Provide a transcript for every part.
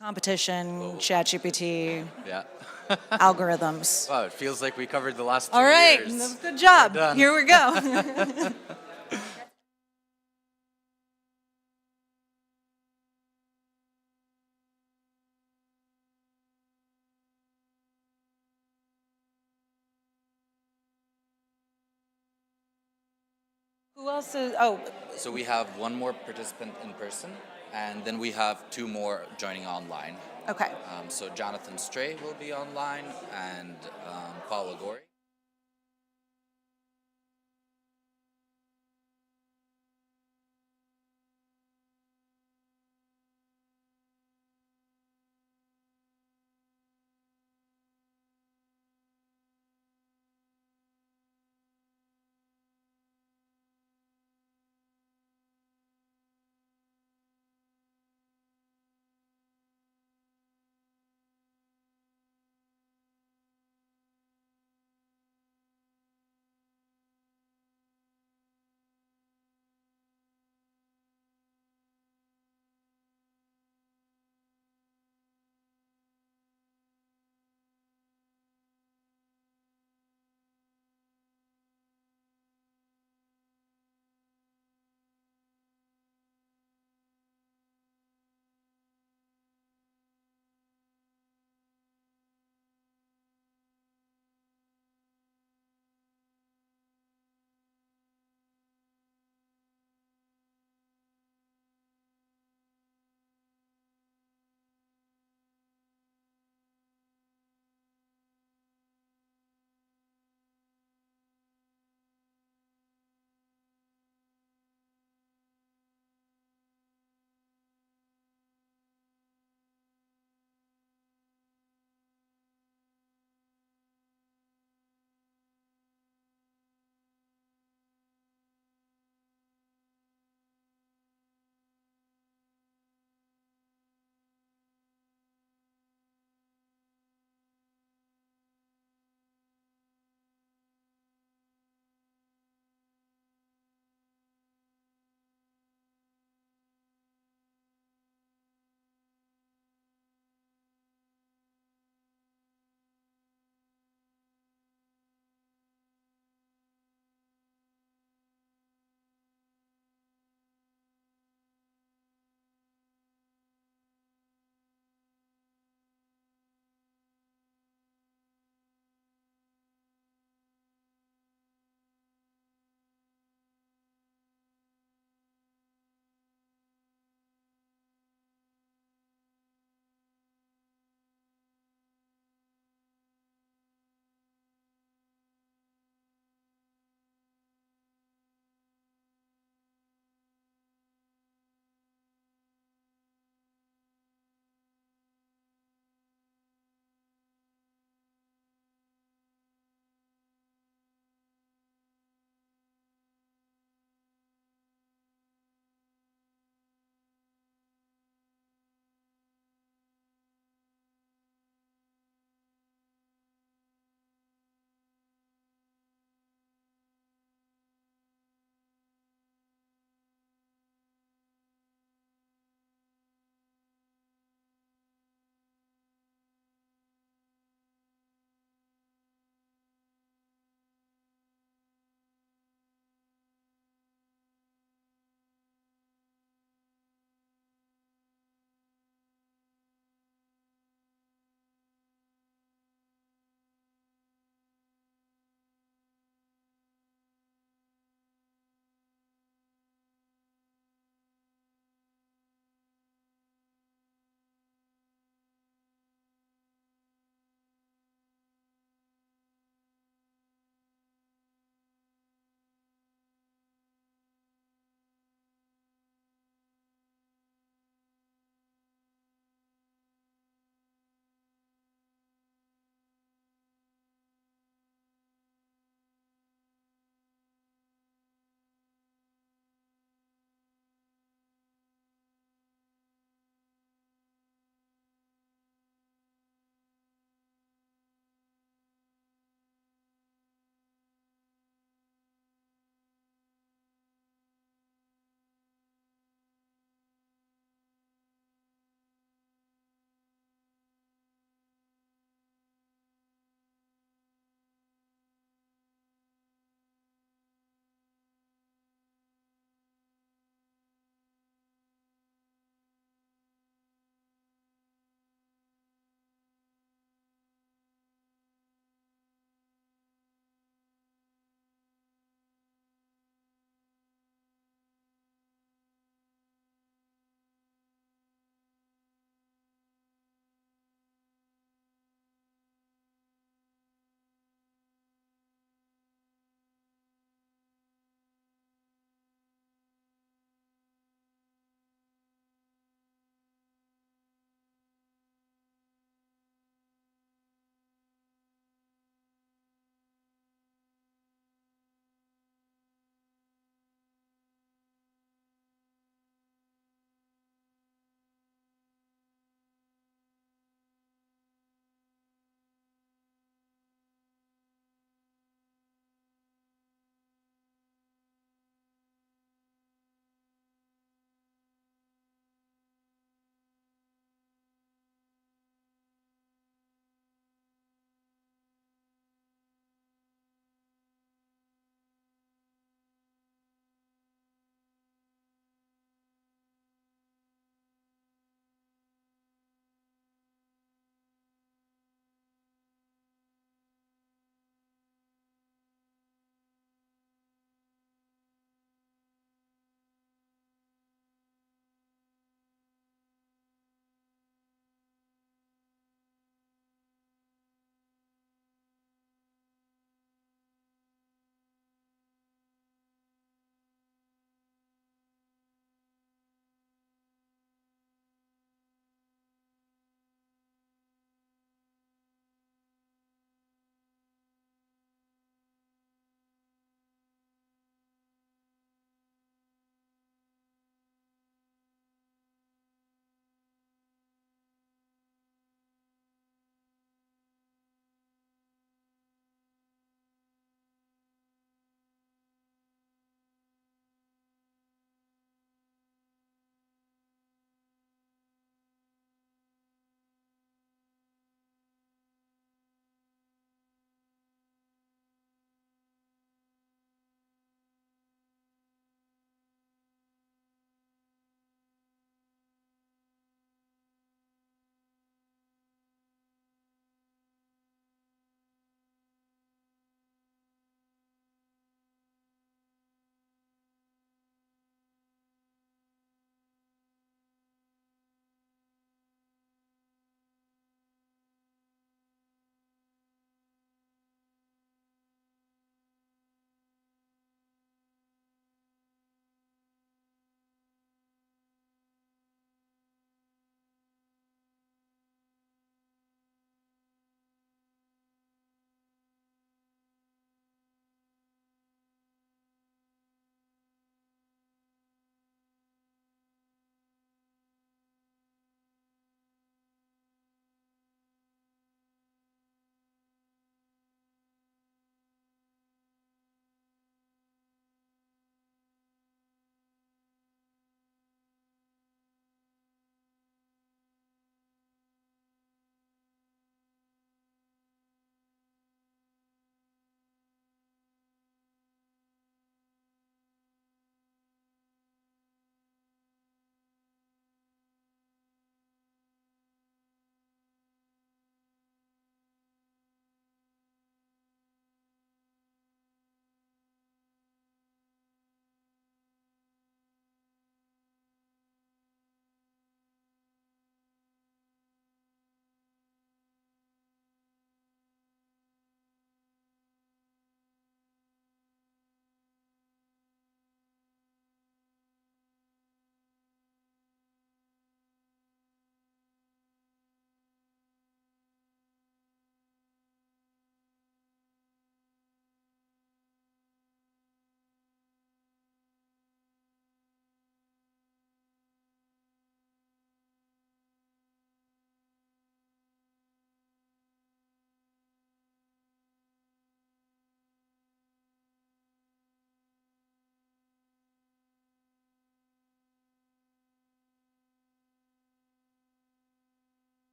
Competition, ChatGPT, Yeah. algorithms. Wow, it feels like we covered the last 2 All right, years. good job. We're done. Here we go. Who else is? Oh, So we have one more participant in person, and then we have two more joining online. okay. So Jonathan Stray will be online, and Paula Gori.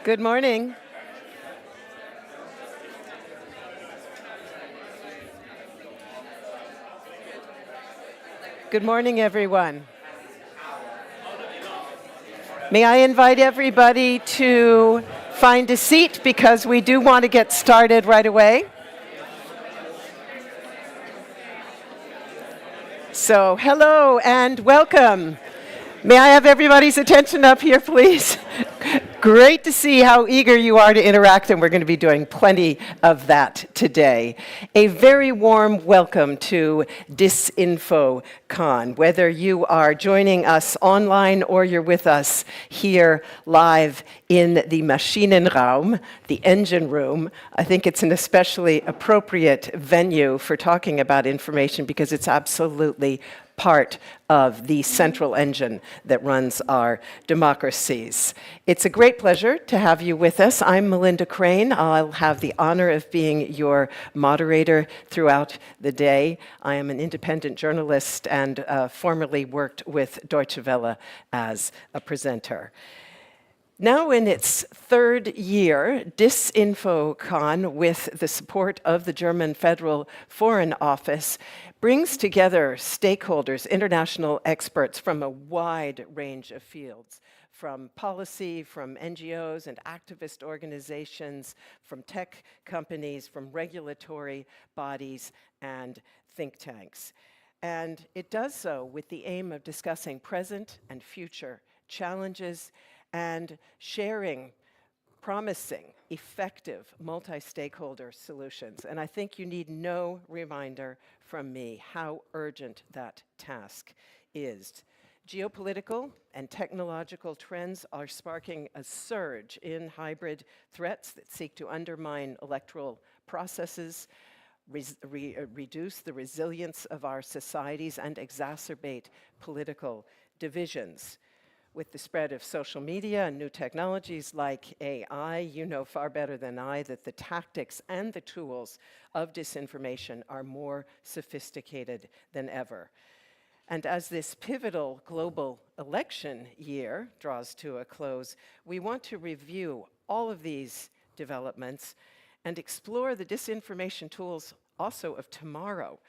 Good morning. Good morning, everyone. May I invite everybody to find a seat because we do want to get started right away. So, hello and welcome. May I have everybody's attention up here, please? Great to see how eager you are to interact, and we're going to be doing plenty of that today. A very warm welcome to DisinfoCon. Whether you are joining us online or you're with us here live in the Maschinenraum, the engine room, I think it's an especially appropriate venue for talking about information because it's absolutely part of the central engine that runs our democracies. It's a great pleasure to have you with us. I'm Melinda Crane. I'll have the honor of being your moderator throughout the day. I am an independent journalist and formerly worked with Deutsche Welle as a presenter. Now in its third year, DisinfoCon, with the support of the German Federal Foreign Office, brings together stakeholders, international experts from a wide range of fields, from policy, from NGOs and activist organizations, from tech companies, from regulatory bodies and think tanks. And it does so with the aim of discussing present and future challenges and sharing promising, effective, multi-stakeholder solutions. And I think you need no reminder from me how urgent that task is. Geopolitical and technological trends are sparking a surge in hybrid threats that seek to undermine electoral processes, reduce the resilience of our societies, and exacerbate political divisions. With the spread of social media and new technologies like AI, you know far better than I that the tactics and the tools of disinformation are more sophisticated than ever. And as this pivotal global election year draws to a close, we want to review all of these developments and explore the disinformation tools also of tomorrow,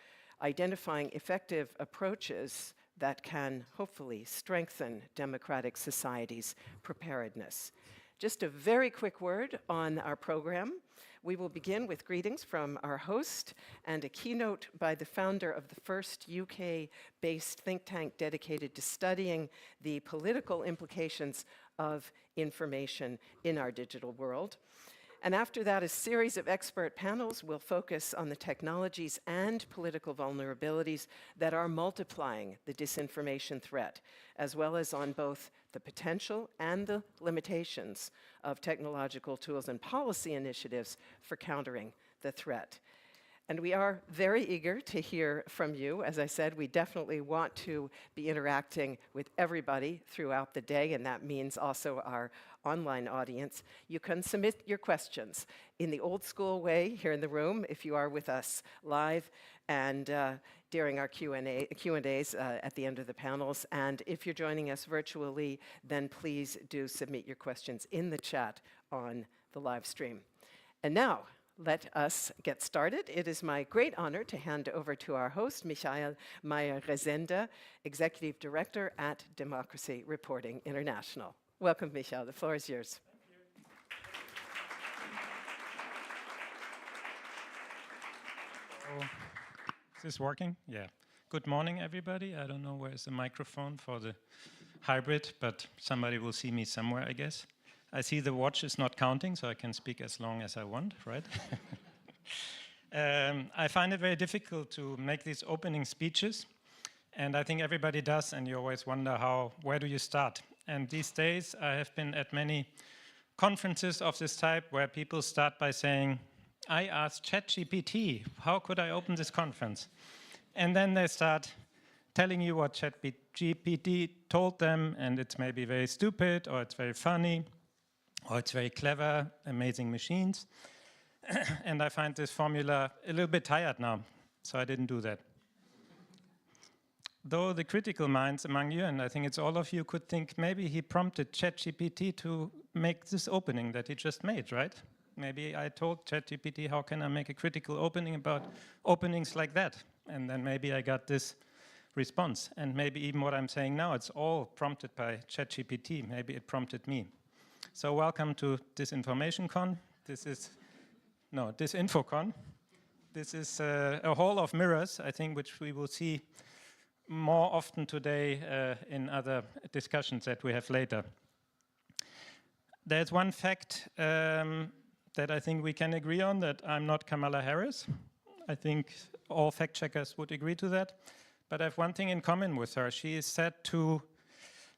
identifying effective approaches that can hopefully strengthen democratic societies' preparedness. Just a very quick word on our program. We will begin with greetings from our host and a keynote by the founder of the first UK-based think tank dedicated to studying the political implications of information in our digital world. And after that, a series of expert panels will focus on the technologies and political vulnerabilities that are multiplying the disinformation threat, as well as on both the potential and the limitations of technological tools and policy initiatives for countering the threat. And we are very eager to hear from you. As I said, we definitely want to be interacting with everybody throughout the day, and that means also our online audience. You can submit your questions in the old school way here in the room if you are with us live and during our Q&As at the end of the panels. And if you're joining us virtually, then please do submit your questions in the chat on the live stream. And now, let us get started. It is my great honor to hand over to our host, Michael Meyer-Resende, Executive Director at Democracy Reporting International. Welcome, Michael. The floor is yours. Oh, is this working? Yeah. Good morning, everybody. I don't know where's the microphone for the hybrid, but somebody will see me somewhere, I guess. I see the watch is not counting, so I can speak as long as I want, right? I find it very difficult to make these opening speeches, and I think everybody does, and you always wonder where do you start? And these days, I have been at many conferences of this type where people start by saying, I asked ChatGPT, how could I open this conference? And then they start telling you what ChatGPT told them, and it's maybe very stupid, or it's very funny, or it's very clever, amazing machines. And I find this formula a little bit tired now, so I didn't do that. Though the critical minds among you, and I think it's all of you, could think maybe he prompted ChatGPT to make this opening that he just made, right? Maybe I told ChatGPT, how can I make a critical opening about openings like that? And then maybe I got this response. And maybe even what I'm saying now, it's all prompted by ChatGPT. Maybe it prompted me. So welcome to DisinfoCon. This is, no, DisinfoCon. This is a hall of mirrors, I think, which we will see more often today in other discussions that we have later. There's one fact that I think we can agree on, that I'm not Kamala Harris. I think all fact checkers would agree to that. But I have one thing in common with her. She is said to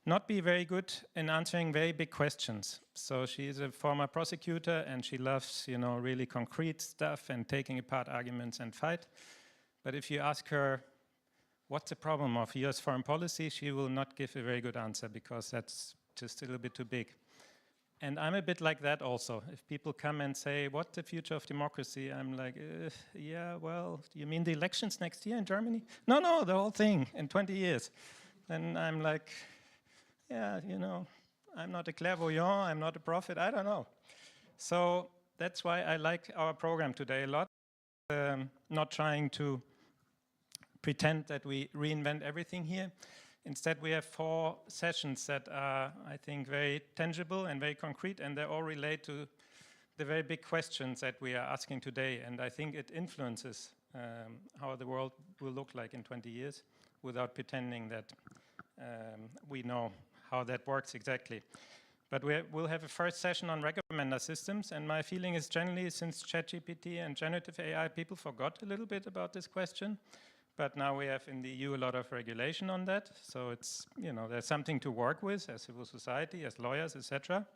not be very good in answering very big questions. So she is a former prosecutor and she loves, you know, really concrete stuff and taking apart arguments and fight. But if you ask her, what's the problem of US foreign policy, she will not give a very good answer because that's just a little bit too big. And I'm a bit like that also. If people come and say, what's the future of democracy? I'm like, yeah, well, you mean the elections next year in Germany? No, no, the whole thing in 20 years. Then I'm like, yeah, you know, I'm not a clairvoyant, I'm not a prophet, I don't know. So that's why I like our program today a lot. Not trying to pretend that we reinvent everything here. Instead, we have 4 sessions that are, I think, very tangible and very concrete, and they all relate to the very big questions that we are asking today. And I think it influences how the world will look like in 20 years without pretending that we know how that works exactly. But we'll have a first session on recommender systems, and my feeling is generally since ChatGPT and generative AI, people forgot a little bit about this question. But now we have in the EU a lot of regulation on that, so it's, you know, there's something to work with as civil society, as lawyers, etc.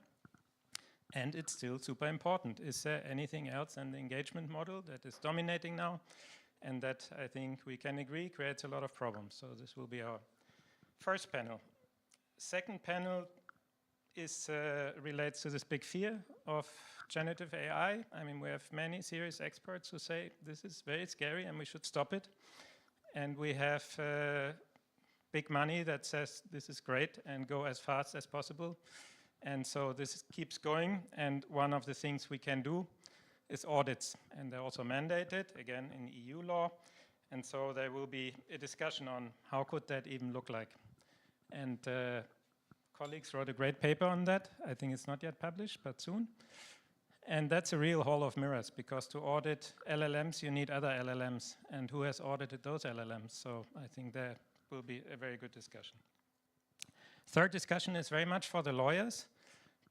And it's still super important. Is there anything else than the engagement model that is dominating now? And that, I think we can agree, creates a lot of problems. So this will be our first panel. Second panel is relates to this big fear of generative AI. I mean, we have many serious experts who say this is very scary and we should stop it. And we have big money that says this is great and go as fast as possible. And so this keeps going. And one of the things we can do is audits. And they're also mandated, again, in EU law. And so there will be a discussion on how could that even look like. And colleagues wrote a great paper on that. I think it's not yet published, but soon. And that's a real hall of mirrors, because to audit LLMs, you need other LLMs. And who has audited those LLMs? So I think there will be a very good discussion. Third discussion is very much for the lawyers,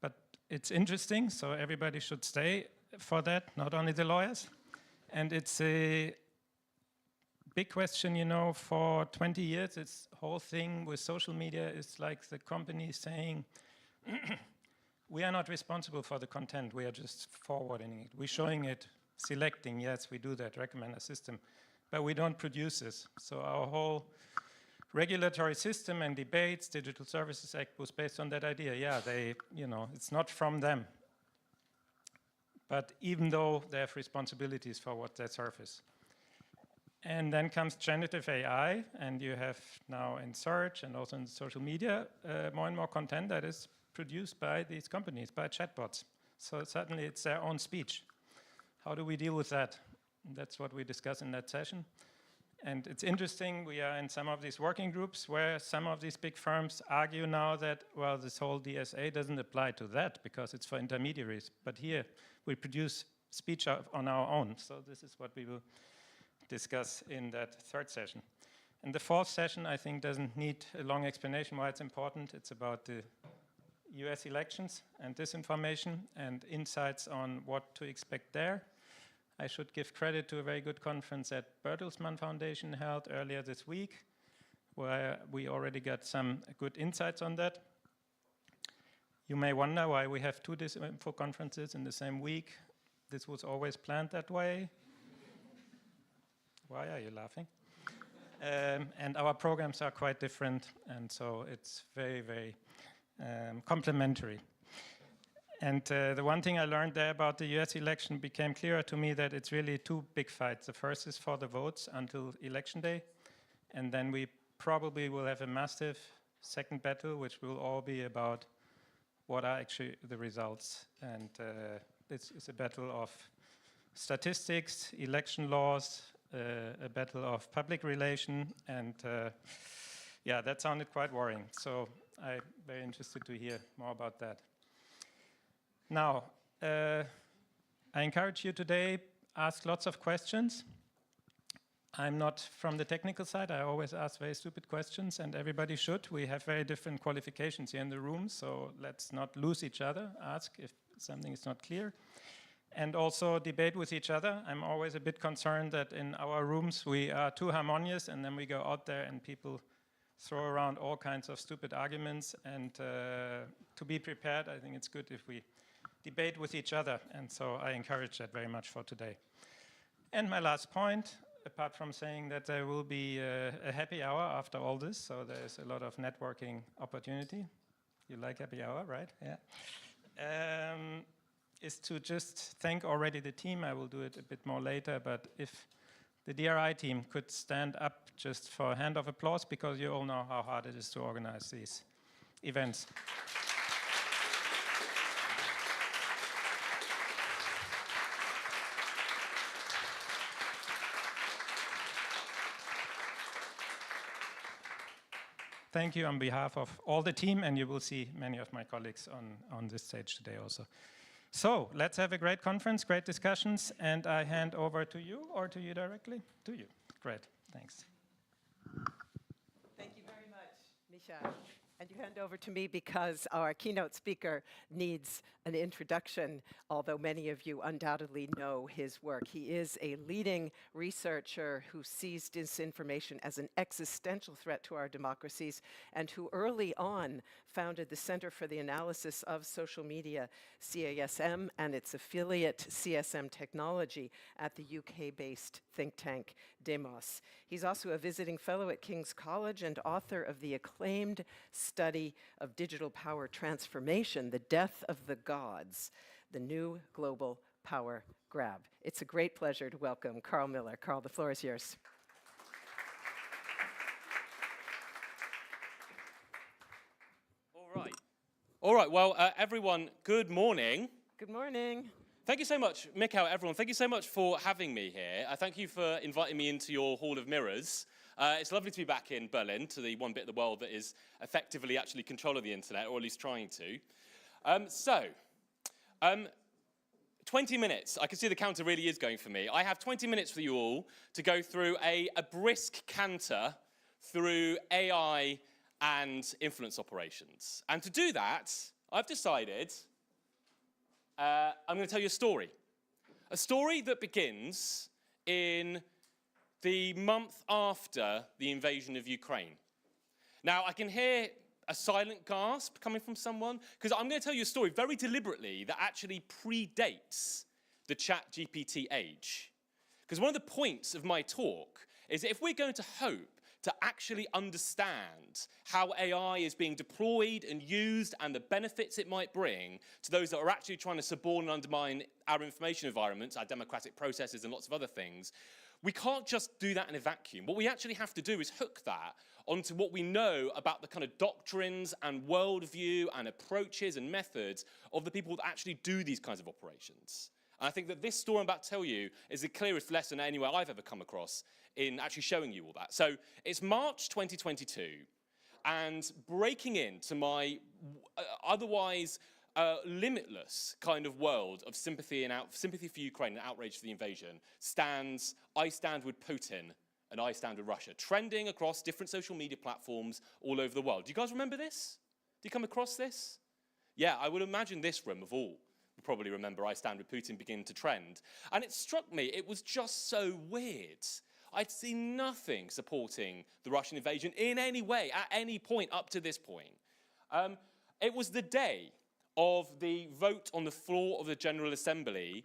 but it's interesting, so everybody should stay for that, not only the lawyers. And it's a big question, you know, for 20 years, this whole thing with social media is like the company saying, we are not responsible for the content, we are just forwarding it. We're showing it, selecting, yes, we do that, recommender system, but we don't produce this. So our whole regulatory system and debates, Digital Services Act was based on that idea. Yeah, they, you know, it's not from them. But even though they have responsibilities for what they surface. And then comes generative AI, and you have now in search and also in social media, more and more content that is produced by these companies, by chatbots. So certainly it's their own speech. How do we deal with that? That's what we discuss in that session. And it's interesting, we are in some of these working groups where some of these big firms argue now that, well, this whole DSA doesn't apply to that because it's for intermediaries. But here we produce speech on our own. So this is what we will discuss in that third session. And the fourth session, I think, doesn't need a long explanation why it's important. It's about the US elections and disinformation and insights on what to expect there. I should give credit to a very good conference that Bertelsmann Foundation held earlier this week, where we already got some good insights on that. You may wonder why we have 2 disinfo conferences in the same week. This was always planned that way. Why are you laughing? And our programs are quite different, and so it's very, very complementary. And the one thing I learned there about the US election became clearer to me that it's really 2 big fights. The first is for the votes until election day, and then we probably will have a massive second battle, which will all be about what are actually the results. And this is a battle of statistics, election laws, a battle of public relation, and yeah, that sounded quite worrying. So I'm very interested to hear more about that. Now, I encourage you today, ask lots of questions. I'm not from the technical side. I always ask very stupid questions, and everybody should. We have very different qualifications here in the room, so let's not lose each other. Ask if something is not clear. And also debate with each other. I'm always a bit concerned that in our rooms we are too harmonious, and then we go out there and people throw around all kinds of stupid arguments. And to be prepared, I think it's good if we debate with each other. And so I encourage that very much for today. And my last point, apart from saying that there will be a happy hour after all this, so there's a lot of networking opportunity. You like happy hour, right? Yeah. Is to just thank already the team. I will do it a bit more later, but if the DRI team could stand up just for a hand of applause, because you all know how hard it is to organize these events. Thank you on behalf of all the team, and you will see many of my colleagues on this stage today also. So let's have a great conference, great discussions, and I hand over to you, or to you directly? To you. Great, thanks. Thank you very much, Misha. And you hand over to me because our keynote speaker needs an introduction, although many of you undoubtedly know his work. He is a leading researcher who sees disinformation as an existential threat to our democracies, and who early on founded the Center for the Analysis of Social Media, CASM, and its affiliate, CSM Technology, at the UK-based think tank, Demos. He's also a visiting fellow at King's College and author of the acclaimed study of digital power transformation, The Death of the Gods, the New Global Power Grab. It's a great pleasure to welcome Carl Miller. Carl, the floor is yours. All right, well, everyone, good morning. Good morning. Thank you so much, Mikhail, everyone. Thank you so much for having me here. Thank you for inviting me into your Hall of Mirrors. It's lovely to be back in Berlin, to the one bit of the world that is effectively actually controlling the internet, or at least trying to. 20 minutes. I can see the counter really is going for me. I have 20 minutes for you all to go through a brisk canter through AI and influence operations. And to do that, I've decided I'm going to tell you a story. A story that begins in the month after the invasion of Ukraine. Now, I can hear a silent gasp coming from someone, because I'm going to tell you a story very deliberately that actually predates the ChatGPT age. Because one of the points of my talk is that if we're going to hope to actually understand how AI is being deployed and used and the benefits it might bring to those that are actually trying to suborn and undermine our information environments, our democratic processes and lots of other things, we can't just do that in a vacuum. What we actually have to do is hook that onto what we know about the kind of doctrines and worldview and approaches and methods of the people that actually do these kinds of operations. And I think that this story I'm about to tell you is the clearest lesson anywhere I've ever come across in actually showing you all that. So it's March 2022, and breaking into my otherwise limitless kind of world of sympathy for Ukraine and outrage for the invasion I stand with Putin and I stand with Russia, trending across different social media platforms all over the world. Do you guys remember this? Do you come across this? Yeah, I would imagine this room of all would probably remember I stand with Putin begin to trend. And it struck me, it was just so weird. I'd seen nothing supporting the Russian invasion in any way, at any point up to this point. It was the day of the vote on the floor of the General Assembly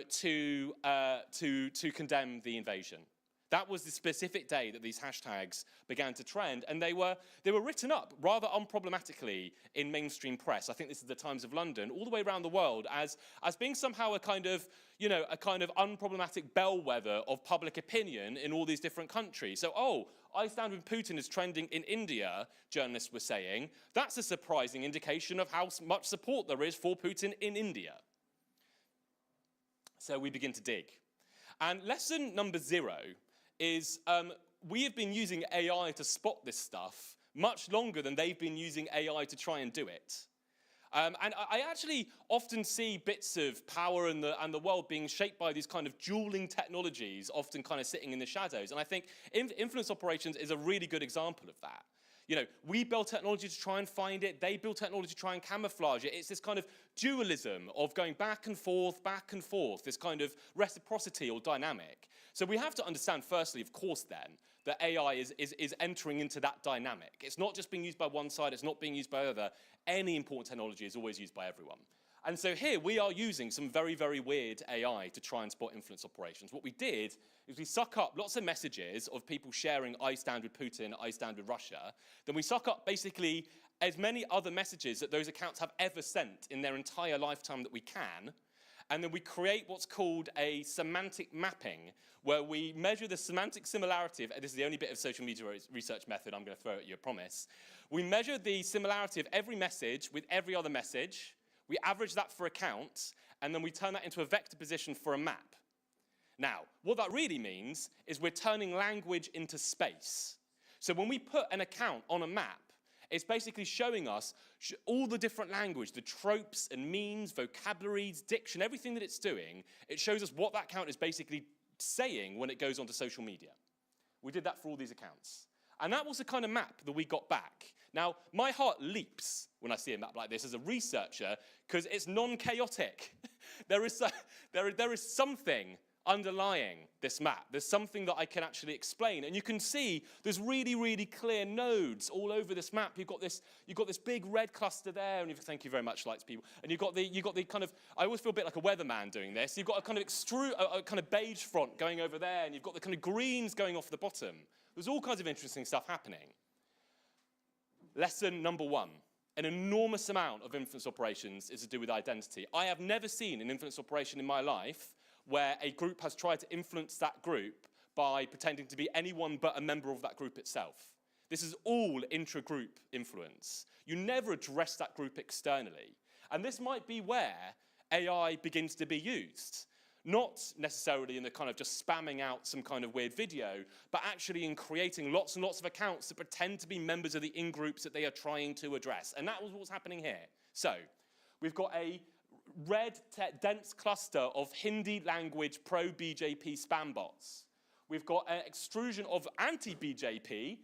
to condemn the invasion. That was the specific day that these hashtags began to trend, and they were written up rather unproblematically in mainstream press. I think this is the Times of London, all the way around the world, as being somehow a kind of unproblematic bellwether of public opinion in all these different countries. So, oh, I stand with Putin is trending in India, journalists were saying. That's a surprising indication of how much support there is for Putin in India. So we begin to dig. And lesson number 0 is we have been using AI to spot this stuff much longer than they've been using AI to try and do it. And I actually often see bits of power and the world being shaped by these kind of dueling technologies, often kind of sitting in the shadows. And I think influence operations is a really good example of that. You know, we build technology to try and find it. They build technology to try and camouflage it. It's this kind of dualism of going back and forth, this kind of reciprocity or dynamic. So we have to understand, firstly, of course, then, that AI is entering into that dynamic. It's not just being used by one side. It's not being used by the other. Any important technology is always used by everyone. And so here we are using some very, very weird AI to try and spot influence operations. What we did is we suck up lots of messages of people sharing, I stand with Putin, I stand with Russia. Then we suck up basically as many other messages that those accounts have ever sent in their entire lifetime that we can. And then we create what's called a semantic mapping, where we measure the semantic similarity of, this is the only bit of social media research method I'm going to throw at you, I promise. We measure the similarity of every message with every other message. We average that for accounts, and then we turn that into a vector position for a map. Now, what that really means is we're turning language into space. So when we put an account on a map, it's basically showing us all the different language, the tropes and means, vocabularies, diction, everything that it's doing. It shows us what that account is basically saying when it goes onto social media. We did that for all these accounts. And that was the kind of map that we got back. Now, my heart leaps when I see a map like this as a researcher, because it's non-chaotic. there is something underlying this map. There's something that I can actually explain. And you can see there's really, really clear nodes all over this map. You've got this big red cluster there, and thank you very much, lights people. And you've got the kind of, I always feel a bit like a weatherman doing this. You've got a kind of a kind of beige front going over there, and you've got the kind of greens going off the bottom. There's all kinds of interesting stuff happening. Lesson number 1. An enormous amount of influence operations is to do with identity. I have never seen an influence operation in my life where a group has tried to influence that group by pretending to be anyone but a member of that group itself. This is all intra-group influence. You never address that group externally. And this might be where AI begins to be used. Not necessarily in the kind of just spamming out some kind of weird video, but actually in creating lots and lots of accounts that pretend to be members of the in-groups that they are trying to address. And that was what's happening here. So we've got a red, dense cluster of Hindi language pro-BJP spam bots. We've got an extrusion of anti-BJP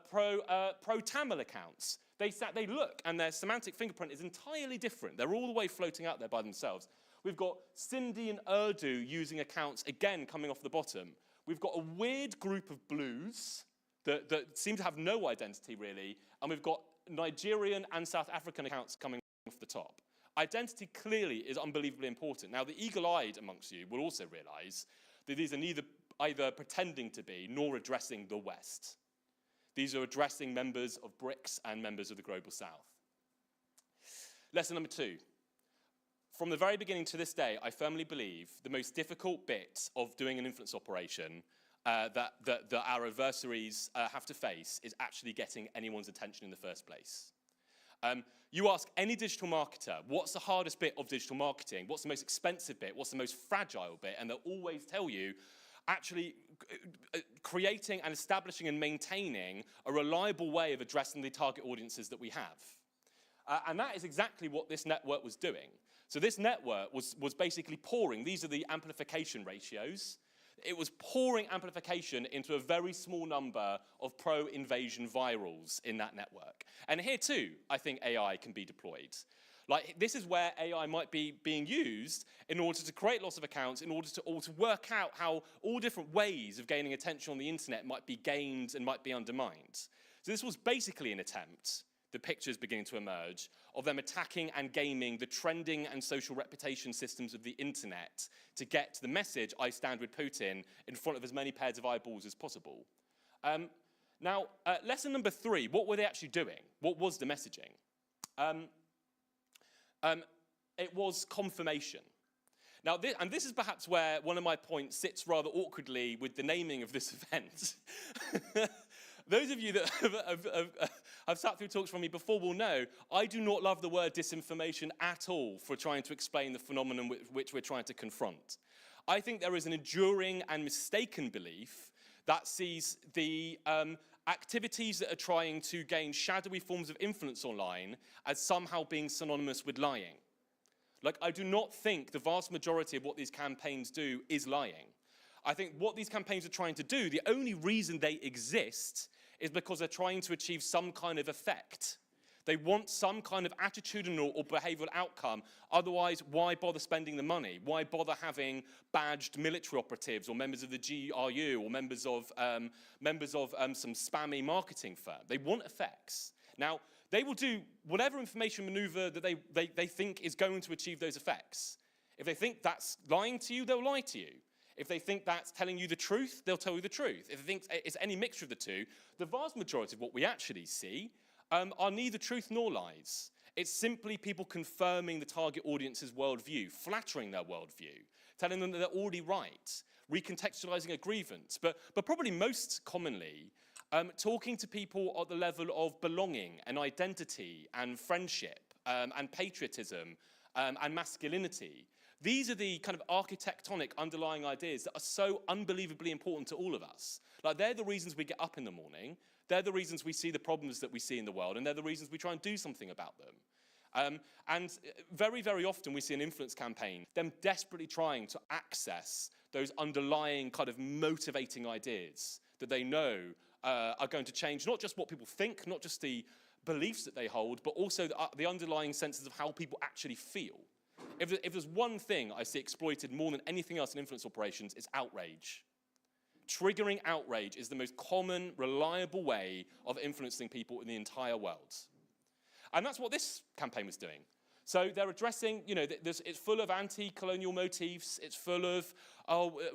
pro-Tamil accounts. They look, and their semantic fingerprint is entirely different. They're all the way floating out there by themselves. We've got Sindhi and Urdu using accounts, again, coming off the bottom. We've got a weird group of blues that seem to have no identity, really. And we've got Nigerian and South African accounts coming off the top. Identity clearly is unbelievably important. Now, the eagle-eyed amongst you will also realize that these are neither either pretending to be nor addressing the West. These are addressing members of BRICS and members of the Global South. Lesson number 2. From the very beginning to this day, I firmly believe the most difficult bit of doing an influence operation that our adversaries have to face is actually getting anyone's attention in the first place. You ask any digital marketer, what's the hardest bit of digital marketing? What's the most expensive bit? What's the most fragile bit? And they'll always tell you, actually creating and establishing and maintaining a reliable way of addressing the target audiences that we have. And that is exactly what this network was doing. So this network was basically pouring, these are the amplification ratios. It was pouring amplification into a very small number of pro-invasion virals in that network. And here too, I think AI can be deployed. Like, this is where AI might be being used in order to create lots of accounts, in order to work out how all different ways of gaining attention on the internet might be gained and might be undermined. So this was basically an attempt the pictures beginning to emerge of them attacking and gaming the trending and social reputation systems of the internet to get the message, I stand with Putin, in front of as many pairs of eyeballs as possible. Now, lesson number 3, what were they actually doing? What was the messaging? It was confirmation. Now, this is perhaps where one of my points sits rather awkwardly with the naming of this event. Those of you that have sat through talks from me before will know I do not love the word disinformation at all for trying to explain the phenomenon which we're trying to confront. I think there is an enduring and mistaken belief that sees the activities that are trying to gain shadowy forms of influence online as somehow being synonymous with lying. Like, I do not think the vast majority of what these campaigns do is lying. I think what these campaigns are trying to do, the only reason they exist is because they're trying to achieve some kind of effect. They want some kind of attitudinal or behavioral outcome. Otherwise, why bother spending the money? Why bother having badged military operatives or members of the GRU or members of some spammy marketing firm? They want effects. Now, they will do whatever information maneuver that they think is going to achieve those effects. If they think that's lying to you, they'll lie to you. If they think that's telling you the truth, they'll tell you the truth. If they think it's any mixture of the two, the vast majority of what we actually see are neither truth nor lies. It's simply people confirming the target audience's worldview, flattering their worldview, telling them that they're already right, recontextualizing a grievance, but probably most commonly, talking to people at the level of belonging and identity and friendship and patriotism and masculinity. These are the kind of architectonic underlying ideas that are so unbelievably important to all of us. Like, they're the reasons we get up in the morning, they're the reasons we see the problems that we see in the world, and they're the reasons we try and do something about them. And very, very often we see an influence campaign, them desperately trying to access those underlying kind of motivating ideas that they know are going to change not just what people think, not just the beliefs that they hold, but also the underlying senses of how people actually feel. If there's one thing I see exploited more than anything else in influence operations, it's outrage. Triggering outrage is the most common, reliable way of influencing people in the entire world. And that's what this campaign was doing. So they're addressing, it's full of anti-colonial motifs. It's full of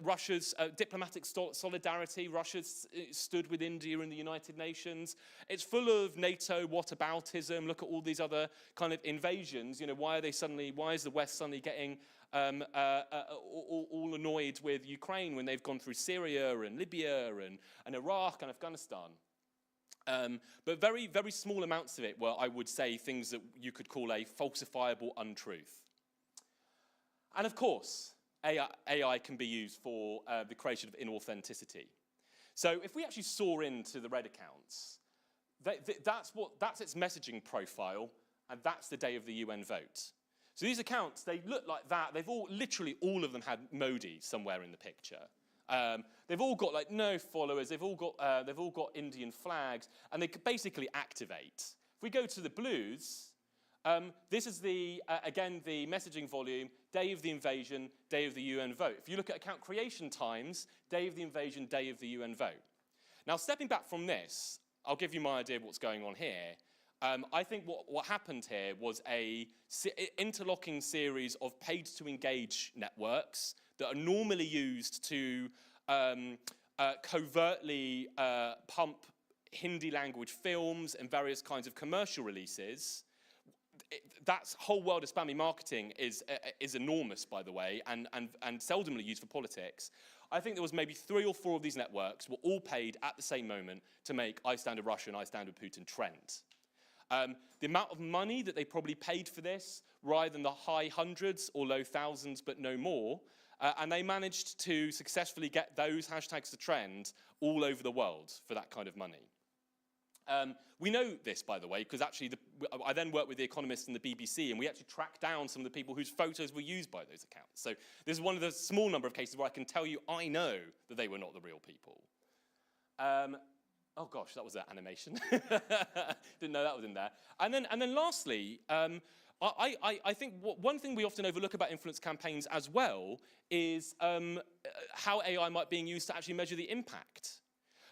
Russia's diplomatic solidarity. Russia stood with India in the United Nations. It's full of NATO whataboutism. Look at all these other kind of invasions. Why is the West suddenly getting all annoyed with Ukraine when they've gone through Syria and Libya and Iraq and Afghanistan? But very, very small amounts of it were, I would say, things that you could call a falsifiable untruth. And of course, AI can be used for the creation of inauthenticity. So if we actually saw into the Red accounts, that's its messaging profile, and that's the day of the UN vote. So these accounts, they look like that. Literally all of them had Modi somewhere in the picture. They've all got no followers. They've all got Indian flags, and they could basically activate. If we go to the blues, this is again the messaging volume, day of the invasion, day of the UN vote. If you look at account creation times, day of the invasion, day of the UN vote. Now, stepping back from this, I'll give you my idea of what's going on here. I think what happened here was a interlocking series of paid-to-engage networks that are normally used to covertly pump Hindi language films and various kinds of commercial releases. That whole world of spammy marketing is enormous, by the way, and seldomly used for politics. I think there was maybe 3 or 4 of these networks were all paid at the same moment to make I Stand with Russia and I Stand with Putin trend. The amount of money that they probably paid for this, rather than the high hundreds or low thousands, but no more, and they managed to successfully get those hashtags to trend all over the world for that kind of money. We know this, by the way, because actually I then worked with The Economist and the BBC, and we actually tracked down some of the people whose photos were used by those accounts. So this is one of the small number of cases where I can tell you I know that they were not the real people. Oh gosh, that was that animation. Didn't know that was in there. And then lastly, I think one thing we often overlook about influence campaigns as well is how AI might be used to actually measure the impact.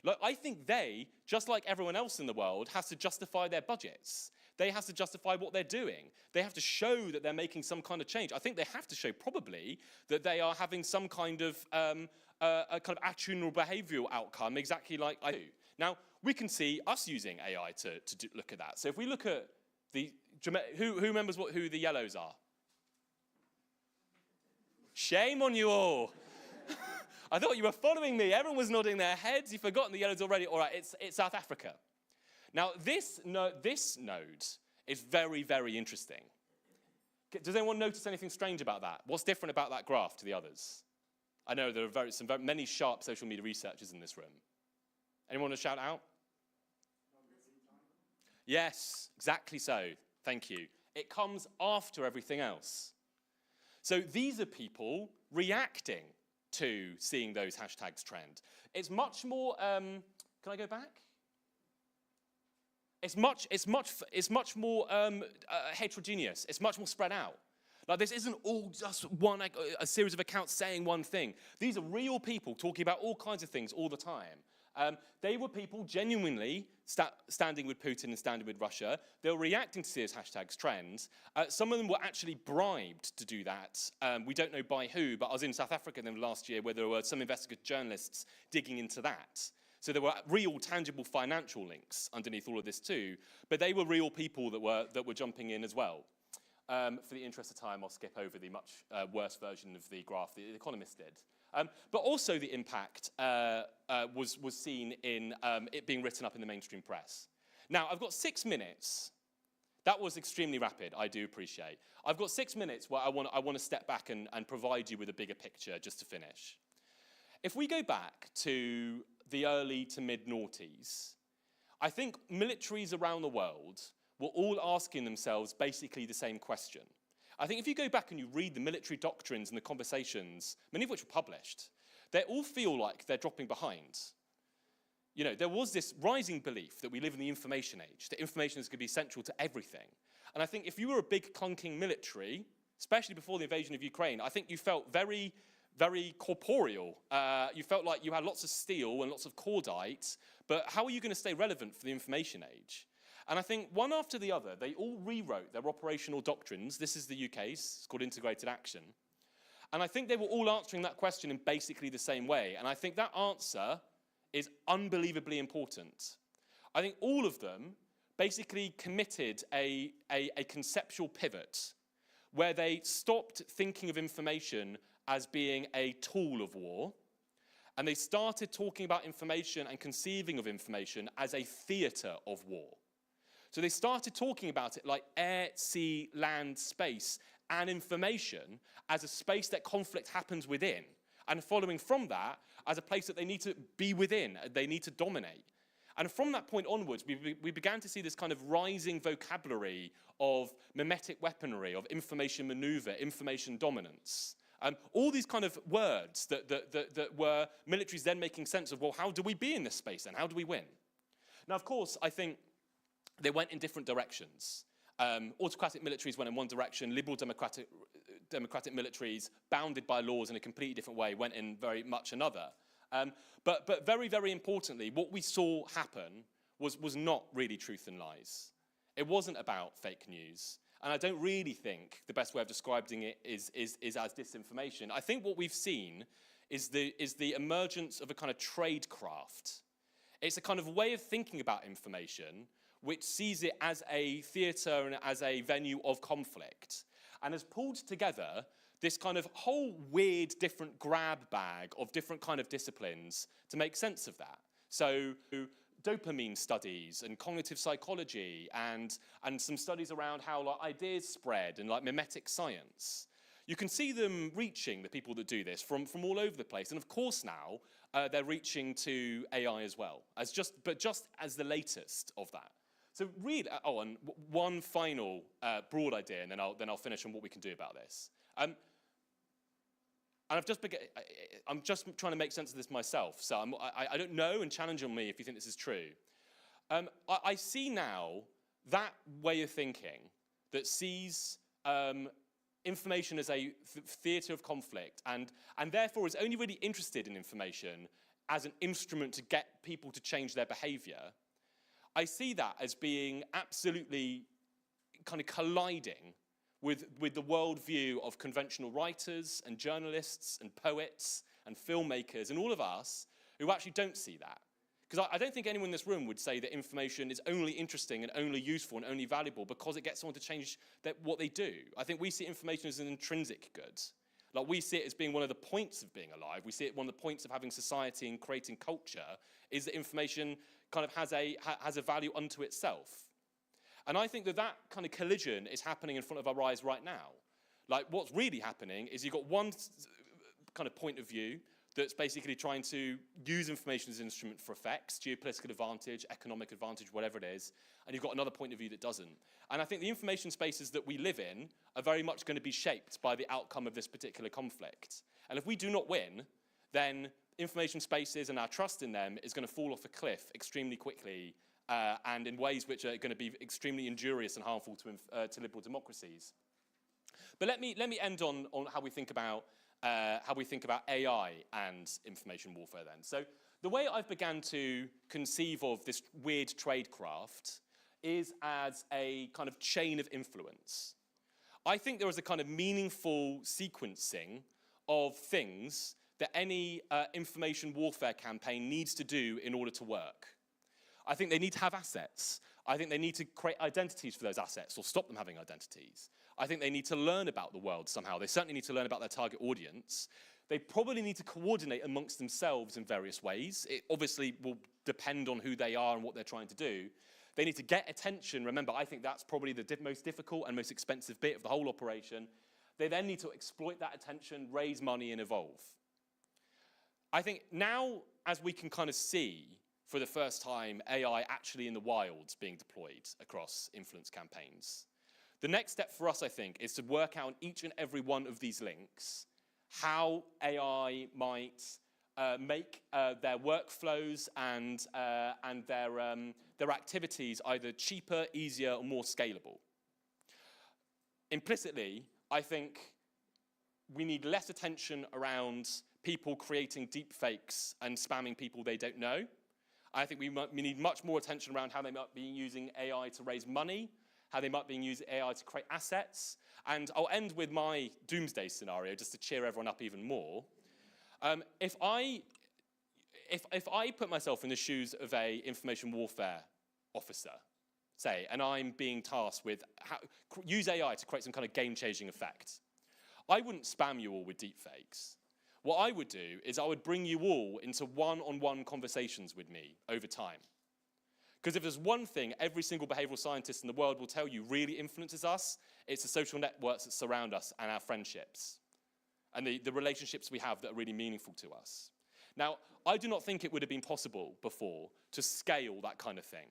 Like, I think they, just like everyone else in the world, has to justify their budgets. They have to justify what they're doing. They have to show that they're making some kind of change. I think they have to show probably that they are having some kind of a kind of actionable behavioral outcome, exactly like I do. Now, we can see us using AI to look at that. So if we look at who remembers who the yellows are? Shame on you all. I thought you were following me. Everyone was nodding their heads. You've forgotten the yellows already. All right, it's South Africa. Now, this node is very, very interesting. Does anyone notice anything strange about that? What's different about that graph to the others? I know there are many sharp social media researchers in this room. Anyone want to shout out? Yes, exactly so. Thank you. It comes after everything else. So these are people reacting to seeing those hashtags trend. It's much more, can I go back? It's much more heterogeneous. It's much more spread out. Like, this isn't all just a series of accounts saying one thing. These are real people talking about all kinds of things all the time. They were people genuinely standing with Putin and standing with Russia. They were reacting to see those hashtags trends. Some of them were actually bribed to do that. We don't know by who, but I was in South Africa last year where there were some investigative journalists digging into that. So there were real, tangible financial links underneath all of this too, but they were real people that were jumping in as well. For the interest of time, I'll skip over the much worse version of the graph The Economist did. But also the impact was seen in it being written up in the mainstream press. Now, I've got 6 minutes. That was extremely rapid, I do appreciate. I've got 6 minutes where I want to step back and provide you with a bigger picture just to finish. If we go back to the early to mid-noughties, I think militaries around the world were all asking themselves basically the same question. I think if you go back and you read the military doctrines and the conversations, many of which were published, they all feel like they're dropping behind. You know, there was this rising belief that we live in the information age, that information is going to be central to everything. And I think if you were a big clunking military, especially before the invasion of Ukraine, I think you felt very, very corporeal. You felt like you had lots of steel and lots of cordite, but how are you going to stay relevant for the information age? And I think one after the other, they all rewrote their operational doctrines. This is the UK's, it's called integrated action. And I think they were all answering that question in basically the same way. And I think that answer is unbelievably important. I think all of them basically committed a conceptual pivot where they stopped thinking of information as being a tool of war, and they started talking about information and conceiving of information as a theatre of war. So they started talking about it like air, sea, land, space, and information as a space that conflict happens within, and following from that as a place that they need to be within, they need to dominate. And from that point onwards, we began to see this kind of rising vocabulary of mimetic weaponry, of information maneuver, information dominance. All these kind of words that were militaries then making sense of, well, how do we be in this space then? How do we win? Now, of course, I think they went in different directions. Autocratic militaries went in one direction, liberal democratic militaries, bounded by laws in a completely different way, went in very much another. But very, very importantly, what we saw happen was not really truth and lies. It wasn't about fake news. And I don't really think the best way of describing it is as disinformation. I think what we've seen is the emergence of a kind of tradecraft. It's a kind of way of thinking about information which sees it as a theatre and as a venue of conflict, and has pulled together this kind of whole weird different grab bag of different kind of disciplines to make sense of that. So dopamine studies and cognitive psychology and some studies around how like ideas spread and like mimetic science. You can see them reaching, the people that do this, from all over the place. And of course now, they're reaching to AI as well, but just as the latest of that. So really, and one final broad idea, and then I'll finish on what we can do about this. And I'm just trying to make sense of this myself, so I don't know, and challenge on me if you think this is true. I see now that way of thinking that sees information as a theatre of conflict, and therefore is only really interested in information as an instrument to get people to change their behavior, I see that as being absolutely kind of colliding with the worldview of conventional writers and journalists and poets and filmmakers and all of us who actually don't see that. Because I don't think anyone in this room would say that information is only interesting and only useful and only valuable because it gets someone to change what they do. I think we see information as an intrinsic good. Like, we see it as being one of the points of being alive. We see it one of the points of having society and creating culture is that information kind of has a value unto itself. And I think that that kind of collision is happening in front of our eyes right now. Like, what's really happening is you've got one kind of point of view that's basically trying to use information as an instrument for effects, geopolitical advantage, economic advantage, whatever it is, and you've got another point of view that doesn't. And I think the information spaces that we live in are very much going to be shaped by the outcome of this particular conflict. And if we do not win, then information spaces and our trust in them is going to fall off a cliff extremely quickly, and in ways which are going to be extremely injurious and harmful to liberal democracies. But let me end on how we think about AI and information warfare then. So the way I've begun to conceive of this weird tradecraft is as a kind of chain of influence. I think there is a kind of meaningful sequencing of things that any information warfare campaign needs to do in order to work. I think they need to have assets. I think they need to create identities for those assets or stop them having identities. I think they need to learn about the world somehow. They certainly need to learn about their target audience. They probably need to coordinate amongst themselves in various ways. It obviously will depend on who they are and what they're trying to do. They need to get attention. Remember, I think that's probably the most difficult and most expensive bit of the whole operation. They then need to exploit that attention, raise money, and evolve. I think now, as we can kind of see for the first time AI actually in the wilds being deployed across influence campaigns, the next step for us, I think, is to work out on each and every one of these links how AI might make their workflows and their activities either cheaper, easier, or more scalable. Implicitly, I think we need less attention around people creating deep fakes and spamming people they don't know. I think we need much more attention around how they might be using AI to raise money, how they might be using AI to create assets. And I'll end with my doomsday scenario, just to cheer everyone up even more. If I put myself in the shoes of an information warfare officer, say, and I'm being tasked with use AI to create some kind of game-changing effect, I wouldn't spam you all with deepfakes. What I would do is I would bring you all into one-on-one conversations with me over time. Because if there's one thing every single behavioral scientist in the world will tell you really influences us, it's the social networks that surround us and our friendships. And the relationships we have that are really meaningful to us. Now, I do not think it would have been possible before to scale that kind of thing.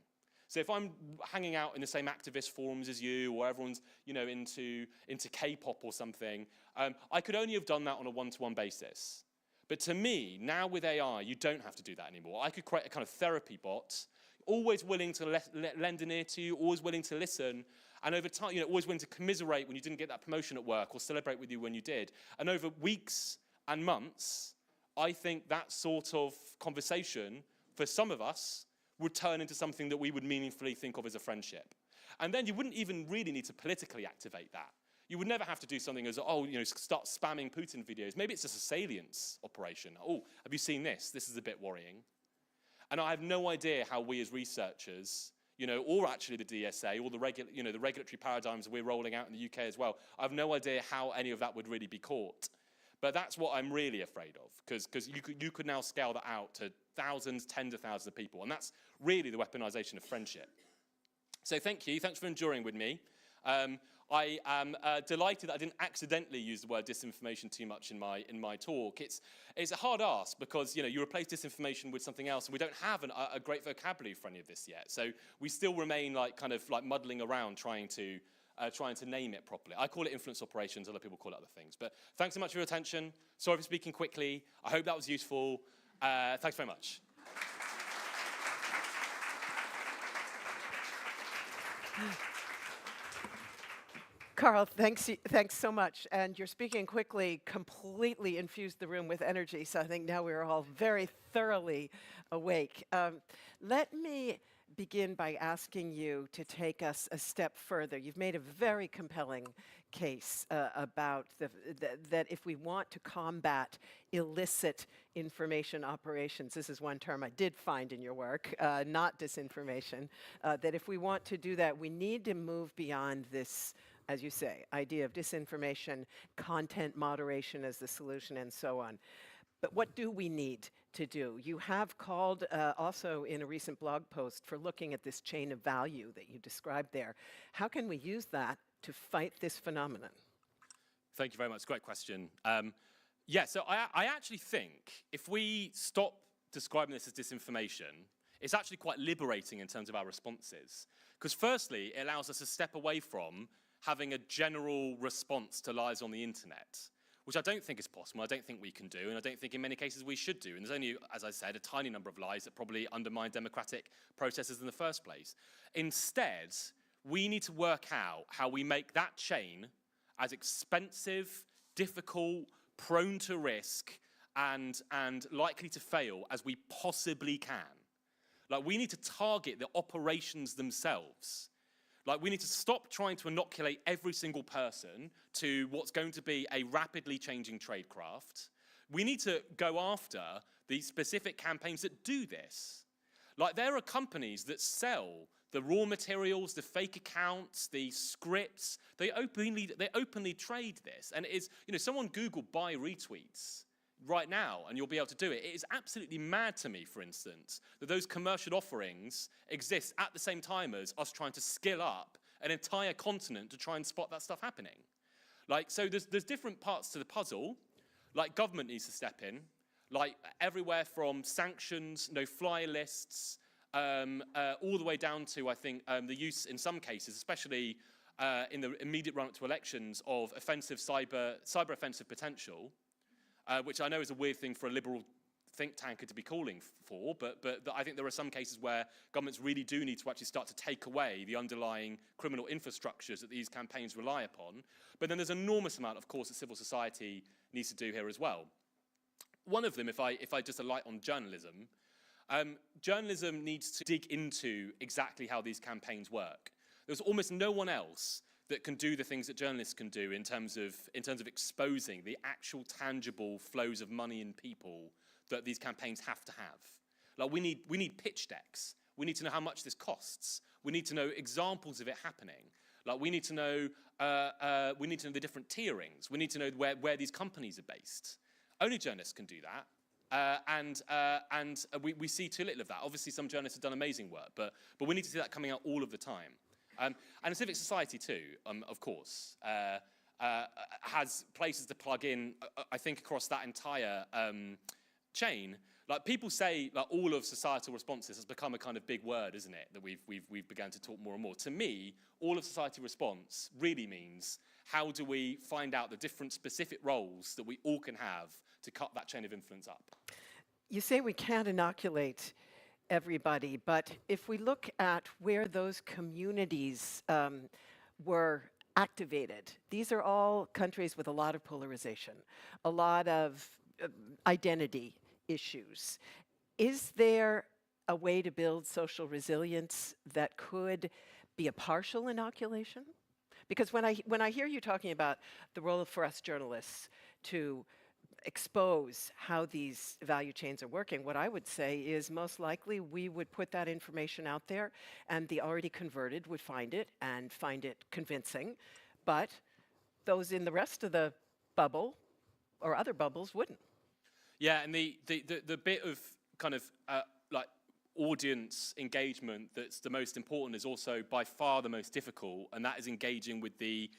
So if I'm hanging out in the same activist forums as you, or everyone's into K-pop or something, I could only have done that on a one-to-one basis. But to me, now with AI, you don't have to do that anymore. I could create a kind of therapy bot, always willing to lend an ear to you, always willing to listen, and over time, always willing to commiserate when you didn't get that promotion at work or celebrate with you when you did. And over weeks and months, I think that sort of conversation, for some of us, would turn into something that we would meaningfully think of as a friendship. And then you wouldn't even really need to politically activate that. You would never have to do something as, start spamming Putin videos. Maybe it's just a salience operation. Oh, have you seen this? This is a bit worrying. And I have no idea how we as researchers, or actually the DSA, or the regulatory paradigms we're rolling out in the UK as well, I have no idea how any of that would really be caught. But that's what I'm really afraid of, because you could now scale that out to thousands, tens of thousands of people, and that's really the weaponization of friendship. So thank you, thanks for enduring with me. I am delighted that I didn't accidentally use the word disinformation too much in my talk. It's a hard ask because you replace disinformation with something else, and we don't have a great vocabulary for any of this yet. So we still remain like muddling around trying to name it properly. I call it influence operations, other people call it other things. But thanks so much for your attention. Sorry for speaking quickly. I hope that was useful. Thanks very much. Carl, thanks so much. And you're speaking quickly, completely infused the room with energy. So I think now we're all very thoroughly awake. Let me begin by asking you to take us a step further. You've made a very compelling case about that if we want to combat illicit information operations, this is one term I did find in your work, not disinformation, that if we want to do that, we need to move beyond this, as you say, idea of disinformation, content moderation as the solution, and so on. But what do we need to do? You have called also in a recent blog post for looking at this chain of value that you described there. How can we use that to fight this phenomenon? Thank you very much. Great question. Yeah, so I actually think if we stop describing this as disinformation, it's actually quite liberating in terms of our responses. Because firstly, it allows us to step away from having a general response to lies on the internet, which I don't think is possible, I don't think we can do, and I don't think in many cases we should do. And there's only, as I said, a tiny number of lies that probably undermine democratic processes in the first place. Instead, we need to work out how we make that chain as expensive, difficult, prone to risk, and likely to fail as we possibly can. Like, we need to target the operations themselves. Like, we need to stop trying to inoculate every single person to what's going to be a rapidly changing tradecraft. We need to go after the specific campaigns that do this. Like, there are companies that sell the raw materials, the fake accounts, the scripts. They openly trade this. And it is, you know, someone Google buy retweets right now, and you'll be able to do it. It is absolutely mad to me, for instance, that those commercial offerings exist at the same time as us trying to skill up an entire continent to try and spot that stuff happening. Like, so there's different parts to the puzzle. Like, government needs to step in, like everywhere from sanctions, no-fly lists, all the way down to, I think, the use in some cases, especially in the immediate run-up to elections, of offensive cyber-offensive potential, which I know is a weird thing for a liberal think tanker to be calling for, but I think there are some cases where governments really do need to actually start to take away the underlying criminal infrastructures that these campaigns rely upon. But then there's an enormous amount, of course, that civil society needs to do here as well. One of them, if I just alight on journalism, journalism needs to dig into exactly how these campaigns work. There's almost no one else that can do the things that journalists can do in terms of exposing the actual tangible flows of money and people that these campaigns have to have. Like, we need pitch decks. We need to know how much this costs. We need to know examples of it happening. Like, we need to know the different tierings. We need to know where these companies are based. Only journalists can do that. And we see too little of that. Obviously, some journalists have done amazing work, but we need to see that coming out all of the time. And civic society too, of course, has places to plug in, I think, across that entire chain. Like, people say, like, all of societal responses has become a kind of big word, isn't it? That we've begun to talk more and more. To me, all of society response really means, how do we find out the different specific roles that we all can have to cut that chain of influence up? You say we can't inoculate everybody, but if we look at where those communities were activated, these are all countries with a lot of polarization, a lot of identity issues. Is there a way to build social resilience that could be a partial inoculation? Because when I hear you talking about the role for us journalists to expose how these value chains are working, what I would say is most likely we would put that information out there and the already converted would find it and find it convincing, but those in the rest of the bubble or other bubbles wouldn't. Yeah, and the bit of kind of like audience engagement that's the most important is also by far the most difficult, and that is engaging with the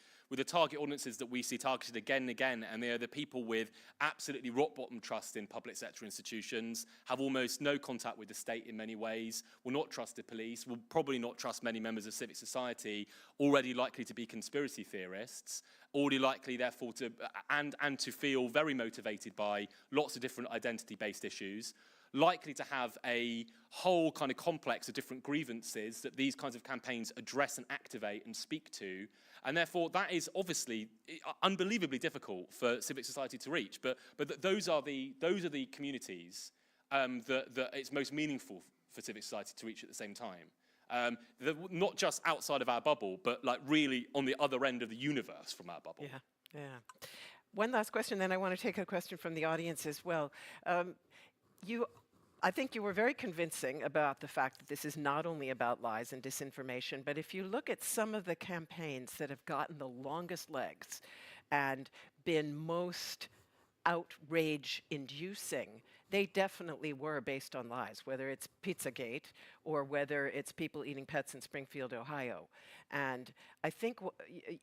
target audiences that we see targeted again and again, and they are the people with absolutely rock-bottom trust in public sector institutions, have almost no contact with the state in many ways, will not trust the police, will probably not trust many members of civic society, already likely to be conspiracy theorists, already likely therefore to, and to feel very motivated by lots of different identity-based issues. likely to have a whole kind of complex of different grievances that these kinds of campaigns address and activate and speak to. And therefore, that is obviously unbelievably difficult for civic society to reach. But those are the communities that it's most meaningful for civic society to reach at the same time. Not just outside of our bubble, but like really on the other end of the universe from our bubble. Yeah, yeah. One last question, then I want to take a question from the audience as well. I think you were very convincing about the fact that this is not only about lies and disinformation, but if you look at some of the campaigns that have gotten the longest legs and been most outrage-inducing, they definitely were based on lies, whether it's Pizzagate or whether it's people eating pets in Springfield, Ohio. And I think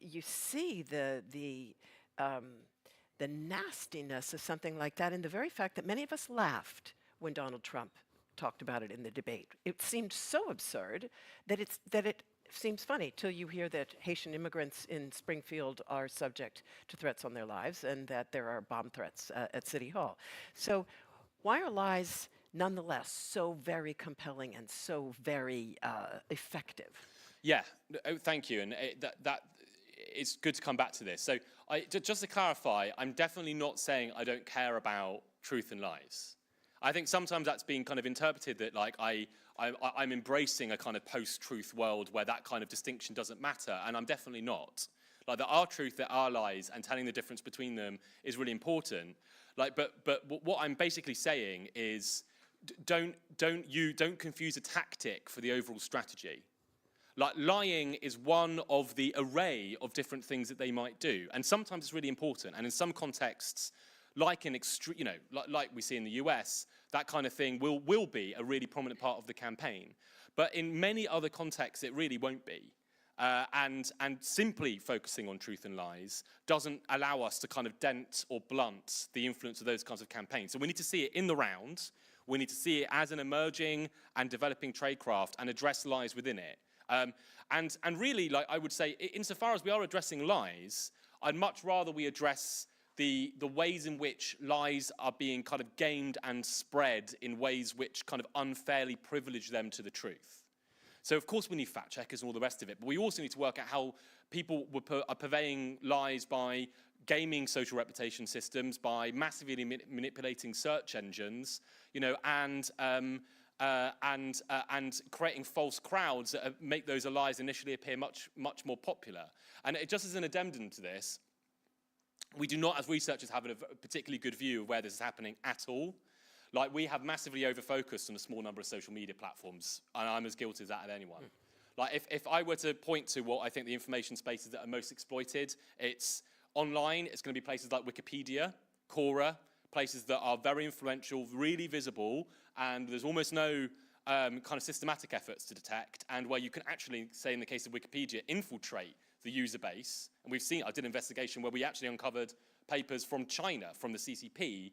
you see the nastiness of something like that in the very fact that many of us laughed when Donald Trump talked about it in the debate. It seemed so absurd that it seems funny till you hear that Haitian immigrants in Springfield are subject to threats on their lives and that there are bomb threats at City Hall. So why are lies nonetheless so very compelling and so very effective? Yeah, thank you. And it's good to come back to this. So just to clarify, I'm definitely not saying I don't care about truth and lies. I think sometimes that's being kind of interpreted that like I'm embracing a kind of post-truth world where that kind of distinction doesn't matter, and I'm definitely not. Like there are truth, there are lies, and telling the difference between them is really important. Like, but what I'm basically saying is, don't confuse a tactic for the overall strategy. Like lying is one of the array of different things that they might do, and sometimes it's really important, and in some contexts, like in like we see in the US, that kind of thing will be a really prominent part of the campaign. But in many other contexts, it really won't be. And simply focusing on truth and lies doesn't allow us to kind of dent or blunt the influence of those kinds of campaigns. So we need to see it in the round. We need to see it as an emerging and developing tradecraft and address lies within it. And really, like I would say, insofar as we are addressing lies, I'd much rather we address the ways in which lies are being kind of gamed and spread in ways which kind of unfairly privilege them to the truth. So of course we need fact checkers and all the rest of it, but we also need to work out how people are purveying lies by gaming social reputation systems, by massively manipulating search engines, you know, and creating false crowds that make those lies initially appear much more popular. And just as an addendum to this, we do not, as researchers, have a particularly good view of where this is happening at all. Like, we have massively over-focused on a small number of social media platforms, and I'm as guilty of that as anyone. Like, if I were to point to what I think the information spaces that are most exploited, it's online, it's going to be places like Wikipedia, Quora, places that are very influential, really visible, and there's almost no kind of systematic efforts to detect, and where you can actually, say in the case of Wikipedia, infiltrate the user base. And we've seen, I did an investigation where we actually uncovered papers from China, from the CCP,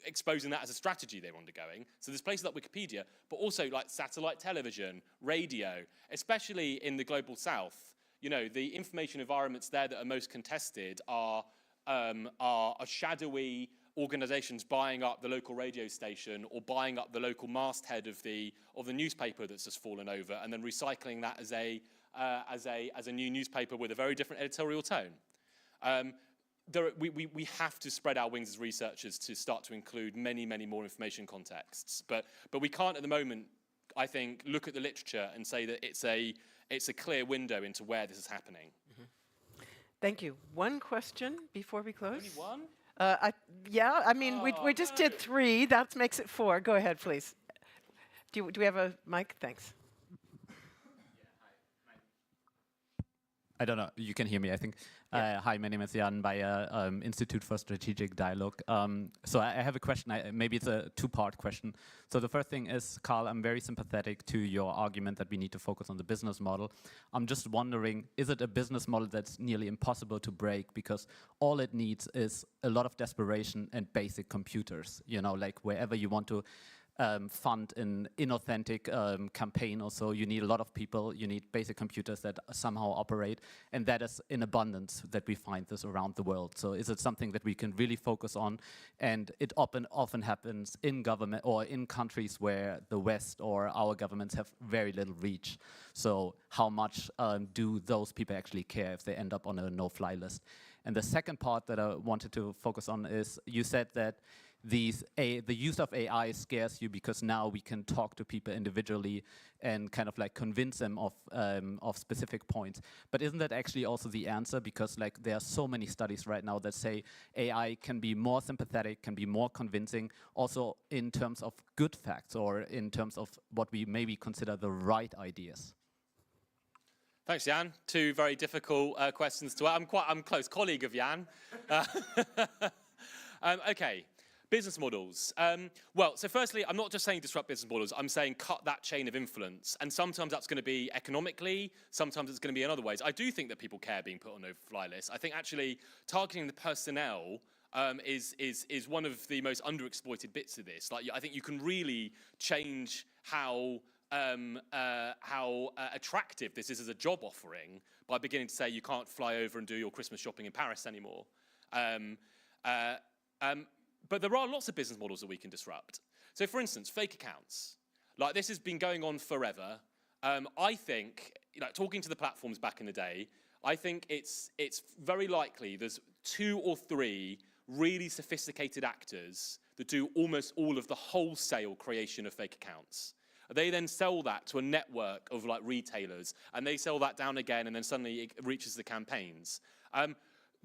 exposing that as a strategy they were undergoing. So there's places like Wikipedia, but also like satellite television, radio, especially in the global south. You know, the information environments there that are most contested are shadowy organizations buying up the local radio station or buying up the local masthead of the newspaper that's just fallen over, and then recycling that as a new newspaper with a very different editorial tone. We have to spread our wings as researchers to start to include many more information contexts. But we can't at the moment, I think, look at the literature and say that it's a clear window into where this is happening. Mm-hmm. Thank you. One question before we close? Only one? Yeah, I mean, we just did 3. That makes it 4. Go ahead, please. Do we have a mic? Thanks. I don't know, you can hear me, I think. Yeah. Hi, my name is Jan Bayer, Institute for Strategic Dialogue. So I have a question, maybe it's a 2-part question. So the first thing is, Carl, I'm very sympathetic to your argument that we need to focus on the business model. I'm just wondering, is it a business model that's nearly impossible to break? Because all it needs is a lot of desperation and basic computers, you know, like wherever you want to fund an inauthentic campaign or so. You need a lot of people, you need basic computers that somehow operate, and that is in abundance that we find this around the world. So is it something that we can really focus on? And it often happens in government or in countries where the West or our governments have very little reach. So how much do those people actually care if they end up on a no-fly list? And the second part that I wanted to focus on is, you said that the use of AI scares you because now we can talk to people individually and kind of like convince them of specific points. But isn't that actually also the answer? Because like there are so many studies right now that say AI can be more sympathetic, can be more convincing, also in terms of good facts or in terms of what we maybe consider the right ideas. Thanks, Jan. Two very difficult questions to ask. I'm a close colleague of Jan. Okay. Business models. Well, so firstly, I'm not just saying disrupt business models, I'm saying cut that chain of influence. And sometimes that's going to be economically, sometimes it's going to be in other ways. I do think that people care being put on no-fly lists. I think actually targeting the personnel is one of the most underexploited bits of this. Like, I think you can really change how attractive this is as a job offering by beginning to say you can't fly over and do your Christmas shopping in Paris anymore. But there are lots of business models that we can disrupt. So for instance, fake accounts. Like, this has been going on forever. I think, talking to the platforms back in the day, I think it's very likely there's 2 or 3 really sophisticated actors that do almost all of the wholesale creation of fake accounts. They then sell that to a network of like retailers, and they sell that down again, and then suddenly it reaches the campaigns.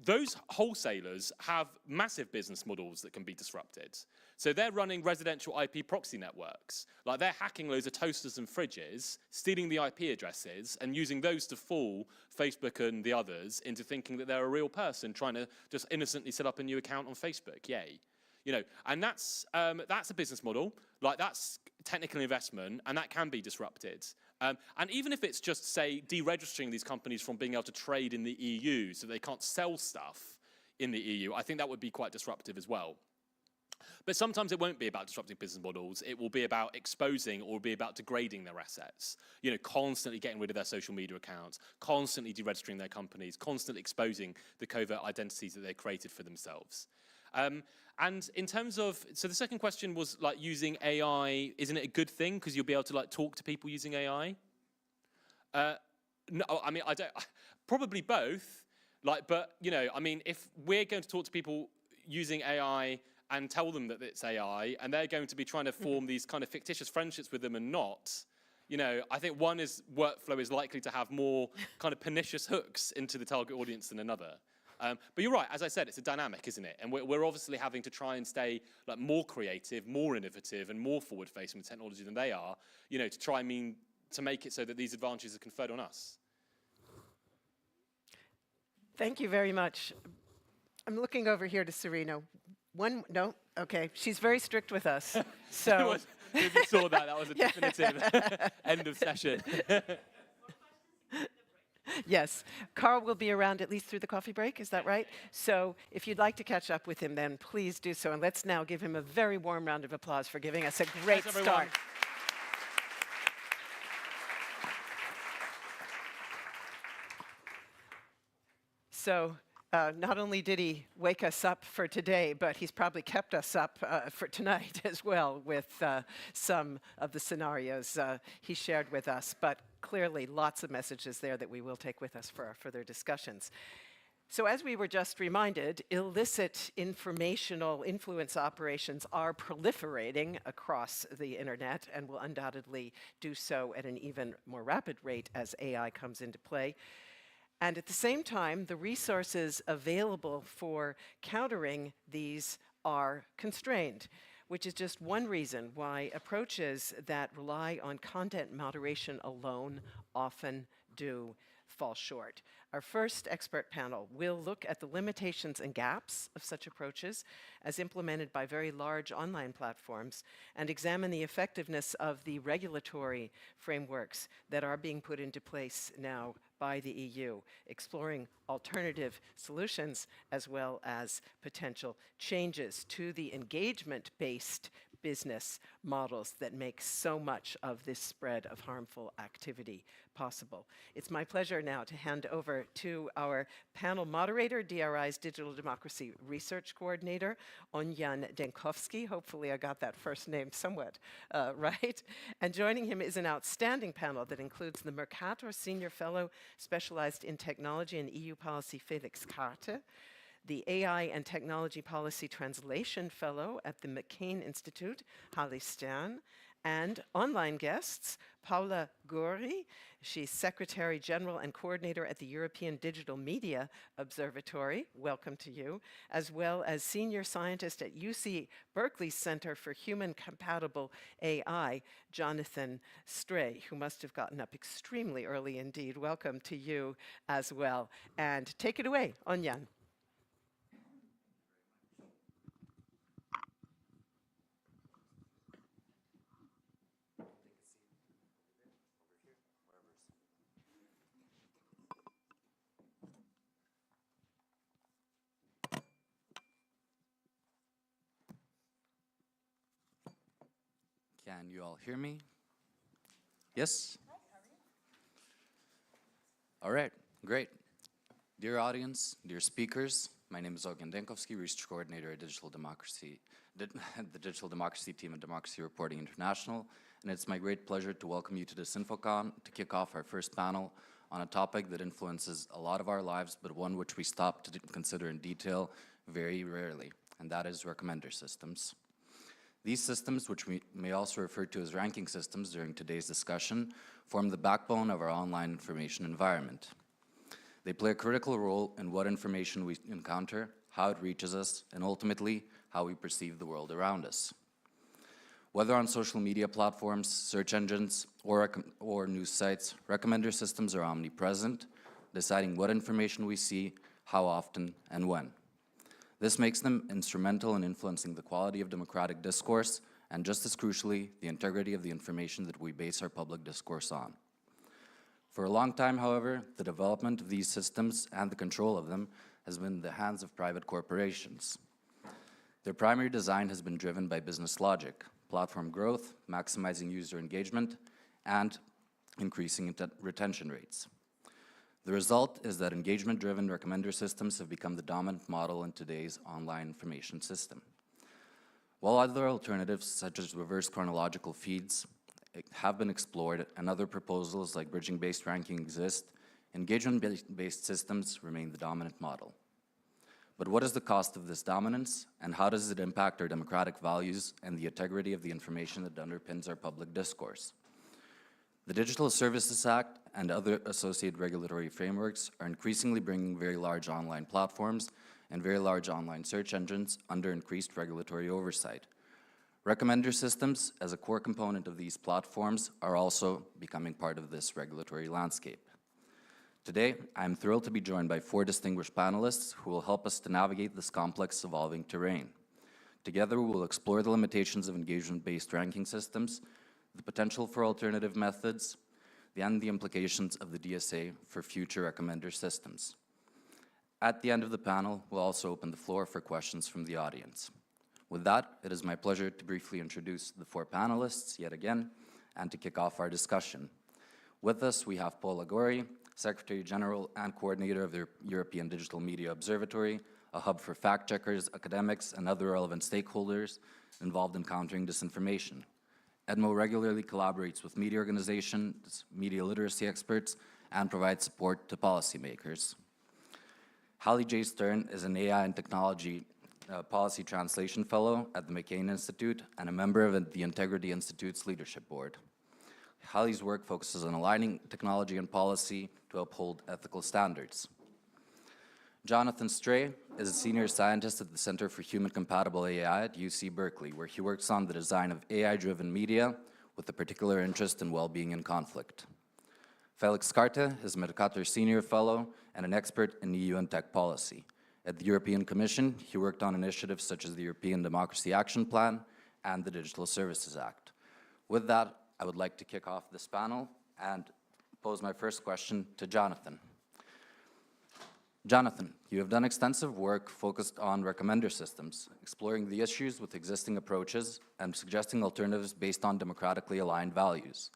Those wholesalers have massive business models that can be disrupted. So they're running residential IP proxy networks. Like, they're hacking loads of toasters and fridges, stealing the IP addresses, and using those to fool Facebook and the others into thinking that they're a real person trying to just innocently set up a new account on Facebook. Yay. And that's a business model. Like, that's technical investment, and that can be disrupted. And even if it's just, say, deregistering these companies from being able to trade in the EU so they can't sell stuff in the EU, I think that would be quite disruptive as well. But sometimes it won't be about disrupting business models. It will be about exposing or be about degrading their assets. Constantly getting rid of their social media accounts, constantly deregistering their companies, constantly exposing the covert identities that they created for themselves. And in terms of, so the second question was like using AI, isn't it a good thing because you'll be able to like talk to people using AI? No, I mean, probably both. Like, but I mean, if we're going to talk to people using AI and tell them that it's AI, and they're going to be trying to form these kind of fictitious friendships with them and not, I think one workflow is likely to have more kind of pernicious hooks into the target audience than another. But you're right, as I said, it's a dynamic, isn't it? And we're obviously having to try and stay like more creative, more innovative, and more forward-facing with technology than they are, to try to make it so that these advantages are conferred on us. Thank you very much. I'm looking over here to Serena. No? Okay, she's very strict with us. So If you saw that was a definitive end of session. Yes, Carl will be around at least through the coffee break, is that right? So if you'd like to catch up with him, then please do so. And let's now give him a very warm round of applause for giving us a great start. So not only did he wake us up for today, but he's probably kept us up for tonight as well with some of the scenarios he shared with us. But clearly, lots of messages there that we will take with us for our further discussions. So as we were just reminded, illicit informational influence operations are proliferating across the internet and will undoubtedly do so at an even more rapid rate as AI comes into play. And at the same time, the resources available for countering these are constrained, which is just one reason why approaches that rely on content moderation alone often do fall short. Our first expert panel will look at the limitations and gaps of such approaches as implemented by very large online platforms and examine the effectiveness of the regulatory frameworks that are being put into place now by the EU, exploring alternative solutions as well as potential changes to the engagement-based business models that make so much of this spread of harmful activity possible. It's my pleasure now to hand over to our panel moderator, DRI's Digital Democracy Research Coordinator, Onyan Denkovsky. Hopefully I got that first name somewhat right. And joining him is an outstanding panel that includes the Mercator Senior Fellow specialized in technology and EU policy, Felix Karte, the AI and Technology Policy Translation Fellow at the McCain Institute, Hallie Stern, and online guests, Paula Gori. She's Secretary General and Coordinator at the European Digital Media Observatory. Welcome to you. As well as Senior Scientist at UC Berkeley's Center for Human Compatible AI, Jonathan Stray, who must have gotten up extremely early indeed. Welcome to you as well. And take it away, Onyan. Can you all hear me? Yes? All right, great. Dear audience, dear speakers, my name is Ogin Denkovsky, Research Coordinator at Digital Democracy, the Digital Democracy team at Democracy Reporting International, and it's my great pleasure to welcome you to DisinfoCon to kick off our first panel on a topic that influences a lot of our lives, but one which we stop to consider in detail very rarely, and that is recommender systems. These systems, which we may also refer to as ranking systems during today's discussion, form the backbone of our online information environment. They play a critical role in what information we encounter, how it reaches us, and ultimately, how we perceive the world around us. Whether on social media platforms, search engines, or news sites, recommender systems are omnipresent, deciding what information we see, how often, and when. This makes them instrumental in influencing the quality of democratic discourse and, just as crucially, the integrity of the information that we base our public discourse on. For a long time, however, the development of these systems and the control of them has been in the hands of private corporations. Their primary design has been driven by business logic, platform growth, maximizing user engagement, and increasing retention rates. The result is that engagement-driven recommender systems have become the dominant model in today's online information system. While other alternatives, such as reverse chronological feeds, have been explored and other proposals like bridging-based ranking exist, engagement-based systems remain the dominant model. But what is the cost of this dominance, and how does it impact our democratic values and the integrity of the information that underpins our public discourse? The Digital Services Act and other associated regulatory frameworks are increasingly bringing very large online platforms and very large online search engines under increased regulatory oversight. Recommender systems, as a core component of these platforms, are also becoming part of this regulatory landscape. Today, I'm thrilled to be joined by 4 distinguished panelists who will help us to navigate this complex, evolving terrain. Together, we will explore the limitations of engagement-based ranking systems, the potential for alternative methods, and the implications of the DSA for future recommender systems. At the end of the panel, we'll also open the floor for questions from the audience. With that, it is my pleasure to briefly introduce the 4 panelists yet again, and to kick off our discussion. With us, we have Paula Gori, Secretary General and Coordinator of the European Digital Media Observatory, a hub for fact-checkers, academics, and other relevant stakeholders involved in countering disinformation. EDMO regularly collaborates with media organizations, media literacy experts, and provides support to policymakers. Hallie J. Stern is an AI and Technology Policy Translation Fellow at the McCain Institute and a member of the Integrity Institute's Leadership Board. Hallie's work focuses on aligning technology and policy to uphold ethical standards. Jonathan Stray is a senior scientist at the Center for Human Compatible AI at UC Berkeley, where he works on the design of AI-driven media with a particular interest in well-being and conflict. Felix Karte is a Mercator Senior Fellow and an expert in EU and tech policy. At the European Commission, he worked on initiatives such as the European Democracy Action Plan and the Digital Services Act. With that, I would like to kick off this panel and pose my first question to Jonathan. Jonathan, you have done extensive work focused on recommender systems, exploring the issues with existing approaches and suggesting alternatives based on democratically aligned values.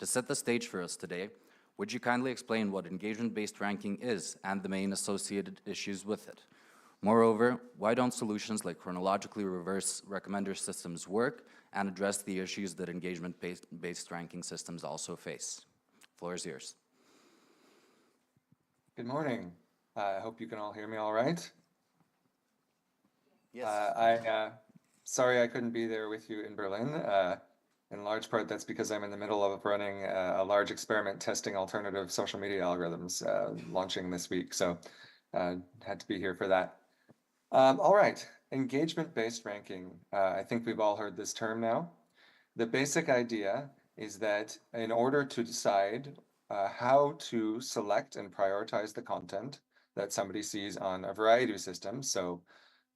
To set the stage for us today, would you kindly explain what engagement-based ranking is and the main associated issues with it? Moreover, why don't solutions like chronologically reverse recommender systems work and address the issues that engagement-based ranking systems also face? Floor is yours. Good morning. I hope you can all hear me all right. Yes. Sorry I couldn't be there with you in Berlin. In large part, that's because I'm in the middle of running a large experiment testing alternative social media algorithms launching this week, so had to be here for that. All right, engagement-based ranking. I think we've all heard this term now. The basic idea is that in order to decide how to select and prioritize the content that somebody sees on a variety of systems, so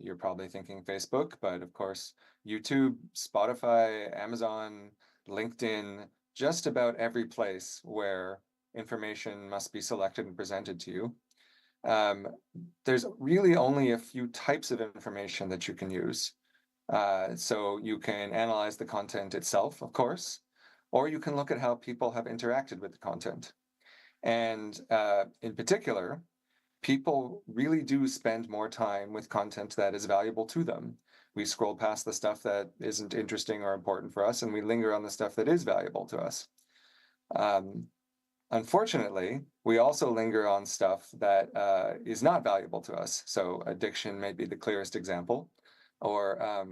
you're probably thinking Facebook, but of course, YouTube, Spotify, Amazon, LinkedIn, just about every place where information must be selected and presented to you. There's really only a few types of information that you can use. So you can analyze the content itself, of course, or you can look at how people have interacted with the content. And in particular, people really do spend more time with content that is valuable to them. We scroll past the stuff that isn't interesting or important for us, and we linger on the stuff that is valuable to us. Unfortunately, we also linger on stuff that is not valuable to us. So addiction may be the clearest example. Or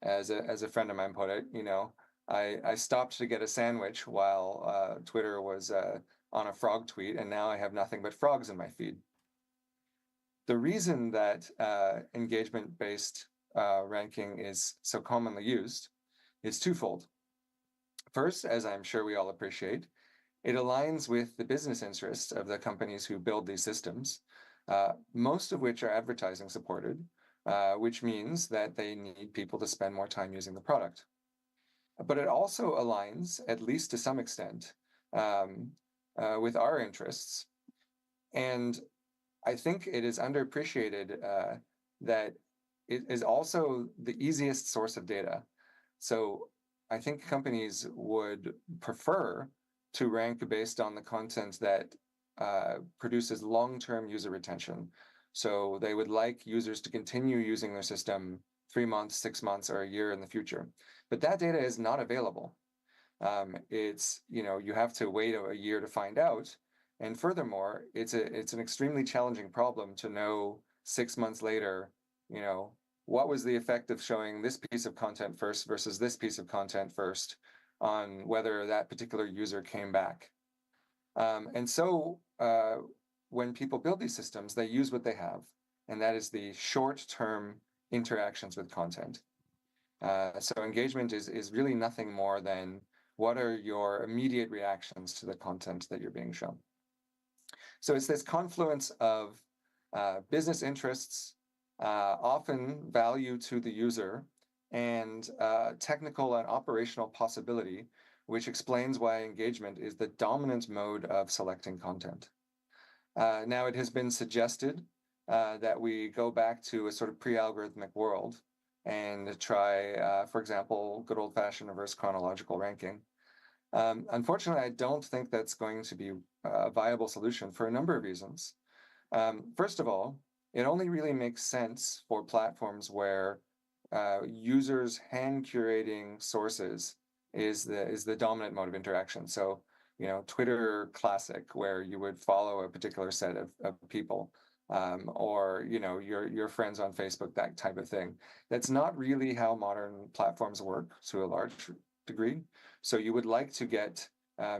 as a friend of mine put it, you know, I stopped to get a sandwich while Twitter was on a frog tweet, and now I have nothing but frogs in my feed. The reason that engagement-based ranking is so commonly used is twofold. First, as I'm sure we all appreciate, it aligns with the business interests of the companies who build these systems, most of which are advertising supported, which means that they need people to spend more time using the product. But it also aligns, at least to some extent, with our interests. And I think it is underappreciated that it is also the easiest source of data. So I think companies would prefer to rank based on the content that produces long-term user retention. So they would like users to continue using their system 3 months, 6 months, or a year in the future. But that data is not available. It's, you know, you have to wait a year to find out. And furthermore, it's an extremely challenging problem to know 6 months later, you know, what was the effect of showing this piece of content first versus this piece of content first on whether that particular user came back. And so when people build these systems, they use what they have, and that is the short-term interactions with content. So engagement is really nothing more than what are your immediate reactions to the content that you're being shown. So it's this confluence of business interests, often value to the user, and technical and operational possibility, which explains why engagement is the dominant mode of selecting content. Now, it has been suggested that we go back to a sort of pre-algorithmic world and try, for example, good old-fashioned reverse chronological ranking. Unfortunately, I don't think that's going to be a viable solution for a number of reasons. First of all, it only really makes sense for platforms where users hand curating sources is the dominant mode of interaction. So, you know, Twitter classic, where you would follow a particular set of people, or, you know, your friends on Facebook, that type of thing. That's not really how modern platforms work to a large degree. So you would like to get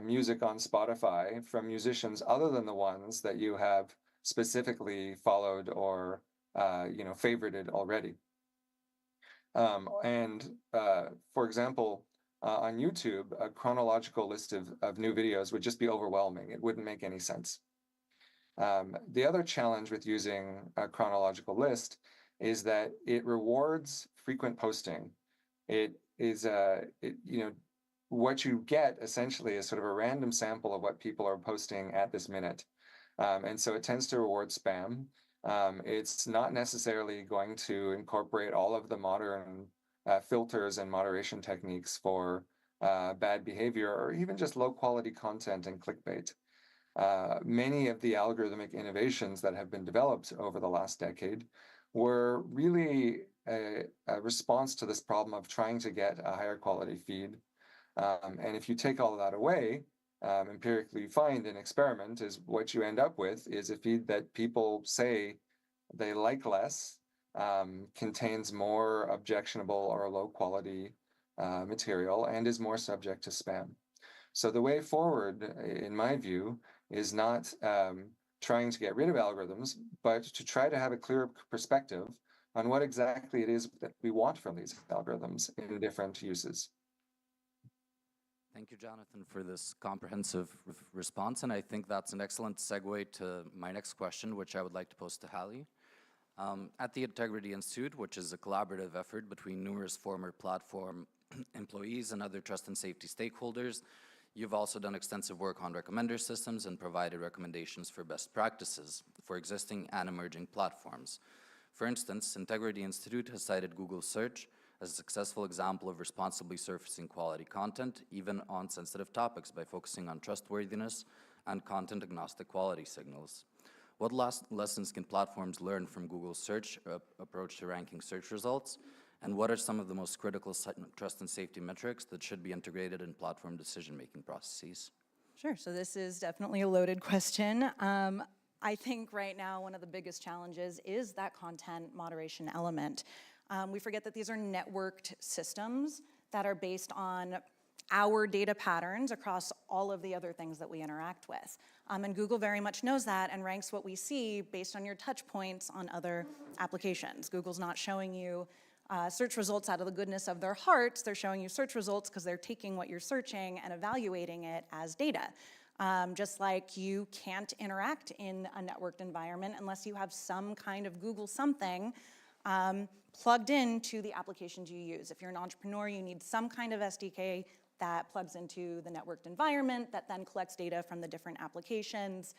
music on Spotify from musicians other than the ones that you have specifically followed or you know, favorited already. For example, on YouTube, a chronological list of new videos would just be overwhelming. It wouldn't make any sense. The other challenge with using a chronological list is that it rewards frequent posting. It is, you know, what you get essentially is sort of a random sample of what people are posting at this minute. And so it tends to reward spam. It's not necessarily going to incorporate all of the modern filters and moderation techniques for bad behavior or even just low quality content and clickbait. Many of the algorithmic innovations that have been developed over the last decade were really a response to this problem of trying to get a higher quality feed. And if you take all of that away, empirically find an experiment is what you end up with is a feed that people say they like less, contains more objectionable or low quality material, and is more subject to spam. So the way forward, in my view, is not trying to get rid of algorithms, but to try to have a clear perspective on what exactly it is that we want from these algorithms in different uses. Thank you, Jonathan, for this comprehensive response, and I think that's an excellent segue to my next question, which I would like to pose to Hallie. At the Integrity Institute, which is a collaborative effort between numerous former platform employees and other trust and safety stakeholders, you've also done extensive work on recommender systems and provided recommendations for best practices for existing and emerging platforms. For instance, Integrity Institute has cited Google Search as a successful example of responsibly surfacing quality content, even on sensitive topics, by focusing on trustworthiness and content-agnostic quality signals. What lessons can platforms learn from Google's search approach to ranking search results? And what are some of the most critical trust and safety metrics that should be integrated in platform decision-making processes? Sure, so this is definitely a loaded question. I think right now one of the biggest challenges is that content moderation element. We forget that these are networked systems that are based on our data patterns across all of the other things that we interact with. And Google very much knows that and ranks what we see based on your touch points on other applications. Google's not showing you search results out of the goodness of their hearts. They're showing you search results because they're taking what you're searching and evaluating it as data. Just like you can't interact in a networked environment unless you have some kind of Google something plugged into the applications you use. If you're an entrepreneur, you need some kind of SDK that plugs into the networked environment that then collects data from the different applications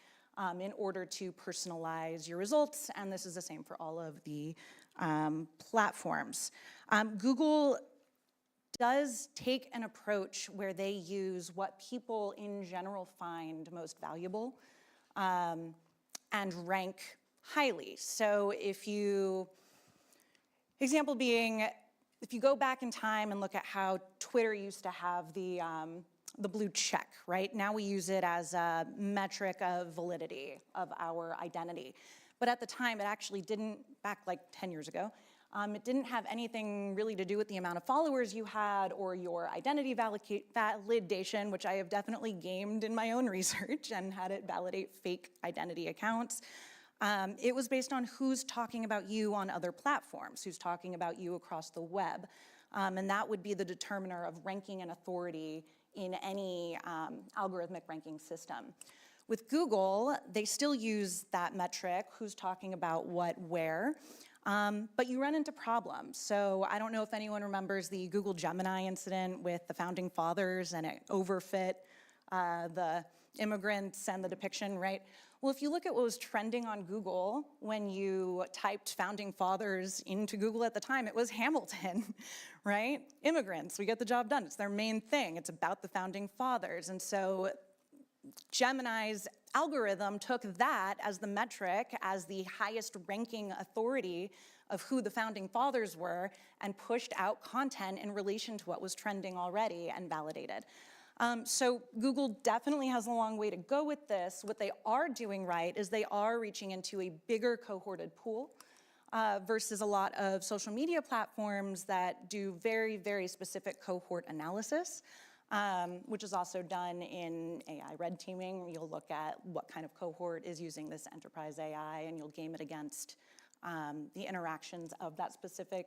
in order to personalize your results, and this is the same for all of the platforms. Google does take an approach where they use what people in general find most valuable and rank highly. So example being, if you go back in time and look at how Twitter used to have the blue check, right? Now we use it as a metric of validity of our identity. But at the time, it actually didn't, back like 10 years ago, it didn't have anything really to do with the amount of followers you had or your identity validation, which I have definitely gamed in my own research and had it validate fake identity accounts. It was based on who's talking about you on other platforms, who's talking about you across the web. And that would be the determiner of ranking and authority in any algorithmic ranking system. With Google, they still use that metric, who's talking about what, where, but you run into problems. So I don't know if anyone remembers the Google Gemini incident with the founding fathers and it overfit the immigrants and the depiction, right? Well, if you look at what was trending on Google when you typed founding fathers into Google at the time, it was Hamilton, right? Immigrants, we get the job done. It's their main thing. It's about the founding fathers. And so Gemini's algorithm took that as the metric, as the highest ranking authority of who the founding fathers were, and pushed out content in relation to what was trending already and validated. So Google definitely has a long way to go with this. What they are doing right is they are reaching into a bigger cohorted pool versus a lot of social media platforms that do very, very specific cohort analysis, which is also done in AI red teaming. You'll look at what kind of cohort is using this enterprise AI, and you'll game it against the interactions of that specific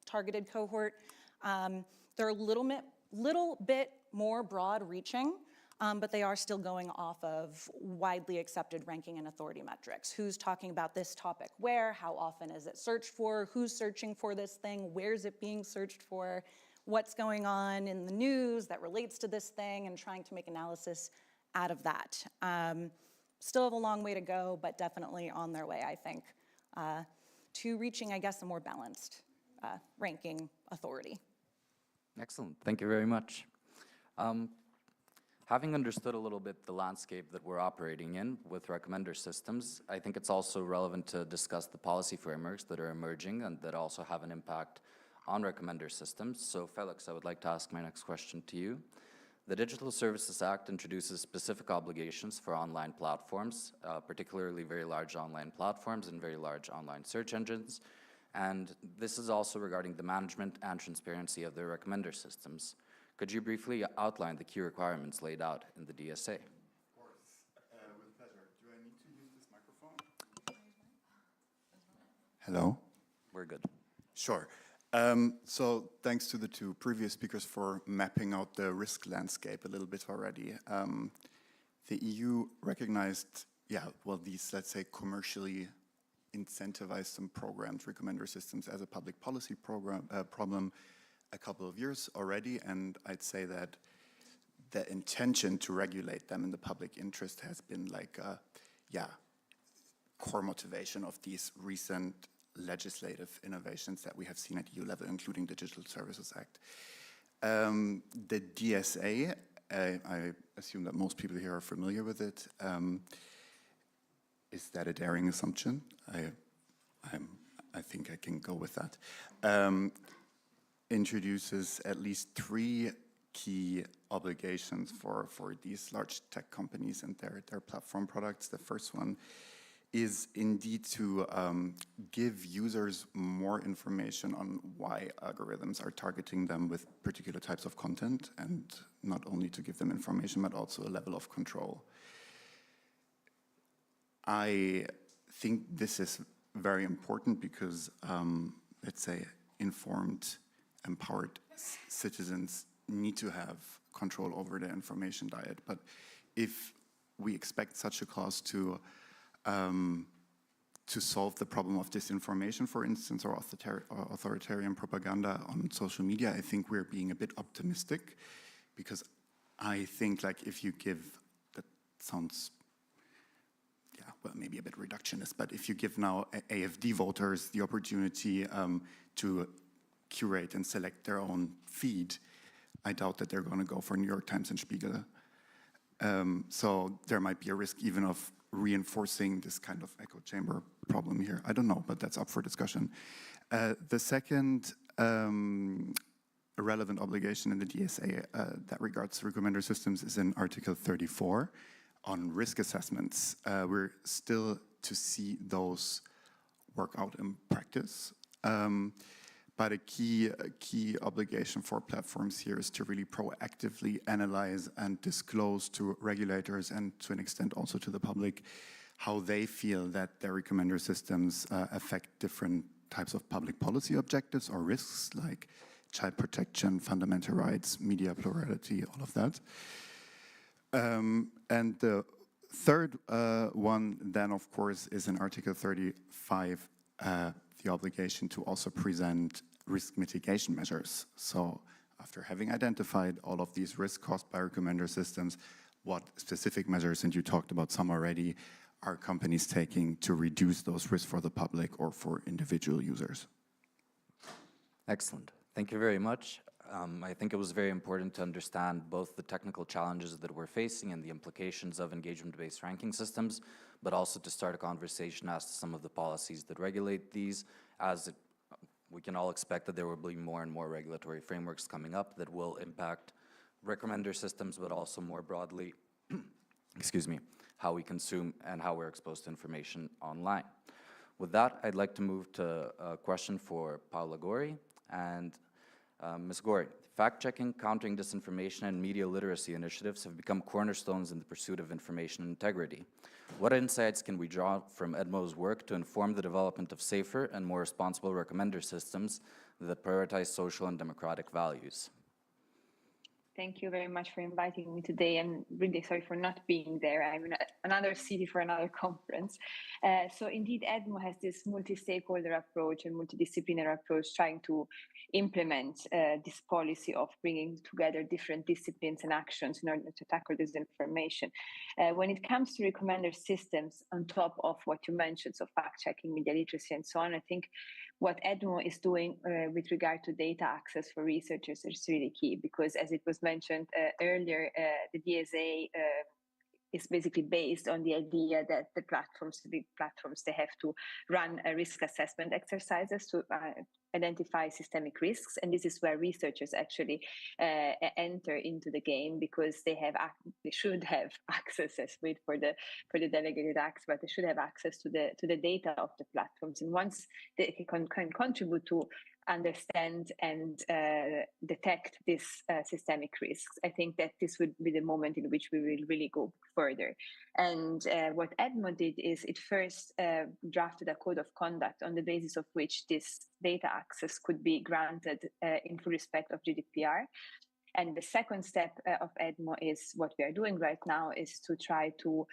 targeted cohort. They're a little bit more broad-reaching, but they are still going off of widely accepted ranking and authority metrics. Who's talking about this topic where? How often is it searched for? Who's searching for this thing? Where's it being searched for? What's going on in the news that relates to this thing, and trying to make analysis out of that. Still have a long way to go, but definitely on their way, I think, to reaching, I guess, a more balanced ranking authority. Excellent. Thank you very much. Having understood a little bit the landscape that we're operating in with recommender systems, I think it's also relevant to discuss the policy frameworks that are emerging and that also have an impact on recommender systems. So Felix, I would like to ask my next question to you. The Digital Services Act introduces specific obligations for online platforms, particularly very large online platforms and very large online search engines. And this is also regarding the management and transparency of their recommender systems. Could you briefly outline the key requirements laid out in the DSA? Of course, with pleasure. Do I need to use this microphone? Hello? We're good. Sure. So thanks to the two previous speakers for mapping out the risk landscape a little bit already. The EU recognized, these, let's say, commercially incentivized some programs, recommender systems, as a public policy problem a couple of years already, and I'd say that the intention to regulate them in the public interest has been like a, core motivation of these recent legislative innovations that we have seen at EU level, including the Digital Services Act. The DSA, I assume that most people here are familiar with it. Is that a daring assumption? I think I can go with that. Introduces at least 3 key obligations for these large tech companies and their platform products. The first one is indeed to give users more information on why algorithms are targeting them with particular types of content, and not only to give them information, but also a level of control. I think this is very important because, let's say, informed, empowered citizens need to have control over their information diet. But if we expect such a clause to solve the problem of disinformation, for instance, or authoritarian propaganda on social media, I think we're being a bit optimistic, because I think, like, if you give, that sounds, maybe a bit reductionist, but if you give now AfD voters the opportunity to curate and select their own feed, I doubt that they're going to go for New York Times and Spiegel. So there might be a risk even of reinforcing this kind of echo chamber problem here. I don't know, but that's up for discussion. The second relevant obligation in the DSA that regards recommender systems is in Article 34 on risk assessments. We're still to see those work out in practice. But a key obligation for platforms here is to really proactively analyze and disclose to regulators, and to an extent also to the public, how they feel that their recommender systems affect different types of public policy objectives or risks, like child protection, fundamental rights, media plurality, all of that. And the third one then, of course, is in Article 35, the obligation to also present risk mitigation measures. So after having identified all of these risks caused by recommender systems, what specific measures, and you talked about some already, are companies taking to reduce those risks for the public or for individual users? Excellent. Thank you very much. I think it was very important to understand both the technical challenges that we're facing and the implications of engagement-based ranking systems, but also to start a conversation as to some of the policies that regulate these, as we can all expect that there will be more and more regulatory frameworks coming up that will impact recommender systems, but also more broadly, excuse me, how we consume and how we're exposed to information online. With that, I'd like to move to a question for Paula Gori. And Ms. Gori, fact-checking, countering disinformation, and media literacy initiatives have become cornerstones in the pursuit of information integrity. What insights can we draw from Edmo's work to inform the development of safer and more responsible recommender systems that prioritize social and democratic values? Thank you very much for inviting me today, and really sorry for not being there. I'm in another city for another conference. So indeed, EDMO has this multi-stakeholder approach and multidisciplinary approach trying to implement this policy of bringing together different disciplines and actions in order to tackle this information. When it comes to recommender systems on top of what you mentioned, so fact-checking, media literacy, and so on, I think what EDMO is doing with regard to data access for researchers is really key, because as it was mentioned earlier, the DSA is basically based on the idea that the big platforms, they have to run a risk assessment exercises to identify systemic risks. And this is where researchers actually enter into the game, because they should have access, let's wait for the delegated acts, but they should have access to the data of the platforms. And once they can contribute to understand and detect these systemic risks, I think that this would be the moment in which we will really go further. And what EDMO did is it first drafted a code of conduct on the basis of which this data access could be granted in full respect of GDPR. And the second step of EDMO is what we are doing right now, is to try to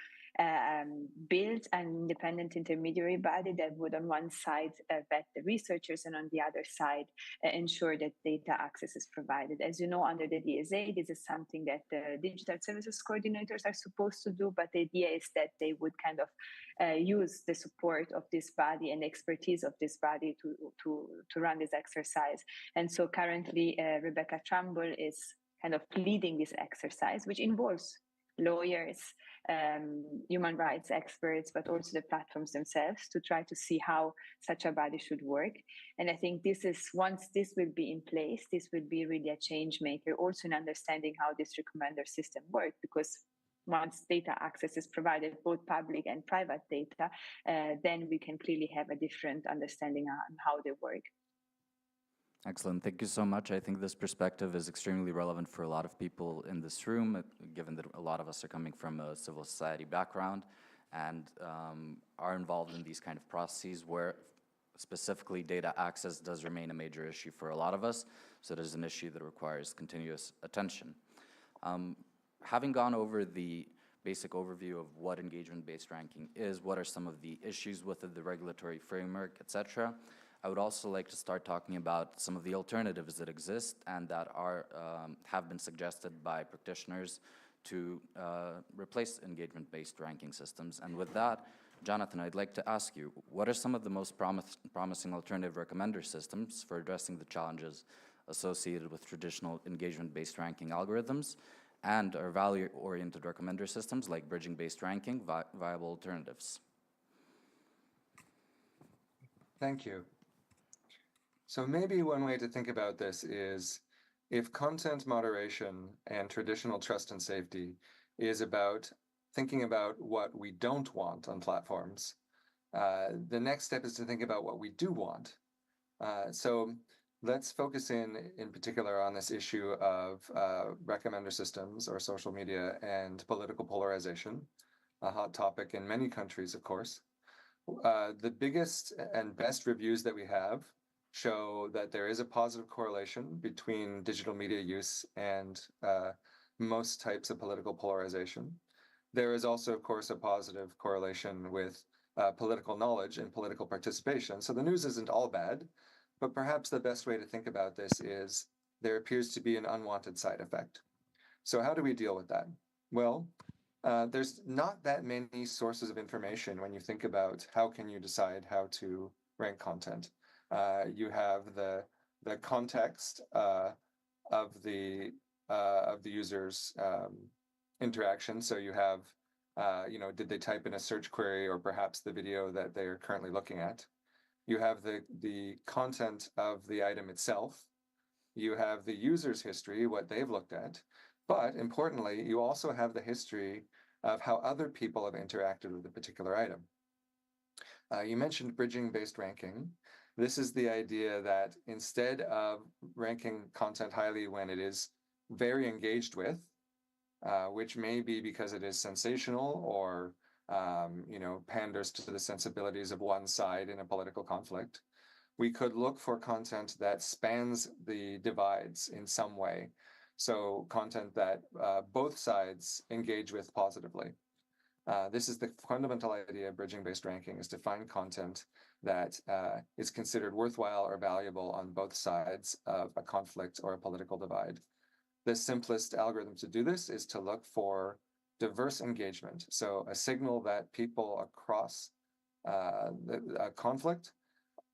build an independent intermediary body that would on one side vet the researchers, and on the other side ensure that data access is provided. As you know, under the DSA, this is something that the digital services coordinators are supposed to do, but the idea is that they would kind of use the support of this body and expertise of this body to run this exercise. And so currently Rebecca Trumbull is kind of leading this exercise, which involves lawyers, human rights experts, but also the platforms themselves, to try to see how such a body should work. And I think once this will be in place, this will be really a change maker, also in understanding how this recommender system works, because once data access is provided, both public and private data, then we can clearly have a different understanding on how they work. Excellent. Thank you so much. I think this perspective is extremely relevant for a lot of people in this room, given that a lot of us are coming from a civil society background and are involved in these kind of processes where specifically data access does remain a major issue for a lot of us. So it is an issue that requires continuous attention. Having gone over the basic overview of what engagement-based ranking is, what are some of the issues with it, the regulatory framework, etc., I would also like to start talking about some of the alternatives that exist and that have been suggested by practitioners to replace engagement-based ranking systems. And with that, Jonathan, I'd like to ask you, what are some of the most promising alternative recommender systems for addressing the challenges associated with traditional engagement-based ranking algorithms, and are value-oriented recommender systems like bridging-based ranking viable alternatives? Thank you. So maybe one way to think about this is, if content moderation and traditional trust and safety is about thinking about what we don't want on platforms, the next step is to think about what we do want. So let's focus in particular on this issue of recommender systems or social media and political polarization, a hot topic in many countries, of course. The biggest and best reviews that we have show that there is a positive correlation between digital media use and most types of political polarization. There is also, of course, a positive correlation with political knowledge and political participation. So the news isn't all bad, but perhaps the best way to think about this is there appears to be an unwanted side effect. So how do we deal with that? Well, there's not that many sources of information when you think about how can you decide how to rank content. You have the context of the user's interaction. So you have, did they type in a search query or perhaps the video that they're currently looking at? You have the content of the item itself. You have the user's history, what they've looked at. But importantly, you also have the history of how other people have interacted with a particular item. You mentioned bridging-based ranking. This is the idea that instead of ranking content highly when it is very engaged with, which may be because it is sensational or panders to the sensibilities of one side in a political conflict, we could look for content that spans the divides in some way. So content that both sides engage with positively. This is the fundamental idea of bridging-based ranking, is to find content that is considered worthwhile or valuable on both sides of a conflict or a political divide. The simplest algorithm to do this is to look for diverse engagement. So a signal that people across a conflict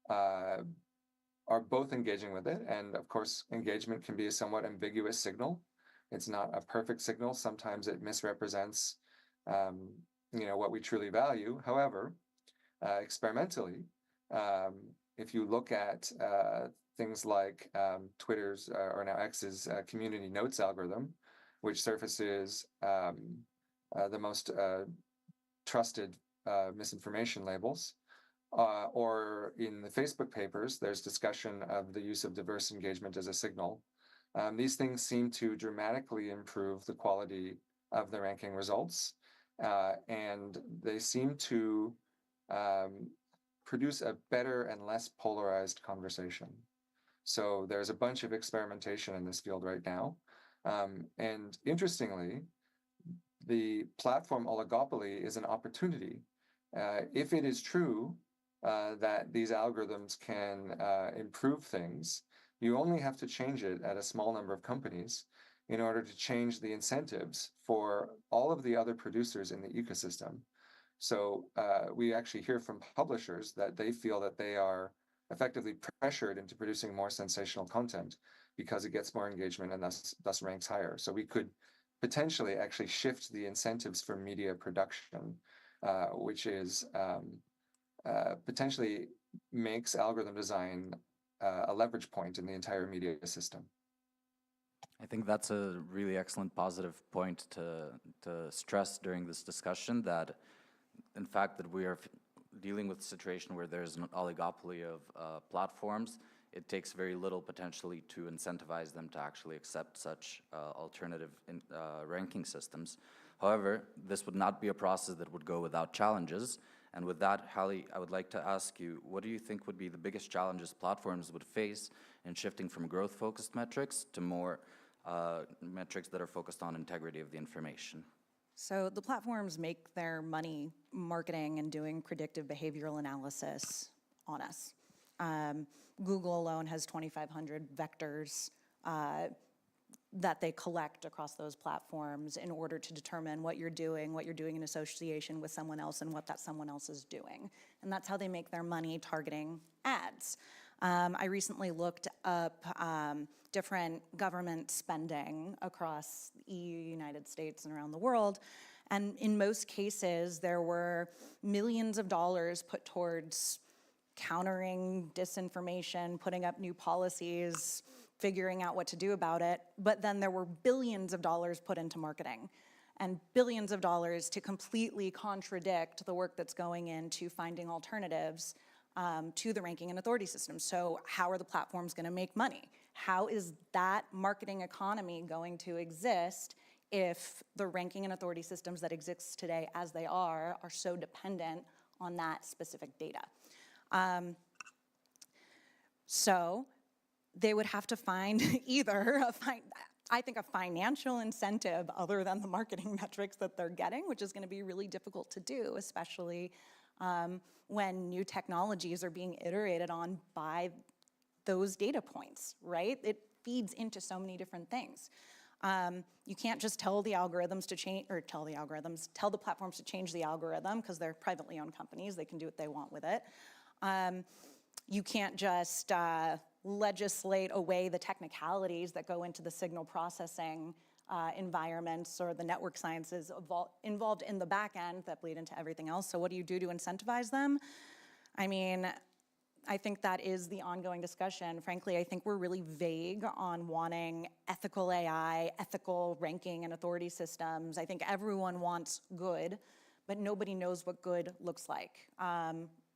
are both engaging with it. And of course, engagement can be a somewhat ambiguous signal. It's not a perfect signal. Sometimes it misrepresents what we truly value. However, experimentally, if you look at things like Twitter's or now X's community notes algorithm, which surfaces the most trusted misinformation labels, or in the Facebook papers, there's discussion of the use of diverse engagement as a signal. These things seem to dramatically improve the quality of the ranking results, and they seem to produce a better and less polarized conversation. So there's a bunch of experimentation in this field right now. And interestingly, the platform oligopoly is an opportunity. If it is true that these algorithms can improve things, you only have to change it at a small number of companies in order to change the incentives for all of the other producers in the ecosystem. So we actually hear from publishers that they feel that they are effectively pressured into producing more sensational content because it gets more engagement and thus ranks higher. So we could potentially actually shift the incentives for media production, which is potentially makes algorithm design a leverage point in the entire media system. I think that's a really excellent positive point to stress during this discussion, that in fact that we are dealing with a situation where there's an oligopoly of platforms. It takes very little potentially to incentivize them to actually accept such alternative ranking systems. However, this would not be a process that would go without challenges. And with that, Hallie, I would like to ask you, what do you think would be the biggest challenges platforms would face in shifting from growth-focused metrics to more metrics that are focused on integrity of the information? So the platforms make their money marketing and doing predictive behavioral analysis on us. Google alone has 2,500 vectors that they collect across those platforms in order to determine what you're doing in association with someone else, and what that someone else is doing. And that's how they make their money targeting ads. I recently looked up different government spending across the EU, United States, and around the world. And in most cases, there were millions of dollars put towards countering disinformation, putting up new policies, figuring out what to do about it. But then there were billions of dollars put into marketing, and billions of dollars to completely contradict the work that's going into finding alternatives to the ranking and authority system. So how are the platforms going to make money? How is that marketing economy going to exist if the ranking and authority systems that exist today as they are so dependent on that specific data? So they would have to find either I think a financial incentive other than the marketing metrics that they're getting, which is going to be really difficult to do, especially when new technologies are being iterated on by those data points, right? It feeds into so many different things. You can't just tell the algorithms to change, or tell the platforms to change the algorithm, because they're privately owned companies. They can do what they want with it. You can't just legislate away the technicalities that go into the signal processing environments or the network sciences involved in the back end that bleed into everything else. So what do you do to incentivize them? I mean, I think that is the ongoing discussion. Frankly, I think we're really vague on wanting ethical AI, ethical ranking and authority systems. I think everyone wants good, but nobody knows what good looks like.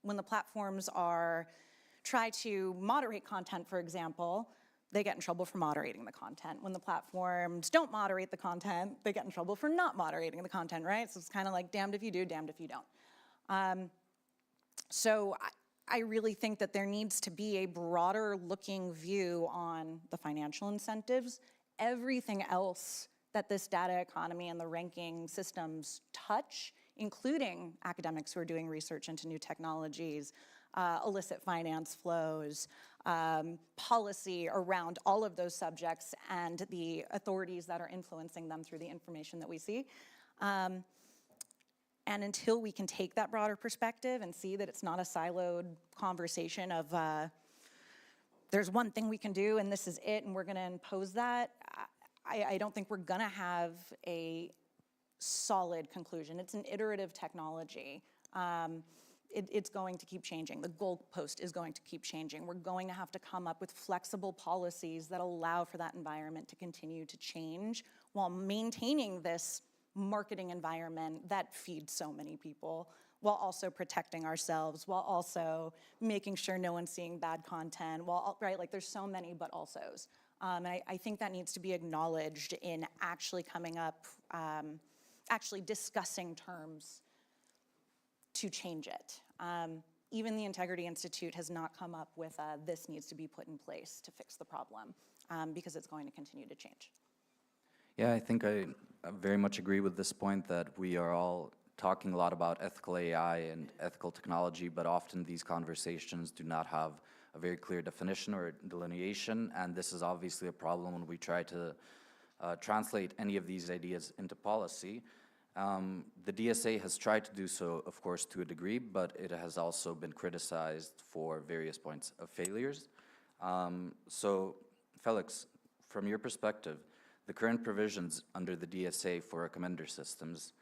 When the platforms try to moderate content, for example, they get in trouble for moderating the content. When the platforms don't moderate the content, they get in trouble for not moderating the content, right? So it's kind of like damned if you do, damned if you don't. So I really think that there needs to be a broader looking view on the financial incentives everything else that this data economy and the ranking systems touch, including academics who are doing research into new technologies, illicit finance flows, policy around all of those subjects and the authorities that are influencing them through the information that we see. And until we can take that broader perspective and see that it's not a siloed conversation of there's one thing we can do and this is it and we're going to impose that, I don't think we're going to have a solid conclusion. It's an iterative technology. It's going to keep changing. The goalpost is going to keep changing. We're going to have to come up with flexible policies that allow for that environment to continue to change while maintaining this marketing environment that feeds so many people, while also protecting ourselves, while also making sure no one's seeing bad content, right? Like there's so many but alsos. And I think that needs to be acknowledged in actually coming up, actually discussing terms to change it. Even the Integrity Institute has not come up with this needs to be put in place to fix the problem because it's going to continue to change. Yeah, I think I very much agree with this point that we are all talking a lot about ethical AI and ethical technology, but often these conversations do not have a very clear definition or delineation, and this is obviously a problem when we try to translate any of these ideas into policy. The DSA has tried to do so, of course, to a degree, but it has also been criticized for various points of failures. So, Felix, from your perspective, the current provisions under the DSA for recommender systems,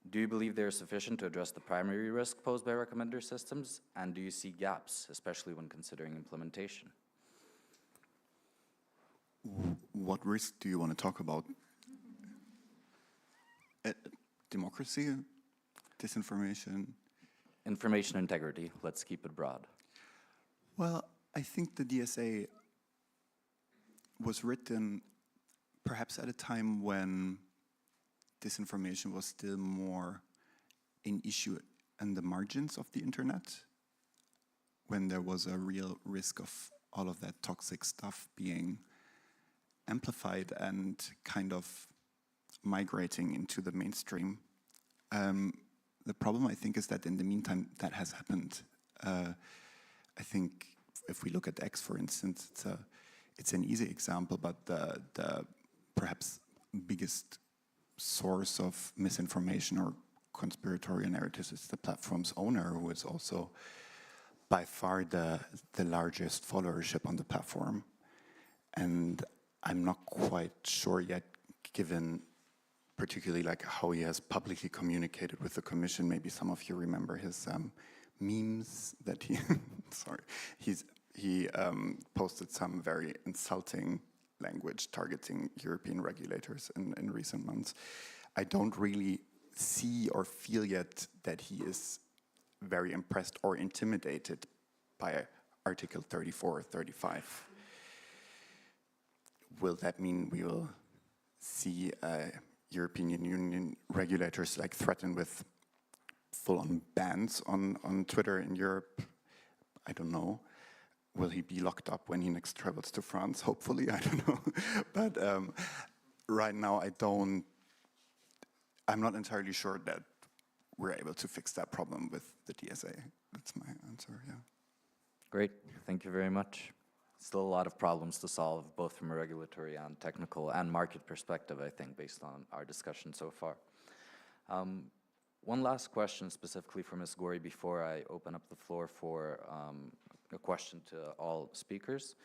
do you believe they're sufficient to address the primary risk posed by recommender systems? And do you see gaps, especially when considering implementation? What risk do you want to talk about? Democracy? Disinformation? Information integrity, let's keep it broad. Well, I think the DSA was written perhaps at a time when disinformation was still more an issue in the margins of the internet, when there was a real risk of all of that toxic stuff being amplified and kind of migrating into the mainstream. The problem, I think, is that in the meantime, that has happened. I think if we look at X, for instance, it's an easy example, but the perhaps biggest source of misinformation or conspiratorial narratives is the platform's owner, who is also by far the largest followership on the platform. And I'm not quite sure yet, given particularly like how he has publicly communicated with the commission. Maybe some of you remember his memes that he, he posted some very insulting language targeting European regulators in recent months. I don't really see or feel yet that he is very impressed or intimidated by Article 34 or 35. Will that mean we will see European Union regulators like threatened with full-on bans on Twitter in Europe? I don't know. Will he be locked up when he next travels to France? Hopefully, I don't know. But right now, I'm not entirely sure that we're able to fix that problem with the DSA. That's my answer, yeah. Great, thank you very much. Still a lot of problems to solve, both from a regulatory and technical and market perspective, I think, based on our discussion so far. One last question specifically for Ms. Gori before I open up the floor for a question to all speakers.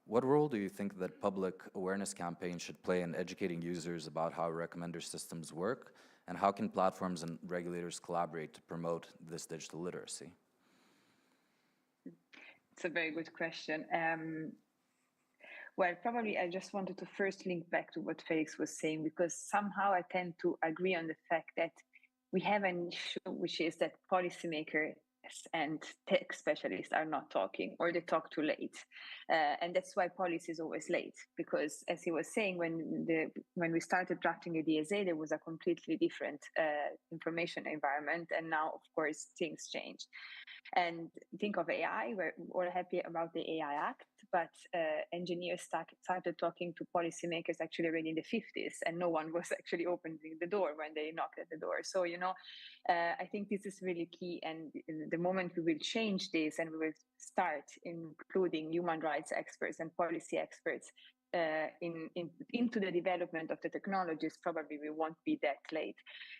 What role do you think that public awareness campaigns should play in educating users about how recommender systems work, and how can platforms and regulators collaborate to promote this digital literacy? It's a very good question. Well, probably I just wanted to first link back to what Felix was saying, because somehow I tend to agree on the fact that we have an issue, which is that policymakers and tech specialists are not talking, or they talk too late. And that's why policy is always late, because as he was saying, when we started drafting the DSA, there was a completely different information environment, and now, of course, things change. And think of AI, we're all happy about the AI Act, but engineers started talking to policymakers actually already in the 50s, and no one was actually opening the door when they knocked at the door. So, I think this is really key, and the moment we will change this and we will start including human rights experts and policy experts into the development of the technologies, probably we won't be that late.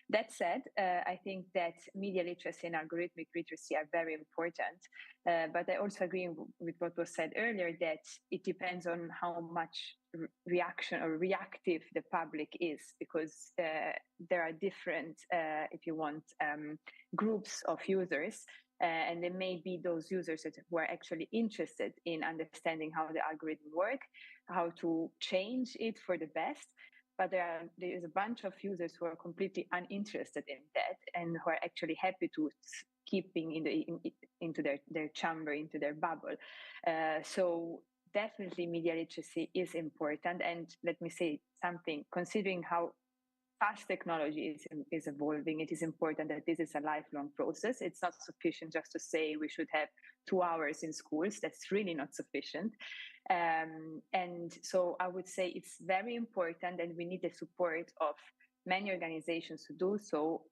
That said, I think that media literacy and algorithmic literacy are very important, but I also agree with what was said earlier, that it depends on how much reaction or reactive the public is, because there are different, if you want, groups of users. And there may be those users who are actually interested in understanding how the algorithm works, how to change it for the best. But there is a bunch of users who are completely uninterested in that, and who are actually happy to keeping into their chamber, into their bubble. So definitely media literacy is important. And let me say something, considering how fast technology is evolving, it is important that this is a lifelong process. It's not sufficient just to say we should have 2 hours in schools. That's really not sufficient. And so I would say it's very important, and we need the support of many organizations to do so.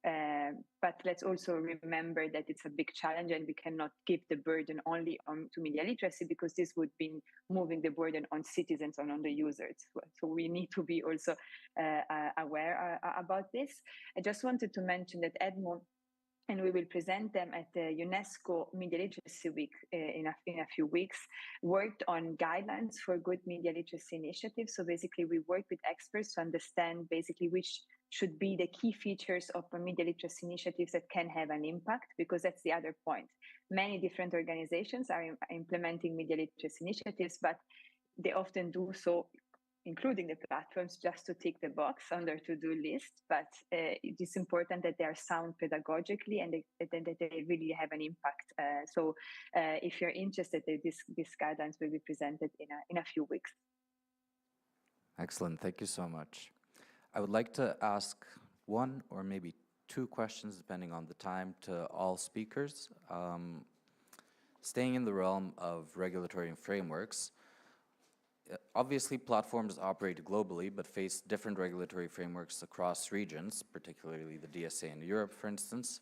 But let's also remember that it's a big challenge, and we cannot give the burden only to media literacy, because this would be moving the burden on citizens and on the users. So we need to be also aware about this. I just wanted to mention that EDMO, and we will present them at the UNESCO Media Literacy Week in a few weeks, worked on guidelines for good media literacy initiatives. So basically, we work with experts to understand basically which should be the key features of media literacy initiatives that can have an impact, because that's the other point. Many different organizations are implementing media literacy initiatives, but they often do so, including the platforms, just to tick the box on their to-do list. But it is important that they are sound pedagogically, and that they really have an impact. So if you're interested, these guidelines will be presented in a few weeks. Excellent, thank you so much. I would like to ask 1 or maybe 2 questions, depending on the time, to all speakers. Staying in the realm of regulatory frameworks, obviously platforms operate globally but face different regulatory frameworks across regions, particularly the DSA in Europe, for instance.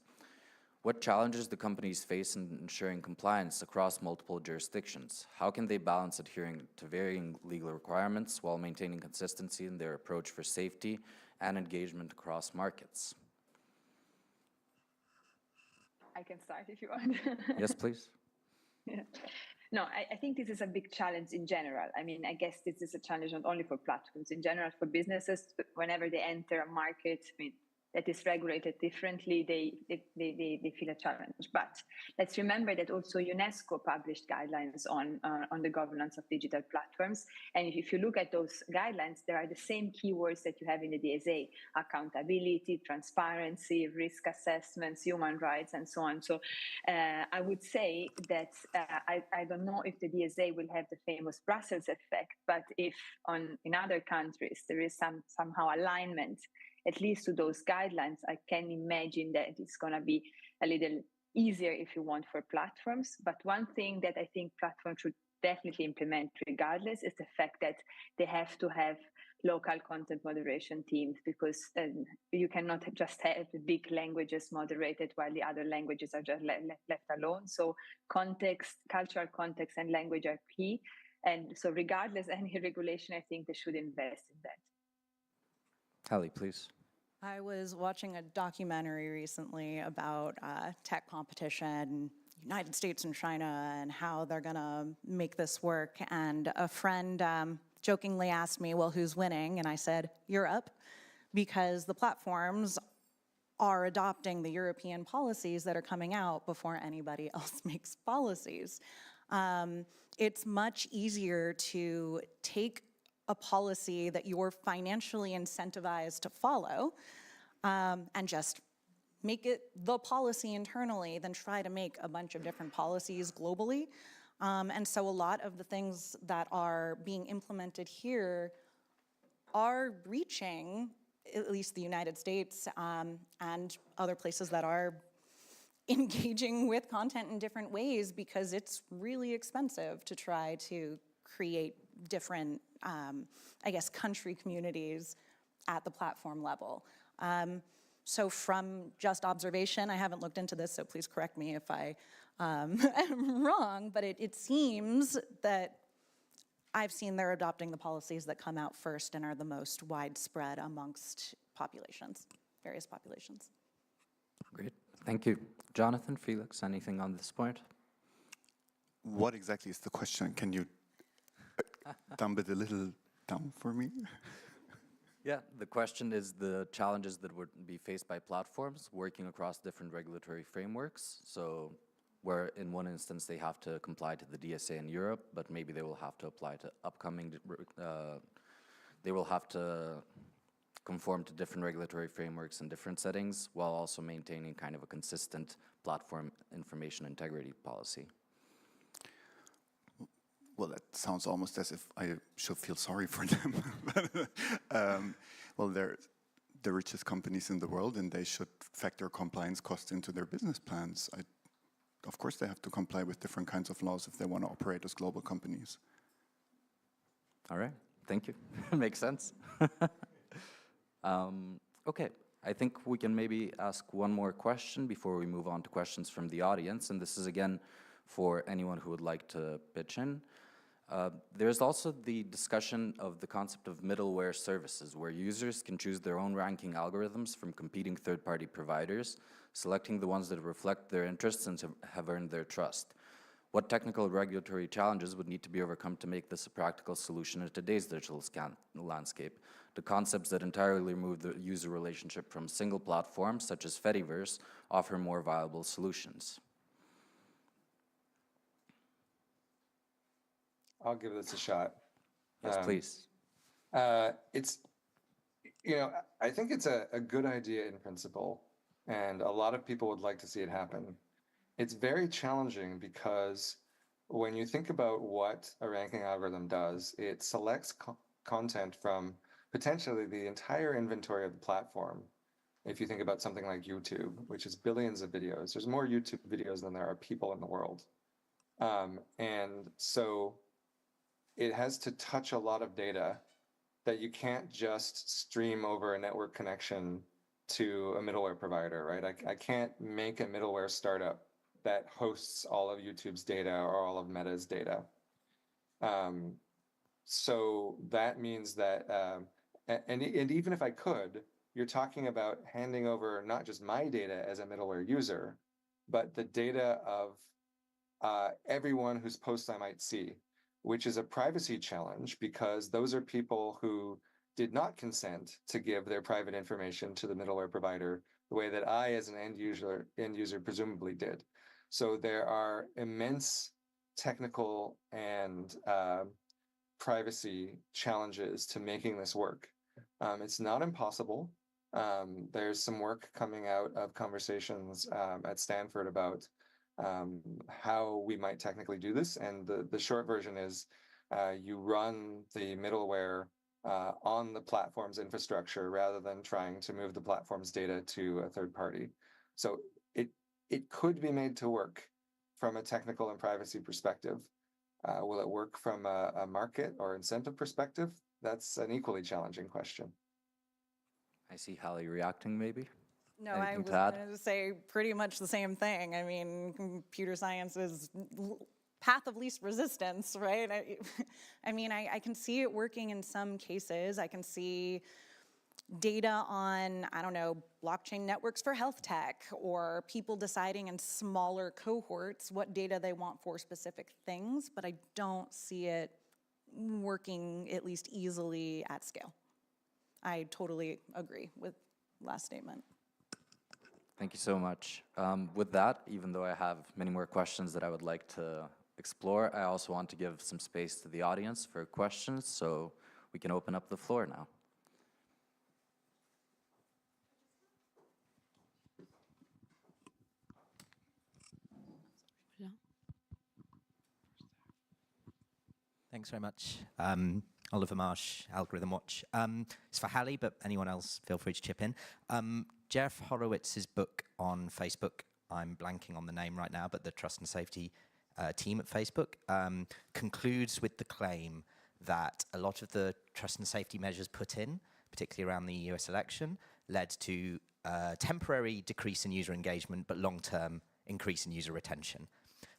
What challenges do companies face in ensuring compliance across multiple jurisdictions? How can they balance adhering to varying legal requirements while maintaining consistency in their approach for safety and engagement across markets? I can start if you want. Yes, please. Yeah. No, I think this is a big challenge in general. I mean, I guess this is a challenge not only for platforms, in general for businesses. Whenever they enter a market, I mean, that is regulated differently, they feel a challenge. But let's remember that also UNESCO published guidelines on the governance of digital platforms. And if you look at those guidelines, there are the same keywords that you have in the DSA: accountability, transparency, risk assessments, human rights, and so on. So I would say that I don't know if the DSA will have the famous Brussels effect, but if in other countries there is somehow alignment, at least to those guidelines, I can imagine that it's going to be a little easier, if you want, for platforms. But one thing that I think platforms should definitely implement regardless is the fact that they have to have local content moderation teams, because you cannot just have the big languages moderated while the other languages are just left alone. So context, cultural context and language are key. And so regardless of any regulation, I think they should invest in that. Hallie, please. I was watching a documentary recently about tech competition, United States and China, and how they're gonna make this work. And a friend jokingly asked me, well, who's winning? And I said, Europe, because the platforms are adopting the European policies that are coming out before anybody else makes policies. It's much easier to take a policy that you're financially incentivized to follow and just make it the policy internally than try to make a bunch of different policies globally. And so a lot of the things that are being implemented here are reaching at least the United States and other places that are engaging with content in different ways, because it's really expensive to try to create different, I guess, country communities at the platform level. So from just observation, I haven't looked into this, so please correct me if I am wrong, but it seems that I've seen they're adopting the policies that come out first and are the most widespread amongst populations, various populations. Great, thank you. Jonathan, Felix, anything on this point? What exactly is the question? Can you dumb it a little down for me? Yeah, the question is the challenges that would be faced by platforms working across different regulatory frameworks. So where in one instance they have to comply to the DSA in Europe, but maybe they will have to apply to upcoming, they will have to conform to different regulatory frameworks in different settings, while also maintaining kind of a consistent platform information integrity policy. Well, that sounds almost as if I should feel sorry for them. Well, they're the richest companies in the world, and they should factor compliance costs into their business plans. Of course, they have to comply with different kinds of laws if they want to operate as global companies. All right, thank you. Makes sense. Okay, I think we can maybe ask one more question before we move on to questions from the audience, and this is again for anyone who would like to pitch in. There's also the discussion of the concept of middleware services, where users can choose their own ranking algorithms from competing third-party providers, selecting the ones that reflect their interests and have earned their trust. What technical regulatory challenges would need to be overcome to make this a practical solution in today's digital landscape? The concepts that entirely remove the user relationship from single platforms, such as Fediverse, offer more viable solutions. I'll give this a shot. Yes, please. It's, you know, I think it's a good idea in principle, and a lot of people would like to see it happen. It's very challenging because when you think about what a ranking algorithm does, it selects content from potentially the entire inventory of the platform. If you think about something like YouTube, which is billions of videos, there's more YouTube videos than there are people in the world. And so it has to touch a lot of data that you can't just stream over a network connection to a middleware provider, right? I can't make a middleware startup that hosts all of YouTube's data or all of Meta's data. So that means that, and even if I could, you're talking about handing over not just my data as a middleware user, but the data of everyone whose posts I might see, which is a privacy challenge because those are people who did not consent to give their private information to the middleware provider the way that I, as an end user presumably did. So there are immense technical and privacy challenges to making this work. It's not impossible. There's some work coming out of conversations at Stanford about how we might technically do this. And the short version is you run the middleware on the platform's infrastructure rather than trying to move the platform's data to a third party. So it could be made to work from a technical and privacy perspective. Will it work from a market or incentive perspective? That's an equally challenging question. I see Hallie reacting, maybe. No, I was going to say pretty much the same thing. I mean, computer science is path of least resistance, right? I mean, I can see it working in some cases. I can see data on, I don't know, blockchain networks for health tech, or people deciding in smaller cohorts what data they want for specific things, but I don't see it working at least easily at scale. I totally agree with last statement. Thank you so much. With that, even though I have many more questions that I would like to explore, I also want to give some space to the audience for questions, so we can open up the floor now. Thanks very much. Oliver Marsh, Algorithm Watch. It's for Hallie, but anyone else, feel free to chip in. Jeff Horowitz's book on Facebook, I'm blanking on the name right now, but the trust and safety team at Facebook, concludes with the claim that a lot of the trust and safety measures put in, particularly around the US election, led to temporary decrease in user engagement, but long-term increase in user retention.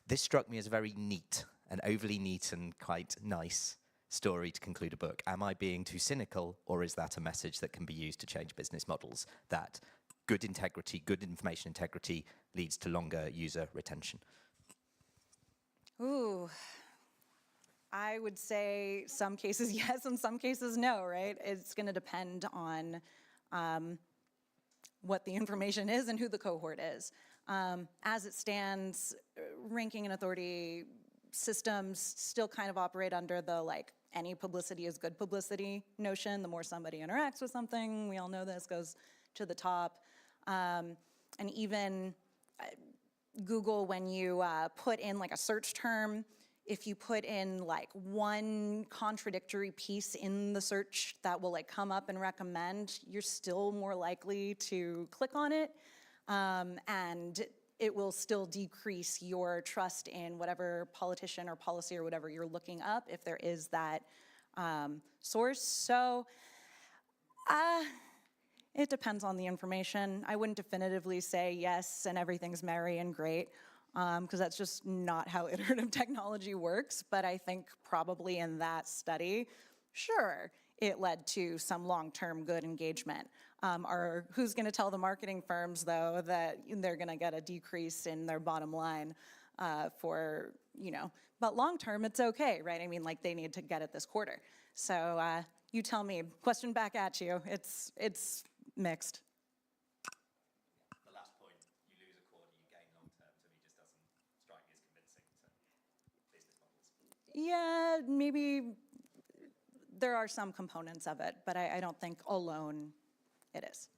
This struck me as a very neat, an overly neat and quite nice story to conclude a book. Am I being too cynical, or is that a message that can be used to change business models, that good integrity, good information integrity leads to longer user retention? Ooh, I would say some cases yes and some cases no, right? It's going to depend on what the information is and who the cohort is. As it stands, ranking and authority systems still kind of operate under the like any publicity is good publicity notion. The more somebody interacts with something, we all know this, goes to the top. And even Google, when you put in like a search term, if you put in like one contradictory piece in the search that will like come up and recommend, you're still more likely to click on it. And it will still decrease your trust in whatever politician or policy or whatever you're looking up if there is that source. So it depends on the information. I wouldn't definitively say yes and everything's merry and great, because that's just not how iterative technology works. But I think probably in that study, sure, it led to some long-term good engagement. Or who's going to tell the marketing firms, though, that they're going to get a decrease in their bottom line for, you know, but long-term, it's okay, right? I mean, like, they need to get it this quarter. So you tell me, question back at you. It's mixed. The last point, you lose a quarter, you gain long-term, to me just doesn't strike me as convincing to business models. Yeah, maybe there are some components of it, but I don't think alone it is.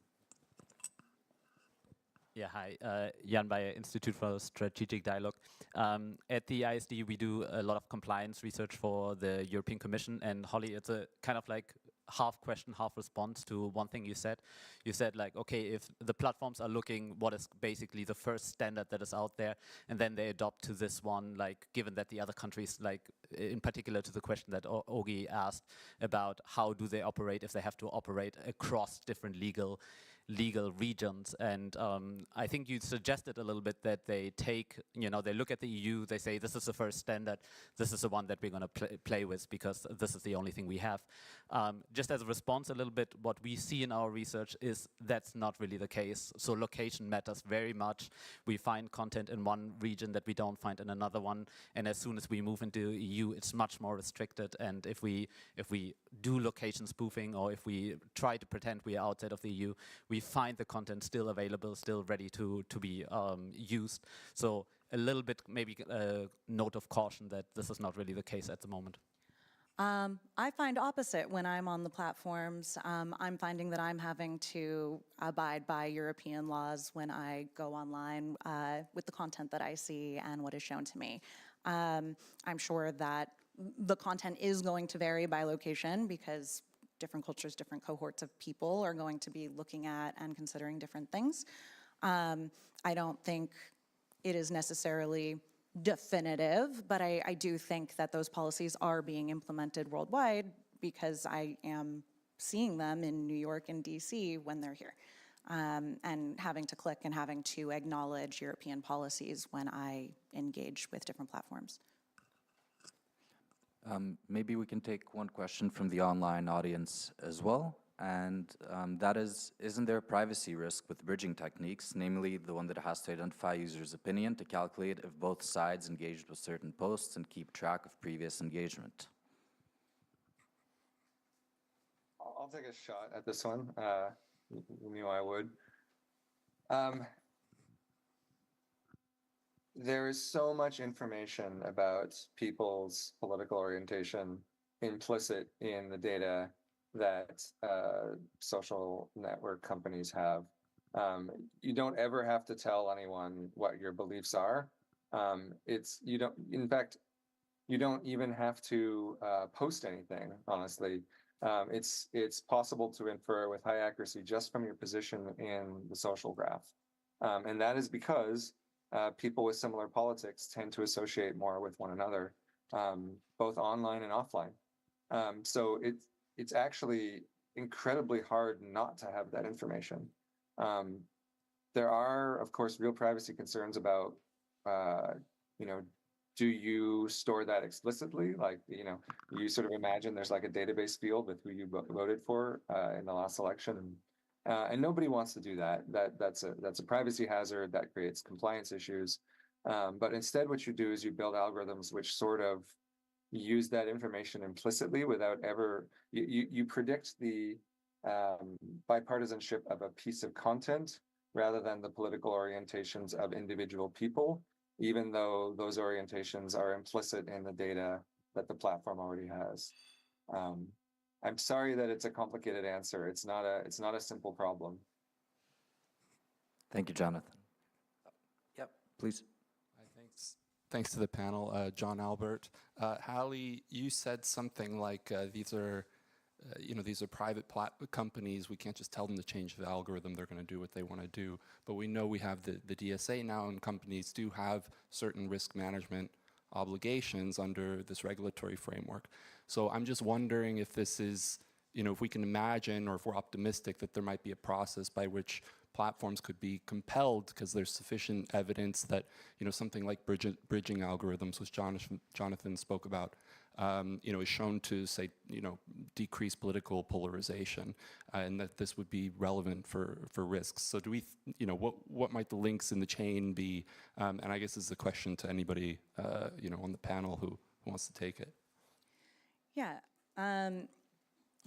Yeah, hi, Jan Bayer, Institute for Strategic Dialogue. At the ISD, we do a lot of compliance research for the European Commission, and Holly, it's a kind of like half question, half response to one thing you said. You said like, okay, if the platforms are looking what is basically the first standard that is out there, and then they adopt to this one, like given that the other countries, like in particular to the question that Ogi asked about how do they operate if they have to operate across different legal regions. And I think you suggested a little bit that they take, you know, they look at the EU, they say this is the first standard, this is the one that we're going to play with because this is the only thing we have. Just as a response a little bit, what we see in our research is that's not really the case. So location matters very much. We find content in one region that we don't find in another one, and as soon as we move into EU, it's much more restricted. And if we do location spoofing, or if we try to pretend we are outside of the EU, we find the content still available, still ready to be used. So a little bit maybe a note of caution that this is not really the case at the moment. I find opposite when I'm on the platforms. I'm finding that I'm having to abide by European laws when I go online with the content that I see and what is shown to me. I'm sure that the content is going to vary by location because different cultures, different cohorts of people are going to be looking at and considering different things. I don't think it is necessarily definitive, but I do think that those policies are being implemented worldwide because I am seeing them in New York and DC when they're here, and having to click and having to acknowledge European policies when I engage with different platforms. Maybe we can take one question from the online audience as well. And that is, isn't there a privacy risk with bridging techniques, namely the one that has to identify users' opinion to calculate if both sides engaged with certain posts and keep track of previous engagement? I'll take a shot at this one. You knew I would. There is so much information about people's political orientation implicit in the data that social network companies have. You don't ever have to tell anyone what your beliefs are. In fact, you don't even have to post anything, honestly. It's possible to infer with high accuracy just from your position in the social graph. And that is because people with similar politics tend to associate more with one another, both online and offline. So it's actually incredibly hard not to have that information. There are, of course, real privacy concerns about, do you store that explicitly? Like, you sort of imagine there's like a database field with who you voted for in the last election, and nobody wants to do that. That's a privacy hazard that creates compliance issues. But instead, what you do is you build algorithms which sort of use that information implicitly without ever. You predict the bipartisanship of a piece of content rather than the political orientations of individual people, even though those orientations are implicit in the data that the platform already has. I'm sorry that it's a complicated answer. It's not a simple problem. Thank you, Jonathan. Yep, please. Thanks to the panel, John Albert. Hallie, you said something like these are private companies. We can't just tell them to change the algorithm. They're going to do what they want to do. But we know we have the DSA now, and companies do have certain risk management obligations under this regulatory framework. So I'm just wondering if this is, if we can imagine, or if we're optimistic that there might be a process by which platforms could be compelled, because there's sufficient evidence that, something like bridging algorithms, which Jonathan spoke about, is shown to, say, decrease political polarization, and that this would be relevant for risks. So do we, what might the links in the chain be? And I guess this is a question to anybody, on the panel who wants to take it. Yeah. Hold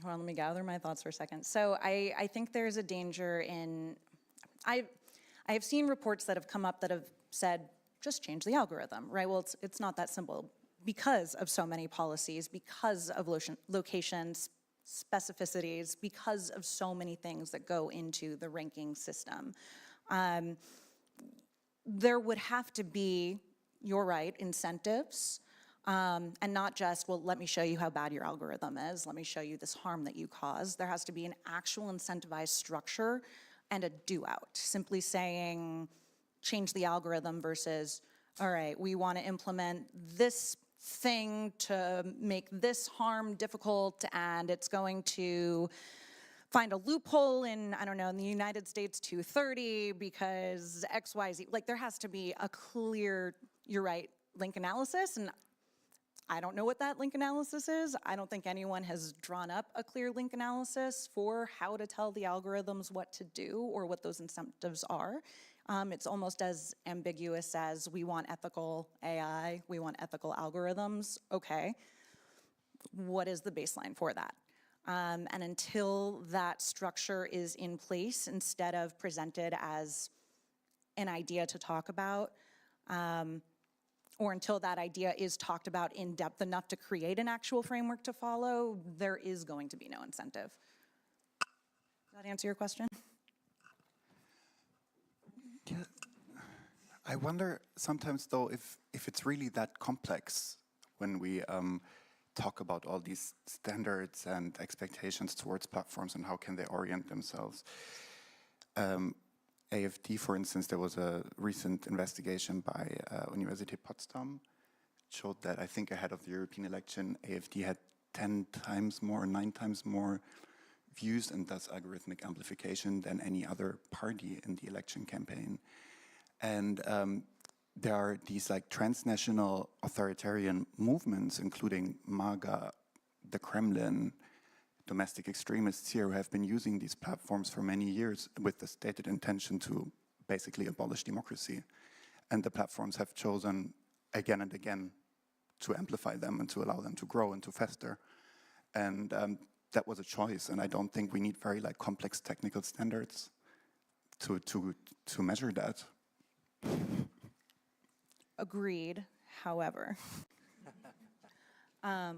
on, let me gather my thoughts for a second. So I think there's a danger in, I have seen reports that have come up that have said, just change the algorithm, right? Well, it's not that simple because of so many policies, because of locations, specificities, because of so many things that go into the ranking system. There would have to be, you're right, incentives, and not just, well, let me show you how bad your algorithm is, let me show you this harm that you cause. There has to be an actual incentivized structure and a do-out. Simply saying, change the algorithm versus, all right, we want to implement this thing to make this harm difficult, and it's going to find a loophole in, I don't know, in the United States 230 because X, Y, Z. Like, there has to be a clear, you're right, link analysis, and I don't know what that link analysis is. I don't think anyone has drawn up a clear link analysis for how to tell the algorithms what to do or what those incentives are. It's almost as ambiguous as we want ethical AI, we want ethical algorithms. Okay, what is the baseline for that? And until that structure is in place, instead of presented as an idea to talk about, or until that idea is talked about in depth enough to create an actual framework to follow, there is going to be no incentive. Does that answer your question? Yeah. I wonder sometimes, though, if it's really that complex when we talk about all these standards and expectations towards platforms and how can they orient themselves. AfD, for instance, there was a recent investigation by University Potsdam, showed that I think ahead of the European election, AfD had 10 times more, 9 times more views and thus algorithmic amplification than any other party in the election campaign. And there are these like transnational authoritarian movements, including MAGA, the Kremlin, domestic extremists here who have been using these platforms for many years with the stated intention to basically abolish democracy. And the platforms have chosen again and again to amplify them and to allow them to grow and to fester. And that was a choice, and I don't think we need very like complex technical standards to measure that. Agreed, however,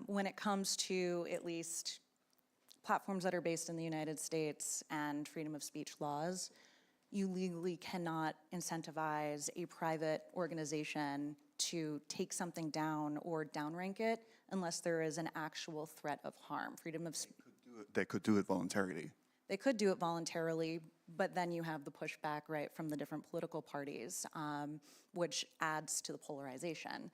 when it comes to at least platforms that are based in the United States and freedom of speech laws, you legally cannot incentivize a private organization to take something down or downrank it unless there is an actual threat of harm. Freedom of They could do it voluntarily. They could do it voluntarily, but then you have the pushback, right, from the different political parties, which adds to the polarization.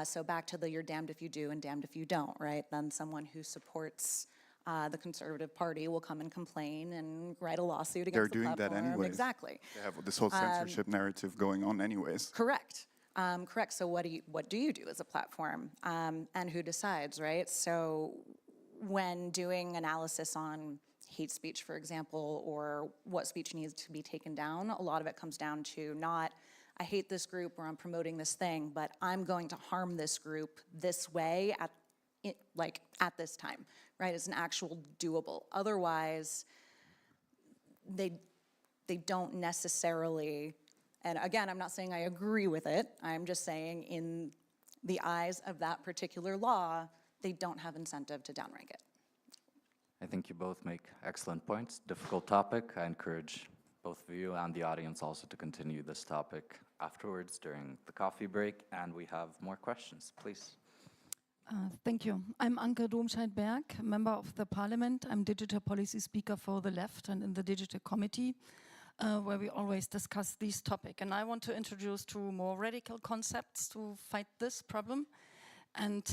So back to the you're damned if you do and damned if you don't, right? Then someone who supports the Conservative Party will come and complain and write a lawsuit against the platform. They're doing that anyways. Exactly. They have this whole censorship narrative going on anyways. Correct. Correct. So what do you do as a platform? And who decides, right? So when doing analysis on hate speech, for example, or what speech needs to be taken down, a lot of it comes down to not, I hate this group or I'm promoting this thing, but I'm going to harm this group this way at this time, right? It's an actual doable. Otherwise, they don't necessarily, and again, I'm not saying I agree with it, I'm just saying in the eyes of that particular law, they don't have incentive to downrank it. I think you both make excellent points. Difficult topic. I encourage both of you and the audience also to continue this topic afterwards during the coffee break, and we have more questions, please. Thank you. I'm Anke Domscheit-Berg, member of the Parliament. I'm digital policy speaker for the left and in the digital committee, where we always discuss this topic. And I want to introduce two more radical concepts to fight this problem. And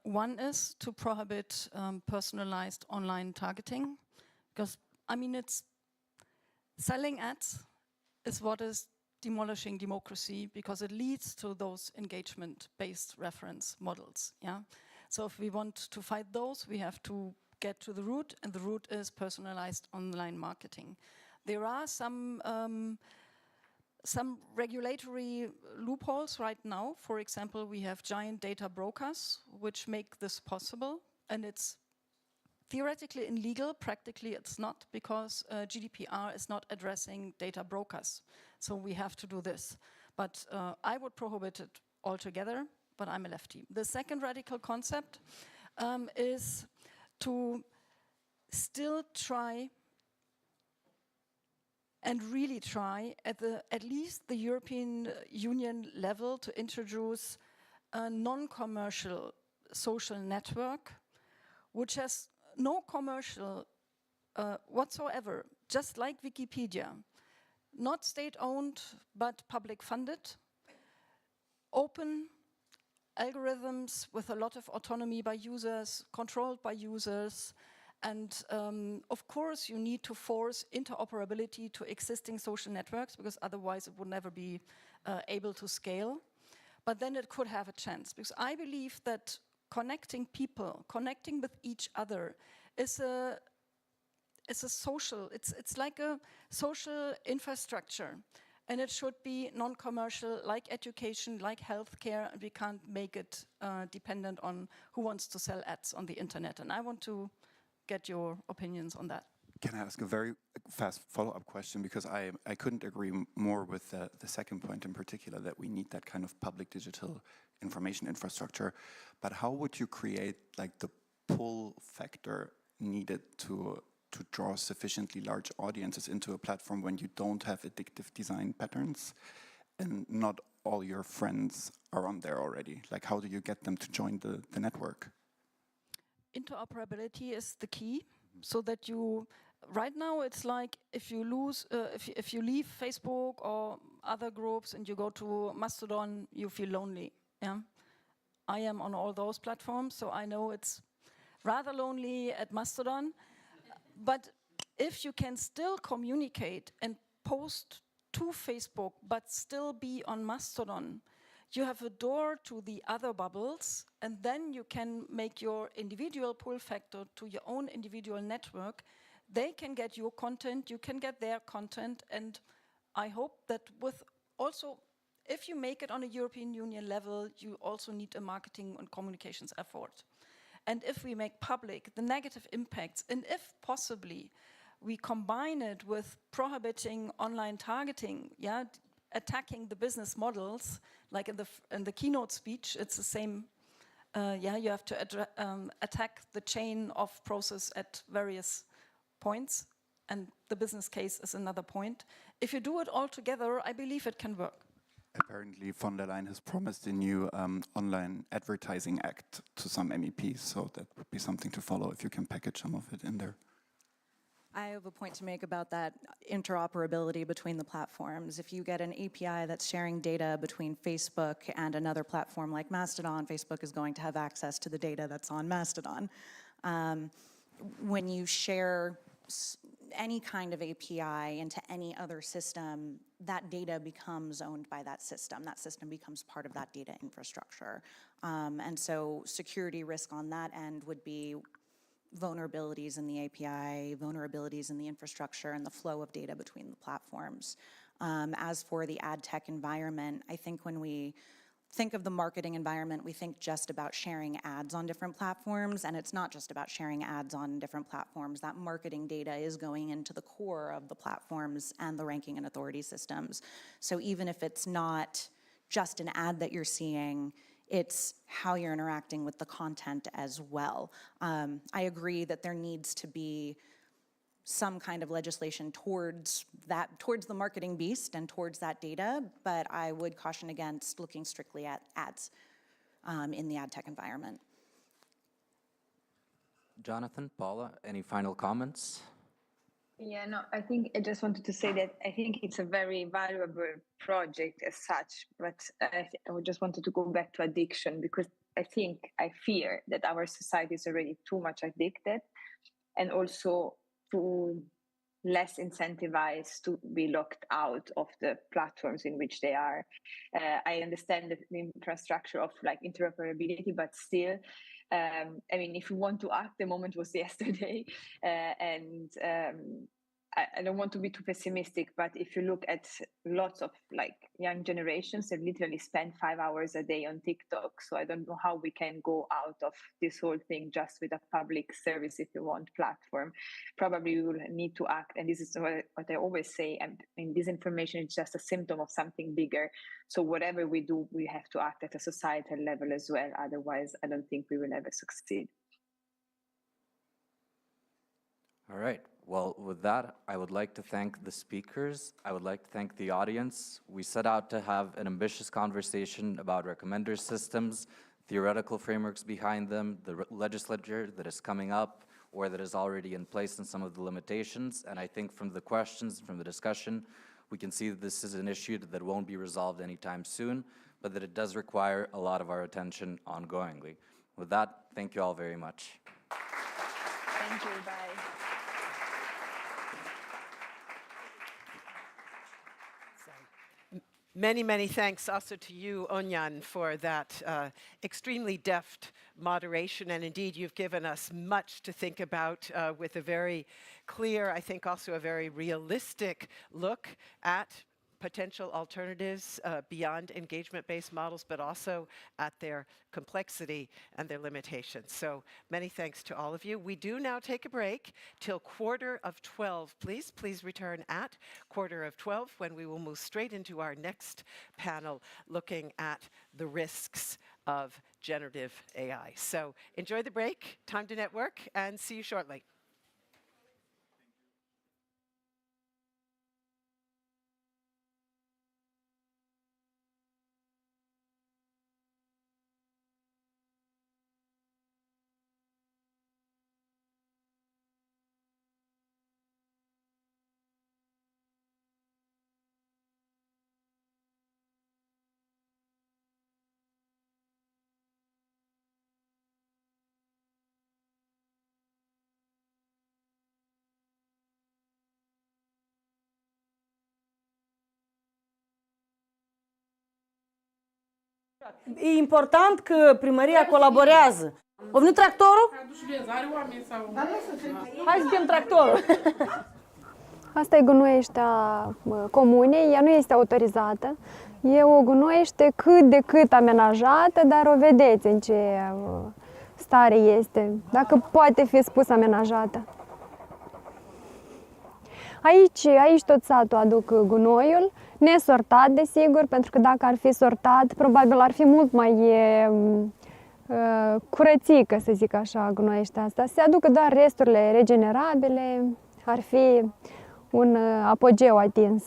one is to prohibit personalized online targeting, because, I mean, it's selling ads is what is demolishing democracy, because it leads to those engagement-based reference models, yeah? So if we want to fight those, we have to get to the root, and the root is personalized online marketing. There are some regulatory loopholes right now. For example, we have giant data brokers which make this possible, and it's theoretically illegal, practically it's not, because GDPR is not addressing data brokers. So we have to do this. But I would prohibit it altogether, but I'm a lefty. The second radical concept is to still try and really try at least the European Union level to introduce a non-commercial social network which has no commercial whatsoever, just like Wikipedia. Not state-owned, but public-funded. Open algorithms with a lot of autonomy by users, controlled by users, and of course you need to force interoperability to existing social networks, because otherwise it would never be able to scale. But then it could have a chance, because I believe that connecting people, connecting with each other is it's like a social infrastructure, and it should be non-commercial, like education, like healthcare, and we can't make it dependent on who wants to sell ads on the internet. And I want to get your opinions on that. Can I ask a very fast follow-up question? Because I couldn't agree more with the second point in particular, that we need that kind of public digital information infrastructure. But how would you create like the pull factor needed to draw sufficiently large audiences into a platform when you don't have addictive design patterns and not all your friends are on there already? Like, how do you get them to join the network? Interoperability is the key, so that you, right now it's like if you lose, if you leave Facebook or other groups and you go to Mastodon, you feel lonely, yeah? I am on all those platforms, so I know it's rather lonely at Mastodon. But if you can still communicate and post to Facebook, but still be on Mastodon, you have a door to the other bubbles, and then you can make your individual pull factor to your own individual network. They can get your content, you can get their content, and I hope that with also, if you make it on a European Union level, you also need a marketing and communications effort. And if we make public the negative impacts, and if possibly we combine it with prohibiting online targeting, yeah, attacking the business models, like in the keynote speech, it's the same. Yeah, you have to attack the chain of process at various points, and the business case is another point. If you do it all together, I believe it can work. apparently von der Leyen has promised a new online advertising act to some MEPs, so that would be something to follow if you can package some of it in there. I have a point to make about that interoperability between the platforms. If you get an API that's sharing data between Facebook and another platform like Mastodon, Facebook is going to have access to the data that's on Mastodon. When you share any kind of API into any other system, that data becomes owned by that system. That system becomes part of that data infrastructure. And so security risk on that end would be vulnerabilities in the API, vulnerabilities in the infrastructure, and the flow of data between the platforms. As for the ad tech environment, I think when we think of the marketing environment, we think just about sharing ads on different platforms, and it's not just about sharing ads on different platforms. That marketing data is going into the core of the platforms and the ranking and authority systems. So even if it's not just an ad that you're seeing, it's how you're interacting with the content as well. I agree that there needs to be some kind of legislation towards the marketing beast and towards that data, but I would caution against looking strictly at ads in the ad tech environment. Jonathan, Paula, any final comments? Yeah, no, I think I just wanted to say that I think it's a very valuable project as such, but I just wanted to go back to addiction, because I fear that our society is already too much addicted and also too less incentivized to be locked out of the platforms in which they are. I understand the infrastructure of like interoperability, but still, I mean, if you want to act, the moment was yesterday, and I don't want to be too pessimistic, but if you look at lots of like young generations, they literally spend 5 hours a day on TikTok. So I don't know how we can go out of this whole thing just with a public service, if you want, platform. Probably we will need to act. And this is what I always say. I mean, disinformation is just a symptom of something bigger. So whatever we do, we have to act at a societal level as well. Otherwise, I don't think we will ever succeed. All right. Well, with that, I would like to thank the speakers. I would like to thank the audience. We set out to have an ambitious conversation about recommender systems, theoretical frameworks behind them, the legislature that is coming up or that is already in place, and some of the limitations. And I think from the questions, from the discussion, we can see that this is an issue that won't be resolved anytime soon, but that it does require a lot of our attention ongoingly. With that, thank you all very much. Thank you. Bye. Many, many thanks also to you, Onyan, for that extremely deft moderation. And indeed, you've given us much to think about with a very clear, I think also a very realistic look at potential alternatives beyond engagement-based models, but also at their complexity and their limitations. So many thanks to all of you. We do now take a break till 11:45. Please return at 11:45 when we will move straight into our next panel looking at the risks of generative AI. So enjoy the break, time to network, and see you shortly. E important că primăria colaborează. O venit tractorul? Hai să vedem tractorul. Asta e gunoieștea comunei, ea nu este autorizată. E o gunoiește cât de cât amenajată, dar o vedeți în ce stare este, dacă poate fi spus amenajată. Aici tot satul aduc gunoiul, nesortat, desigur, pentru că dacă ar fi sortat, probabil ar fi mult mai curățică, să zic așa, gunoieștea asta. Se aducă doar resturile regenerabile, ar fi un apogeu atins.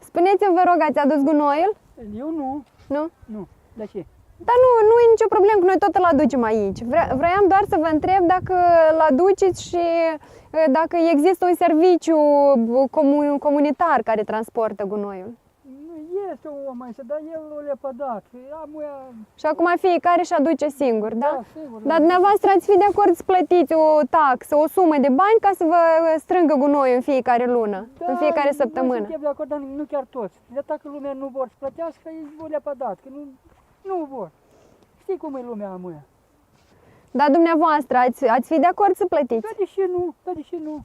Spuneți-mi, vă rog, ați adus gunoiul? Eu nu. Nu? Nu. De ce? Dar nu e nicio problemă, că noi tot îl aducem aici. Vroiam doar să vă întreb dacă îl aduceți și dacă există un serviciu comunitar care transportă gunoiul. Este o om aici, dar el o lepădat. Și acum fiecare își aduce singur, da? Da, sigur. Dar dumneavoastră ați fi de acord să plătiți o taxă, o sumă de bani ca să vă strângă gunoiul în fiecare lună, în fiecare săptămână. Suntem de acord, dar nu chiar toți. De dacă lumea nu vor să plătească, ei o lepădat, că nu vor. Știi cum e lumea amuia. Dar dumneavoastră ați fi de acord să plătiți? Da, de ce nu? Da, de ce nu?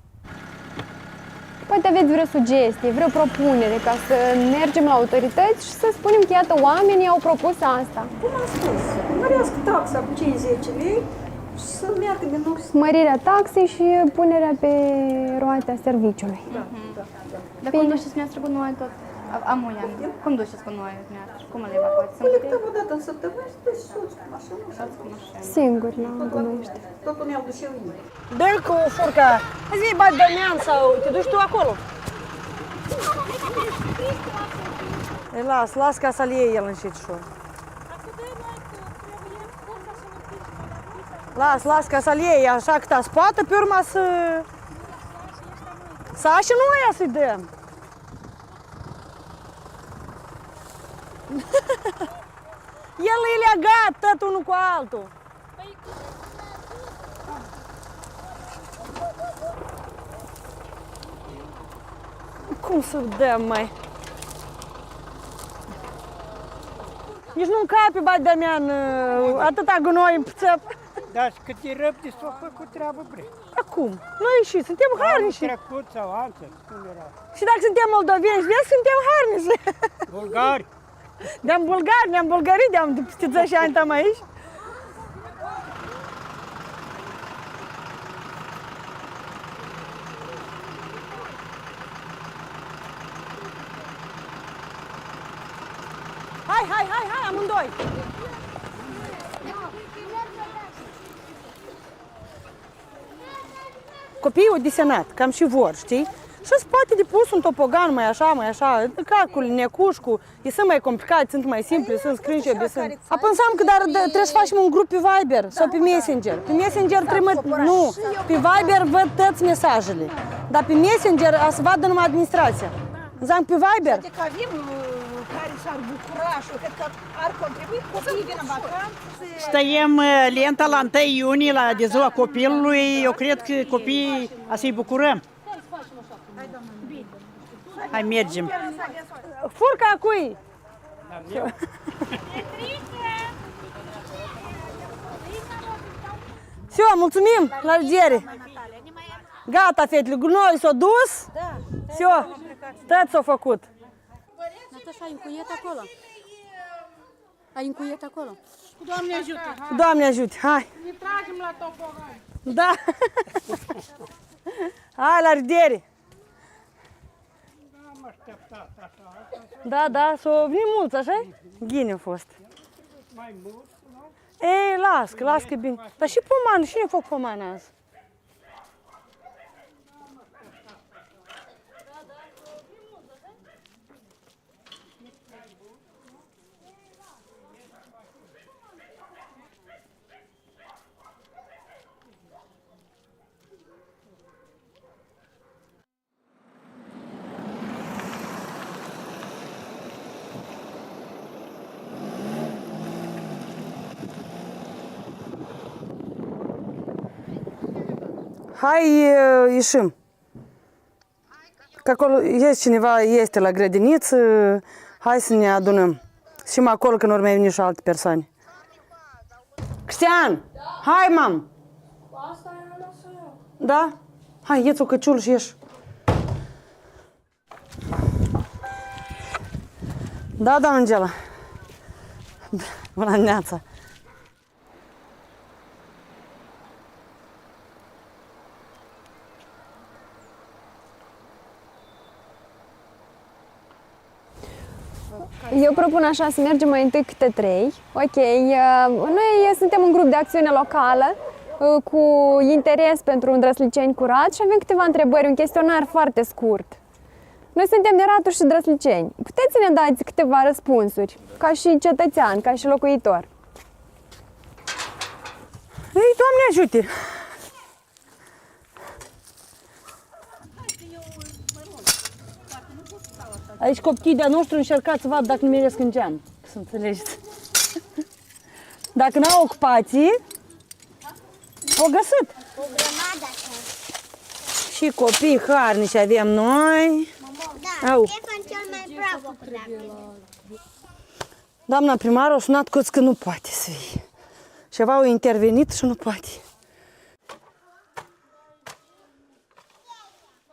Poate aveți vreo sugestie, vreo propunere ca să mergem la autorități și să spunem că, iată, oamenii au propus asta. Cum am spus, mărească taxa cu 50 lei și să meargă din nou. Mărirea taxei și punerea pe roata serviciului. Da. Dar cum duceți dumneavoastră cu noi tot? Amuia, cum duceți cu noi dumneavoastră? Cum îl evacuați? Colectăm o dată în săptămână și duci soț cu mașină. Singur la gunoiește. Totul mi-au dus eu ei. Dă-l cu furca. Îți iei bani Damian sau te duci tu acolo? Ei, las ca să-l iei el încet-șor. Las ca să-l iei așa cât spată, pe urma să așa nu aia să-i dăm. El e legat tot unul cu altul. Cum să dăm, mai? Nici nu încape, bai, Damian, atâta gunoi în țăp. Dar cât e răbde s-o făcut treabă bre. Acum, noi și suntem harnici. Anul trecut sau altfel, cum era? Și dacă suntem moldoveni, vezi, suntem harnici. Bulgari. De-am bulgari, ne-am bulgărit, de-am de peste 10 ani tam aici. Hai, amândoi! Copiii au desenat, cam și vor, știi? Și se poate de pus un topogan mai așa, calcul, necușcu, e sunt mai complicat, sunt mai simple, sunt screenshot, sunt. Apânsam că trebuie să facem un grup pe Viber sau pe Messenger. Pe Messenger nu, pe Viber văd toți mesajele, dar pe Messenger să vadă numai administrația. Înseamnă pe Viber. Poate că avem care s-ar bucura și cred că ar contribui copiii din vacanță. Stăiem lenta la 1 iunie, de ziua copilului, eu cred că copiii să-i bucurăm. Hai, mergem. Furca cui? Все, mulțumim, la revedere. Gata, fetele, gunoiul s-a dus. Все, tot s-a făcut. Natașa, ai încuiet acolo? Ai încuiet acolo? Doamne ajută! Doamne ajută, hai! Ne tragem la topogan. Da! Hai, la revedere! Da, s-au venit mulți, așa-i? Ghine a fost. Mai mult, nu? Ei, las că e bine. Dar și pomană, cine a făcut pomană azi? Hai, ieșim. Că acolo este cineva, este la grădiniță, hai să ne adunăm. Și acolo când urmei veni și alte persoane. Cristian, hai, mam! Da? Hai, ieți o căciul și ieși. Da, doamna Angela. Bună dimineața. Eu propun așa să mergem mai întâi câte 3. Ok, noi suntem un grup de acțiune locală cu interes pentru un drăsliceni curat și avem câteva întrebări, un chestionar foarte scurt. Noi suntem de Ratu și Drăsliceni. Puteți să ne dați câteva răspunsuri, ca și cetățean, ca și locuitor? Ei, Doamne ajute! Aici copiii de-a noștri încercați să vadă dacă nu meresc în geam, să înțelegeți. Dacă n-au ocupații, o găsit. O grămadă. Și copii harnici avem noi. Da, Au. Ștefan cel mai bravo. Doamna primar a sunat coț că nu poate să fie. Ceva au intervenit și nu poate.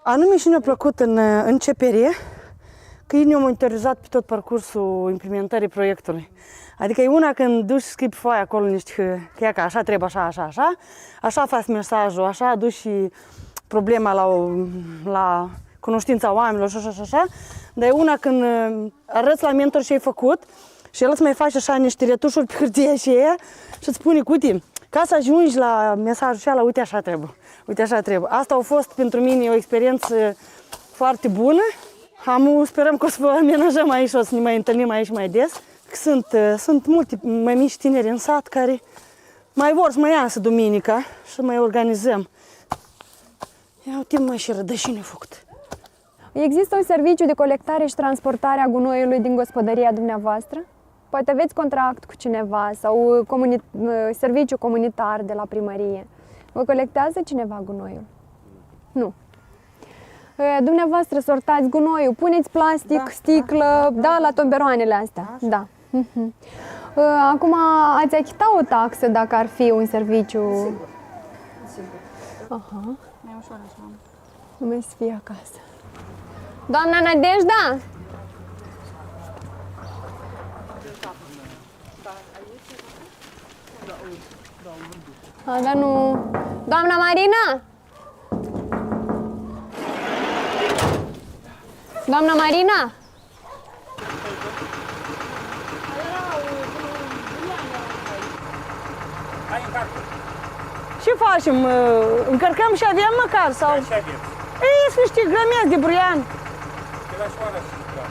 Anume și ne-a plăcut în CPR că ei ne-au monitorizat pe tot parcursul implementării proiectului. Adică e una când duci și scrii pe foaie acolo niște că așa trebuie, așa faci mesajul, așa aduci și problema la cunoștința oamenilor și așa. Dar e una când arăți la mentor ce ai făcut și el îți mai face așa niște retușuri pe hârtie și ea și îți spune, uite, ca să ajungi la mesajul ăla, uite așa trebuie. Uite așa trebuie. Asta a fost pentru mine o experiență foarte bună. Sperăm că o să vă amenajăm aici, o să ne mai întâlnim aici mai des. Sunt multe mai mici tineri în sat care mai vor să mai iasă duminica și să mai organizăm. Ia uite mai și rădășini făcut. Există un serviciu de colectare și transportare a gunoiului din gospodăria dumneavoastră? Poate aveți contract cu cineva sau serviciu comunitar de la primărie. Vă colectează cineva gunoiul? Nu. Dumneavoastră sortați gunoiul, puneți plastic, sticlă, da, la tomberoanele astea. Da. Acum ați achita o taxă dacă ar fi un serviciu. Sigur. Aha. Mai ușor așa. Nu mai să fie acasă. Doamna Nadejda? Dar nu... Doamna Marina? Doamna Marina? Ce facem? Încărcăm și avem măcar? Sau? Și avem. Ei, sunt niște grămezi de buruian. De la și oră și da.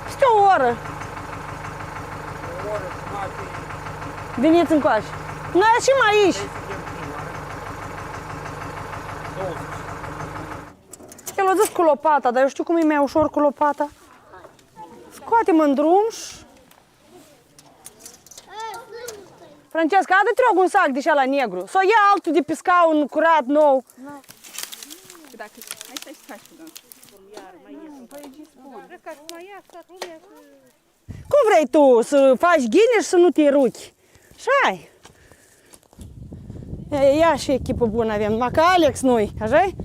Peste o oră. O oră, jumătate. Veniți încoace. Noi ieșim aici. El a zis cu lopata, dar eu știu cum e mai ușor cu lopata. Scoatem în drum și... Francesca, adă-te rog un sac de așa la negru. Sau ia altul de pe scaun curat, nou. Dacă... Hai stai și faci, da. Cum vrei tu să faci ghine și să nu te ruchi? Și-ai. Ia și echipă bună avem, numai că Alex nu-i, așa-i?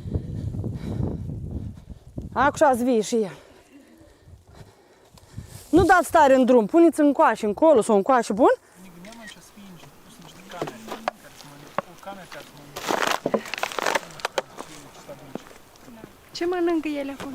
Acum ați vii și el. Nu dați tare în drum, puneți încoace, încolo sau încoace, bun? Ce mănâncă ele acum?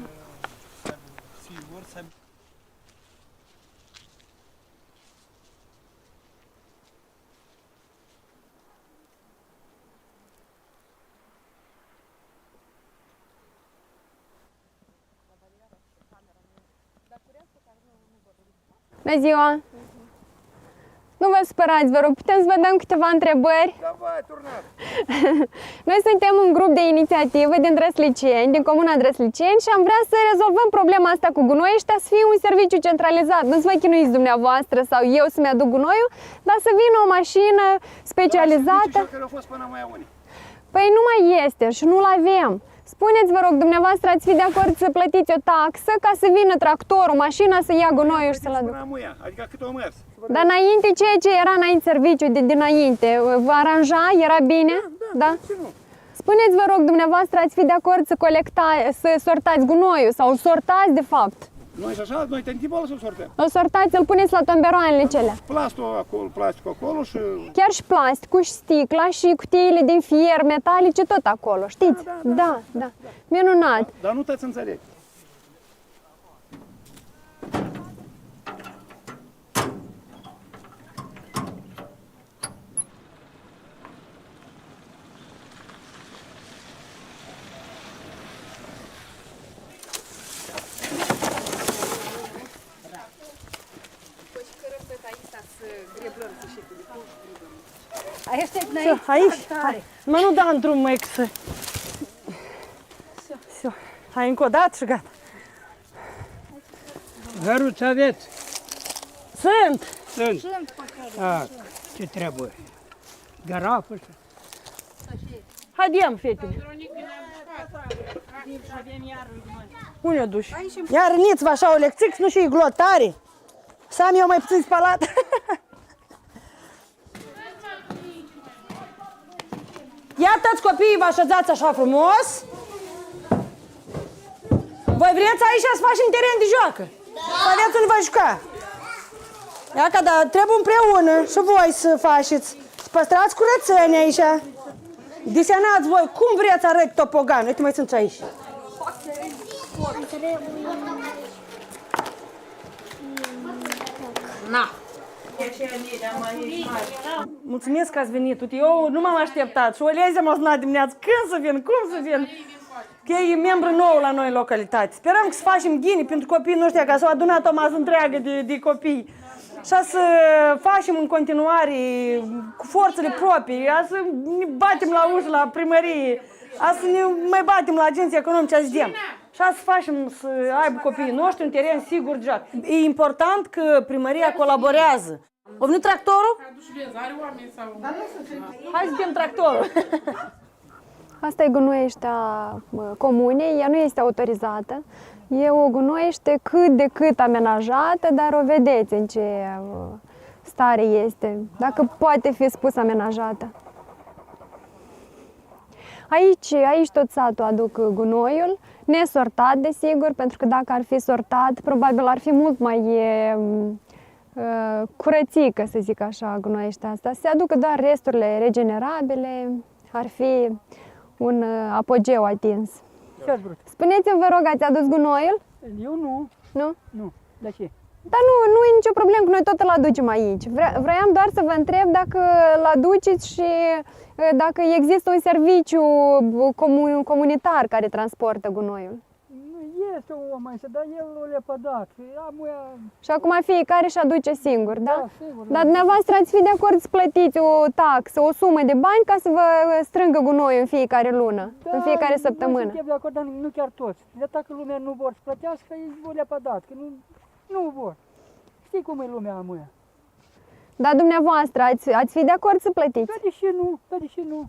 Bună ziua! Nu vă supărați, vă rog, putem să vă dăm câteva întrebări? Da, bă, turnat! Noi suntem un grup de inițiativă din Drăsliceni, din comuna Drăsliceni și am vrea să rezolvăm problema asta cu gunoiul ăștia, să fie un serviciu centralizat. Nu să vă chinuiți dumneavoastră sau eu să-mi aduc gunoiul, dar să vină o mașină specializată. Da, care au fost până mai unii. Păi nu mai este și nu-l avem. Spuneți, vă rog, dumneavoastră ați fi de acord să plătiți o taxă ca să vină tractorul, mașina să ia gunoiul și să-l aducă? Adică cât o mers. Dar înainte, ceea ce era înainte serviciu, de dinainte, vă aranja? Era bine? Da? Spuneți, vă rog, dumneavoastră ați fi de acord să sortați gunoiul sau îl sortați, de fapt? Noi și așa, noi tentim să-l sortăm. Îl sortați, îl puneți la tomberoanele celea. Plasticul acolo și... Chiar și plasticul și sticla și cutiile din fier, metalice, tot acolo, știți? Da. Minunat. Dar nu te-ți înțeleg. Все, aici. Hai. Mă, nu da în drum, măi, că să... Все. Hai încă o dată și gata. Hăruți aveți? Sunt. Sunt. Ce trebuie? Garafă? Haidem, fetele. Unde o duci? Ia răniți-vă așa o lecțică, nu și glotare. Să am eu mai puțin spalat. Ia toți copiii vă așezați așa frumos. Voi vreți aici să facem teren de joacă? Să aveți unde vă juca. Ia că da, trebuie împreună și voi să faceți. Să păstrați curățenia aici. Desenați voi cum vreți să arăți topogan. Uite, mai sunt și aici. Na. Mulțumesc că ați venit. Uite, eu nu m-am așteptat. Și o leze m-a sunat dimineața. Când să vin? Cum să vin? Că e membru nou la noi în localitate. Sperăm că să facem ghini pentru copiii noștri, ca s-au adunat o masă întreagă de copii. Și să facem în continuare cu forțele proprii, să ne batem la ușă, la primărie, să ne mai batem la agenții economice, să dăm. Și să facem să aibă copiii noștri un teren sigur de joacă. E important că primăria colaborează. A venit tractorul? Hai să dăm tractorul. Asta e gunoieștea comunei, ea nu este autorizată. E o gunoiește cât de cât amenajată, dar o vedeți în ce stare este, dacă poate fi spus amenajată. Aici tot satul aduc gunoiul, nesortat desigur, pentru că dacă ar fi sortat, probabil ar fi mult mai curățică, să zic așa, gunoieștea asta. Se aduc doar resturile regenerabile, ar fi un apogeu atins. Spuneți-mi, vă rog, ați adus gunoiul? Eu nu. Nu? Nu. De ce? Dar nu e nicio problemă, că noi tot îl aducem aici. Vreau doar să vă întreb dacă îl aduceți și dacă există un serviciu comunitar care transportă gunoiul. Este o om aici, dar el o lepădat. Și acum fiecare își aduce singur, da? Da, sigur. Dar dumneavoastră ați fi de acord să plătiți o taxă, o sumă de bani ca să vă strângă gunoiul în fiecare lună, în fiecare săptămână? Da, suntem de acord, dar nu chiar toți. De dacă lumea nu vor să plătească, ei o lepădat, că nu vor. Știi cum e lumea amuia. Dar dumneavoastră ați fi de acord să plătiți? Da, de ce nu? Da, de ce nu?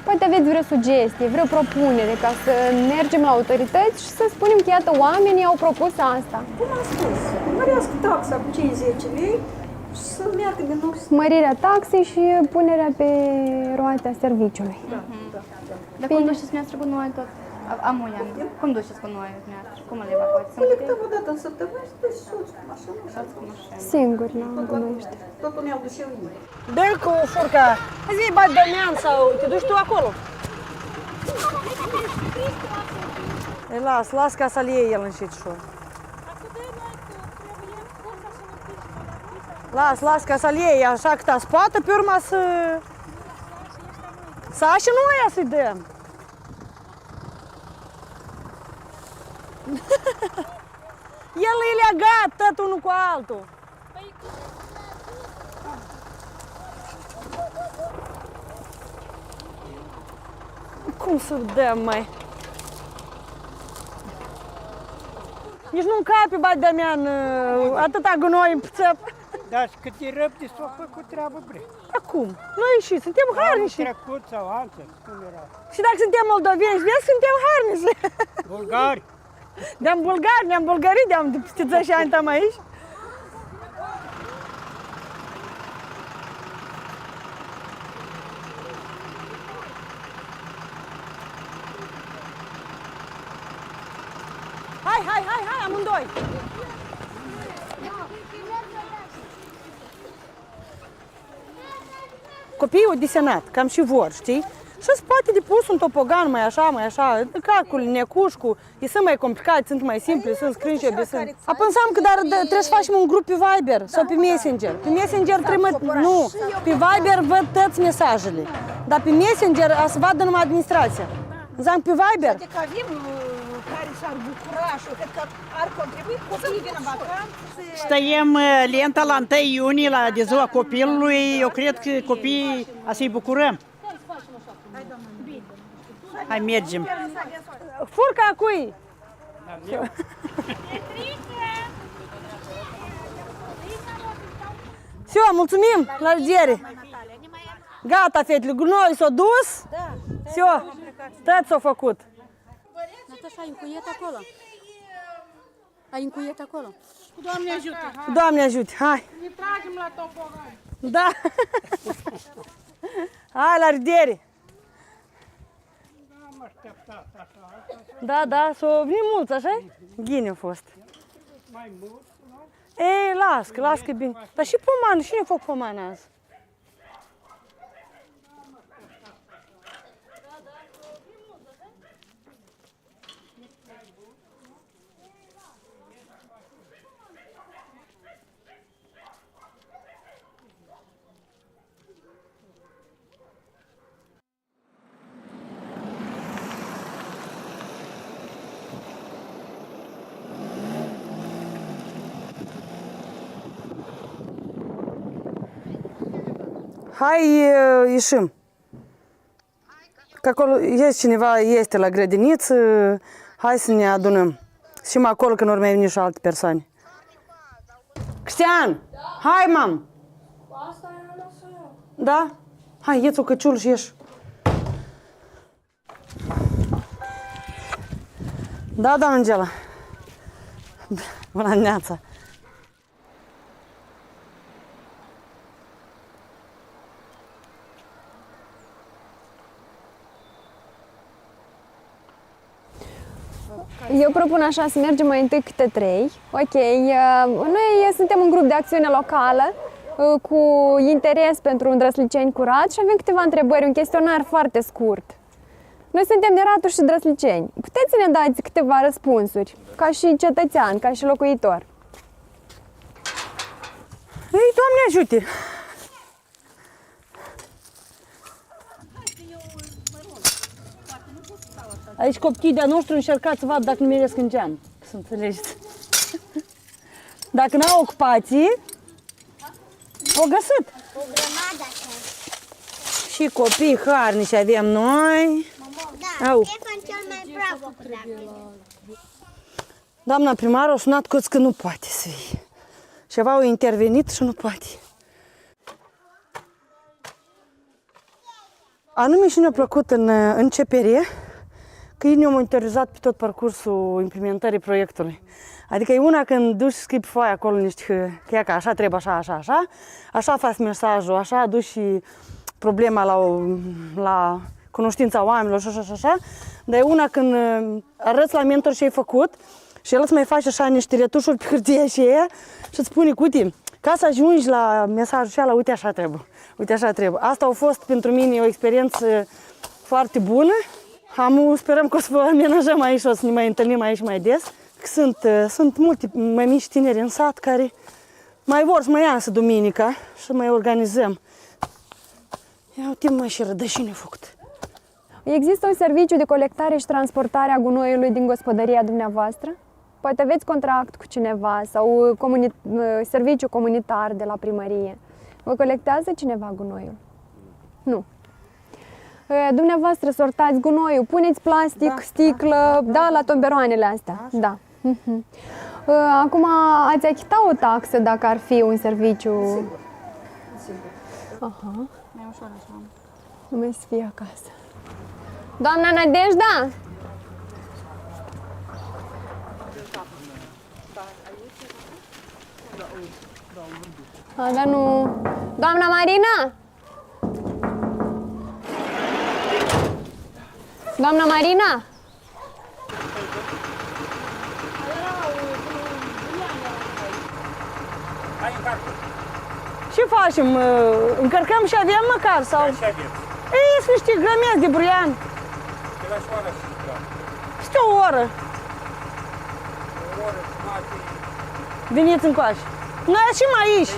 Poate aveți vreo sugestie, vreo propunere ca să mergem la autorități și să spunem că iată oamenii au propus asta. Cum am spus, mărească taxa cu 50 lei și să meargă din nou. Mărirea taxei și punerea pe roate a serviciului. Da. Dar cum duceți dumneavoastră cu noi tot? Amuia, cum duceți cu noi dumneavoastră? Cum îl evacuați? Colectăm o dată în săptămână și duci soț cu mașină. Singur la gunoiește. Totul mi-au dus eu ei. Dă-l cu furca. Zi, bagi Damian sau te duci tu acolo? Las ca să-l iei el încet-șor. Las ca să-l iei așa cât spate, pe urma să așa nu aia să-i dăm. El e legat tot unul cu altul. Cum să dăm, mai? Nici nu încape, bagi Damian, atâta gunoi în țăp. Da, și cât e răbde s-o făcut treabă bre. Acum, noi și suntem harnici. Trecut sau altă, cum era? Și dacă suntem moldoveni, vezi, suntem harnici. Bulgari. De-am bulgari, ne-am bulgărit, de-am de peste 10 ani tam aici. Hai, amândoi! Copiii au desenat, cam și vor, știi? Și se poate de pus un topogan mai așa, calcul, necușcu, sunt mai complicat, sunt mai simple, sunt screenshot, sunt. Apăsam că trebuie să facem un grup pe Viber sau pe Messenger. Pe Messenger nu, pe Viber văd toți mesajele, dar pe Messenger să vadă numai administrația. Înseamnă pe Viber. Adică avem care s-ar bucura și cred că ar contribui copiii vin în vacanță. Stăiem lenta la 1 iunie, de ziua copilului. Eu cred că copiii să-i bucurăm. Hai, mergem. Furca cui? Все, mulțumim, la revedere. Gata, fetele, gunoi s-a dus. Все, tot s-a făcut. Natasha, ai încuiet acolo? Ai încuiet acolo? Doamne ajută! Doamne ajute, hai. Ne tragem la topogan. Da. Hai, la revedere. Da, da, s-au venit mulți, așa? Ghine a fost. Mai mult, nu? Ei, las că e bine. Dar și pomană, cine a făcut pomană azi? Hai, ieșim. Că acolo este cineva, este la grădiniță, hai să ne adunăm. Și acolo când urmei veni și alte persoane. Cristian! Hai, mam! Da? Hai, ieți-o căciul și ieși. Da, doamnă Angela. Bună dimineața. Eu propun așa să mergem mai întâi câte 3. Ok, noi suntem un grup de acțiune locală cu interes pentru un drăsliceni curat și avem câteva întrebări, un chestionar foarte scurt. Noi suntem de Ratu și Drăsliceni. Puteți să ne dați câteva răspunsuri, ca și cetățean, ca și locuitor? Ei, Doamne ajute! Aici copiii de-a noștri încercați să vadă dacă nu meresc în geam, să înțelegeți. Dacă n-au ocupații, o găsit. O grămadă. Și copii harnici avem noi. Da, Au. Ștefan cel mai praf. Doamna primar a sunat că nu poate să fie. Ceva au intervenit și nu poate. Anume și ne-a plăcut în CPR că ei ne-au monitorizat pe tot parcursul implementării proiectului. Adică e una când duci și scrii pe foaie acolo niște că așa trebuie, așa faci mesajul, așa duci și problema la cunoștința oamenilor și așa. Dar e una când arăți la mentor ce ai făcut și el îți mai face așa niște retușuri pe hârtie și ea și îți spune, uite, ca să ajungi la mesajul ăla, uite așa trebuie, uite așa trebuie. Asta a fost pentru mine o experiență foarte bună. Sperăm că o să vă amenajăm aici, o să ne mai întâlnim aici mai des. Sunt multe mai mici tineri în sat care mai vor să mai iasă duminica și mai organizăm. Ia uite mai și rădășini făcut. Există un serviciu de colectare și transportare a gunoiului din gospodăria dumneavoastră? Poate aveți contract cu cineva sau serviciu comunitar de la primărie. Vă colectează cineva gunoiul? Nu. Dumneavoastră sortați gunoiul, puneți plastic, sticlă, da, la tomberoanele astea. Da. Acum ați achita o taxă dacă ar fi un serviciu? Sigur. Aha. Mai ușor așa. Nu mai să fie acasă. Doamna Nadejda? Dar nu... Doamna Marina? Doamna Marina? Ce facem? Încărcăm și avem măcar? Sau? Și avem. Ei, sunt niște grămezi de buruian. De la șoară și da. Este o oră. O oră, jumătate. Veniți încoace. Noi ieșim aici.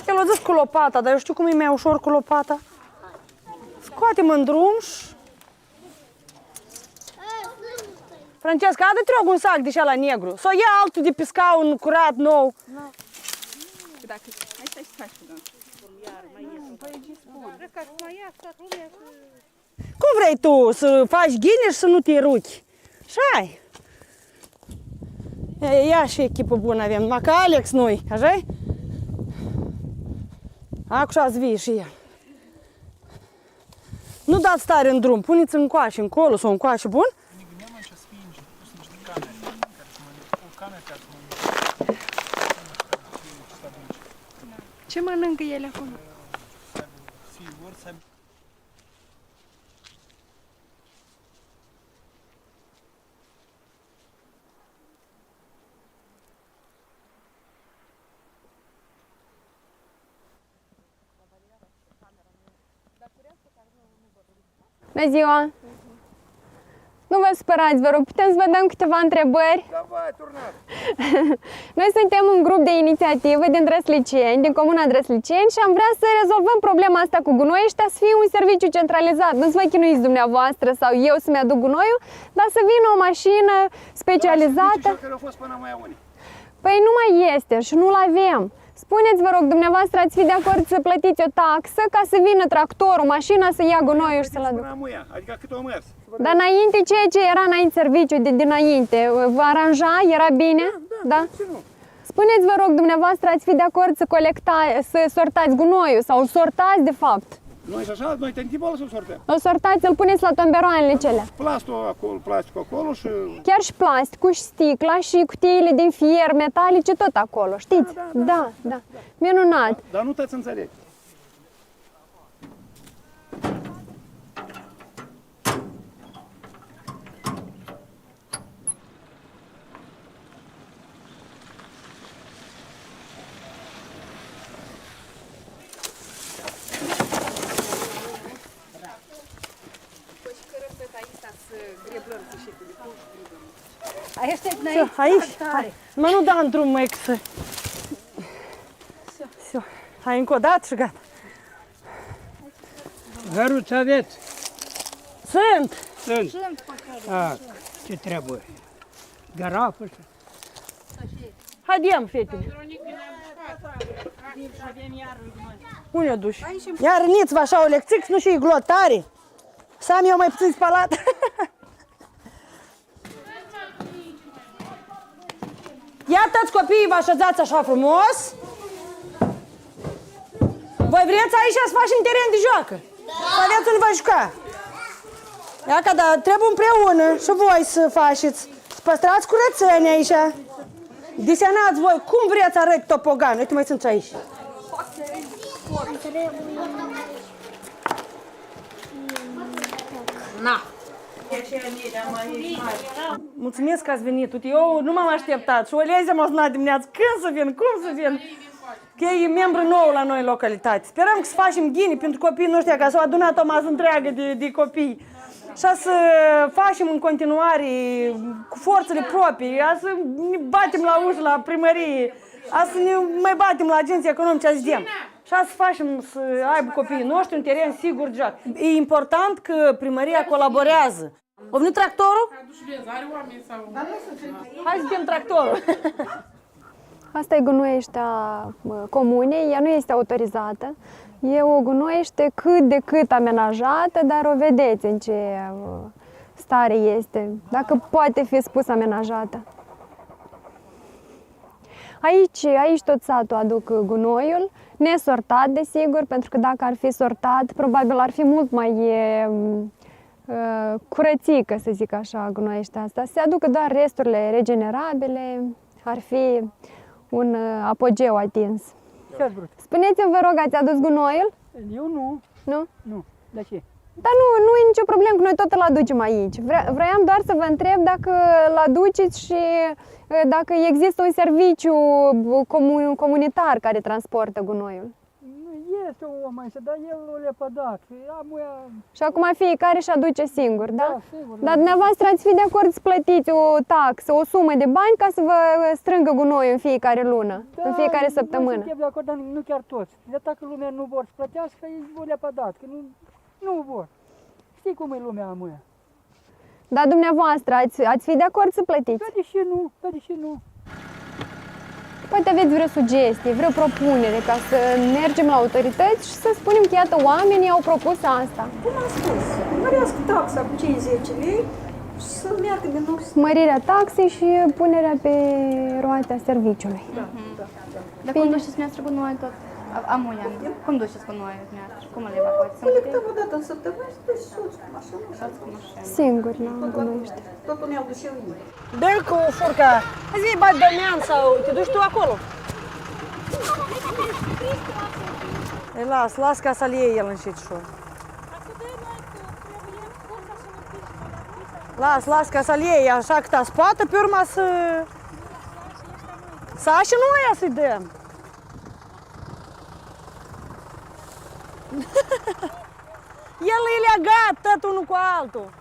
El a zis cu lopata, dar eu știu cum e mai ușor cu lopata. Scoatem în drum și... Francesca, adă-te rog un sac de așa la negru. Sau ia altul de pe scaun curat, nou. Dacă... Hai stai să faci, da. Cum vrei tu să faci ghine și să nu te ruchi? Așa-i. Ia și echipă bună avem, numai că Alex noi, așa-i? Acuși vii și el. Nu dați tare în drum, puneți încoace, încolo sau încoace, bun? Ce mănâncă ele acum? Bună ziua! Nu vă supărați, vă rog, putem să vă dăm câteva întrebări? Noi suntem un grup de inițiativă din Drăsliceni, din comuna Drăsliceni și am vrea să rezolvăm problema asta cu gunoiul ăștia, să fie un serviciu centralizat. Nu să vă chinuiți dumneavoastră sau eu să-mi aduc gunoiul, dar să vină o mașină specializată. Păi nu mai este și nu-l avem. Spuneți, vă rog, dumneavoastră ați fi de acord să plătiți o taxă ca să vină tractorul, mașina să ia gunoiul și să-l aducă? Adică cât o mers? Dar înainte, ceea ce era înainte serviciu, de dinainte, vă aranja? Era bine? Da? Spuneți, vă rog, dumneavoastră ați fi de acord să sortați gunoiul sau îl sortați, de fapt? Noi și așa, noi tentim să-l sortăm. Îl sortați, îl puneți la tomberoanele celea. Plasticul acolo și... Chiar și plasticul și sticla și cutiile din fier, metalice, tot acolo, știți? Da. Minunat. Dar nu te-ți înțeleg. Aici? Mă, nu da în drum, măi, că să... Hai, încă o dată și gata. Hăruți aveți? Sunt. Ce trebuie? Garafă și... Haidem, fetele. Unde o duci? Iar niți-vă așa o lecțică, nu și glotare. Să am eu mai puțin spalat. Iată-ți copiii, vă așezați așa frumos. Voi vreți aici să facem teren de joacă? Să aveți unde vă juca. Ia că da, trebuie împreună și voi să faceți. Să păstrați curățenia aici. Desenați voi cum vreți să arăți topogan. Uite, mai sunt și aici. Na. Mulțumesc că ați venit. Uite, eu nu m-am așteptat. Și Olezia m-a sunat dimineața. Când să vin? Cum să vin? Că e membru nou la noi în localitate. Sperăm că să facem ghini pentru copiii noștri, ca să o adunat o masă întreagă de copii. Și să facem în continuare cu forțele proprii, să ne batem la ușă la primărie, să ne mai batem la agenții economice, să vedem. Și să facem să aibă copiii noștri un teren sigur de joc. E important că primăria colaborează. A venit tractorul? Hai să vedem tractorul. Asta e gunoiește comune, ea nu este autorizată. E o gunoiește cât de cât amenajată, dar o vedeți în ce stare este, dacă poate fi spus amenajată. Aici tot satul aduc gunoiul, nesortat, desigur, pentru că dacă ar fi sortat, probabil ar fi mult mai curățică, să zic așa, gunoiește asta. Se aducă doar resturile regenerabile, ar fi un apogeu atins. Spuneți-mi, vă rog, ați adus gunoiul? Eu nu. Nu? Nu. De ce? Dar nu e nicio problemă, că noi tot îl aducem aici. Vroiam doar să vă întreb dacă îl aduceți și dacă există un serviciu comunitar care transportă gunoiul. Este o om aici, dar el o le-a pădat. Și acum fiecare își aduce singur, da? Da, sigur. Dar dumneavoastră ați fi de acord să plătiți o taxă, o sumă de bani ca să vă strângă gunoiul în fiecare lună, în fiecare săptămână. Noi suntem de acord, dar nu chiar toți. De dacă lumea nu vor să plătească, ei o le-a pădat. Că nu Nu vor. Știi cum e lumea amuia. Dar dumneavoastră, ați fi de acord să plătiți? Da, de ce nu? Da, de ce nu? Poate aveți vreo sugestie, vreo propunere ca să mergem la autorități și să spunem că, iată, oamenii au propus asta. Cum am spus, mărească taxa cu 50 lei și să meargă din nou. Mărirea taxei și punerea pe roata serviciului. Dar cum duceți dumneavoastră cu noi tot amuia? Cum duceți cu noi dumneavoastră? Cum îl evacuați? Colectăm o dată în săptămână și duci soț cu mașină. Soț cu mașină. Singur, la Gunoiește. Totul mi-au dus eu ei. Dă-l cu furca. Zi, bagi Damian sau te duci tu acolo? Ei, las ca să-l iei el încet și ușor. Las ca să-l iei așa cât spate, pe urma să și nu aia să-i dăm. El e legat, tot unul cu altul.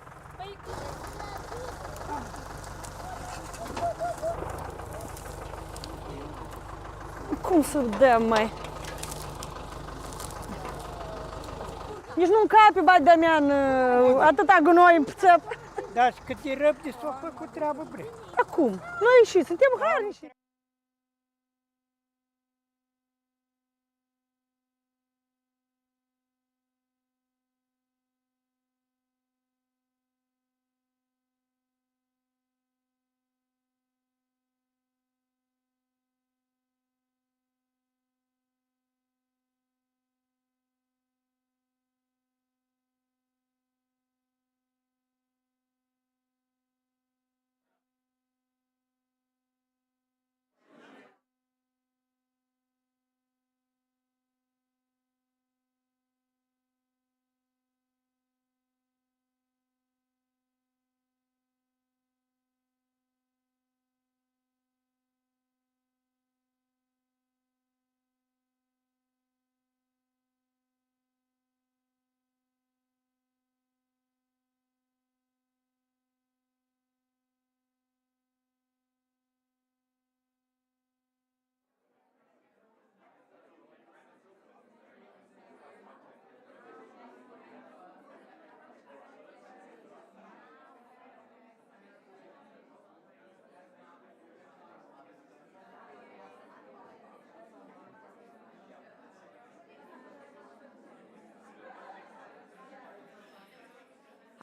Cum să-l dăm, mai? Nici nu încape, bagi Damian, atâta gunoi în țăp. Da, și cât e răbde s-o făcut treabă bre. Acum, noi ieși, suntem harnici.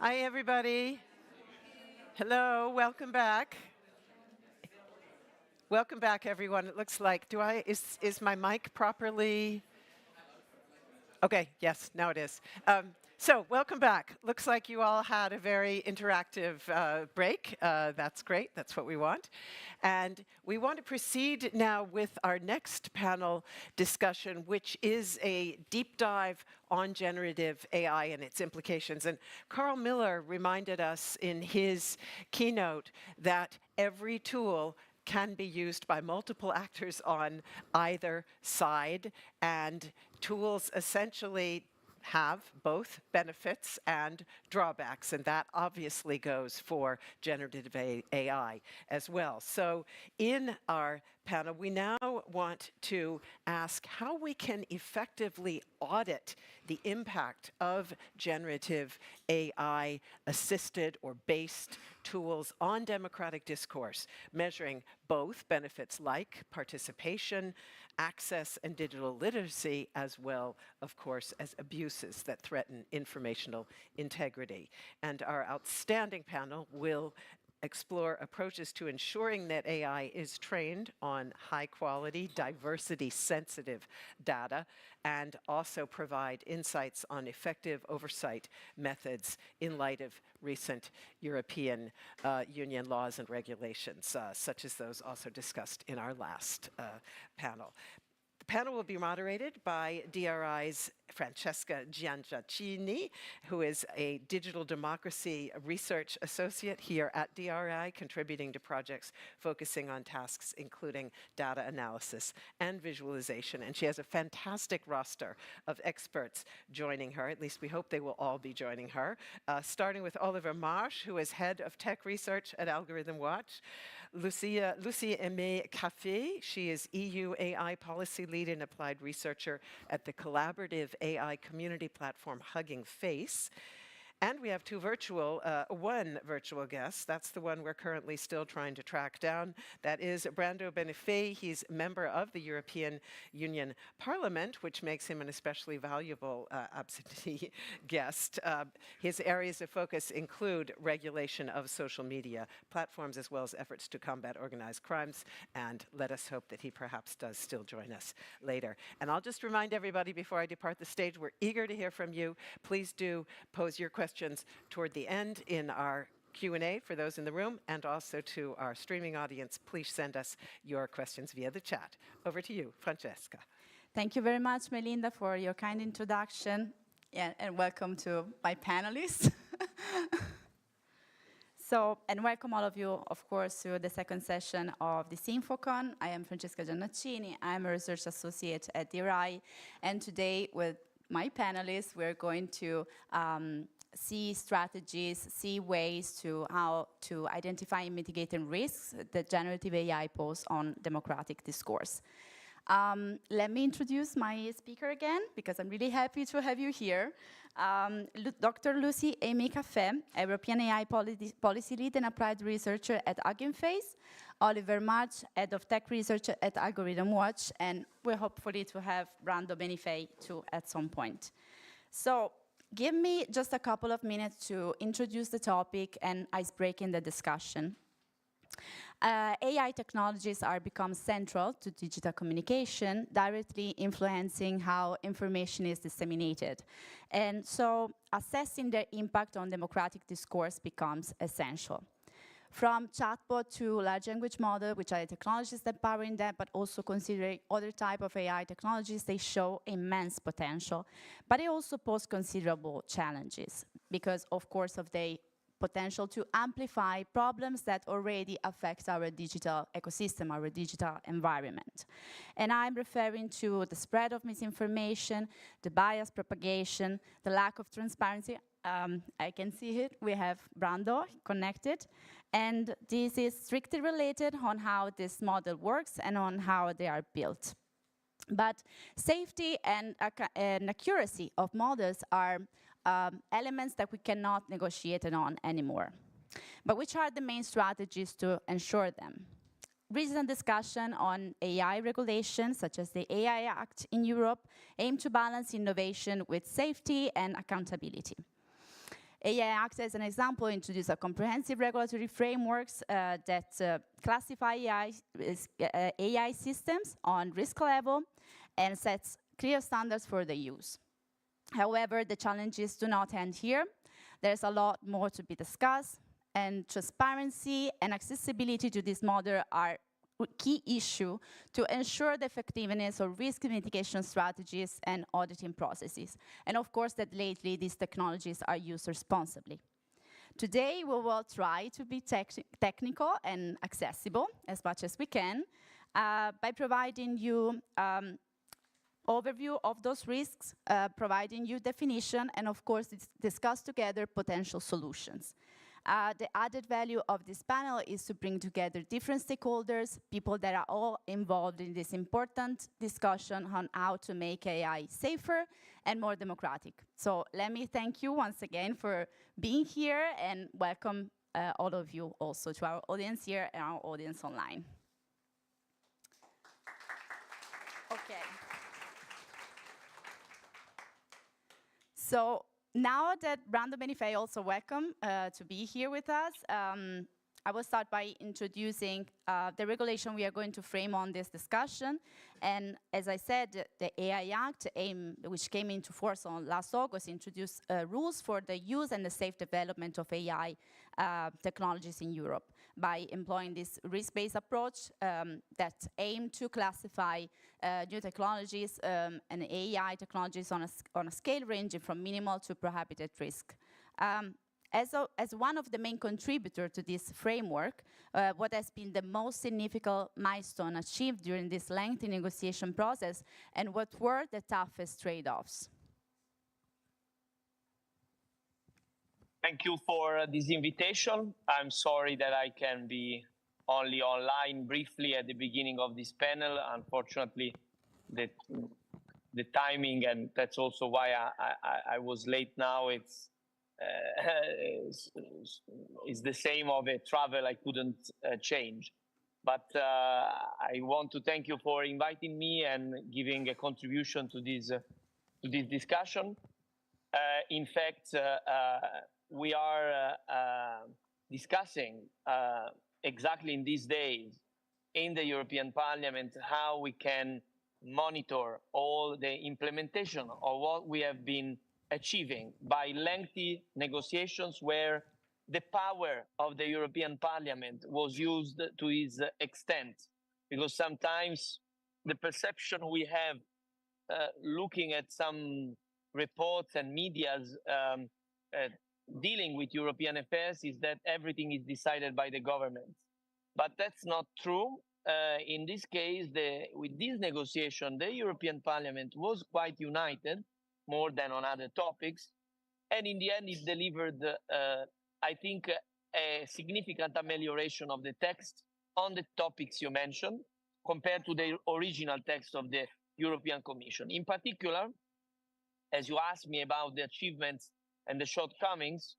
Hi, everybody. Hello, welcome back. Welcome back, everyone. It looks like, is my mic properly? Okay, yes, now it is. So, welcome back. Looks like you all had a very interactive break. That's great, that's what we want. And we want to proceed now with our next panel discussion, which is a deep dive on generative AI and its implications. And Carl Miller reminded us in his keynote that every tool can be used by multiple actors on either side, and tools essentially have both benefits and drawbacks, and that obviously goes for generative AI as well. So in our panel, we now want to ask how we can effectively audit the impact of generative AI assisted or based tools on democratic discourse, measuring both benefits like participation, access, and digital literacy, as well, of course, as abuses that threaten informational integrity. And our outstanding panel will explore approaches to ensuring that AI is trained on high-quality, diversity-sensitive data, and also provide insights on effective oversight methods in light of recent European Union laws and regulations, such as those also discussed in our last panel. The panel will be moderated by DRI's Francesca Giangiacchini, who is a digital democracy research associate here at DRI, contributing to projects focusing on tasks including data analysis and visualization. And she has a fantastic roster of experts joining her. At least we hope they will all be joining her, starting with Oliver Marsh, who is head of tech research at Algorithm Watch. Lucie Aimé Café, she is EU AI policy lead and applied researcher at the collaborative Generative AI community platform Hugging Face. And we have one virtual guest. That's the one we're currently still trying to track down. That is Brando Benifei. He's member of the European Union Parliament, which makes him an especially valuable absentee guest. His areas of focus include regulation of social media platforms, as well as efforts to combat organized crimes. And let us hope that he perhaps does still join us later. And I'll just remind everybody before I depart the stage, we're eager to hear from you. Please do pose your questions toward the end in our Q&A for those in the room, and also to our streaming audience. Please send us your questions via the chat. Over to you, Francesca. Thank you very much, Melinda, for your kind introduction, and welcome to my panelists. And welcome all of you, of course, to the second session of DisinfoCon. I am Francesca Giannaccini. I'm a research associate at DRI, and today with my panelists, we're going to see strategies, see ways to how to identify and mitigate risks that generative AI pose on democratic discourse. Let me introduce my speaker again, because I'm really happy to have you here. Dr. Lucy Amy Caffé, European AI Policy Lead and Applied Researcher at Hugging Face. Oliver March, Head of Tech Research at Algorithm Watch, and we're hopefully to have Brando Benifei too at some point. So give me just a couple of minutes to introduce the topic and icebreaking the discussion. AI technologies are become central to digital communication, directly influencing how information is disseminated. And so assessing their impact on democratic discourse becomes essential. From chatbot to large language model, which are the technologies that powering that, but also considering other type of AI technologies, they show immense potential. But they also pose considerable challenges because, of course, of the potential to amplify problems that already affect our digital ecosystem, our digital environment. And I'm referring to the spread of misinformation, the bias propagation, the lack of transparency. I can see it. We have Brando connected. And this is strictly related on how this model works and on how they are built. But safety and accuracy of models are elements that we cannot negotiate on anymore. But which are the main strategies to ensure them? Recent discussion on AI regulation, such as the AI Act in Europe, aim to balance innovation with safety and accountability. AI Act, as an example, introduced a comprehensive regulatory frameworks that classify AI systems on risk level and sets clear standards for the use. However, the challenges do not end here. There's a lot more to be discussed, and transparency and accessibility to this model are key issue to ensure the effectiveness of risk mitigation strategies and auditing processes. And of course, that lately these technologies are used responsibly. Today, we will try to be technical and accessible as much as we can by providing you overview of those risks, providing you definition, and of course, discuss together potential solutions. The added value of this panel is to bring together different stakeholders, people that are all involved in this important discussion on how to make AI safer and more democratic. So let me thank you once again for being here and welcome all of you also to our audience here and our audience online. Okay. So now that Brando Benifei also welcome to be here with us, I will start by introducing the regulation we are going to frame on this discussion. And as I said, the AI Act, which came into force on last August, introduced rules for the use and the safe development of AI technologies in Europe by employing this risk-based approach that aim to classify new technologies and AI technologies on a scale ranging from minimal to prohibited risk. As one of the main contributors to this framework, what has been the most significant milestone achieved during this lengthy negotiation process, and what were the toughest trade-offs? Thank you for this invitation. I'm sorry that I can be only online briefly at the beginning of this panel. Unfortunately, the the timing, and that's also why I was late now. It's the same of a travel I couldn't change. But I want to thank you for inviting me and giving a contribution to this discussion. In fact, we are discussing exactly in these days in the European Parliament how we can monitor all the implementation of what we have been achieving by lengthy negotiations where the power of the European Parliament was used to its extent. Because sometimes the perception we have looking at some reports and medias dealing with European affairs is that everything is decided by the government. But that's not true. In this case, with this negotiation, the European Parliament was quite united, more than on other topics. And in the end, it delivered, I think, a significant amelioration of the text on the topics you mentioned, compared to the original text of the European Commission. In particular, as you asked me about the achievements and the shortcomings,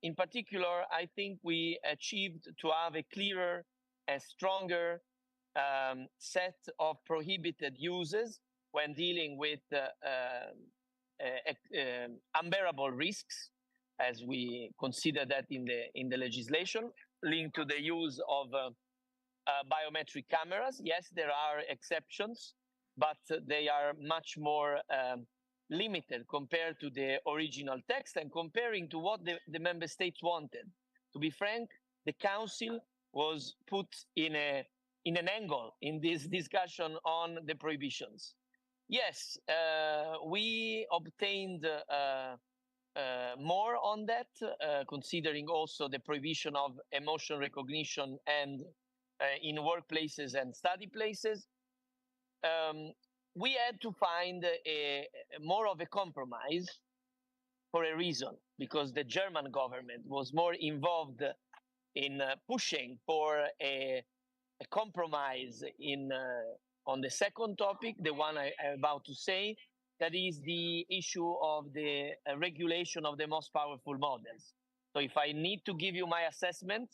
in particular, I think we achieved to have a clearer and stronger set of prohibited uses when dealing with unbearable risks, as we consider that in the legislation, linked to the use of biometric cameras. Yes, there are exceptions, but they are much more limited compared to the original text and comparing to what the member states wanted. To be frank, the Council was put in an angle in this discussion on the prohibitions. Yes, we obtained more on that, considering also the prohibition of emotion recognition and in workplaces and study places. We had to find more of a compromise for a reason, because the German government was more involved in pushing for a compromise on the second topic, the one I'm about to say, that is the issue of the regulation of the most powerful models. So if I need to give you my assessment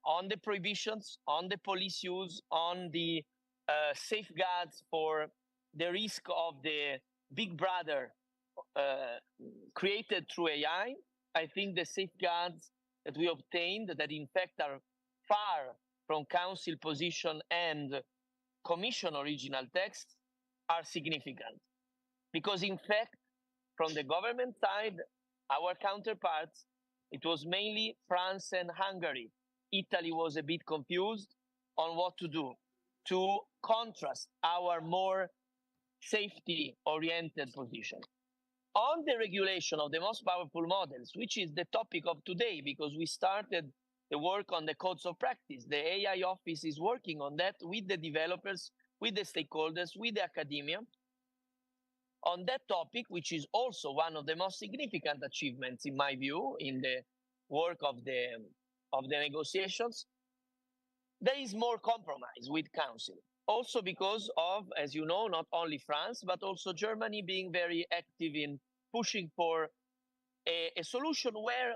on the prohibitions, on the police use, on the safeguards for the risk of the big brother created through AI, I think the safeguards that we obtained, that in fact are far from Council position and Commission original text, are significant. Because in fact, from the government side, our counterparts, it was mainly France and Hungary. Italy was a bit confused on what to do to contrast our more safety-oriented position. On the regulation of the most powerful models, which is the topic of today, because we started the work on the codes of practice. The AI office is working on that with the developers, with the stakeholders, with the academia. On that topic, which is also one of the most significant achievements, in my view, in the work of the negotiations, there is more compromise with Council. Also because of, as you know, not only France, but also Germany being very active in pushing for a solution where,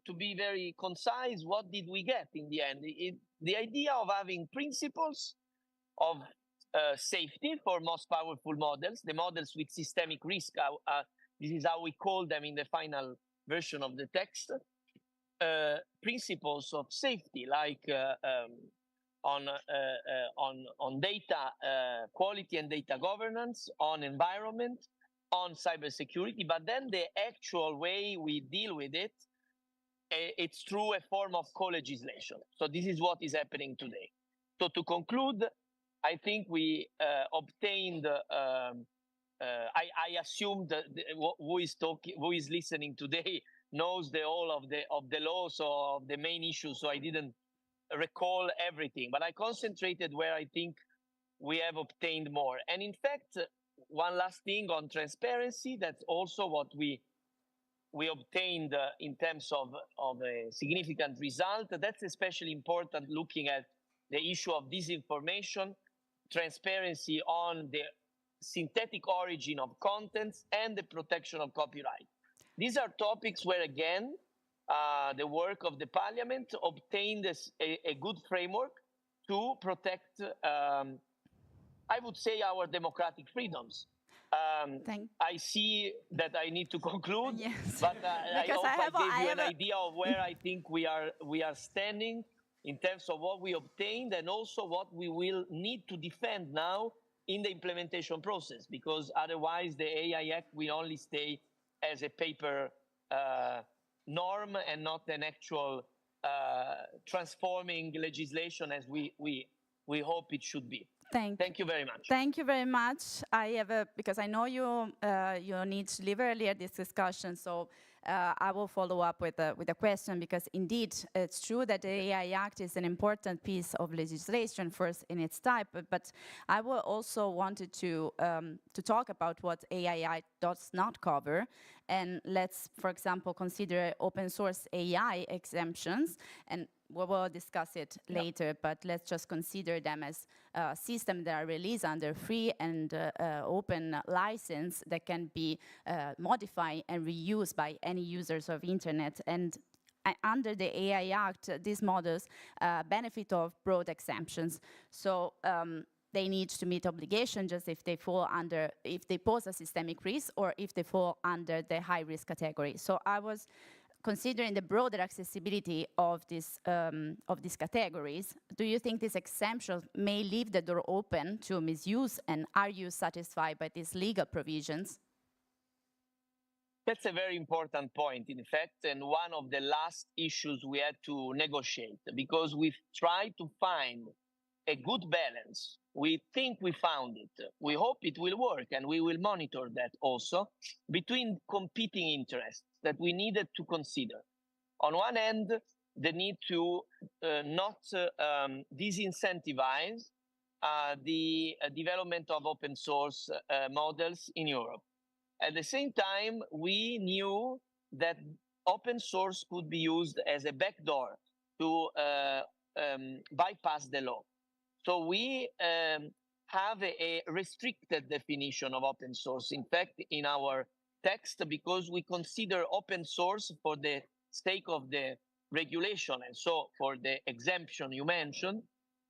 to be very concise, what did we get in the end? The idea of having principles of safety for most powerful models, the models with systemic risk, this is how we call them in the final version of the text, principles of safety, like on data quality and data governance, on environment, on cybersecurity, but then the actual way we deal with it, it's through a form of co-legislation. So this is what is happening today. So to conclude, I think we obtained. I assume that who is listening today knows the whole of the laws or the main issues. So I didn't recall everything, but I concentrated where I think we have obtained more. And in fact, one last thing on transparency. That's also what we obtained in terms of a significant result. That's especially important looking at the issue of disinformation, transparency on the synthetic origin of contents and the protection of copyright. These are topics where, again, the work of the parliament obtained a good framework to protect, I would say, our democratic freedoms. I see that I need to conclude, but I hope I gave you an idea of where I think we are standing in terms of what we obtained and also what we will need to defend now in the implementation process, because otherwise the AI Act will only stay as a paper norm and not an actual transforming legislation as we hope it should be. Thank you very much. Thank you very much. I have because I know you you need to leave earlier this discussion, so I will follow up with a question, because indeed it's true that the AI Act is an important piece of legislation, first in its type, but I will also wanted to talk about what AI Act does not cover, and let's, for example, consider open source AI exemptions, and we will discuss it later, but let's just consider them as systems that are released under free and open license that can be modified and reused by any users of internet. And under the AI Act, these models benefit of broad exemptions. So they need to meet obligations just if they fall under, if they pose a systemic risk or if they fall under the high risk category. So I was considering the broader accessibility of these categories. Do you think these exemptions may leave the door open to misuse, and are you satisfied by these legal provisions? That's a very important point, in fact, and one of the last issues we had to negotiate, because we've tried to find a good balance. We think we found it. We hope it will work, and we will monitor that also, between competing interests that we needed to consider. On one end, the need to not disincentivize the development of open source models in Europe. At the same time, we knew that open source could be used as a backdoor to bypass the law. So we have a restricted definition of open source, in fact, in our text, because we consider open source for the sake of the regulation, and so for the exemption you mentioned,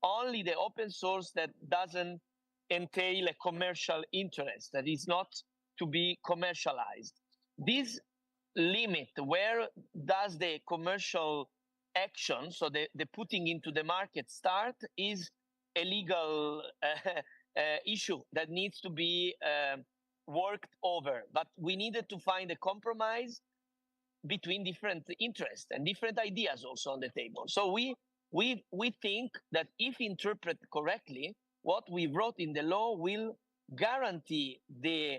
only the open source that doesn't entail a commercial interest, that is not to be commercialized. This limit, where does the commercial action, so the putting into the market start, is a legal issue that needs to be worked over. But we needed to find a compromise between different interests and different ideas also on the table. So we think that if interpreted correctly, what we wrote in the law will guarantee the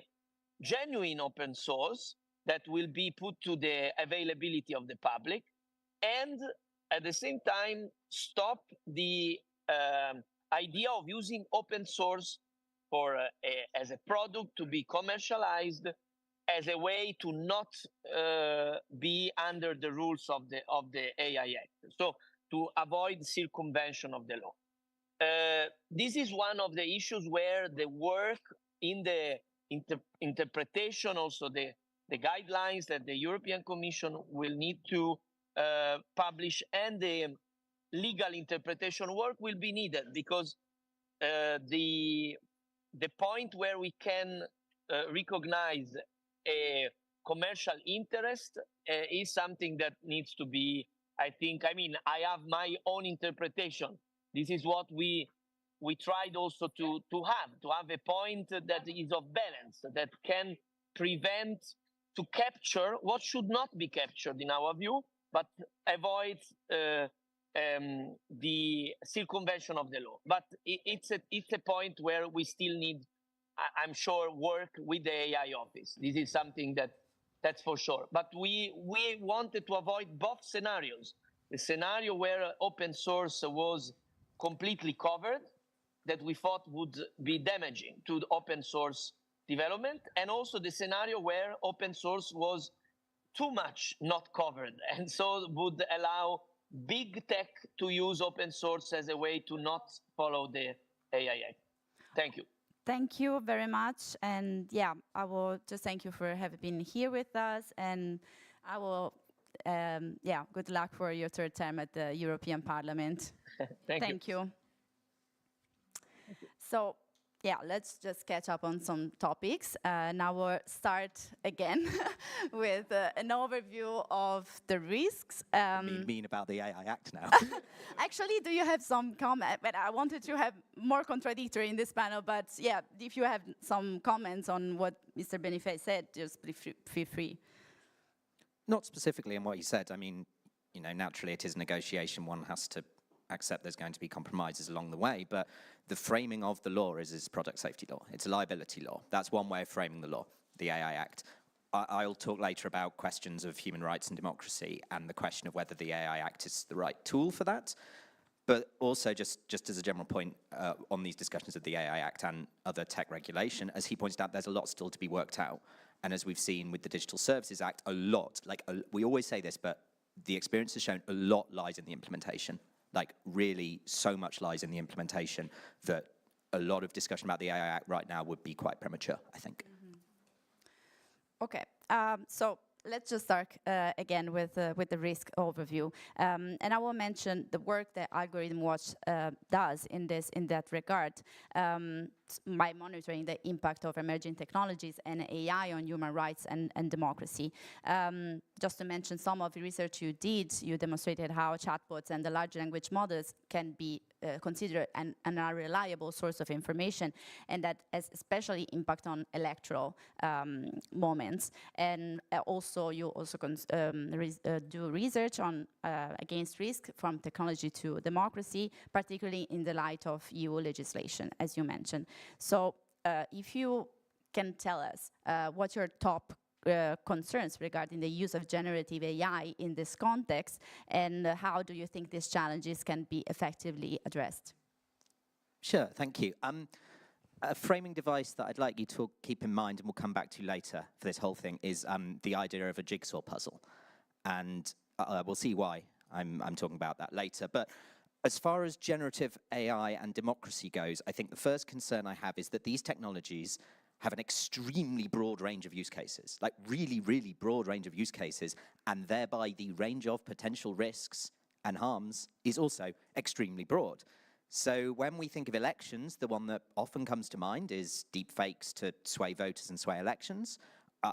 genuine open source that will be put to the availability of the public, and at the same time stop the idea of using open source for as a product to be commercialized as a way to not be under the rules of the AI Act, so to avoid circumvention of the law. This is one of the issues where the work in the interpretation, also the guidelines that the European Commission will need to publish, and the legal interpretation work will be needed, because the point where we can recognize a commercial interest is something that needs to be, I mean, I have my own interpretation. This is what we tried also to have a point that is of balance, that can prevent, to capture what should not be captured in our view, but avoid the circumvention of the law. But it's a point where we still need, I'm sure, work with the AI office. This is something that's for sure. But we wanted to avoid both scenarios. The scenario where open source was completely covered, that we thought would be damaging to the open source development, and also the scenario where open source was too much not covered, and so would allow big tech to use open source as a way to not follow the AI Act. Thank you. Thank you very much. And yeah, I will just thank you for having been here with us. And I will, yeah, good luck for your third term at the European Parliament. Thank you. So, yeah, let's just catch up on some topics. Now we'll start again with an overview of the risks. You mean about the AI Act now? Actually, do you have some comment? But I wanted to have more contradictory in this panel, but yeah, if you have some comments on what Mr. Benifei said, just feel free. Not specifically on what he said. I mean, you know, naturally it is negotiation. One has to accept there's going to be compromises along the way, but the framing of the law is product safety law. It's a liability law. That's one way of framing the law, the AI Act. I'll talk later about questions of human rights and democracy and the question of whether the AI Act is the right tool for that. But also, just as a general point on these discussions of the AI Act and other tech regulation, as he points out, there's a lot still to be worked out. And as we've seen with the Digital Services Act, a lot, we always say this, but the experience has shown a lot lies in the implementation. Like, really, so much lies in the implementation that a lot of discussion about the AI Act right now would be quite premature, I think. Okay, so let's just start again with the risk overview, and I will mention the work that Algorithm Watch does in that regard, by monitoring the impact of emerging technologies and AI on human rights and democracy. Just to mention some of the research you did, you demonstrated how chatbots and the large language models can be considered an unreliable source of information, and that has especially impact on electoral moments. And also, you also do research on against risk from technology to democracy, particularly in the light of EU legislation, as you mentioned. So if you can tell us what your top concerns regarding the use of generative AI in this context, and how do you think these challenges can be effectively addressed? Sure, thank you. A framing device that I'd like you to keep in mind, and we'll come back to later for this whole thing, is the idea of a jigsaw puzzle. And we'll see why I'm talking about that later. But as far as generative AI and democracy goes, I think the first concern I have is that these technologies have an extremely broad range of use cases, like really, really broad range of use cases, and thereby the range of potential risks and harms is also extremely broad. So when we think of elections, the one that often comes to mind is deepfakes to sway voters and sway elections.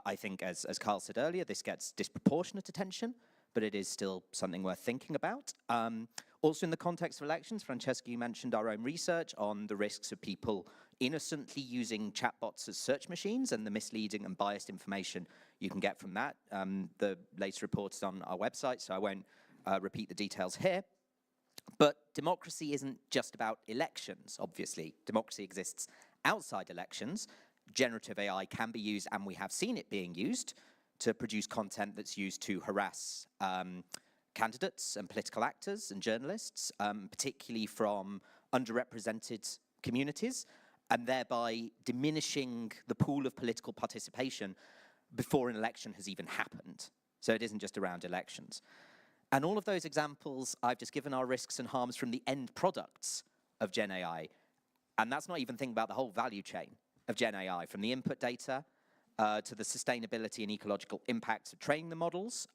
I think, as Carl said earlier, this gets disproportionate attention, but it is still something worth thinking about. Also in the context of elections, Francesca, you mentioned our own research on the risks of people innocently using chatbots as search machines and the misleading and biased information you can get from that. The latest report is on our website, so I won't repeat the details here. But democracy isn't just about elections, obviously. Democracy exists outside elections. Generative AI can be used, and we have seen it being used, to produce content that's used to harass candidates and political actors and journalists, particularly from underrepresented communities, and thereby diminishing the pool of political participation before an election has even happened. So it isn't just around elections. And all of those examples I've just given are risks and harms from the end products of Gen AI. And that's not even thinking about the whole value chain of Gen AI, from the input data to the sustainability and ecological impacts of training the models.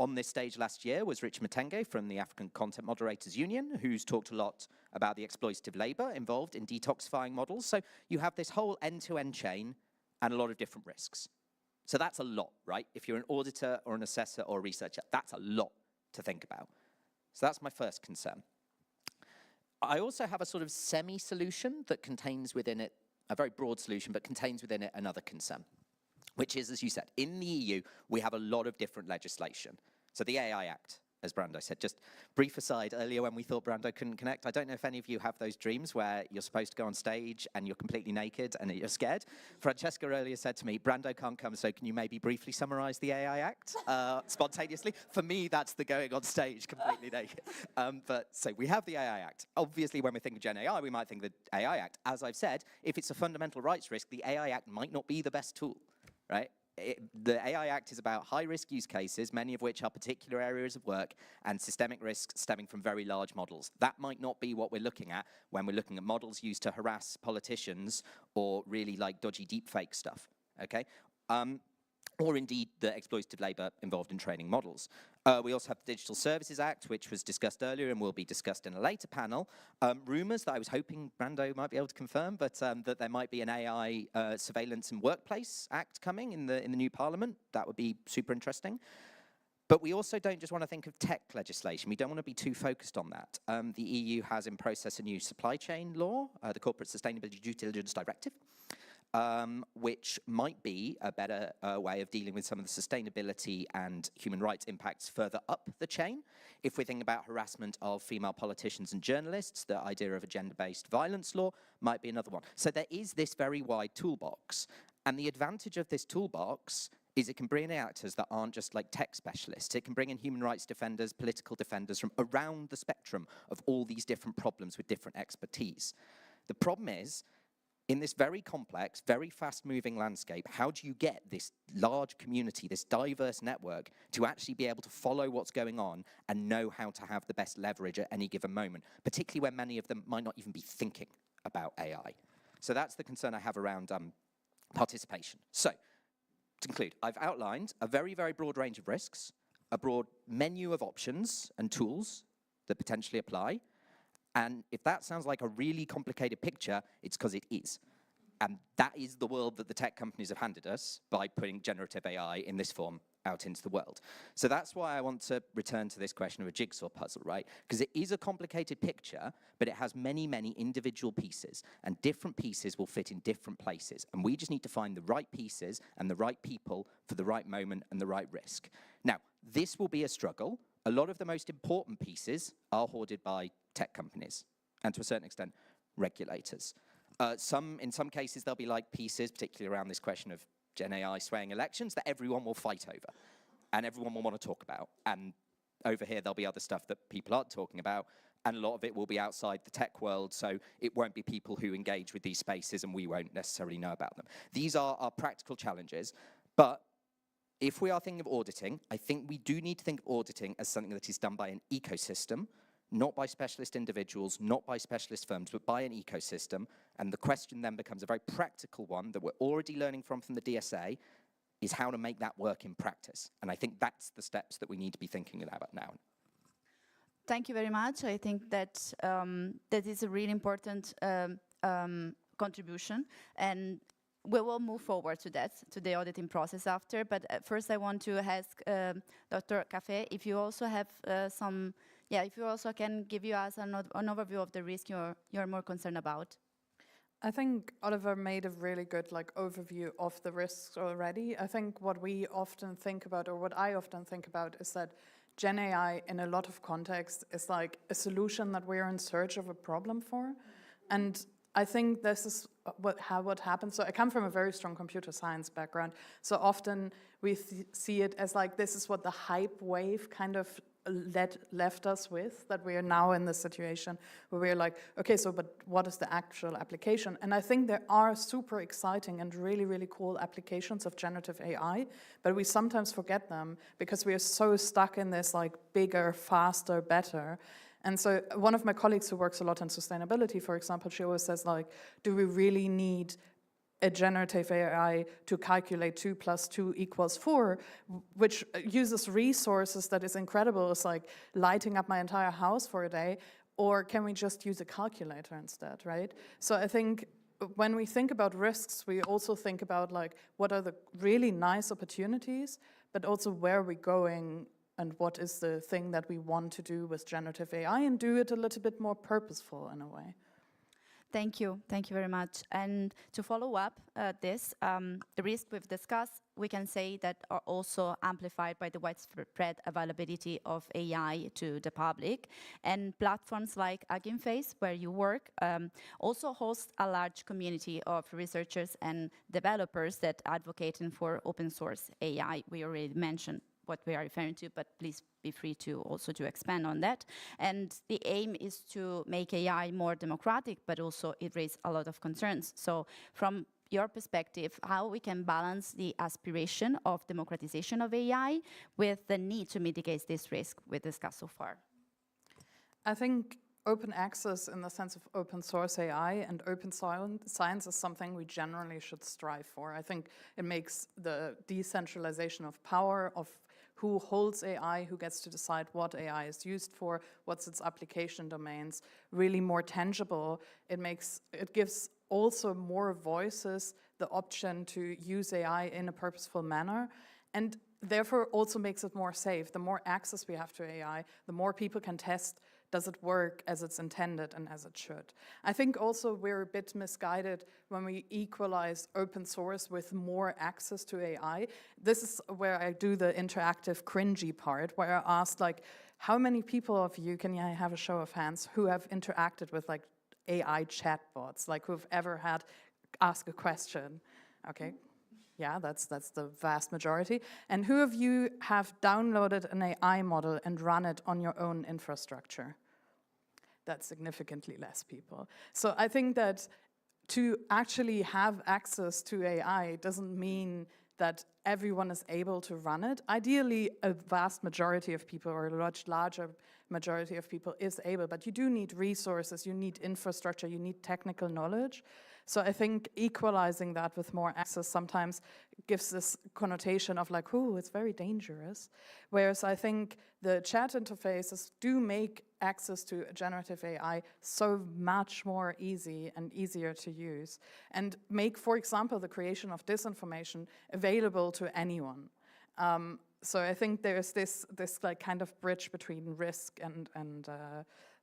On this stage last year was Rich Matenge from the African Content Moderators Union, who's talked a lot about the exploitative labor involved in detoxifying models. So you have this whole end-to-end chain and a lot of different risks. So that's a lot, right? If you're an auditor or an assessor or a researcher, that's a lot to think about. So that's my first concern. I also have a sort of semi-solution that contains within it, a very broad solution, but contains within it another concern, which is, as you said, in the EU, we have a lot of different legislation. So the AI Act, as Brando said, just brief aside, earlier when we thought Brando couldn't connect, I don't know if any of you have those dreams where you're supposed to go on stage and you're completely naked and you're scared. Francesca earlier said to me, Brando can't come, so can you maybe briefly summarize the AI Act spontaneously? For me, that's the going on stage completely naked. But so we have the AI Act. Obviously, when we think of Gen AI, we might think of the AI Act. As I've said, if it's a fundamental rights risk, the AI Act might not be the best tool, right? the AI Act is about high-risk use cases, many of which are particular areas of work, and systemic risks stemming from very large models. That might not be what we're looking at when we're looking at models used to harass politicians or really like dodgy deepfake stuff, okay? Or indeed the exploitative labor involved in training models. We also have the Digital Services Act, which was discussed earlier and will be discussed in a later panel. Rumors that I was hoping Brando might be able to confirm, but that there might be an AI Surveillance and Workplace Act coming in the new parliament. That would be super interesting. But we also don't just want to think of tech legislation. We don't want to be too focused on that. The EU has in process a new supply chain law, the Corporate Sustainability Due Diligence Directive, which might be a better way of dealing with some of the sustainability and human rights impacts further up the chain. If we think about harassment of female politicians and journalists, the idea of a gender-based violence law might be another one. So there is this very wide toolbox. And the advantage of this toolbox is it can bring in actors that aren't just like tech specialists. It can bring in human rights defenders, political defenders from around the spectrum of all these different problems with different expertise. The problem is, in this very complex, very fast-moving landscape, how do you get this large community, this diverse network, to actually be able to follow what's going on and know how to have the best leverage at any given moment, particularly when many of them might not even be thinking about AI? So that's the concern I have around participation. So, to conclude, I've outlined a very, very broad range of risks, a broad menu of options and tools that potentially apply. And if that sounds like a really complicated picture, it's because it is. And that is the world that the tech companies have handed us by putting generative AI in this form out into the world. So that's why I want to return to this question of a jigsaw puzzle, right? Because it is a complicated picture, but it has many, many individual pieces, and different pieces will fit in different places. And we just need to find the right pieces and the right people for the right moment and the right risk. Now, this will be a struggle. A lot of the most important pieces are hoarded by tech companies, and to a certain extent, regulators. In some cases, there'll be like pieces, particularly around this question of Gen AI swaying elections, that everyone will fight over, and everyone will want to talk about. And over here, there'll be other stuff that people aren't talking about, and a lot of it will be outside the tech world, so it won't be people who engage with these spaces, and we won't necessarily know about them. These are our practical challenges, but if we are thinking of auditing, I think we do need to think of auditing as something that is done by an ecosystem, not by specialist individuals, not by specialist firms, but by an ecosystem. And the question then becomes a very practical one that we're already learning from the DSA, is how to make that work in practice. And I think that's the steps that we need to be thinking about now. Thank you very much. I think that that is a really important contribution. And we will move forward to that, to the auditing process after. But first I want to ask Dr. Cafe if you also have if you also can give us an overview of the risk you're more concerned about. I think Oliver made a really good overview of the risks already. I think what we often think about, or what I often think about, is that Gen AI in a lot of contexts is like a solution that we're in search of a problem for. And I think this is what happens. So I come from a very strong computer science background. So often we see it as like, this is what the hype wave kind of left us with, that we are now in this situation where we're like, okay, so but what is the actual application? And I think there are super exciting and really, really cool applications of generative AI, but we sometimes forget them because we are so stuck in this like bigger, faster, better. And so one of my colleagues who works a lot on sustainability, for example, she always says like, do we really need a generative AI to calculate 2 + 2 = 4, which uses resources that is incredible. It's like lighting up my entire house for a day, or can we just use a calculator instead, right? So I think when we think about risks, we also think about like, what are the really nice opportunities, but also where are we going and what is the thing that we want to do with generative AI and do it a little bit more purposeful in a way. Thank you very much. And to follow up the risk we've discussed, we can say that are also amplified by the widespread availability of AI to the public. And platforms like Hugging Face, where you work, also host a large community of researchers and developers that advocating for open source AI. We already mentioned what we are referring to, but please be free to also to expand on that. And the aim is to make AI more democratic, but also it raises a lot of concerns. So from your perspective, how we can balance the aspiration of democratization of AI with the need to mitigate this risk we discussed so far? I think open access in the sense of open source AI and open science is something we generally should strive for. I think it makes the decentralization of power, of who holds AI, who gets to decide what AI is used for, what's its application domains, really more tangible. It gives also more voices the option to use AI in a purposeful manner, and therefore also makes it more safe. The more access we have to AI, the more people can test, does it work as it's intended and as it should? I think also we're a bit misguided when we equalize open source with more access to AI. This is where I do the interactive cringy part, where I asked, like, how many people of you, can I have a show of hands, who have interacted with like AI chatbots, like who've ever had ask a question? Okay. Yeah, that's the vast majority. And who of you have downloaded an AI model and run it on your own infrastructure? That's significantly less people. So I think that to actually have access to AI doesn't mean that everyone is able to run it. Ideally, a vast majority of people, or a much larger majority of people, is able, but you do need resources, you need infrastructure, you need technical knowledge. So I think equalizing that with more access sometimes gives this connotation of like, ooh, it's very dangerous. Whereas I think the chat interfaces do make access to generative AI so much more easy and easier to use, and make, for example, the creation of disinformation available to anyone. So I think there's this like kind of bridge between risk and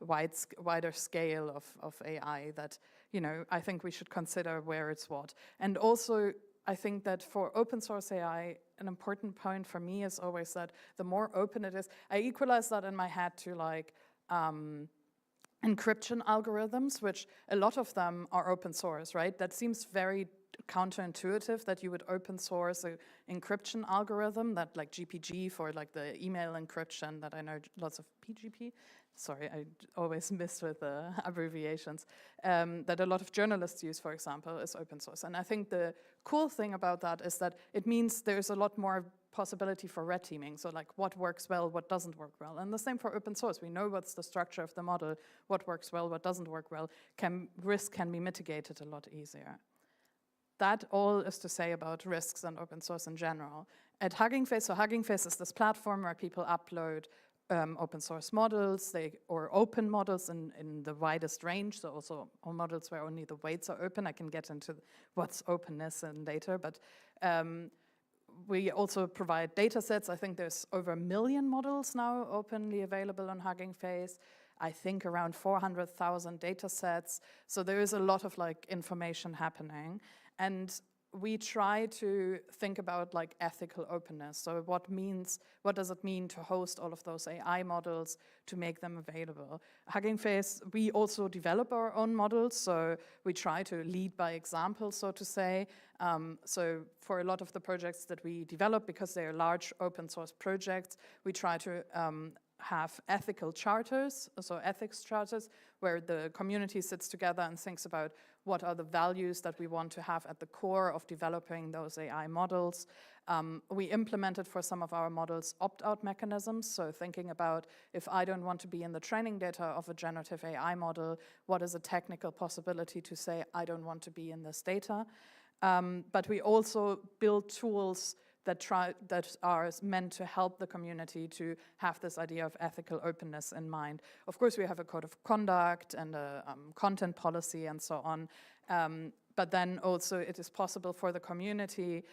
wider scale of AI that, you know, I think we should consider where it's what. And also, I think that for open source AI, an important point for me is always that the more open it is, I equalize that in my head to like encryption algorithms, which a lot of them are open source, right? That seems very counterintuitive that you would open source an encryption algorithm, that like GPG for like the email encryption that I know lots of PGP. Sorry, I always miss with the abbreviations, that a lot of journalists use, for example, is open source. And I think the cool thing about that is that it means there's a lot more possibility for red teaming. So like what works well, what doesn't work well. And the same for open source. We know what's the structure of the model, what works well, what doesn't work well. Risk can be mitigated a lot easier. That all is to say about risks and open source in general. At Hugging Face, so Hugging Face is this platform where people upload open source models, or open models in the widest range, so also models where only the weights are open. I can get into what's openness and later, but we also provide data sets. I think there's over 1 million models now openly available on Hugging Face. I think around 400,000 data sets. So there is a lot of like information happening. And we try to think about like ethical openness. So what does it mean to host all of those AI models, to make them available? Hugging Face, we also develop our own models, so we try to lead by example, so to say. So for a lot of the projects that we develop, because they are large open source projects, we try to have ethical charters, so ethics charters, where the community sits together and thinks about what are the values that we want to have at the core of developing those AI models. We implemented for some of our models opt-out mechanisms, so thinking about if I don't want to be in the training data of a generative AI model, what is a technical possibility to say I don't want to be in this data? But we also build tools that are meant to help the community to have this idea of ethical openness in mind. Of course, we have a code of conduct and a content policy and so on. But then also it is possible for the community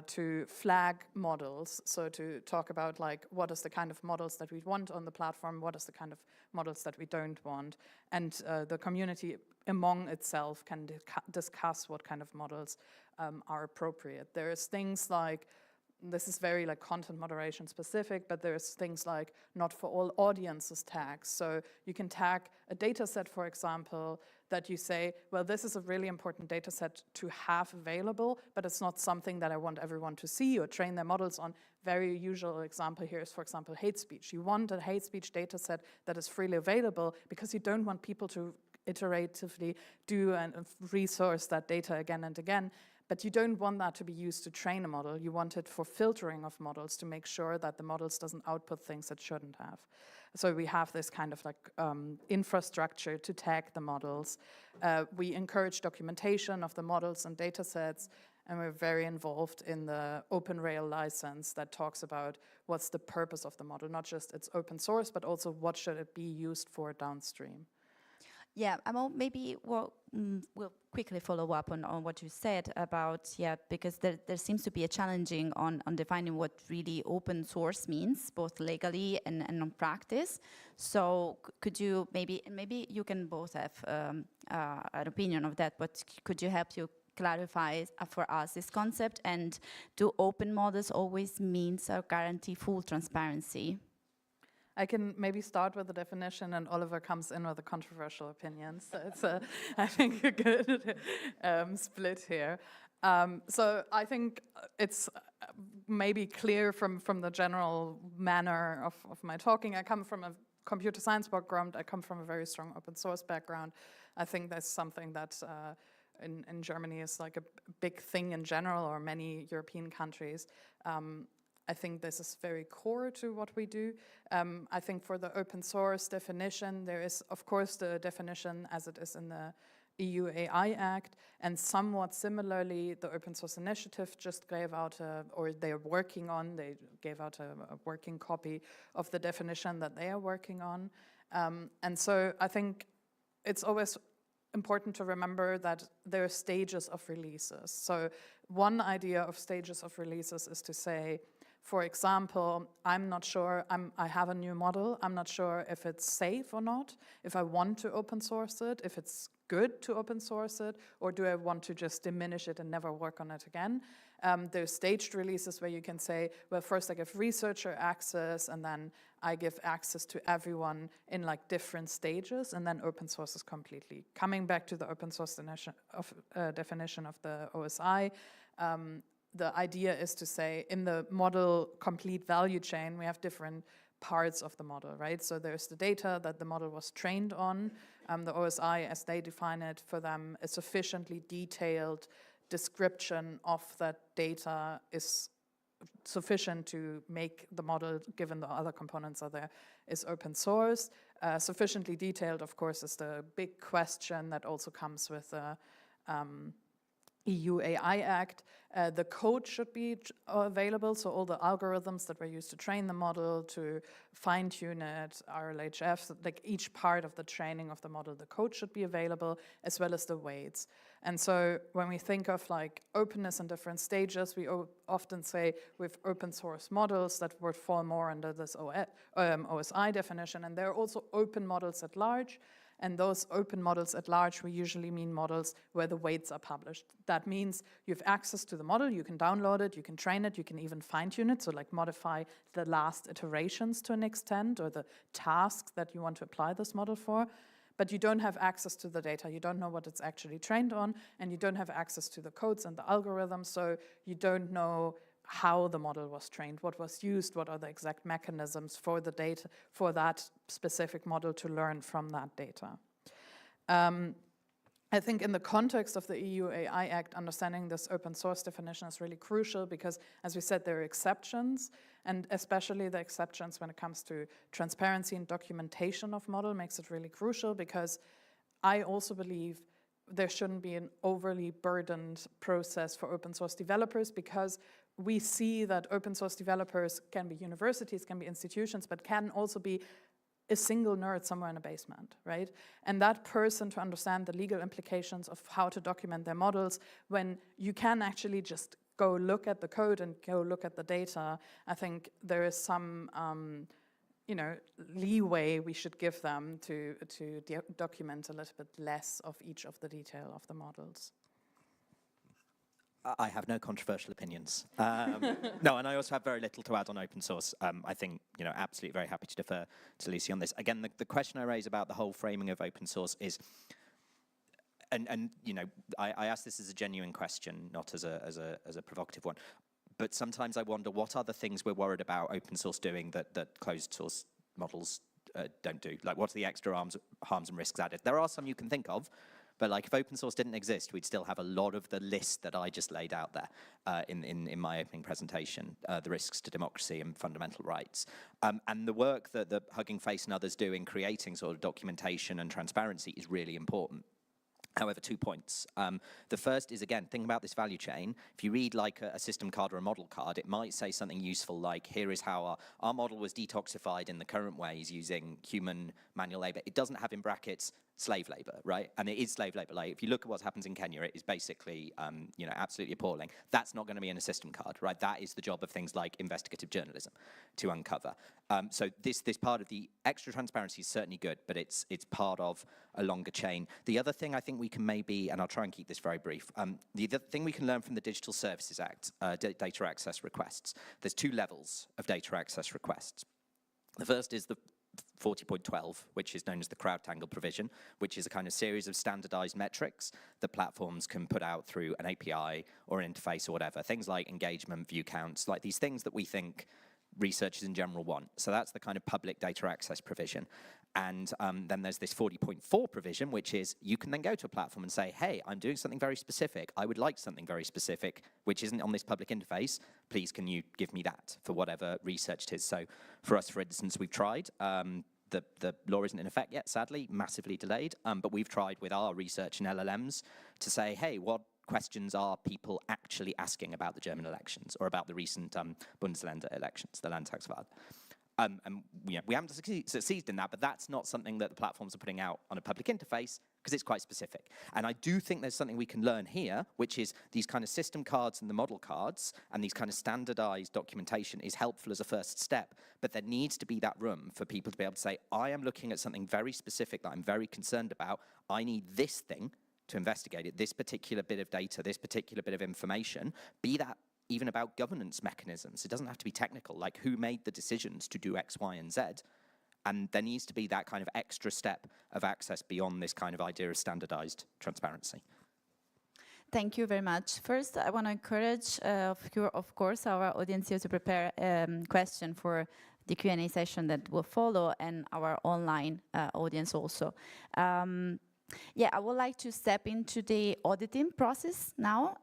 to flag models, so to talk about like what is the kind of models that we want on the platform, what is the kind of models that we don't want, and the community among itself can discuss what kind of models are appropriate. There's things like, this is very like content moderation specific, but there's things like not for all audiences tags. So you can tag a data set, for example, that you say, well, this is a really important data set to have available, but it's not something that I want everyone to see or train their models on. Very usual example here is, for example, hate speech. You want a hate speech data set that is freely available because you don't want people to iteratively do and resource that data again and again. But you don't want that to be used to train a model. You want it for filtering of models to make sure that the models doesn't output things it shouldn't have. So we have this kind of like infrastructure to tag the models. We encourage documentation of the models and data sets, and we're very involved in the OpenRail license that talks about what's the purpose of the model, not just it's open source, but also what should it be used for downstream. Yeah, maybe we'll quickly follow up on what you said about, because there seems to be a challenging on defining what really open source means, both legally and on practice. So could you maybe you can both have an opinion of that, but could you help you clarify for us this concept, and do open models always means or guarantee full transparency? I can maybe start with the definition, and Oliver comes in with the controversial opinions. So it's, I think, a good split here. So I think it's maybe clear from the general manner of my talking. I come from a computer science background. I come from a very strong open source background. I think that's something that in Germany is like a big thing in general, or many European countries. I think this is very core to what we do. I think for the open source definition, there is, of course, the definition as it is in the EU AI Act, and somewhat similarly, the Open Source Initiative just gave out, they gave out a working copy of the definition that they are working on. And so I think it's always important to remember that there are stages of releases. So one idea of stages of releases is to say, for example, I'm not sure, I have a new model, I'm not sure if it's safe or not, if I want to open source it, if it's good to open source it, or do I want to just diminish it and never work on it again? There's staged releases where you can say, well, first I give researcher access, and then I give access to everyone in like different stages, and then open source is completely. Coming back to the open source definition of the OSI, the idea is to say in the model complete value chain, we have different parts of the model, right? So there's the data that the model was trained on. The OSI, as they define it for them, a sufficiently detailed description of that data is sufficient to make the model, given the other components are there, is open source. Sufficiently detailed, of course, is the big question that also comes with the EU AI Act. The code should be available, so all the algorithms that were used to train the model, to fine-tune it, RLHF, like each part of the training of the model, the code should be available, as well as the weights. And so when we think of like openness in different stages, we often say with open source models that would fall more under this OSI definition, and there are also open models at large. And those open models at large, we usually mean models where the weights are published. That means you have access to the model, you can download it, you can train it, you can even fine-tune it, so like modify the last iterations to an extent, or the tasks that you want to apply this model for. But you don't have access to the data, you don't know what it's actually trained on, and you don't have access to the codes and the algorithms, so you don't know how the model was trained, what was used, what are the exact mechanisms for the data, for that specific model to learn from that data. I think in the context of the EU AI Act, understanding this open source definition is really crucial because, as we said, there are exceptions, and especially the exceptions when it comes to transparency and documentation of model makes it really crucial, because I also believe there shouldn't be an overly burdened process for open source developers, because we see that open source developers can be universities, can be institutions, but can also be a single nerd somewhere in a basement, right? And that person to understand the legal implications of how to document their models, when you can actually just go look at the code and go look at the data, I think there is some leeway we should give them to document a little bit less of each of the detail of the models. I have no controversial opinions. No, and I also have very little to add on open source. I think, absolutely very happy to defer to Lucy on this. Again, the question I raise about the whole framing of open source is, and I ask this as a genuine question, not as a provocative one. But sometimes I wonder what other things we're worried about open source doing that closed source models don't do? Like, what's the extra harms and risks added? There are some you can think of, but like if open source didn't exist, we'd still have a lot of the list that I just laid out there in my opening presentation, the risks to democracy and fundamental rights. And the work that Hugging Face and others do in creating sort of documentation and transparency is really important. However, 2 points. The first is, again, think about this value chain. If you read like a system card or a model card, it might say something useful like, here is how our model was detoxified in the current ways using human manual labor. It doesn't have in brackets slave labor, right? And it is slave labor. Like, if you look at what happens in Kenya, it is basically, you know, absolutely appalling. That's not going to be in a system card, right? That is the job of things like investigative journalism to uncover. So this part of the extra transparency is certainly good, but it's part of a longer chain. The other thing I think we can maybe, and I'll try and keep this very brief, the other thing we can learn from the Digital Services Act, data access requests. There's 2 levels of data access requests. The first is the 40.12, which is known as the CrowdTangle provision, which is a kind of series of standardized metrics that platforms can put out through an API or an interface or whatever. Things like engagement, view counts, like these things that we think researchers in general want. So that's the kind of public data access provision. And then there's this 40.4 provision, which is you can then go to a platform and say, hey, I'm doing something very specific. I would like something very specific, which isn't on this public interface. Please, can you give me that for whatever research it is? So for us, for instance, we've tried. The law isn't in effect yet, sadly, massively delayed. But we've tried with our research and LLMs to say, hey, what questions are people actually asking about the German elections or about the recent Bundesländer elections, the Landtagswahl? And you know, we haven't succeeded in that, but that's not something that the platforms are putting out on a public interface because it's quite specific. And I do think there's something we can learn here, which is these kind of system cards and the model cards and these kind of standardized documentation is helpful as a first step, but there needs to be that room for people to be able to say, I am looking at something very specific that I'm very concerned about. I need this thing to investigate it, this particular bit of data, this particular bit of information, be that even about governance mechanisms. It doesn't have to be technical, like who made the decisions to do X, Y, and Z. And there needs to be that kind of extra step of access beyond this kind of idea of standardized transparency. Thank you very much. First, I want to encourage, of course, our audience here to prepare a question for the Q&A session that will follow, and our online audience also. Yeah, I would like to step into the auditing process now.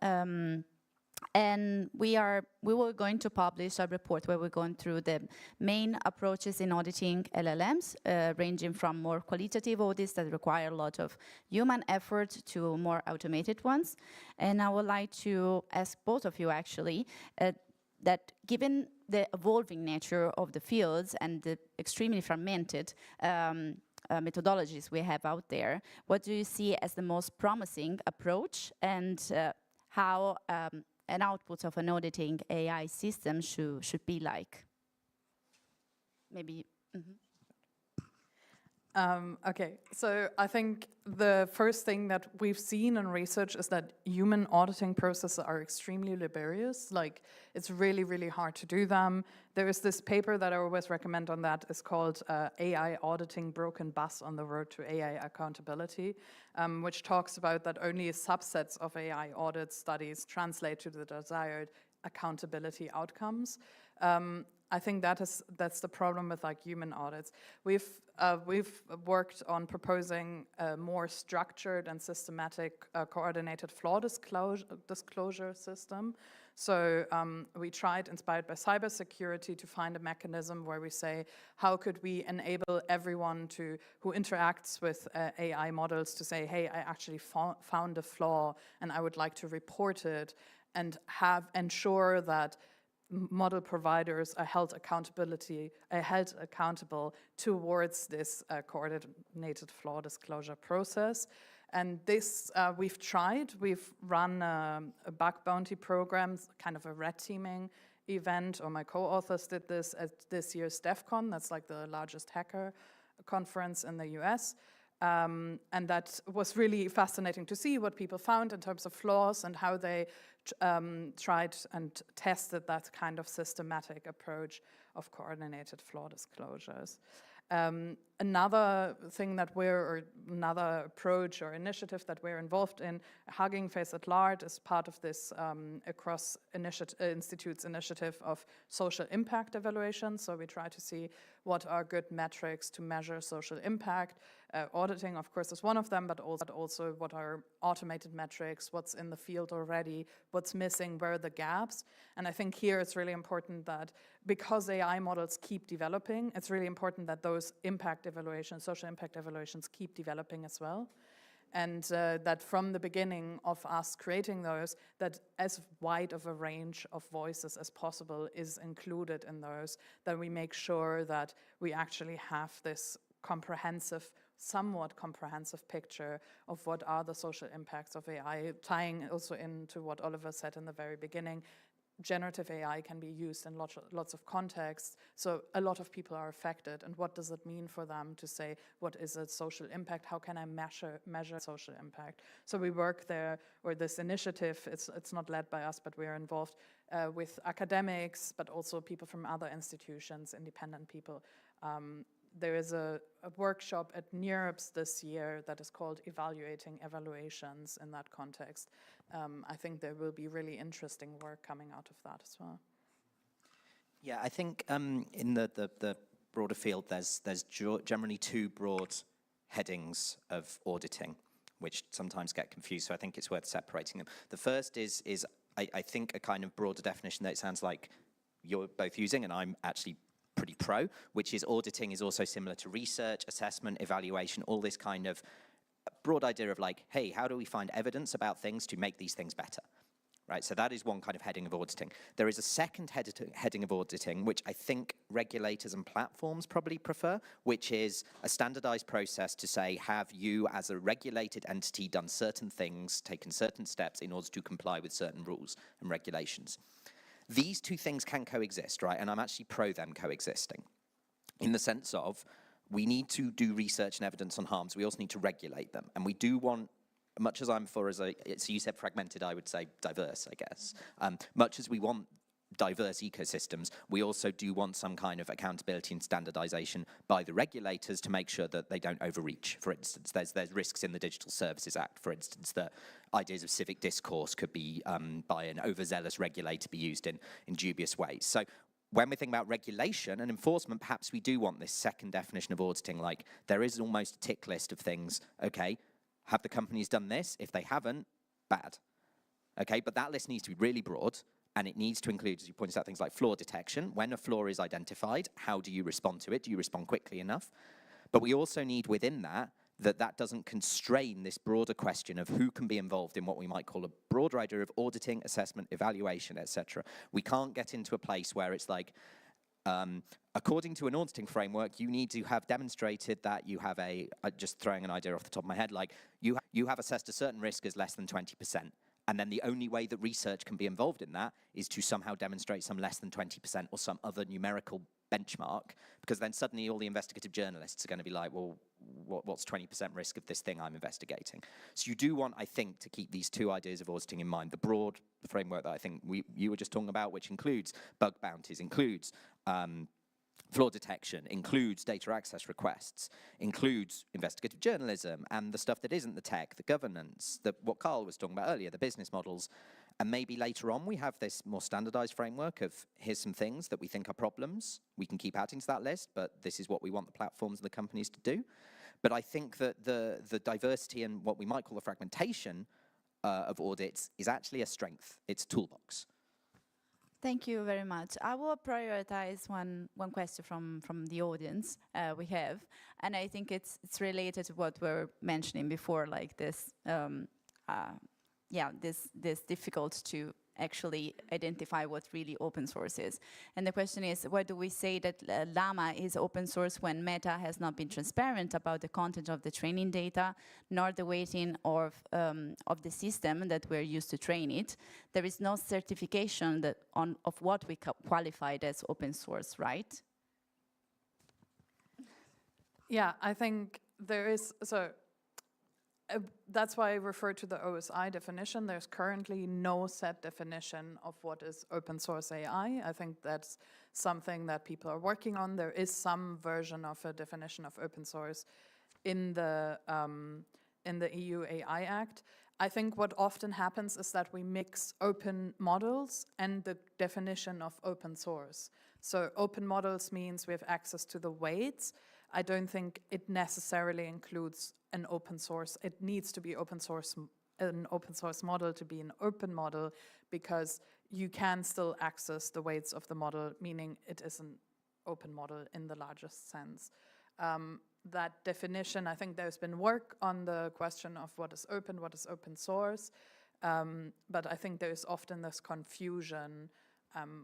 And we were going to publish a report where we're going through the main approaches in auditing LLMs, ranging from more qualitative audits that require a lot of human effort to more automated ones. And I would like to ask both of you actually, that given the evolving nature of the fields and the extremely fragmented methodologies we have out there, what do you see as the most promising approach, and how an output of an auditing AI system should be like? Maybe. Okay, so I think the first thing that we've seen in research is that human auditing processes are extremely laborious. Like, it's really, really hard to do them. There is this paper that I always recommend on that. It's called AI Auditing Broken Bus on the Road to AI Accountability, which talks about that only subsets of AI audit studies translate to the desired accountability outcomes. I think that's the problem with like human audits. We've worked on proposing a more structured and systematic coordinated flaw disclosure system. So we tried, inspired by cybersecurity, to find a mechanism where we say, how could we enable everyone who interacts with AI models to say, hey, I actually found a flaw and I would like to report it, and ensure that model providers are held accountable towards this coordinated flaw disclosure process. And this we've tried. We've run a bug bounty program, kind of a red teaming event, or my co-authors did this at this year's DEFCON. That's like the largest hacker conference in the US. And that was really fascinating to see what people found in terms of flaws and how they tried and tested that kind of systematic approach of coordinated flaw disclosures. Another thing that or another approach or initiative that we're involved in, Hugging Face at Large, is part of this across institutes initiative of social impact evaluation. So we try to see what are good metrics to measure social impact. Auditing, of course, is one of them, but also what are automated metrics, what's in the field already, what's missing, where are the gaps. And I think here it's really important that because AI models keep developing, it's really important that those impact evaluations, social impact evaluations, keep developing as well. And that from the beginning of us creating those, that as wide of a range of voices as possible is included in those, that we make sure that we actually have this comprehensive, somewhat comprehensive picture of what are the social impacts of AI, tying also into what Oliver said in the very beginning. Generative AI can be used in lots of contexts, so a lot of people are affected, and what does it mean for them to say, what is a social impact, how can I measure social impact? So we work there, or this initiative, it's not led by us, but we are involved with academics, but also people from other institutions, independent people. There is a workshop at NEURBS this year that is called Evaluating Evaluations in that context. I think there will be really interesting work coming out of that as well. Yeah, I think in the broader field, there's generally two broad headings of auditing, which sometimes get confused, so I think it's worth separating them. The first is I think a kind of broader definition that it sounds like you're both using, and I'm actually pretty pro, which is auditing is also similar to research, assessment, evaluation, all this kind of broad idea of like, hey, how do we find evidence about things to make these things better, right? So that is one kind of heading of auditing. There is a second heading of auditing, which I think regulators and platforms probably prefer, which is a standardized process to say, have you as a regulated entity done certain things, taken certain steps in order to comply with certain rules and regulations. These two things can coexist, right? And I'm actually pro them coexisting in the sense of we need to do research and evidence on harms. We also need to regulate them. And we do want, much as I'm for, so you said fragmented, I would say diverse, I guess. Much as we want diverse ecosystems, we also do want some kind of accountability and standardization by the regulators to make sure that they don't overreach. For instance, there's risks in the Digital Services Act, for instance, that ideas of civic discourse could be, by an overzealous regulator, be used in dubious ways. So when we think about regulation and enforcement, perhaps we do want this second definition of auditing, like there is almost a tick list of things, okay, have the companies done this? If they haven't, bad. Okay, but that list needs to be really broad, and it needs to include, as you pointed out, things like flaw detection. When a flaw is identified, how do you respond to it? Do you respond quickly enough? But we also need within that doesn't constrain this broader question of who can be involved in what we might call a broader idea of auditing, assessment, evaluation, etc. We can't get into a place where it's like, according to an auditing framework, you need to have demonstrated that you have just throwing an idea off the top of my head, like you have assessed a certain risk as less than 20%. And then the only way that research can be involved in that is to somehow demonstrate some less than 20% or some other numerical benchmark, because then suddenly all the investigative journalists are going to be like, well, what's 20% risk of this thing I'm investigating? So you do want, I think, to keep these two ideas of auditing in mind. The broad framework that I think you were just talking about, which includes bug bounties, includes flaw detection, includes data access requests, includes investigative journalism, and the stuff that isn't the tech, the governance, what Carl was talking about earlier, the business models. And maybe later on we have this more standardized framework of here's some things that we think are problems. We can keep adding to that list, but this is what we want the platforms and the companies to do. But I think that the diversity and what we might call the fragmentation of audits is actually a strength. It's a toolbox. Thank you very much. I will prioritize one question from the audience we have, and I think it's related to what we were mentioning before, like this, this difficult to actually identify what really open source is. And the question is, why do we say that Llama is open source when Meta has not been transparent about the content of the training data, nor the weighting of the system that we're used to train it? There is no certification of what we qualified as open source, right? Yeah, I think there is, so that's why I refer to the OSI definition. There's currently no set definition of what is open source AI. I think that's something that people are working on. There is some version of a definition of open source in the EU AI Act. I think what often happens is that we mix open models and the definition of open source. So open models means we have access to the weights. I don't think it necessarily includes an open source. It needs to be an open source model to be an open model, because you can still access the weights of the model, meaning it is an open model in the largest sense. That definition, I think there's been work on the question of what is open source, but I think there's often this confusion,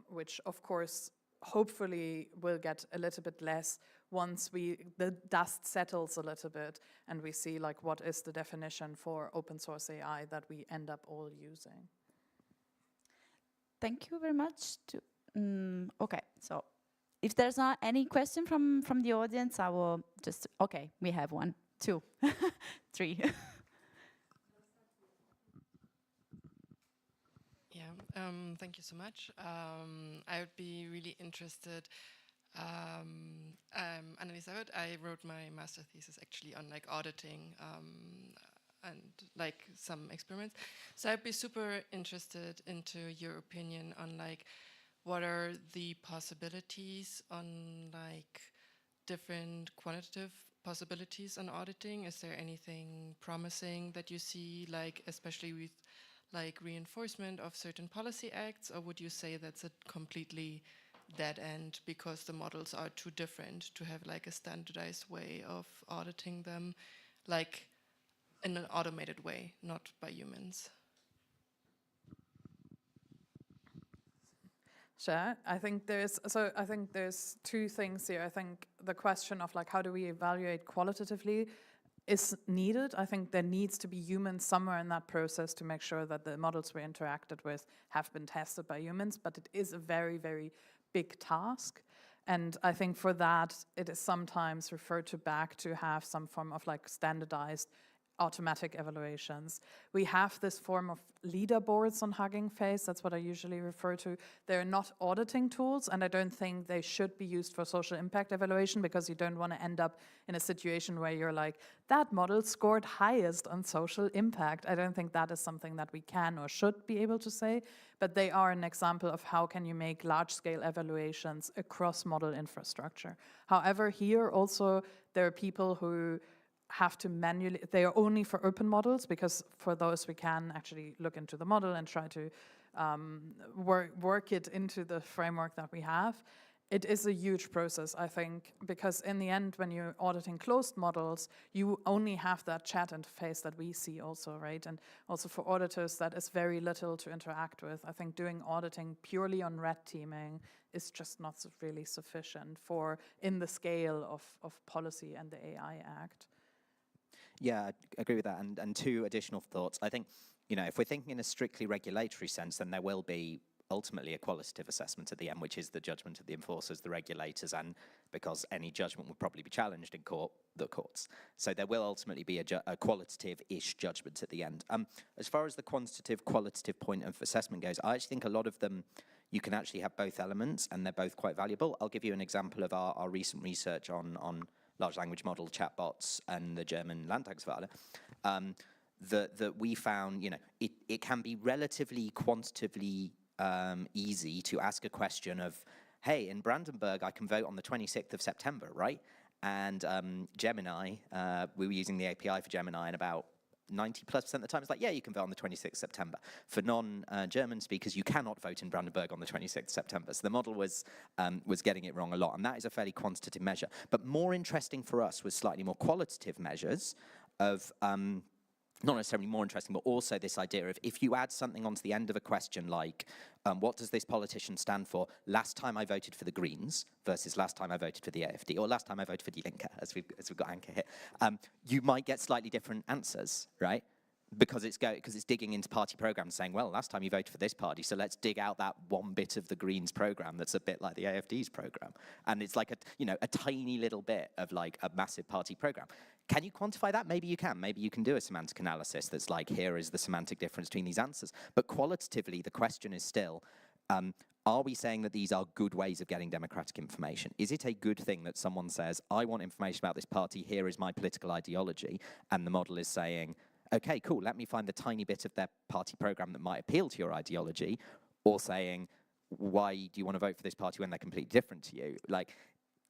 which of course hopefully will get a little bit less once the dust settles a little bit and we see like what is the definition for open source AI that we end up all using. Thank you very much. Okay, so if there's not any question from the audience, I will just, okay, we have 1, 2, 3. Yeah, thank you so much. I would be really interested, Annelies, I wrote my master thesis actually on like auditing and like some experiments. So I'd be super interested into your opinion on like, what are the possibilities on like different quantitative possibilities on auditing? Is there anything promising that you see, like especially with like reinforcement of certain policy acts, or would you say that's a completely dead end because the models are too different to have like a standardized way of auditing them, like in an automated way, not by humans? Sure. I think there's two things here. I think the question of like how do we evaluate qualitatively is needed. I think there needs to be humans somewhere in that process to make sure that the models we interacted with have been tested by humans, but it is a very, very big task. And I think for that, it is sometimes referred to back to have some form of like standardized automatic evaluations. We have this form of leaderboards on Hugging Face. That's what I usually refer to. They're not auditing tools, and I don't think they should be used for social impact evaluation, because you don't want to end up in a situation where you're like, that model scored highest on social impact. I don't think that is something that we can or should be able to say, but they are an example of how can you make large-scale evaluations across model infrastructure. However, here also there are people who have to manually, they are only for open models, because for those we can actually look into the model and try to work it into the framework that we have. It is a huge process, I think, because in the end, when you're auditing closed models, you only have that chat interface that we see also, right? And also for auditors, that is very little to interact with. I think doing auditing purely on red teaming is just not really sufficient for in the scale of policy and the AI Act. Yeah, I agree with that. And two additional thoughts. I think, you know, if we're thinking in a strictly regulatory sense, then there will be ultimately a qualitative assessment at the end, which is the judgment of the enforcers, the regulators, and because any judgment would probably be challenged in court, the courts. So there will ultimately be a qualitative-ish judgment at the end. As far as the qualitative point of assessment goes, I actually think a lot of them, you can actually have both elements, and they're both quite valuable. I'll give you an example of our recent research on large language model chatbots and the German Landtagswahl, that we found, you know, it can be relatively quantitatively easy to ask a question of, hey, in Brandenburg, I can vote on the 26th of September, right? And Gemini, we were using the API for Gemini, and about 90+% of the time, it's like, yeah, you can vote on the 26th of September. For non-German speakers, you cannot vote in Brandenburg on the 26th of September. So the model was getting it wrong a lot, and that is a fairly quantitative measure. But more interesting for us was slightly more qualitative measures of, not necessarily more interesting, but also this idea of if you add something onto the end of a question like, what does this politician stand for? Last time I voted for the Greens versus last time I voted for the AfD, or last time I voted for Die Linke, as we've got Anke here, you might get slightly different answers, right? because it's digging into party programs, saying, well, last time you voted for this party, so let's dig out that one bit of the Greens program that's a bit like the AFD's program, and it's like a tiny little bit of like a massive party program. Can you quantify that? Maybe you can. Maybe you can do a semantic analysis that's like, here is the semantic difference between these answers. But qualitatively, the question is still, are we saying that these are good ways of getting democratic information? Is it a good thing that someone says, I want information about this party, here is my political ideology, and the model is saying, okay, cool, let me find the tiny bit of their party program that might appeal to your ideology, or saying, why do you want to vote for this party when they're completely different to you? Like,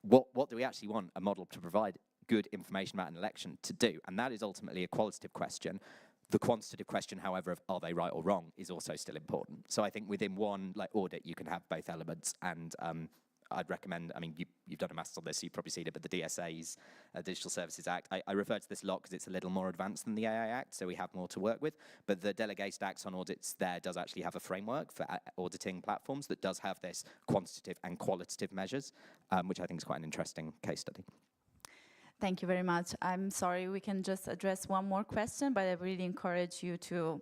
what do we actually want a model to provide good information about an election to do? And that is ultimately a qualitative question. The quantitative question, however, of are they right or wrong is also still important. So I think within one audit, you can have both elements, and I'd recommend, I mean, you've done a master's on this, so you've probably seen it, but the DSA's Digital Services Act, I refer to this a lot because it's a little more advanced than the AI Act, so we have more to work with. But the Delegated Acts on Audits there does actually have a framework for auditing platforms that does have this quantitative and qualitative measures, which I think is quite an interesting case study. Thank you very much. I'm sorry, we can just address one more question, but I really encourage you to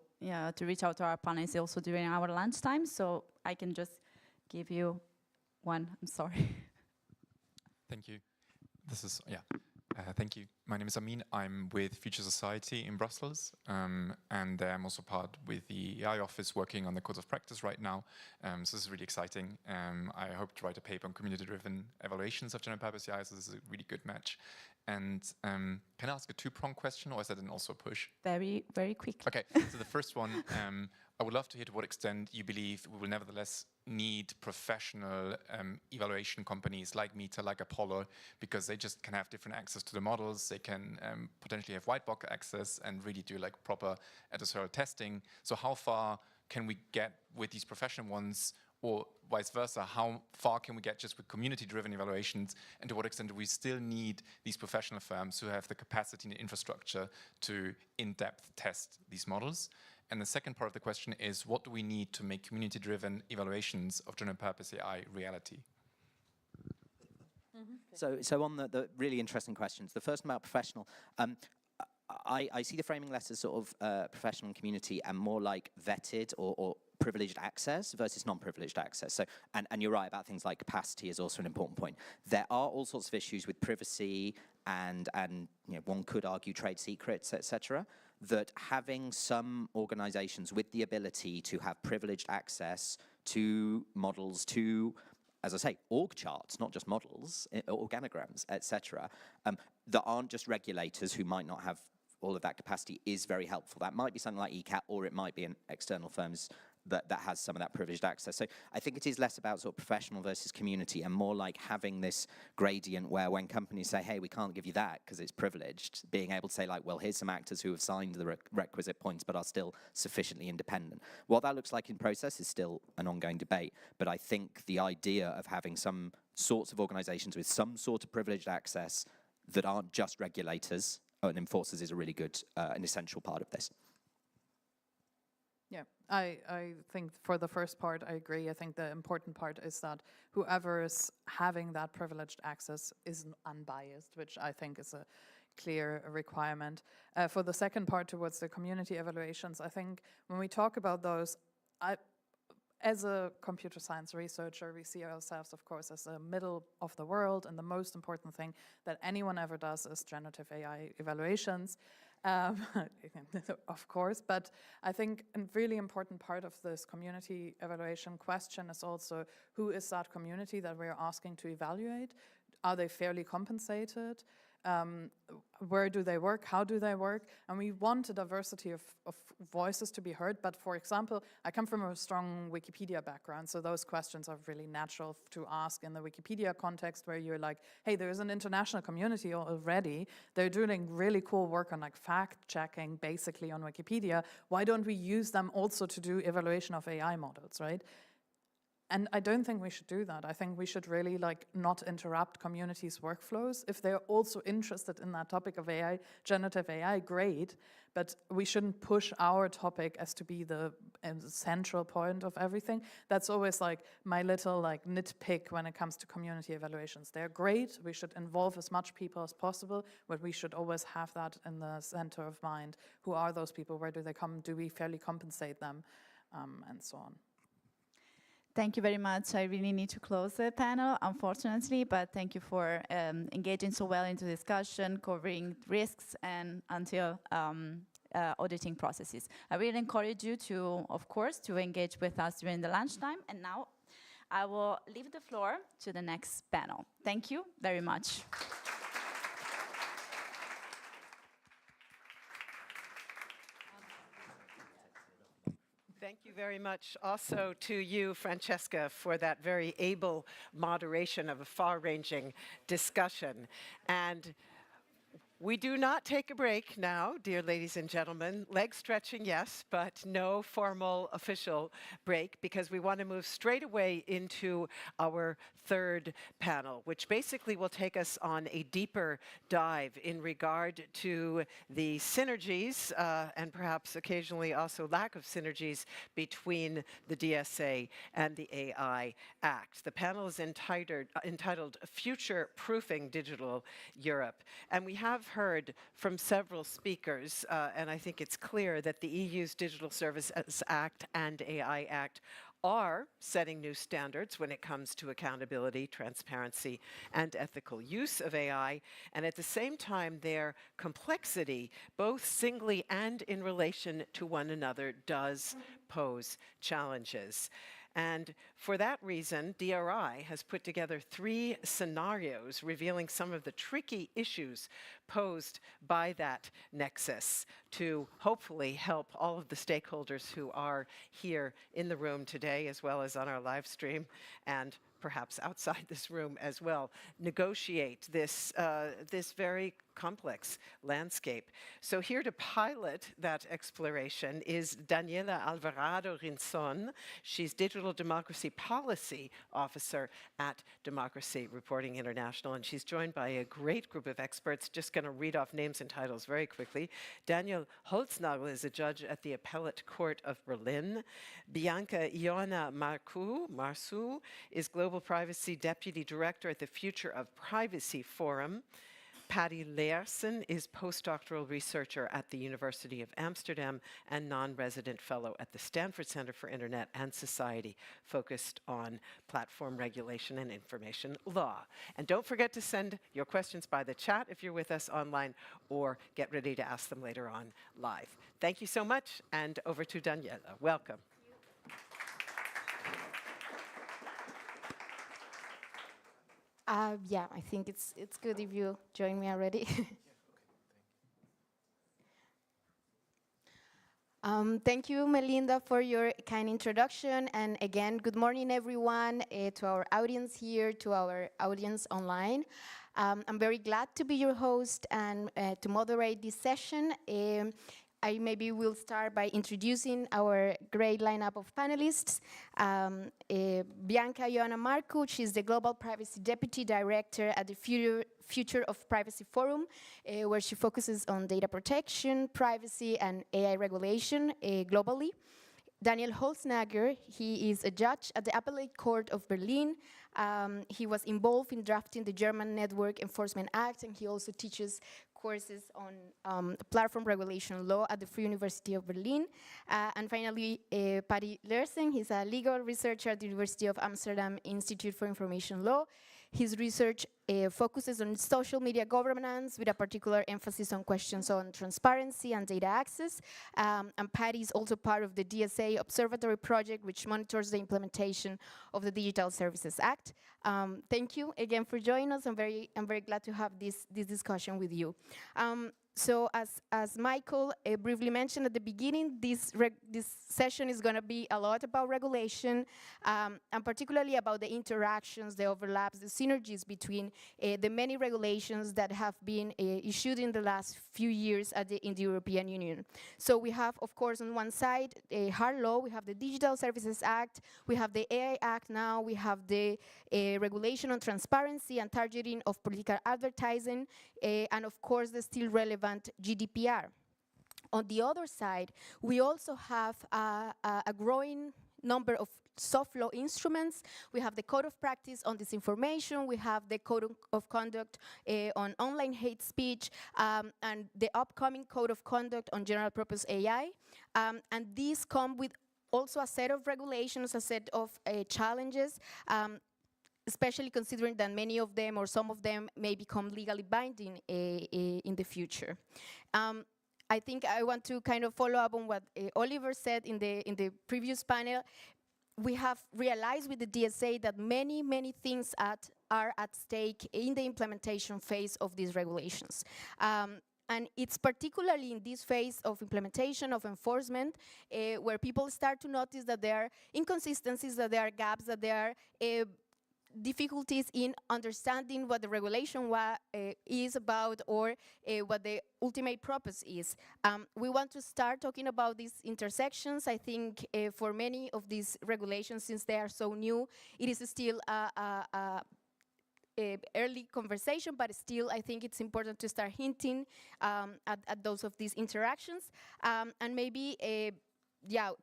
reach out to our panelists also during our lunchtime, so I can just give you one. I'm sorry. Thank you. Thank you. My name is Amin. I'm with Future Society in Brussels, and I'm also part with the AI office working on the codes of practice right now. So this is really exciting. I hope to write a paper on community-driven evaluations of general purpose AI, so this is a really good match. And can I ask a two-pronged question, or is that then also a push? Very, very quick. Okay, so the first one, I would love to hear to what extent you believe we will nevertheless need professional evaluation companies like Meta, like Apollo, because they just can have different access to the models. They can potentially have white box access and really do like proper adversarial testing. So how far can we get with these professional ones, or vice versa? How far can we get just with community-driven evaluations, and to what extent do we still need these professional firms who have the capacity and the infrastructure to in-depth test these models? And the second part of the question is, what do we need to make community-driven evaluations of general purpose AI reality? So on the really interesting questions, the first one about professional, I see the framing less as sort of professional and community and more like vetted or privileged access versus non-privileged access. So, and you're right about things like capacity is also an important point. There are all sorts of issues with privacy and you know, one could argue trade secrets, etc., that having some organizations with the ability to have privileged access to models, to, as I say, org charts, not just models, organograms, etc., that aren't just regulators who might not have all of that capacity is very helpful. That might be something like ECAT, or it might be an external firms that has some of that privileged access. So I think it is less about sort of professional versus community and more like having this gradient where when companies say, hey, we can't give you that because it's privileged, being able to say like, well, here's some actors who have signed the requisite points but are still sufficiently independent. What that looks like in process is still an ongoing debate, but I think the idea of having some sorts of organizations with some sort of privileged access that aren't just regulators and enforcers is a really good, an essential part of this. Yeah, I think for the first part, I agree. I think the important part is that whoever is having that privileged access is unbiased, which I think is a clear requirement. For the second part towards the community evaluations, I think when we talk about those, as a computer science researcher, we see ourselves, of course, as the middle of the world, and the most important thing that anyone ever does is generative AI evaluations. Of course, but I think a really important part of this community evaluation question is also who is that community that we're asking to evaluate? Are they fairly compensated? Where do they work? How do they work? And we want a diversity of voices to be heard. But for example, I come from a strong Wikipedia background, so those questions are really natural to ask in the Wikipedia context, where you're like, hey, there is an international community already. They're doing really cool work on like fact checking basically on Wikipedia. Why don't we use them also to do evaluation of AI models, right? And I don't think we should do that. I think we should really like not interrupt communities' workflows. If they're also interested in that topic of AI, generative AI, great, but we shouldn't push our topic as to be the central point of everything. That's always like my little like nitpick when it comes to community evaluations. They're great, we should involve as much people as possible, but we should always have that in the center of mind. Who are those people? Where do they come? Do we fairly compensate them? And so on. Thank you very much. I really need to close the panel, unfortunately, but thank you for engaging so well into discussion, covering risks and until auditing processes. I really encourage you to, of course, to engage with us during the lunchtime. And now I will leave the floor to the next panel. Thank you very much. Thank you very much also to you, Francesca, for that very able moderation of a far-ranging discussion. And we do not take a break now, dear ladies and gentlemen. Leg stretching, yes, but no formal official break, because we want to move straight away into our third panel, which basically will take us on a deeper dive in regard to the synergies and perhaps occasionally also lack of synergies between the DSA and the AI Act. The panel is entitled Future Proofing Digital Europe, and we have heard from several speakers, and I think it's clear that the EU's Digital Services Act and AI Act are setting new standards when it comes to accountability, transparency, and ethical use of AI, and at the same time their complexity, both singly and in relation to one another, does pose challenges. And for that reason, DRI has put together 3 scenarios revealing some of the tricky issues posed by that nexus to hopefully help all of the stakeholders who are here in the room today, as well as on our live stream, and perhaps outside this room as well, negotiate this, this very complex landscape. So here to pilot that exploration is Daniela Alvarado Rinzon. She's Digital Democracy Policy Officer at Democracy Reporting International, and she's joined by a great group of experts. Just going to read off names and titles very quickly. Daniel Holznagel is a judge at the Appellate Court of Berlin. Bianca Ioana Marsu is Global Privacy Deputy Director at the Future of Privacy Forum. Patty Leersen is postdoctoral researcher at the University of Amsterdam and non-resident fellow at the Stanford Center for Internet and Society, focused on platform regulation and information law. And don't forget to send your questions by the chat if you're with us online, or get ready to ask them later on live. Thank you so much, and over to Daniela. Welcome. Yeah, I think it's good if you join me already. Thank you, Melinda, for your kind introduction. And again, good morning, everyone, to our audience here, to our audience online. I'm very glad to be your host and to moderate this session. I maybe will start by introducing our great lineup of panelists. Bianca Ioana Marcu, she's the Global Privacy Deputy Director at the Future of Privacy Forum, where she focuses on data protection, privacy, and AI regulation globally. Daniel Holznagel, he is a judge at the Appellate Court of Berlin. He was involved in drafting the German Network Enforcement Act, and he also teaches courses on platform regulation law at the Free University of Berlin. And finally, Patty Leersen, he's a legal researcher at the University of Amsterdam Institute for Information Law. His research focuses on social media governance with a particular emphasis on questions on transparency and data access. And Patty is also part of the DSA Observatory Project, which monitors the implementation of the Digital Services Act. Thank you again for joining us. I'm very glad to have this discussion with you. So as Michael briefly mentioned at the beginning, this session is going to be a lot about regulation, and particularly about the interactions, the overlaps, the synergies between the many regulations that have been issued in the last few years in the European Union. So we have, of course, on one side, a hard law. We have the Digital Services Act. We have the AI Act now. We have the regulation on transparency and targeting of political advertising, and of course, the still relevant GDPR. On the other side, we also have a growing number of soft law instruments. We have the Code of Practice on Disinformation. We have the Code of Conduct on online hate speech, and the upcoming Code of Conduct on general purpose AI. And these come with also a set of regulations, a set of challenges, especially considering that many of them or some of them may become legally binding in the future. I think I want to kind of follow up on what Oliver said in the previous panel. We have realized with the DSA that many things are at stake in the implementation phase of these regulations. And it's particularly in this phase of implementation, of enforcement, where people start to notice that there are inconsistencies, that there are gaps, that there are difficulties in understanding what the regulation is about, or what the ultimate purpose is. We want to start talking about these intersections. I think for many of these regulations, since they are so new, it is still a early conversation, but still I think it's important to start hinting at those of these interactions. And maybe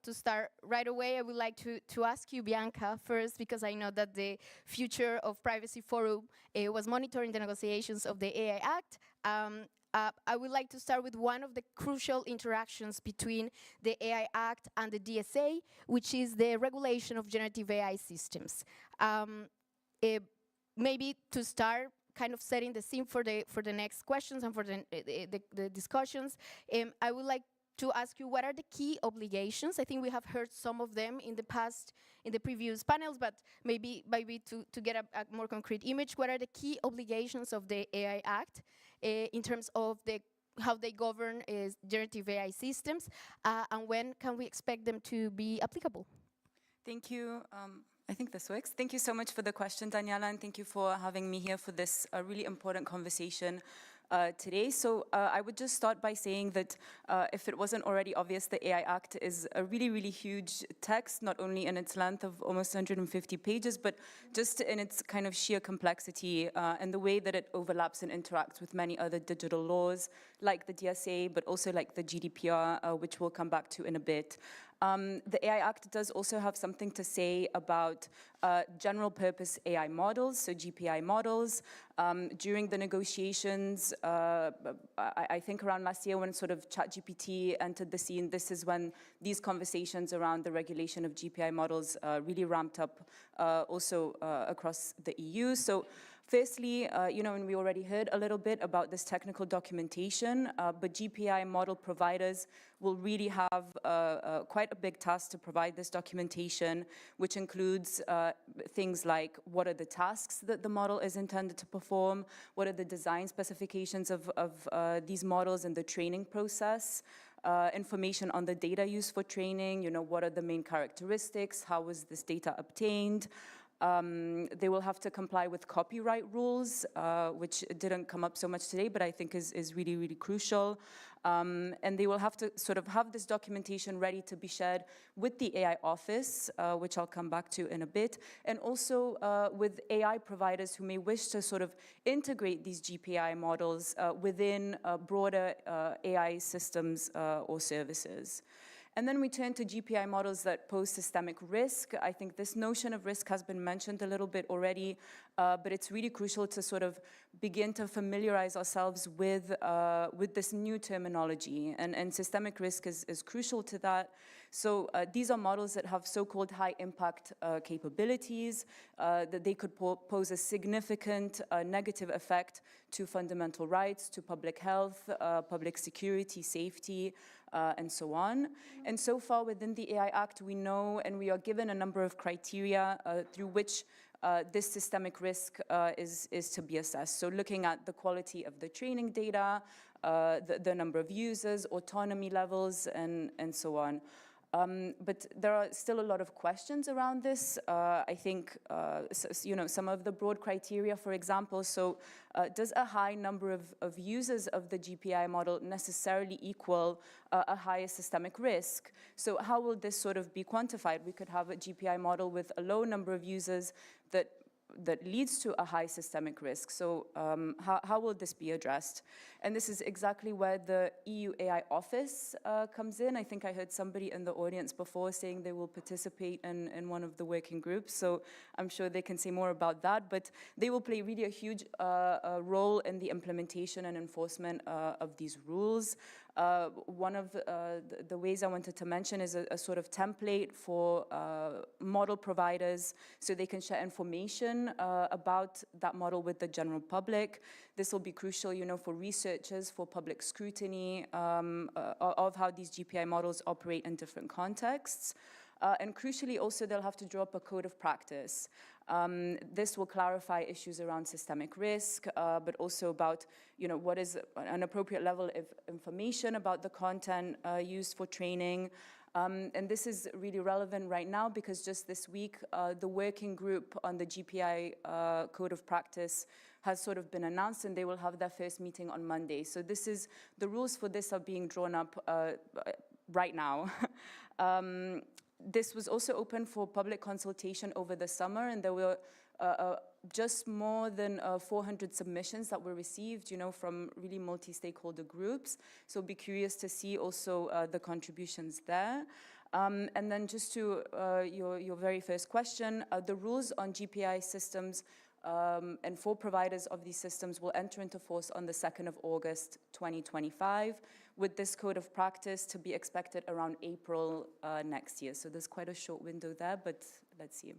to start right away, I would like to ask you, Bianca, first, because I know that the Future of Privacy Forum was monitoring the negotiations of the AI Act. I would like to start with one of the crucial interactions between the AI Act and the DSA, which is the regulation of generative AI systems. Maybe to start kind of setting the scene for the next questions and for the discussions, I would like to ask you, what are the key obligations? I think we have heard some of them in the previous panels, but maybe to get a more concrete image, what are the key obligations of the AI Act in terms of how they govern generative AI systems, and when can we expect them to be applicable? Thank you. I think this works. Thank you so much for the question, Daniela, and thank you for having me here for this really important conversation today. So I would just start by saying that if it wasn't already obvious, the AI Act is a really huge text, not only in its length of almost 150 pages, but just in its kind of sheer complexity and the way that it overlaps and interacts with many other digital laws, like the DSA, but also like the GDPR, which we'll come back to in a bit. The AI Act does also have something to say about general purpose AI models, so GPI models. During the negotiations, I think around last year when sort of ChatGPT entered the scene, this is when these conversations around the regulation of GPI models really ramped up also across the EU. So firstly, and we already heard a little bit about this technical documentation, but GPI model providers will really have quite a big task to provide this documentation, which includes things like what are the tasks that the model is intended to perform, what are the design specifications of these models and the training process, information on the data used for training, what are the main characteristics, how was this data obtained. They will have to comply with copyright rules, which didn't come up so much today, but I think is really crucial. And they will have to sort of have this documentation ready to be shared with the AI office, which I'll come back to in a bit, and also with AI providers who may wish to sort of integrate these GPI models within broader AI systems or services. And then we turn to GPI models that pose systemic risk. I think this notion of risk has been mentioned a little bit already, but it's really crucial to sort of begin to familiarize ourselves with this new terminology. And systemic risk is crucial to that. So these are models that have so-called high impact capabilities, that they could pose a significant negative effect to fundamental rights, to public health, public security, safety, and so on. And so far within the AI Act, we know and we are given a number of criteria through which this systemic risk is to be assessed. So looking at the quality of the training data, the number of users, autonomy levels, and so on. But there are still a lot of questions around this. I think, some of the broad criteria, for example, so does a high number of users of the GPI model necessarily equal a higher systemic risk? So how will this sort of be quantified? We could have a GPI model with a low number of users that leads to a high systemic risk. So how will this be addressed? And this is exactly where the EU AI office comes in. I think I heard somebody in the audience before saying they will participate in one of the working groups. So I'm sure they can say more about that. But they will play really a huge role in the implementation and enforcement of these rules. One of the ways I wanted to mention is a sort of template for model providers so they can share information about that model with the general public. This will be crucial, for researchers, for public scrutiny of how these GPI models operate in different contexts. And crucially, also, they'll have to draw up a code of practice. This will clarify issues around systemic risk, but also about, what is an appropriate level of information about the content used for training. And this is really relevant right now because just this week, the working group on the GPI code of practice has sort of been announced, and they will have their first meeting on Monday. So the rules for this are being drawn up right now. This was also open for public consultation over the summer, and there were just more than 400 submissions that were received, from really multi-stakeholder groups. So be curious to see also the contributions there. And then just to your very first question, the rules on GPI systems and for providers of these systems will enter into force on the 2nd of August 2025, with this code of practice to be expected around April next year. So there's quite a short window there, but let's see.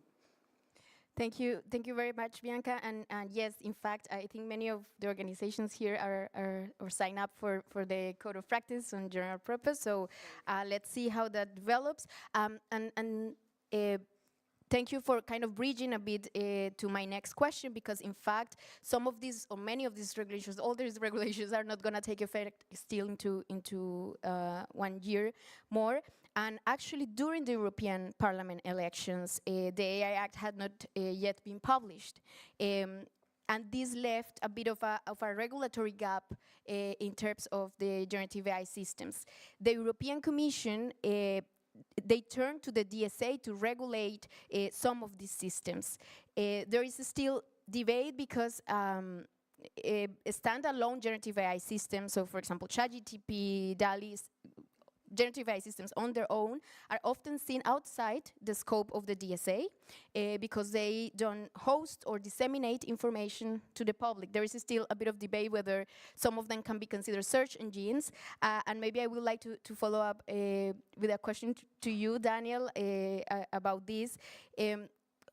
Thank you very much, Bianca. And yes, in fact, I think many of the organizations here are signed up for the code of practice on general purpose. So let's see how that develops. Thank you for kind of bridging a bit to my next question, because in fact, some of these, or many of these regulations, all these regulations are not going to take effect still into 1 year more. And actually, during the European Parliament elections, the AI Act had not yet been published. And this left a bit of a regulatory gap in terms of the generative AI systems. The European Commission they turn to the DSA to regulate some of these systems. There is still debate because a standalone generative AI system, so for example, ChatGPT, DALL-E, generative AI systems on their own are often seen outside the scope of the DSA because they don't host or disseminate information to the public. There is still a bit of debate whether some of them can be considered search engines. And maybe I would like to follow up with a question to you, Daniel, about this.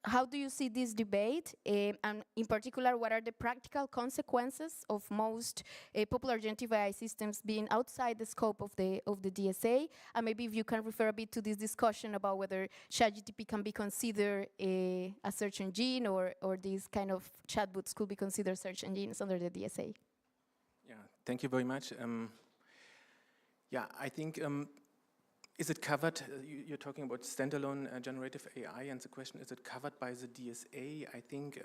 How do you see this debate, and in particular, what are the practical consequences of most popular generative AI systems being outside the scope of the DSA? And maybe if you can refer a bit to this discussion about whether ChatGPT can be considered a search engine, or these kind of chatbots could be considered search engines under the DSA. Yeah, thank you very much. I think. Is it covered? You're talking about standalone generative AI, and the question, is it covered by the DSA? I think,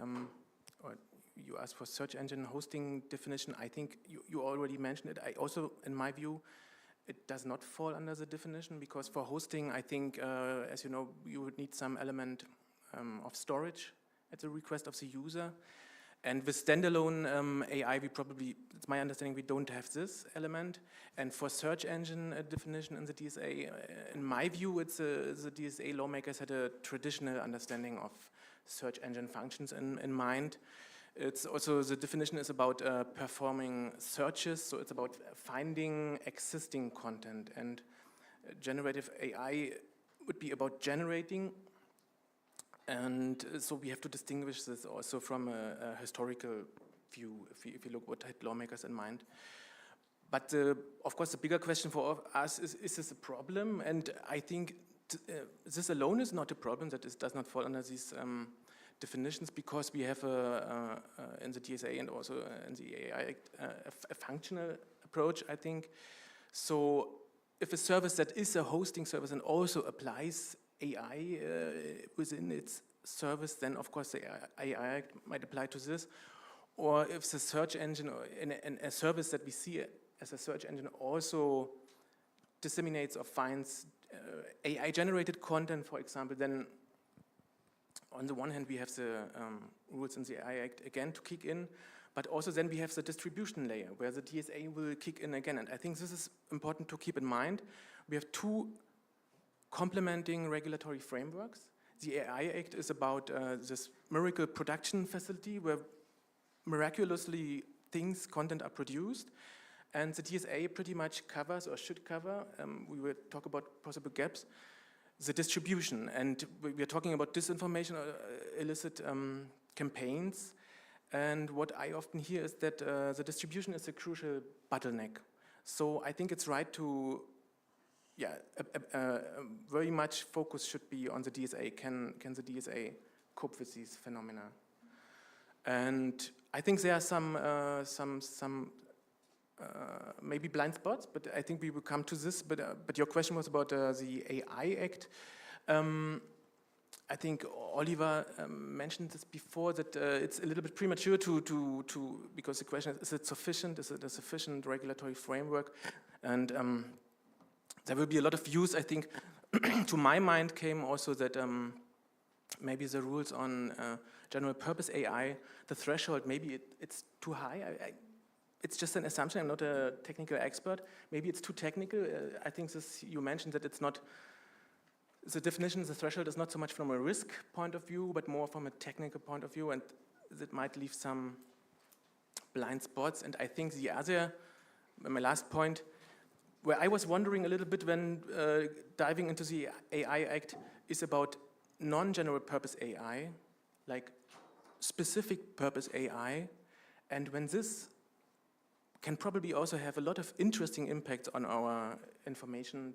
or you asked for search engine hosting definition. I think you already mentioned it. I also, in my view, it does not fall under the definition, because for hosting, I think, as you know, you would need some element of storage at the request of the user. And with standalone AI, it's my understanding, we don't have this element. And for search engine definition in the DSA, in my view, the DSA lawmakers had a traditional understanding of search engine functions in mind. It's also, the definition is about performing searches, so it's about finding existing content. And generative AI would be about generating. And so we have to distinguish this also from a historical view, if you look what had lawmakers in mind. But of course, the bigger question for us is this a problem? And I think this alone is not a problem, that it does not fall under these definitions, because we have in the DSA and also in the AI Act a functional approach, I think. So if a service that is a hosting service and also applies AI within its service, then of course the AI Act might apply to this. Or if the search engine or in a service that we see as a search engine also disseminates or finds AI-generated content, for example, then on the one hand we have the rules in the AI Act again to kick in, but also then we have the distribution layer where the DSA will kick in again. And I think this is important to keep in mind. We have two complementing regulatory frameworks. The AI Act is about this miracle production facility where miraculously content are produced. And the DSA pretty much covers, or should cover, we will talk about possible gaps, the distribution. And we are talking about disinformation or illicit campaigns. And what I often hear is that the distribution is a crucial bottleneck. So I think it's right to, very much focus should be on the DSA. Can the DSA cope with these phenomena? And I think there are some maybe blind spots, but I think we will come to this. But your question was about the AI Act. I think Oliver mentioned this before, that it's a little bit premature because the question is it sufficient? Is it a sufficient regulatory framework? And there will be a lot of views. I think to my mind came also that maybe the rules on general purpose AI, the threshold, maybe it's too high. It's just an assumption. I'm not a technical expert. Maybe it's too technical. I think you mentioned that it's not, the definition, the threshold is not so much from a risk point of view, but more from a technical point of view, and that might leave some blind spots. And I think the other, my last point, where I was wondering a little bit when diving into the AI Act, is about non-general purpose AI, like specific purpose AI, and when this can probably also have a lot of interesting impacts on our information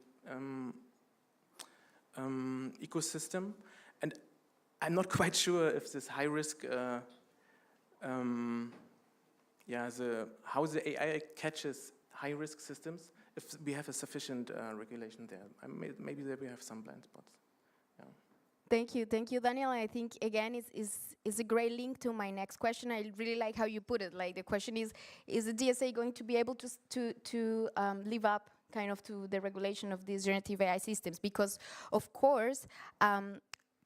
ecosystem. And I'm not quite sure if this high risk, how the AI catches high risk systems, if we have a sufficient regulation there. Maybe there we have some blind spots. Thank you, Daniel. I think again is a great link to my next question. I really like how you put it. Like the question is the DSA going to be able to live up kind of to the regulation of these generative AI systems? Because of course,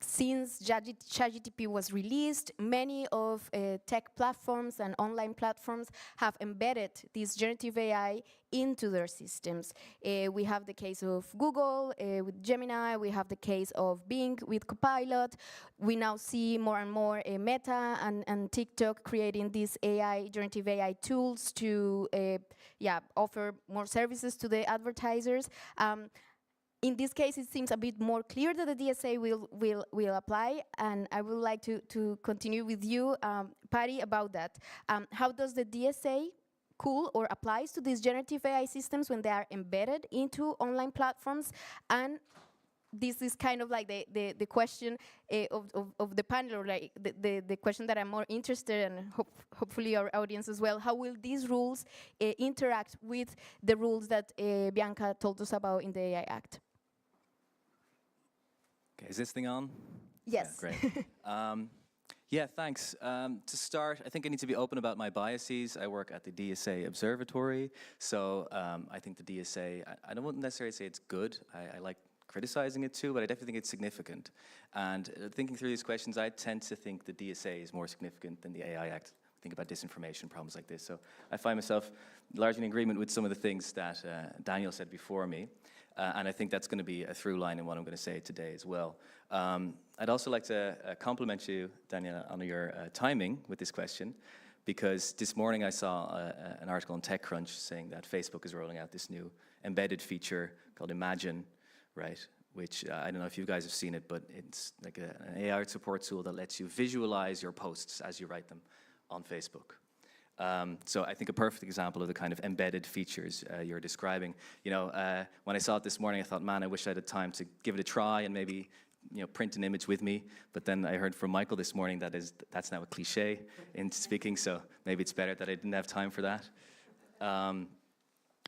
since ChatGPT was released, many of tech platforms and online platforms have embedded this generative AI into their systems. We have the case of Google with Gemini, we have the case of Bing with Copilot. We now see more and more Meta and TikTok creating these generative AI tools to offer more services to the advertisers. In this case, it seems a bit more clear that the DSA will apply, and I would like to continue with you, Patty, about that. How does the DSA cool or applies to these generative AI systems when they are embedded into online platforms? And this is kind of like the question of the panel, or like the question that I'm more interested in, and hopefully our audience as well. How will these rules interact with the rules that Bianca told us about in the AI Act? Okay, is this thing on? Yes. Yeah, great. Yeah, thanks. To start, I think I need to be open about my biases. I work at the DSA Observatory, so I think the DSA, I don't necessarily say it's good. I like criticizing it too, but I definitely think it's significant. And thinking through these questions, I tend to think the DSA is more significant than the AI Act. Think about disinformation problems like this. So I find myself largely in agreement with some of the things that Daniel said before me. And I think that's going to be a through line in what I'm going to say today as well. I'd also like to compliment you, Daniel, on your timing with this question, because this morning I saw an article on TechCrunch saying that Facebook is rolling out this new embedded feature called Imagine, right? Which I don't know if you guys have seen it, but it's like an AI support tool that lets you visualize your posts as you write them on Facebook. So I think a perfect example of the kind of embedded features you're describing. You know, when I saw it this morning, I thought, man, I wish I had time to give it a try and maybe, you know, print an image with me. But then I heard from Michael this morning that's now a cliche in speaking, so maybe it's better that I didn't have time for that.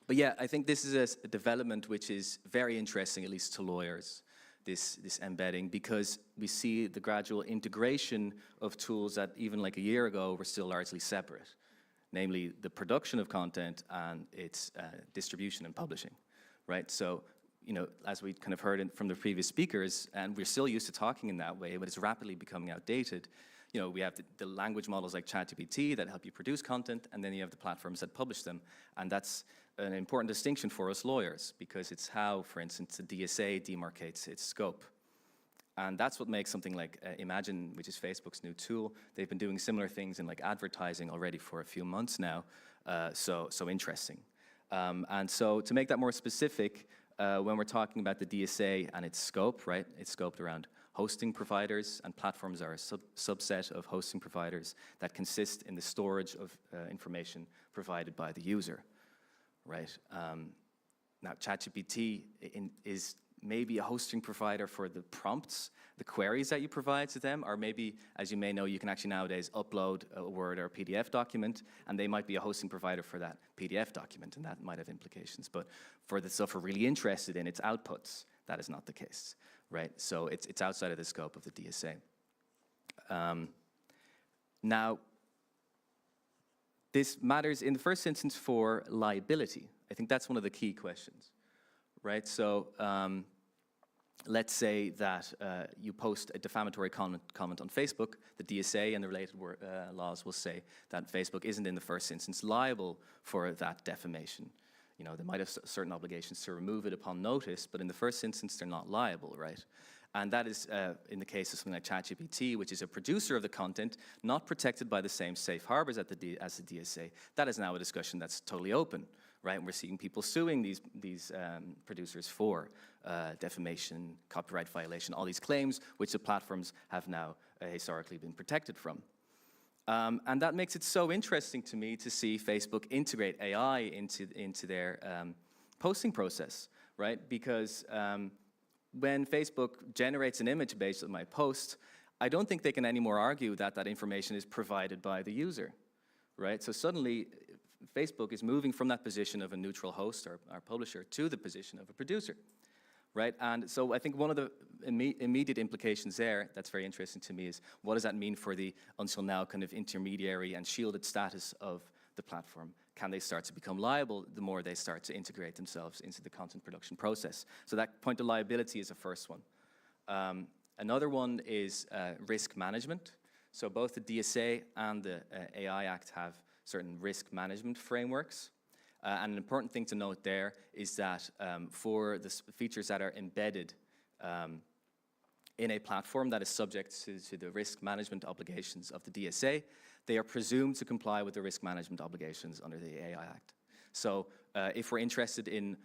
But yeah, I think this is a development which is very interesting, at least to lawyers, this embedding, because we see the gradual integration of tools that even like a year ago were still largely separate, namely the production of content and its distribution and publishing, right? So, as we kind of heard from the previous speakers, and we're still used to talking in that way, but it's rapidly becoming outdated. We have the language models like ChatGPT that help you produce content, and then you have the platforms that publish them. And that's an important distinction for us lawyers, because it's how, for instance, the DSA demarcates its scope. And that's what makes something like Imagine, which is Facebook's new tool. They've been doing similar things in like advertising already for a few months now, so interesting. And so to make that more specific, when we're talking about the DSA and its scope, right, it's scoped around hosting providers, and platforms are a subset of hosting providers that consist in the storage of information provided by the user, right? Now, ChatGPT is maybe a hosting provider for the prompts, the queries that you provide to them, or maybe, as you may know, you can actually nowadays upload a Word or a PDF document, and they might be a hosting provider for that PDF document, and that might have implications. But for the stuff we're really interested in, its outputs, that is not the case, right? So it's outside of the scope of the DSA. Now, this matters in the first instance for liability. I think that's one of the key questions, right? So let's say that you post a defamatory comment on Facebook. The DSA and the related laws will say that Facebook isn't in the first instance liable for that defamation. They might have certain obligations to remove it upon notice, but in the first instance, they're not liable, right? And that is in the case of something like ChatGPT, which is a producer of the content, not protected by the same safe harbors as the DSA. That is now a discussion that's totally open, right? And we're seeing people suing these producers for defamation, copyright violation, all these claims which the platforms have now historically been protected from. And that makes it so interesting to me to see Facebook integrate AI into their posting process, right? Because when Facebook generates an image based on my post, I don't think they can anymore argue that that information is provided by the user, right? So suddenly, Facebook is moving from that position of a neutral host or publisher to the position of a producer, right? And so I think one of the immediate implications there that's very interesting to me is what does that mean for the until now kind of intermediary and shielded status of the platform? Can they start to become liable the more they start to integrate themselves into the content production process? So that point of liability is the first one. Another one is risk management. So both the DSA and the AI Act have certain risk management frameworks. And an important thing to note there is that for the features that are embedded in a platform that is subject to the risk management obligations of the DSA, they are presumed to comply with the risk management obligations under the AI Act. So if we're interested in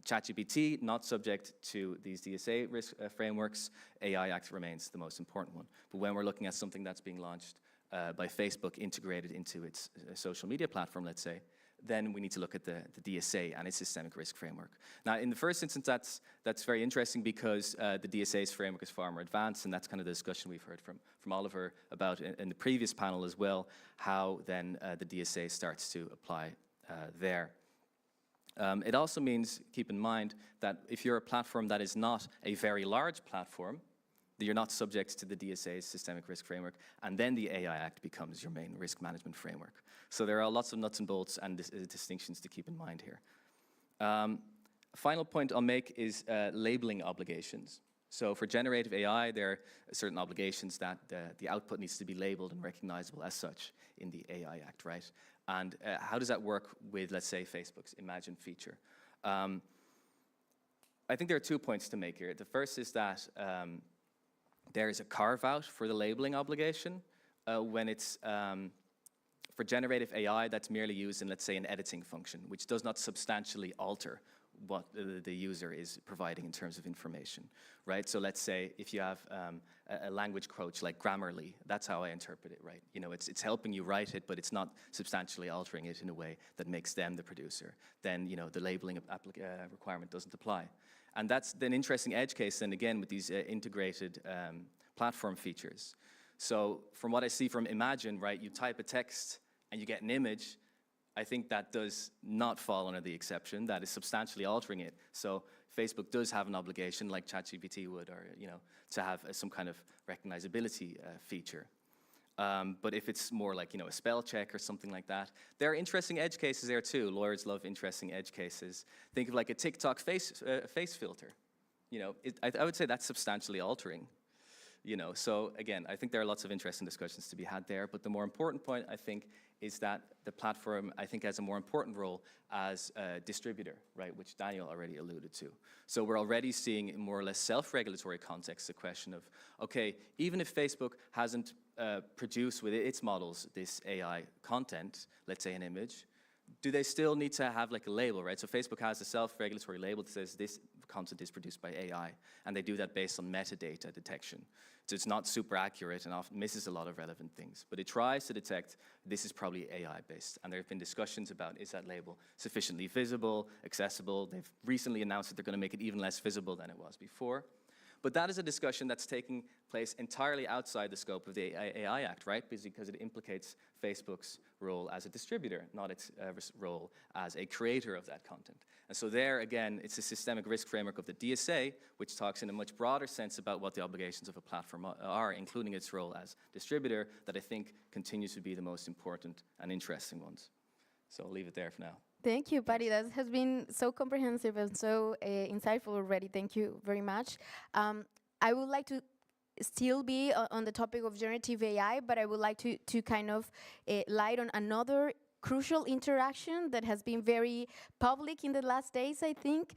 ChatGPT, not subject to these DSA risk frameworks, AI Act remains the most important one. But when we're looking at something that's being launched by Facebook integrated into its social media platform, let's say, then we need to look at the DSA and its systemic risk framework. Now, in the first instance, that's very interesting because the DSA's framework is far more advanced, and that's kind of the discussion we've heard from Oliver about in the previous panel as well, how then the DSA starts to apply there. It also means, keep in mind, that if you're a platform that is not a very large platform, that you're not subject to the DSA's systemic risk framework, and then the AI Act becomes your main risk management framework. So there are lots of nuts and bolts and distinctions to keep in mind here. A final point I'll make is labeling obligations. So for generative AI, there are certain obligations that the output needs to be labeled and recognizable as such in the AI Act, right? And how does that work with, let's say, Facebook's Imagine feature? I think there are 2 points to make here. The first is that there is a carve-out for the labeling obligation when it's for generative AI that's merely used in, let's say, an editing function, which does not substantially alter what the user is providing in terms of information, right? So let's say if you have a language coach like Grammarly, that's how I interpret it, right? You know, it's helping you write it, but it's not substantially altering it in a way that makes them the producer. Then, you know, the labeling requirement doesn't apply. And that's an interesting edge case, then again, with these integrated platform features. So from what I see from Imagine, right, you type a text and you get an image. I think that does not fall under the exception. That is substantially altering it. So Facebook does have an obligation, like ChatGPT would, or to have some kind of recognizability feature. But if it's more like a spell check or something like that, there are interesting edge cases there too. Lawyers love interesting edge cases. Think of like a TikTok face filter. I would say that's substantially altering. So again, I think there are lots of interesting discussions to be had there. But the more important point, I think, is that the platform, I think, has a more important role as a distributor, right, which Daniel already alluded to. So we're already seeing in more or less self-regulatory context the question of, okay, even if Facebook hasn't produced with its models this AI content, let's say an image, do they still need to have like a label, right? So Facebook has a self-regulatory label that says this content is produced by AI, and they do that based on metadata detection. So it's not super accurate and often misses a lot of relevant things, but it tries to detect this is probably AI-based. And there have been discussions about, is that label sufficiently visible, accessible? They've recently announced that they're going to make it even less visible than it was before. But that is a discussion that's taking place entirely outside the scope of the AI Act, right? Because it implicates Facebook's role as a distributor, not its role as a creator of that content. And so there, again, it's a systemic risk framework of the DSA, which talks in a much broader sense about what the obligations of a platform are, including its role as distributor, that I think continues to be the most important and interesting ones. So I'll leave it there for now. Thank you, Patty. That has been so comprehensive and so insightful already. Thank you very much. I would like to still be on the topic of generative AI, but I would like to kind of light on another crucial interaction that has been very public in the last days, I think.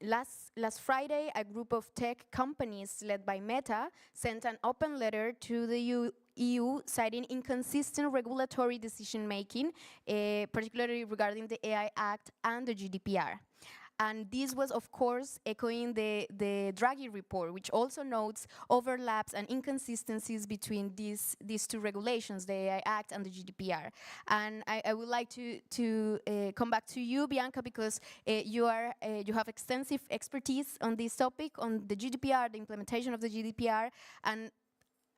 Last Friday, a group of tech companies led by Meta sent an open letter to the EU citing inconsistent regulatory decision-making, particularly regarding the AI Act and the GDPR. And this was, of course, echoing the Draghi report, which also notes overlaps and inconsistencies between these two regulations, the AI Act and the GDPR. And I would like to come back to you, Bianca, because you have extensive expertise on this topic, on the GDPR, the implementation of the GDPR, and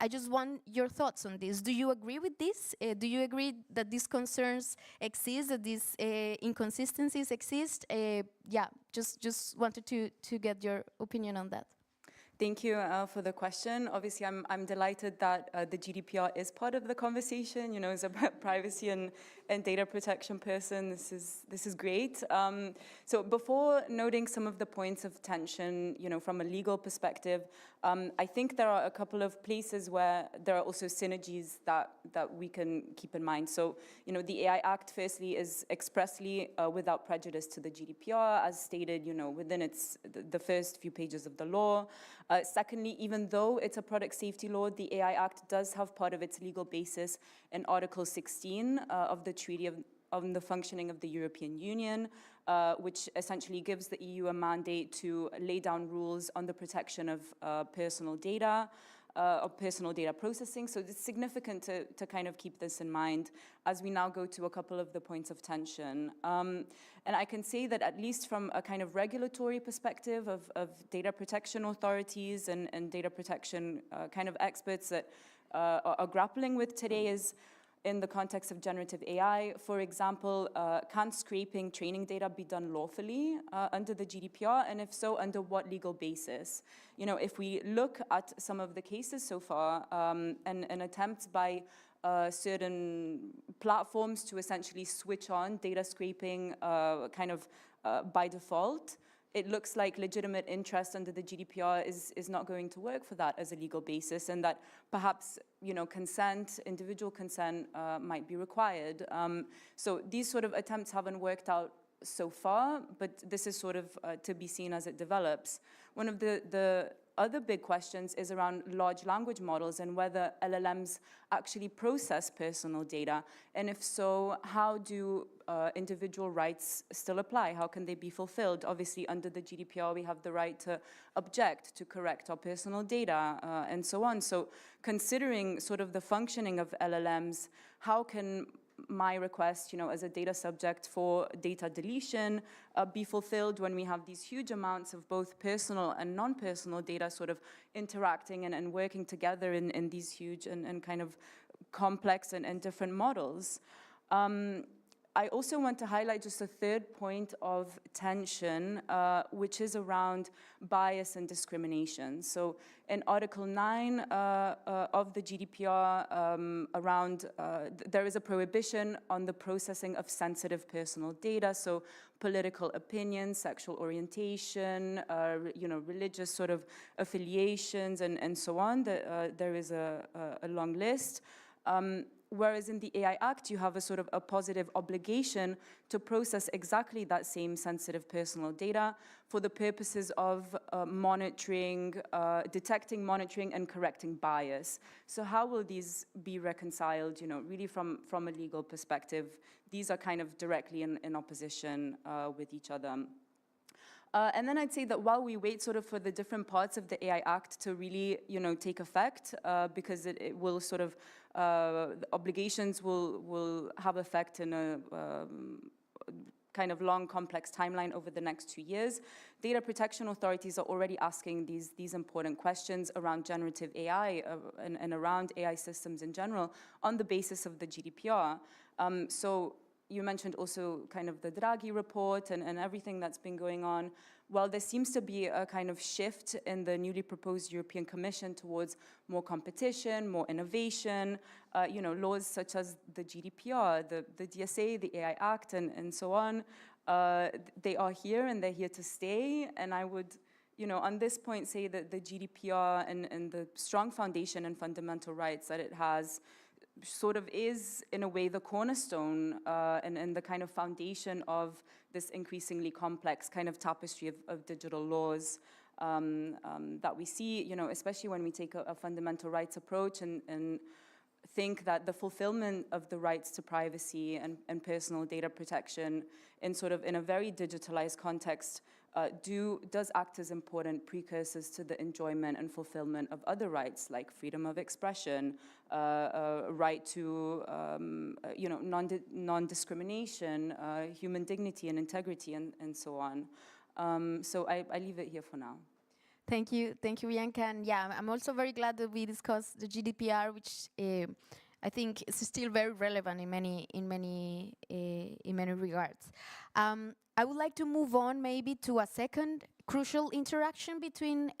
I just want your thoughts on this. Do you agree with this? Do you agree that these concerns exist, that these inconsistencies exist? Yeah, just wanted to get your opinion on that. Thank you for the question. Obviously, I'm delighted that the GDPR is part of the conversation. As a privacy and data protection person, this is great. So before noting some of the points of tension, from a legal perspective, I think there are a couple of places where there are also synergies that we can keep in mind. So, the AI Act, firstly, is expressly without prejudice to the GDPR, as stated, within the first few pages of the law. Secondly, even though it's a product safety law, the AI Act does have part of its legal basis in Article 16 of the Treaty on the Functioning of the European Union, which essentially gives the EU a mandate to lay down rules on the protection of personal data, of personal data processing. So it's significant to kind of keep this in mind as we now go to a couple of the points of tension. And I can say that at least from a kind of regulatory perspective of data protection authorities and data protection kind of experts that are grappling with today is in the context of generative AI, for example, can scraping training data be done lawfully under the GDPR? And if so, under what legal basis? If we look at some of the cases so far, and attempts by certain platforms to essentially switch on data scraping by default, it looks like legitimate interest under the GDPR is not going to work for that as a legal basis, and that perhaps consent, individual consent might be required. So these sort of attempts haven't worked out so far, but this is sort of to be seen as it develops. One of the other big questions is around large language models and whether LLMs actually process personal data, and if so, how do individual rights still apply? How can they be fulfilled? Obviously, under the GDPR, we have the right to object, to correct our personal data, and so on. So considering sort of the functioning of LLMs, how can my request, as a data subject for data deletion be fulfilled when we have these huge amounts of both personal and non-personal data sort of interacting and working together in these huge and kind of complex and different models? I also want to highlight just a third point of tension, which is around bias and discrimination. So in Article 9 of the GDPR, there is a prohibition on the processing of sensitive personal data, so political opinions, sexual orientation, religious sort of affiliations, and so on. There is a long list. Whereas in the AI Act, you have a sort of a positive obligation to process exactly that same sensitive personal data for the purposes of monitoring, detecting, monitoring, and correcting bias. So how will these be reconciled, really from a legal perspective? These are kind of directly in opposition with each other. And then I'd say that while we wait sort of for the different parts of the AI Act to really, take effect, because it will sort of, the obligations will have effect in a kind of long, complex timeline over the next 2 years, data protection authorities are already asking these important questions around generative AI and around AI systems in general on the basis of the GDPR. So you mentioned also kind of the Draghi report and everything that's been going on. Well, there seems to be a kind of shift in the newly proposed European Commission towards more competition, more innovation, laws such as the GDPR, the DSA, the AI Act, and so on. They are here and they're here to stay. And I would, on this point say that the GDPR and the strong foundation and fundamental rights that it has sort of is, in a way, the cornerstone and the kind of foundation of this increasingly complex kind of tapestry of digital laws that we see, especially when we take a fundamental rights approach and think that the fulfillment of the rights to privacy and personal data protection in a very digitalized context does act as important precursors to the enjoyment and fulfillment of other rights like freedom of expression, right to non-discrimination, human dignity and integrity, and so on. So I leave it here for now. Thank you, Bianca. And yeah, I'm also very glad that we discussed the GDPR, which I think is still very relevant in many regards. I would like to move on maybe to a second crucial interaction between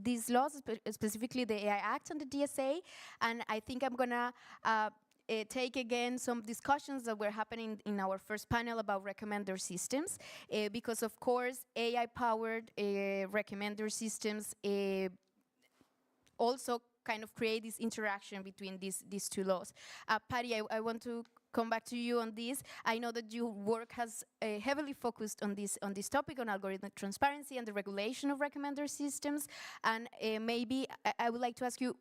these laws, specifically the AI Act and the DSA. And I think I'm gonna take again some discussions that were happening in our first panel about recommender systems, because of course AI-powered recommender systems also kind of create this interaction between these two laws. Patty, I want to come back to you on this. I know that your work has heavily focused on this topic, on algorithmic transparency and the regulation of recommender systems. And maybe I would like to ask you,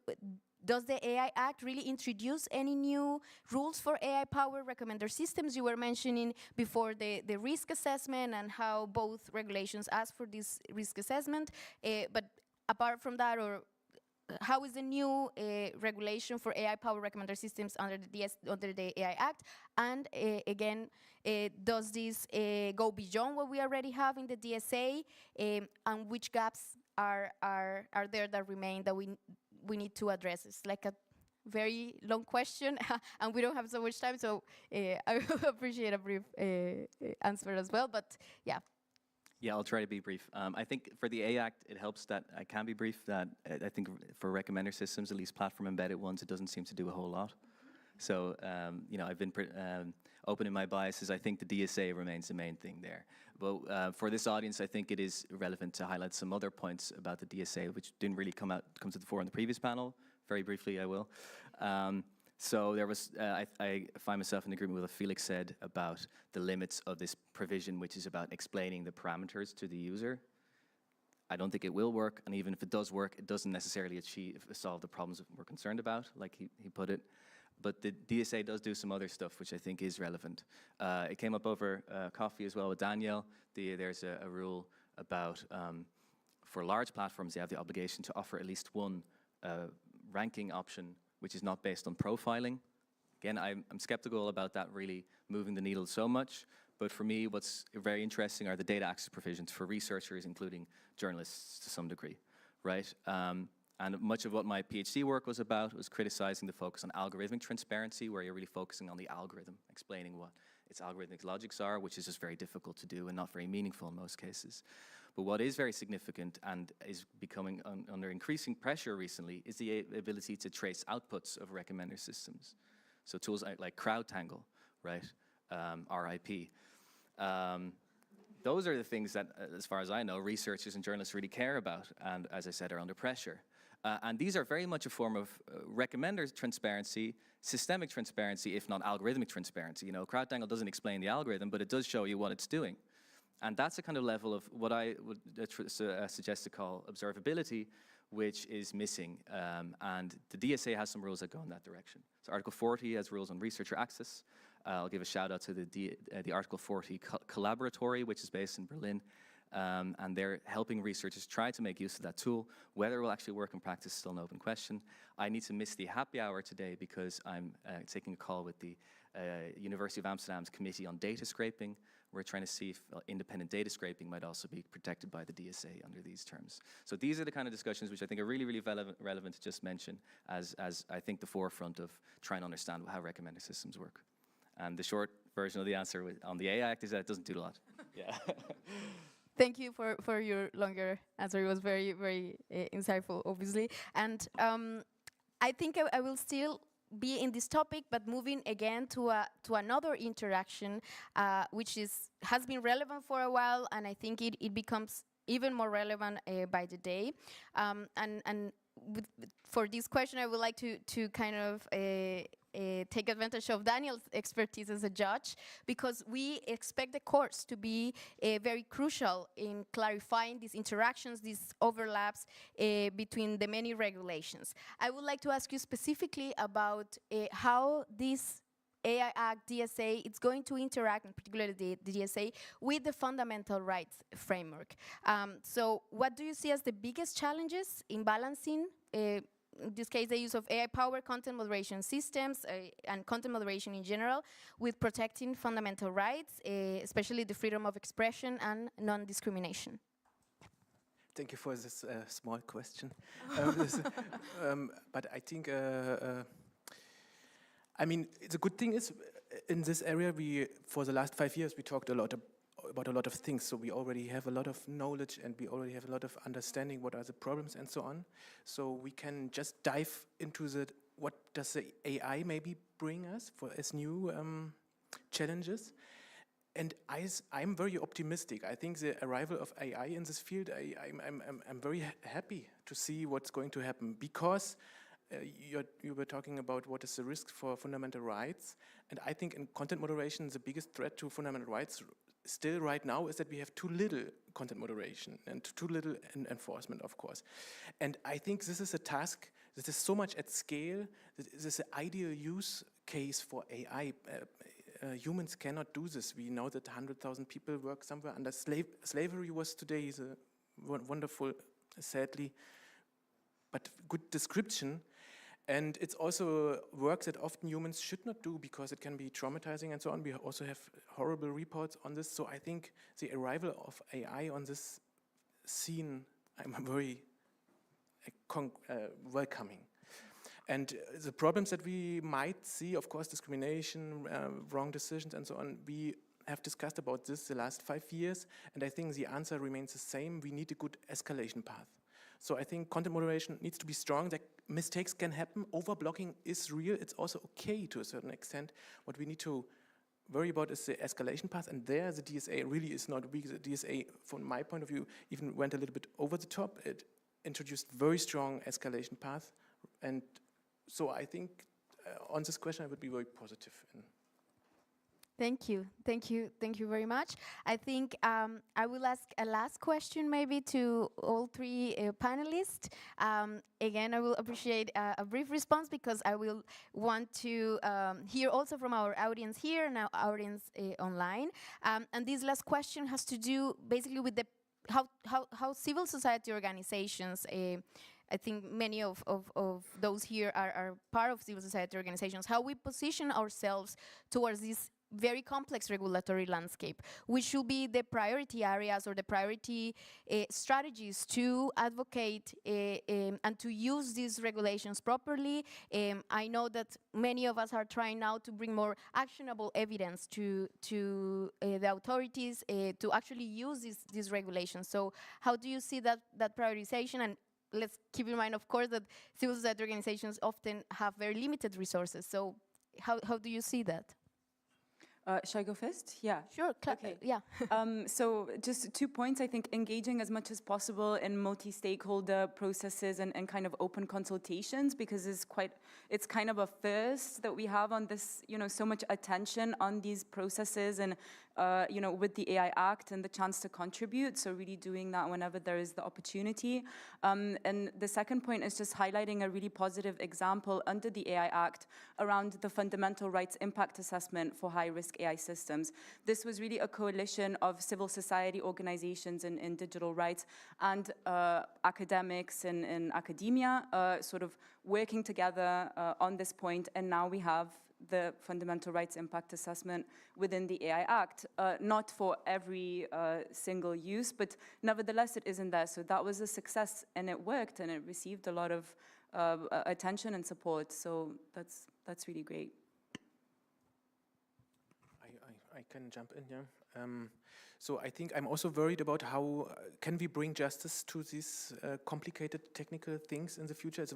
does the AI Act really introduce any new rules for AI-powered recommender systems? You were mentioning before the risk assessment and how both regulations ask for this risk assessment. But apart from that, or how is the new regulation for AI-powered recommender systems under the AI Act? And again, does this go beyond what we already have in the DSA? And which gaps are there that remain that we need to address? It's like a very long question, and we don't have so much time, so I would appreciate a brief answer as well, but yeah. Yeah, I'll try to be brief. I think for the AI Act, it helps that I can be brief, that I think for recommender systems, at least platform embedded ones, it doesn't seem to do a whole lot. So, I've been open in my biases. I think the DSA remains the main thing there. But for this audience, I think it is relevant to highlight some other points about the DSA, which didn't really come to the fore in the previous panel. Very briefly, I will. So there was, I find myself in agreement with what Felix said about the limits of this provision, which is about explaining the parameters to the user. I don't think it will work, and even if it does work, it doesn't necessarily solve the problems that we're concerned about, like he put it. But the DSA does do some other stuff, which I think is relevant. It came up over coffee as well with Daniel. There's a rule about, for large platforms, they have the obligation to offer at least one ranking option which is not based on profiling. Again, I'm skeptical about that really moving the needle so much, but for me, what's very interesting are the data access provisions for researchers, including journalists to some degree, right? And much of what my PhD work was about was criticizing the focus on algorithmic transparency, where you're really focusing on the algorithm, explaining what its algorithmic logics are, which is just very difficult to do and not very meaningful in most cases. But what is very significant and is becoming under increasing pressure recently is the ability to trace outputs of recommender systems. So tools like CrowdTangle, right, RIP. Those are the things that, as far as I know, researchers and journalists really care about and, as I said, are under pressure. And these are very much a form of recommender transparency, systemic transparency, if not algorithmic transparency. You know, CrowdTangle doesn't explain the algorithm, but it does show you what it's doing. And that's a kind of level of what I would suggest to call observability, which is missing. And the DSA has some rules that go in that direction. So Article 40 has rules on researcher access. I'll give a shout out to the Article 40 Collaboratory, which is based in Berlin. And they're helping researchers try to make use of that tool. Whether it will actually work in practice is still an open question. I need to miss the happy hour today because I'm taking a call with the University of Amsterdam's Committee on Data Scraping. We're trying to see if independent data scraping might also be protected by the DSA under these terms. So these are the kind of discussions which I think are really, really relevant to just mention as I think the forefront of trying to understand how recommender systems work. And the short version of the answer on the AI Act is that it doesn't do a lot. Yeah. Thank you for your longer answer. It was very, very insightful, obviously. And I think I will still be in this topic, but moving again to another interaction, which has been relevant for a while, and I think it becomes even more relevant by the day. For this question, I would like to kind of take advantage of Daniel's expertise as a judge, because we expect the courts to be very crucial in clarifying these interactions, these overlaps between the many regulations. I would like to ask you specifically about how this AI Act, DSA, it's going to interact, in particular the DSA, with the fundamental rights framework. So what do you see as the biggest challenges in balancing in this case, the use of AI-powered content moderation systems and content moderation in general with protecting fundamental rights, especially the freedom of expression and non-discrimination? Thank you for this small question. But I think, I mean, the good thing is, in this area, for the last 5 years, we talked a lot about a lot of things. So we already have a lot of knowledge and we already have a lot of understanding what are the problems and so on. So we can just dive into what does the AI maybe bring us as new challenges. And I'm very optimistic. I think the arrival of AI in this field, I'm very happy to see what's going to happen, because you were talking about what is the risk for fundamental rights. And I think in content moderation, the biggest threat to fundamental rights still right now is that we have too little content moderation and too little enforcement, of course. And I think this is a task that is so much at scale that this is an ideal use case for AI. Humans cannot do this. We know that 100,000 people work somewhere under slavery was today is a wonderful, sadly, but good description. And it's also work that often humans should not do because it can be traumatizing and so on. We also have horrible reports on this. So I think the arrival of AI on this scene, I'm very welcoming. And the problems that we might see, of course, discrimination, wrong decisions and so on, we have discussed about this the last 5 years. And I think the answer remains the same. We need a good escalation path. So I think content moderation needs to be strong. That mistakes can happen. Overblocking is real. It's also okay to a certain extent. What we need to worry about is the escalation path. And there, the DSA really is not weak. The DSA, from my point of view, even went a little bit over the top. It introduced very strong escalation path. And so I think on this question, I would be very positive. Thank you. Thank you. Thank you very much. I think I will ask a last question maybe to all three panelists. Again, I will appreciate a brief response because I will want to hear also from our audience here and our audience online. And this last question has to do basically with how civil society organizations, I think many of those here are part of civil society organizations, how we position ourselves towards this very complex regulatory landscape. Which should be the priority areas or the priority strategies to advocate and to use these regulations properly? I know that many of us are trying now to bring more actionable evidence to the authorities to actually use these regulations. So how do you see that prioritization? And let's keep in mind, of course, that civil society organizations often have very limited resources. So how do you see that? Should I go first? Yeah. Sure. Okay. Yeah. So just 2 points. I think engaging as much as possible in multi-stakeholder processes and kind of open consultations, because it's kind of a first that we have on this, so much attention on these processes and, with the AI Act and the chance to contribute. So really doing that whenever there is the opportunity. And the second point is just highlighting a really positive example under the AI Act around the fundamental rights impact assessment for high-risk AI systems. This was really a coalition of civil society organizations in digital rights and academics in academia sort of working together on this point, and now we have the fundamental rights impact assessment within the AI Act, not for every single use, but nevertheless it isn't there. So that was a success, and it worked, and it received a lot of attention and support. So that's really great. I can jump in here. So I think I'm also worried about how can we bring justice to these complicated technical things in the future.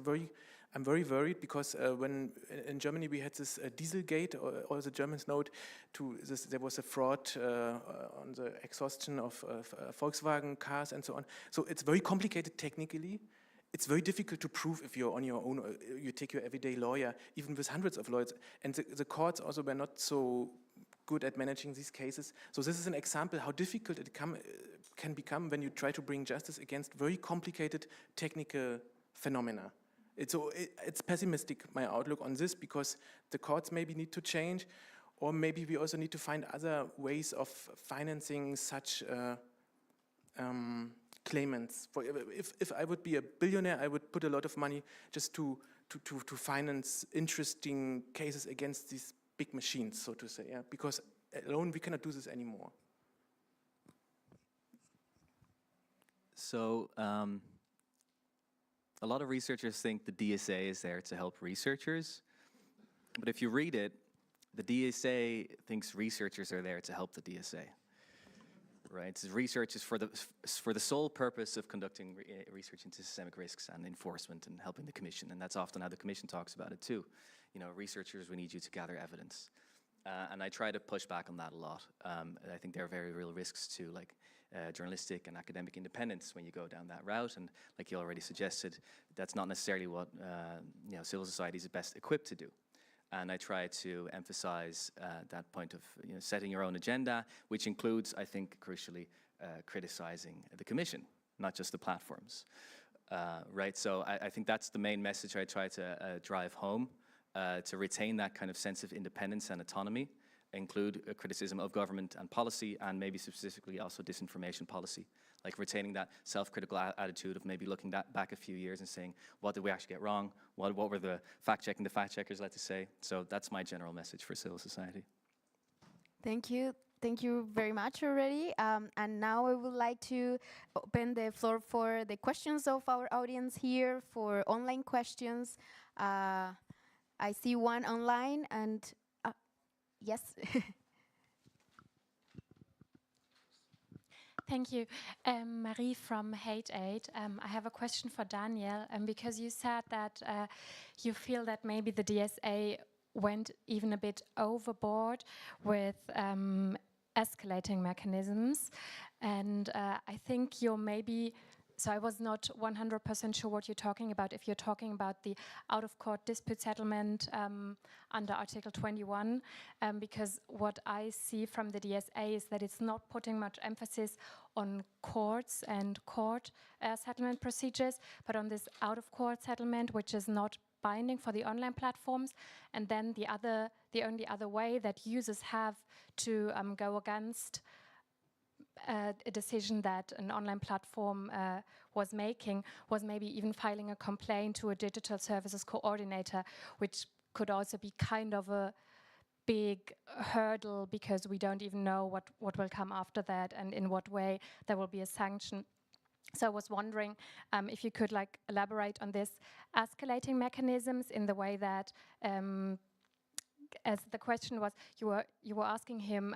I'm very worried because when in Germany we had this Dieselgate, or the Germans know it, there was a fraud on the exhaustion of Volkswagen cars and so on. So it's very complicated technically. It's very difficult to prove if you're on your own, or you take your everyday lawyer, even with hundreds of lawyers. And the courts also were not so good at managing these cases. So this is an example how difficult it can become when you try to bring justice against very complicated technical phenomena. It's pessimistic, my outlook on this, because the courts maybe need to change, or maybe we also need to find other ways of financing such claimants. If I would be a billionaire, I would put a lot of money just to finance interesting cases against these big machines, so to say, yeah? Because alone we cannot do this anymore. So a lot of researchers think the DSA is there to help researchers, but if you read it, the DSA thinks researchers are there to help the DSA. Right, so research is for the sole purpose of conducting research into systemic risks and enforcement and helping the Commission, and that's often how the Commission talks about it too. Researchers, we need you to gather evidence, and I try to push back on that a lot. I think there are very real risks to journalistic and academic independence when you go down that route, and like you already suggested, that's not necessarily what civil society is best equipped to do. And I try to emphasize that point of setting your own agenda, which includes, I think, crucially, criticizing the Commission, not just the platforms. Right, so I think that's the main message I try to drive home, to retain that kind of sense of independence and autonomy, include a criticism of government and policy, and maybe specifically also disinformation policy, like retaining that self-critical attitude of maybe looking back a few years and saying, what did we actually get wrong? What were the fact-checking the fact-checkers like to say? So that's my general message for civil society. Thank you. Thank you very much already. And now I would like to open the floor for the questions of our audience here, for online questions. I see one online, and yes. Thank you. Marie from Hate Aid. I have a question for Daniel, because you said that you feel that maybe the DSA went even a bit overboard with escalating mechanisms. And I think you're maybe, so I was not 100% sure what you're talking about, if you're talking about the out-of-court dispute settlement under Article 21, because what I see from the DSA is that it's not putting much emphasis on courts and court settlement procedures, but on this out-of-court settlement, which is not binding for the online platforms, and then the only other way that users have to go against a decision that an online platform was making was maybe even filing a complaint to a digital services coordinator, which could also be kind of a big hurdle because we don't even know what will come after that and in what way there will be a sanction. So I was wondering if you could elaborate on this escalating mechanisms in the way that, as the question was, you were asking him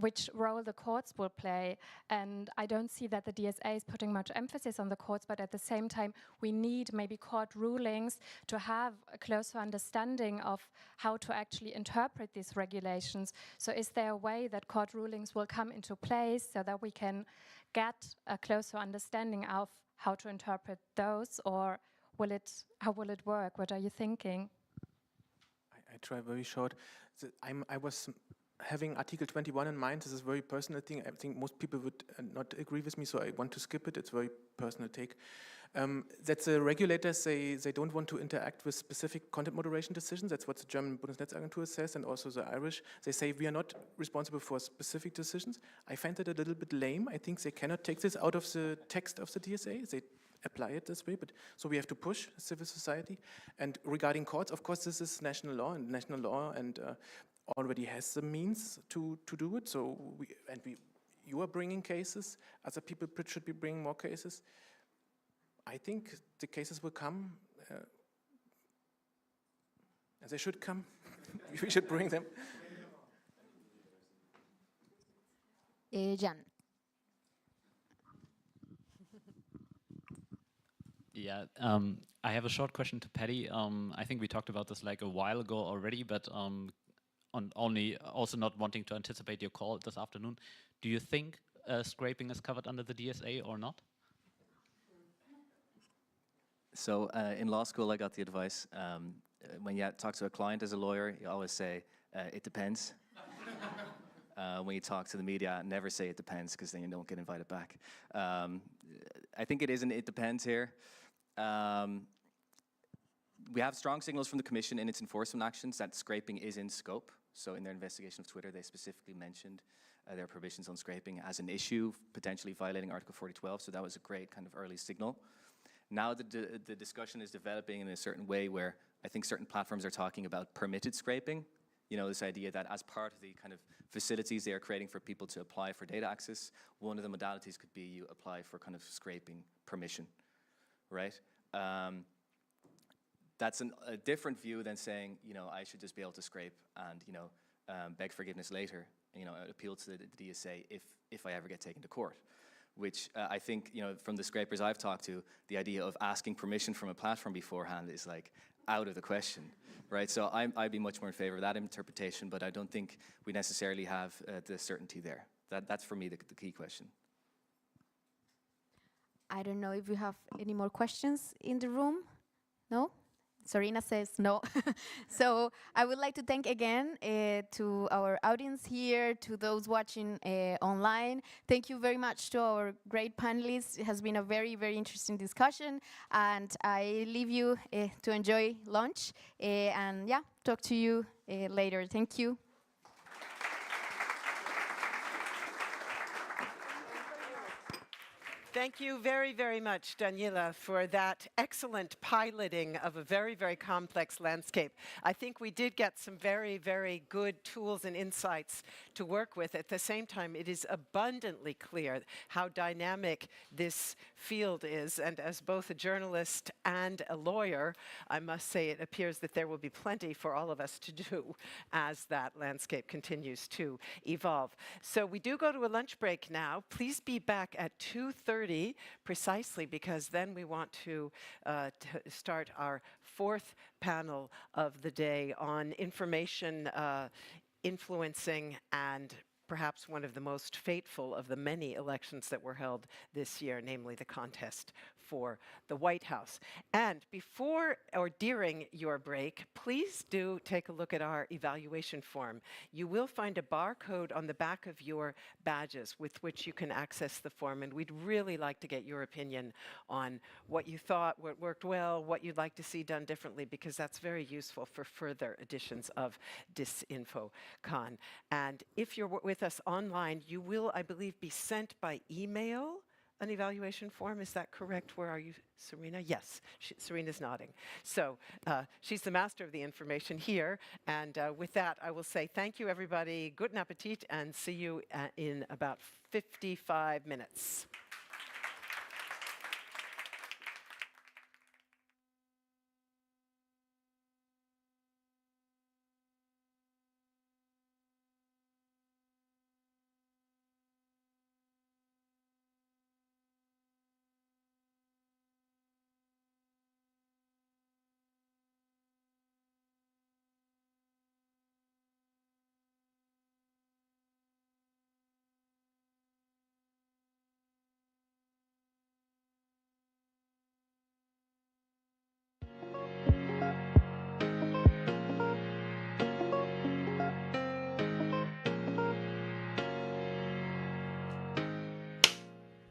which role the courts will play, and I don't see that the DSA is putting much emphasis on the courts, but at the same time we need maybe court rulings to have a closer understanding of how to actually interpret these regulations. So is there a way that court rulings will come into place so that we can get a closer understanding of how to interpret those, or how will it work? What are you thinking? I try very short. I was having Article 21 in mind. This is a very personal thing. I think most people would not agree with me, so I want to skip it. It's a very personal take. That the regulators say they don't want to interact with specific content moderation decisions. That's what the German Bundesnetzagentur says, and also the Irish. They say we are not responsible for specific decisions. I find that a little bit lame. I think they cannot take this out of the text of the DSA. They apply it this way, but so we have to push civil society. And regarding courts, of course, this is national law, and already has the means to do it. So you are bringing cases. Other people should be bringing more cases. I think the cases will come, as they should come. We should bring them. Jan. Yeah, I have a short question to Patty. I think we talked about this like a while ago already, but also not wanting to anticipate your call this afternoon. Do you think scraping is covered under the DSA or not? So in law school, I got the advice, when you talk to a client as a lawyer, you always say, it depends. When you talk to the media, never say it depends, because then you don't get invited back. I think it is an it depends here. We have strong signals from the Commission in its enforcement actions that scraping is in scope. So in their investigation of Twitter, they specifically mentioned their prohibitions on scraping as an issue, potentially violating Article 4012. So that was a great kind of early signal. Now the discussion is developing in a certain way where I think certain platforms are talking about permitted scraping. You know, this idea that as part of the kind of facilities they are creating for people to apply for data access, one of the modalities could be you apply for kind of scraping permission, right? That's a different view than saying, you know, I should just be able to scrape and, you know, beg forgiveness later, you know, appeal to the DSA if I ever get taken to court. Which I think, you know, from the scrapers I've talked to, the idea of asking permission from a platform beforehand is like out of the question, right? So I'd be much more in favor of that interpretation, but I don't think we necessarily have the certainty there. That's for me the key question. I don't know if you have any more questions in the room. No? Sorina says no. So I would like to thank again to our audience here, to those watching online. Thank you very much to our great panelists. It has been a very, very interesting discussion. And I leave you to enjoy lunch. And yeah, talk to you later. Thank you. Thank you very, very much, Daniela, for that excellent piloting of a very, very complex landscape. I think we did get some very, very good tools and insights to work with. At the same time, it is abundantly clear how dynamic this field is. And as both a journalist and a lawyer, I must say it appears that there will be plenty for all of us to do as that landscape continues to evolve. So we do go to a lunch break now. Please be back at 2:30 precisely, because then we want to start our fourth panel of the day on information influencing and perhaps one of the most fateful of the many elections that were held this year, namely the contest for the White House. And before or during your break, please do take a look at our evaluation form. You will find a barcode on the back of your badges with which you can access the form, and we'd really like to get your opinion on what you thought, what worked well, what you'd like to see done differently, because that's very useful for further editions of DisinfoCon. And if you're with us online, you will, I believe, be sent by email an evaluation form. Is that correct? Where are you, Serena? Yes, Serena's nodding. So she's the master of the information here. And with that, I will say thank you, everybody. Guten Appetit, and see you in about 55 minutes.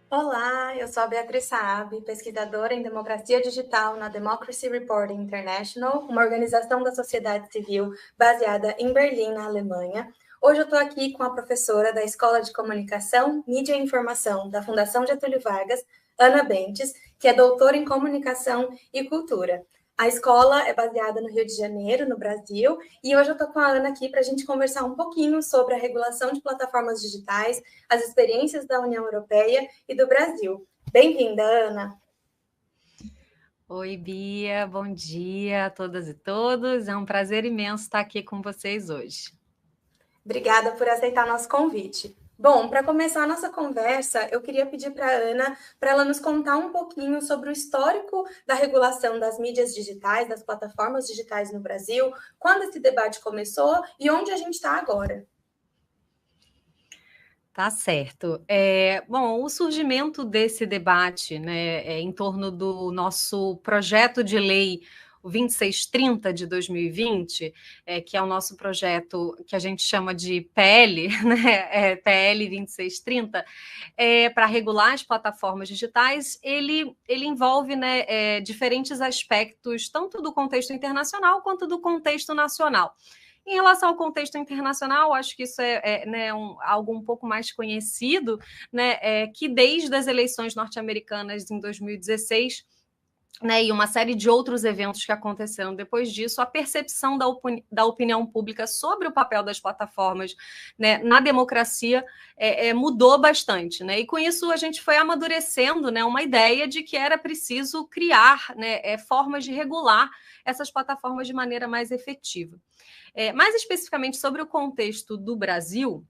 Olá, eu sou a Beatriz Saab, pesquisadora em democracia digital na Democracy Reporting International, uma organização da sociedade civil baseada em Berlim, na Alemanha. Hoje eu estou aqui com a professora da Escola de Comunicação, Mídia e Informação da Fundação Getúlio Vargas, Ana Bentes, que é doutora em Comunicação e Cultura. A escola é baseada no Rio de Janeiro, no Brasil, e hoje eu estou com a Ana aqui para a gente conversar um pouquinho sobre a regulação de plataformas digitais, as experiências da União Europeia e do Brasil. Bem-vinda, Ana! Oi, Bia, bom dia a todas e todos. É um prazer imenso estar aqui com vocês hoje. Obrigada por aceitar nosso convite. Bom, para começar a nossa conversa, eu queria pedir para a Ana para ela nos contar um pouquinho sobre o histórico da regulação das mídias digitais, das plataformas digitais no Brasil, quando esse debate começou e onde a gente está agora. Tá certo. Bom, o surgimento desse debate, né, em torno do nosso projeto de lei 2630 de 2020, que é o nosso projeto que a gente chama de PL, né, PL 2630, para regular as plataformas digitais, ele envolve, né, diferentes aspectos, tanto do contexto internacional quanto do contexto nacional. Em relação ao contexto internacional, acho que isso né, algo um pouco mais conhecido, né, que desde as eleições norte-americanas em 2016, né, e uma série de outros eventos que aconteceram depois disso, a percepção da opinião pública sobre o papel das plataformas, né, na democracia mudou bastante, né, e com isso a gente foi amadurecendo, né, uma ideia de que era preciso criar, né, formas de regular essas plataformas de maneira mais efetiva. Mais especificamente sobre o contexto do Brasil,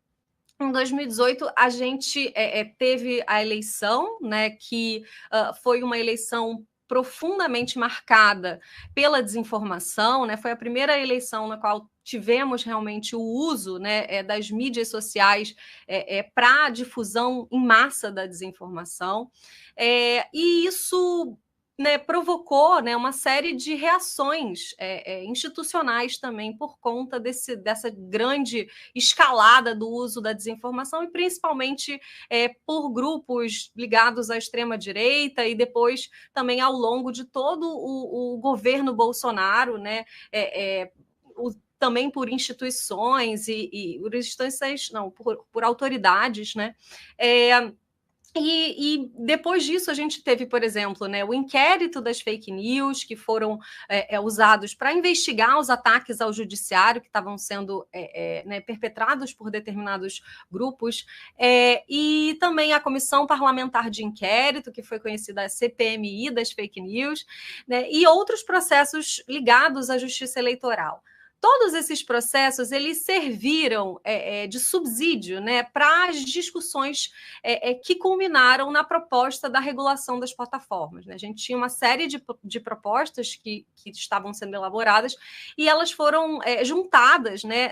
em 2018, a gente teve a eleição, né, que foi uma eleição profundamente marcada pela desinformação, né? Foi a primeira eleição na qual tivemos realmente o uso, né, das mídias sociais para a difusão em massa da desinformação. E isso, né, provocou, né, uma série de reações institucionais também por conta dessa grande escalada do uso da desinformação e principalmente por grupos ligados à extrema-direita e depois também ao longo de todo o governo Bolsonaro, né, também por instituições por autoridades, né? E depois disso a gente teve, por exemplo, né, o inquérito das fake news que foram usados para investigar os ataques ao judiciário que estavam sendo né, perpetrados por determinados grupos, e também a Comissão Parlamentar de Inquérito, que foi conhecida a CPMI das fake news, né, e outros processos ligados à justiça eleitoral. Todos esses processos eles serviram de subsídio, né, para as discussões que culminaram na proposta da regulação das plataformas, né? A gente tinha uma série de propostas que estavam sendo elaboradas e elas foram juntadas, né,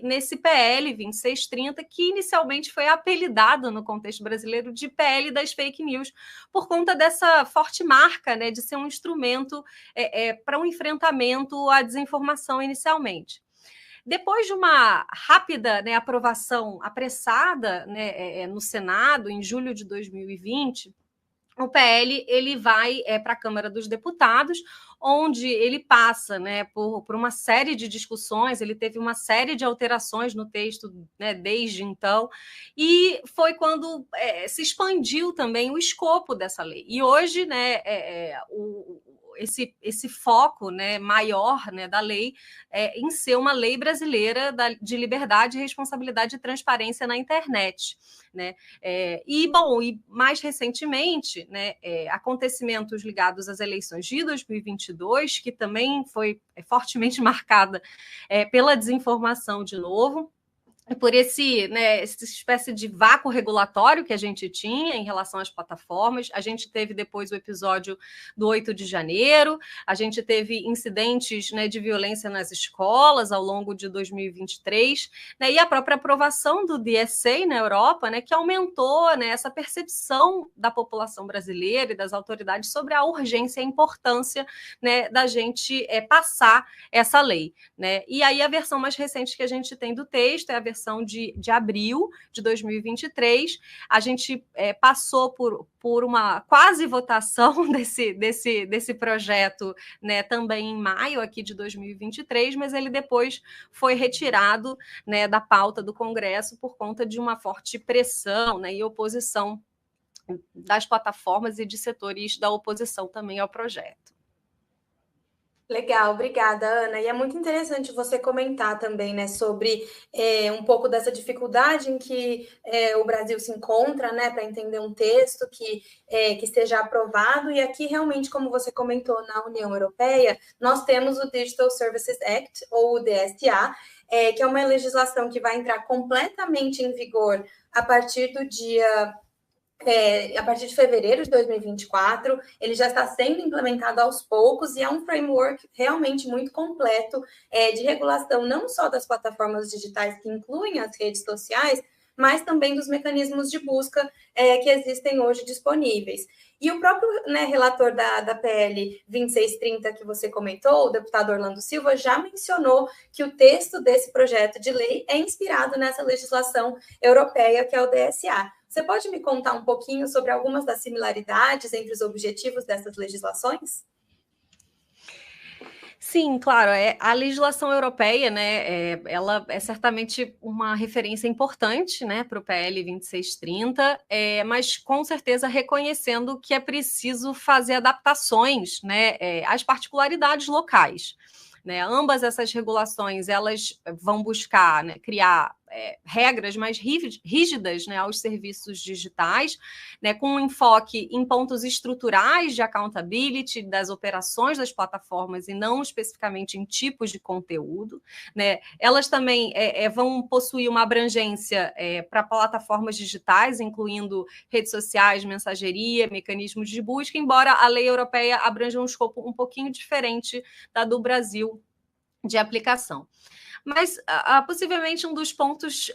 nesse PL 2630, que inicialmente foi apelidado no contexto brasileiro de PL das fake news, por conta dessa forte marca, né, de ser um instrumento para um enfrentamento à desinformação inicialmente. Depois de uma rápida, né, aprovação apressada, né, no Senado, em julho de 2020, o PL ele vai para a Câmara dos Deputados, onde ele passa, né, por uma série de discussões, ele teve uma série de alterações no texto, né, desde então, e foi quando se expandiu também o escopo dessa lei. E hoje, né, esse foco, né, maior, né, da lei em ser uma lei brasileira de liberdade, responsabilidade e transparência na internet. Né? E mais recentemente, né, acontecimentos ligados às eleições de 2022, que também foi fortemente marcada pela desinformação de novo, por essa espécie de vácuo regulatório que a gente tinha em relação às plataformas. A gente teve depois o episódio do 8 de janeiro, a gente teve incidentes, né, de violência nas escolas ao longo de 2023, né, e a própria aprovação do DSA na Europa, né, que aumentou, né, essa percepção da população brasileira e das autoridades sobre a urgência e a importância, né, da gente passar essa lei. Né? E aí a versão mais recente que a gente tem do texto é a versão de abril de 2023. A gente passou por uma quase votação desse projeto, né, também em maio aqui de 2023, mas ele depois foi retirado, né, da pauta do Congresso por conta de uma forte pressão, né, e oposição das plataformas e de setores da oposição também ao projeto. Legal, obrigada, Ana. E é muito interessante você comentar também, né, sobre um pouco dessa dificuldade em que o Brasil se encontra, né, para entender um texto que esteja aprovado. E aqui, realmente, como você comentou, na União Europeia, nós temos o Digital Services Act, ou o DSA, que é uma legislação que vai entrar completamente em vigor a partir do dia... a partir de fevereiro de 2024, ele já está sendo implementado aos poucos e é um framework realmente muito completo de regulação, não só das plataformas digitais que incluem as redes sociais, mas também dos mecanismos de busca que existem hoje disponíveis. E o próprio, né, relator da PL 2630 que você comentou, o deputado Orlando Silva, já mencionou que o texto desse projeto de lei é inspirado nessa legislação europeia, que é o DSA. Você pode me contar um pouquinho sobre algumas das similaridades entre os objetivos dessas legislações? Sim, claro. A legislação europeia, né, ela é certamente uma referência importante, né, para o PL 2630, mas com certeza reconhecendo que é preciso fazer adaptações, né, às particularidades locais. Né? Ambas essas regulações elas vão buscar, né, criar regras mais rígidas, né, aos serviços digitais, né, com um enfoque em pontos estruturais de accountability das operações das plataformas e não especificamente em tipos de conteúdo. Né? Elas também vão possuir uma abrangência para plataformas digitais, incluindo redes sociais, mensageria, mecanismos de busca, embora a lei europeia abranja um escopo um pouquinho diferente da do Brasil de aplicação. Mas possivelmente um dos pontos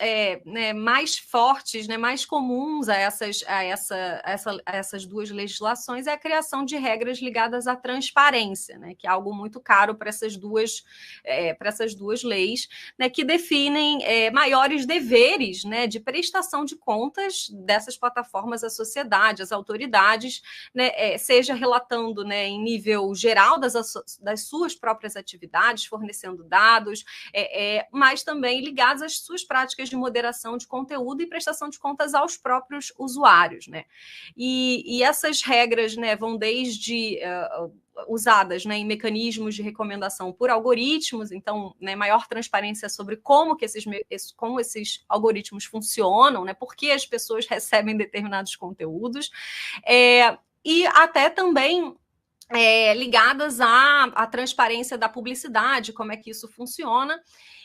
né, mais fortes, né, mais comuns a essas duas legislações é a criação de regras ligadas à transparência, né, que é algo muito caro para essas duas leis, né, que definem maiores deveres, né, de prestação de contas dessas plataformas à sociedade, às autoridades, né, seja relatando, né, em nível geral das suas próprias atividades, fornecendo dados, mas também ligados às suas práticas de moderação de conteúdo e prestação de contas aos próprios usuários. Né? E essas regras, né, vão desde usadas, né, em mecanismos de recomendação por algoritmos, então, né, maior transparência sobre como esses algoritmos funcionam, né, por que as pessoas recebem determinados conteúdos, e até também ligadas à transparência da publicidade, como é que isso funciona,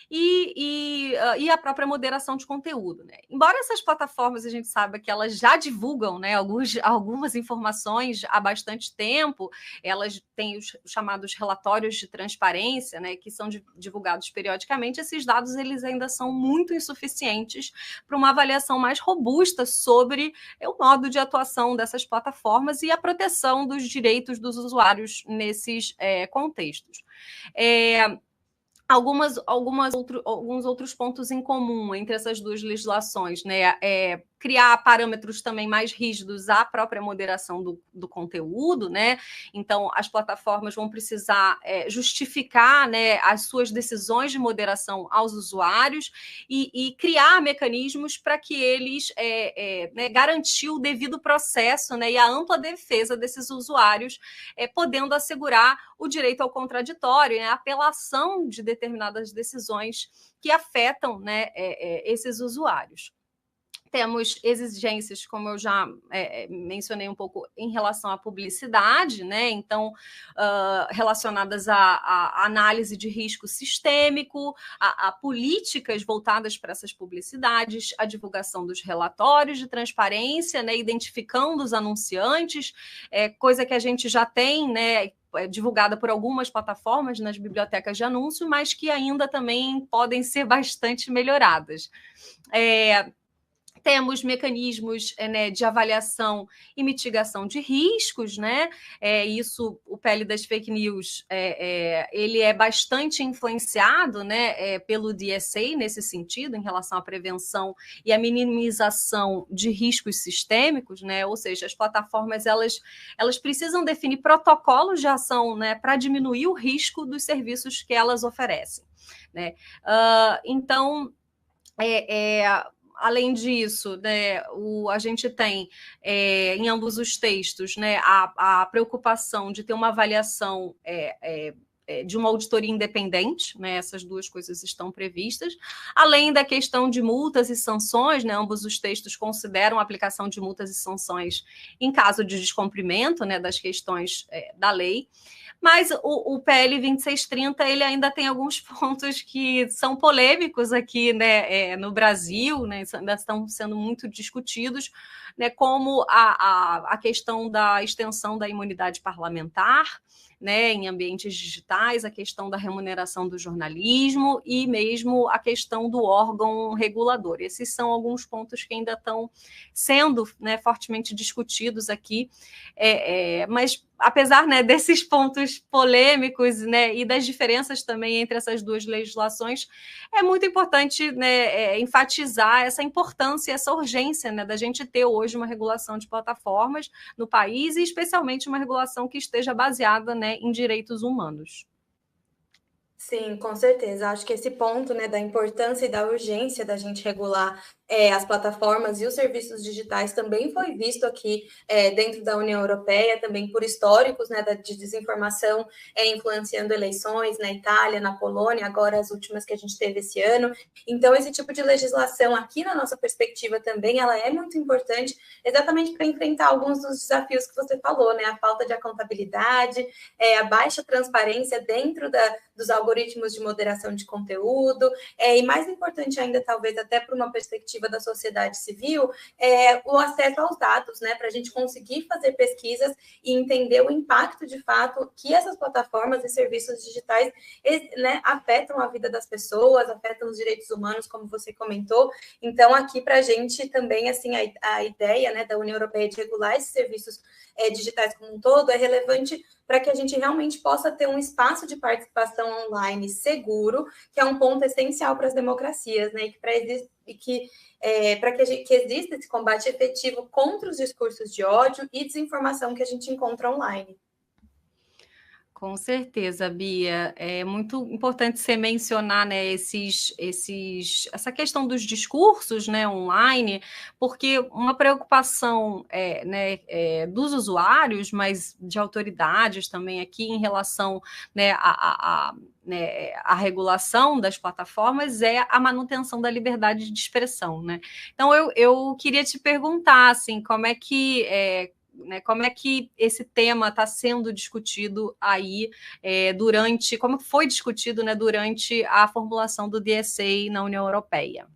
e a própria moderação de conteúdo. Né? Embora essas plataformas, a gente saiba que elas já divulgam, né, algumas informações há bastante tempo, elas têm os chamados relatórios de transparência, né, que são divulgados periodicamente, esses dados eles ainda são muito insuficientes para uma avaliação mais robusta sobre o modo de atuação dessas plataformas e a proteção dos direitos dos usuários nesses contextos. Alguns outros pontos em comum entre essas duas legislações, né? criar parâmetros também mais rígidos à própria moderação do conteúdo, né? Então, as plataformas vão precisar justificar, né, as suas decisões de moderação aos usuários e criar mecanismos para que eles né, garantir o devido processo, né, e a ampla defesa desses usuários, podendo assegurar o direito ao contraditório, né, a apelação de determinadas decisões que afetam, né, esses usuários. Temos exigências, como eu já mencionei um pouco, em relação à publicidade, né? Então, relacionadas à análise de risco sistêmico, a políticas voltadas para essas publicidades, a divulgação dos relatórios de transparência, né? Identificando os anunciantes, coisa que a gente já tem, né? Divulgada por algumas plataformas nas bibliotecas de anúncio, mas que ainda também podem ser bastante melhoradas. Temos mecanismos, né, de avaliação e mitigação de riscos, né? Isso, o PL das fake news, ele é bastante influenciado, né, pelo DSA nesse sentido, em relação à prevenção e à minimização de riscos sistêmicos, né? Ou seja, as plataformas elas precisam definir protocolos de ação, né, para diminuir o risco dos serviços que elas oferecem, né? Então, além disso, né, a gente tem em ambos os textos, né, a preocupação de ter uma avaliação de uma auditoria independente, né, essas duas coisas estão previstas, além da questão de multas e sanções, né, ambos os textos consideram a aplicação de multas e sanções em caso de descumprimento, né, das questões da lei. Mas o PL 2630 ele ainda tem alguns pontos que são polêmicos aqui, né, no Brasil, né, ainda estão sendo muito discutidos, né, como a questão da extensão da imunidade parlamentar, né, em ambientes digitais, a questão da remuneração do jornalismo e mesmo a questão do órgão regulador. Esses são alguns pontos que ainda estão sendo, né, fortemente discutidos aqui, mas apesar, né, desses pontos polêmicos, né, e das diferenças também entre essas duas legislações, é muito importante, né, enfatizar essa importância, essa urgência, né, da gente ter hoje uma regulação de plataformas no país e especialmente uma regulação que esteja baseada, né, em direitos humanos. Sim, com certeza. Acho que esse ponto, né, da importância e da urgência da gente regular as plataformas e os serviços digitais também foi visto aqui dentro da União Europeia, também por históricos, né, de desinformação influenciando eleições na Itália, na Polônia, agora as últimas que a gente teve esse ano. Então, esse tipo de legislação aqui, na nossa perspectiva também, ela é muito importante exatamente para enfrentar alguns dos desafios que você falou, né, a falta de accountabilidade, a baixa transparência dentro dos algoritmos de moderação de conteúdo, e mais importante ainda, talvez até para uma perspectiva da sociedade civil, o acesso aos dados, né, para a gente conseguir fazer pesquisas e entender o impacto de fato que essas plataformas e serviços digitais, né, afetam a vida das pessoas, afetam os direitos humanos, como você comentou. Então, aqui para a gente também, assim, a ideia, né, da União Europeia de regular esses serviços digitais como um todo é relevante para que a gente realmente possa ter um espaço de participação online seguro, que é um ponto essencial para as democracias, né? Para que exista esse combate efetivo contra os discursos de ódio e desinformação que a gente encontra online. Com certeza, Bia. É muito importante você mencionar, né, essa questão dos discursos, né, online, porque uma preocupação né, dos usuários, mas de autoridades também aqui em relação, né, a regulação das plataformas é a manutenção da liberdade de expressão, né? Então, eu queria te perguntar, assim, como é que esse tema está sendo discutido aí como foi discutido, né, durante a formulação do DSA na União Europeia?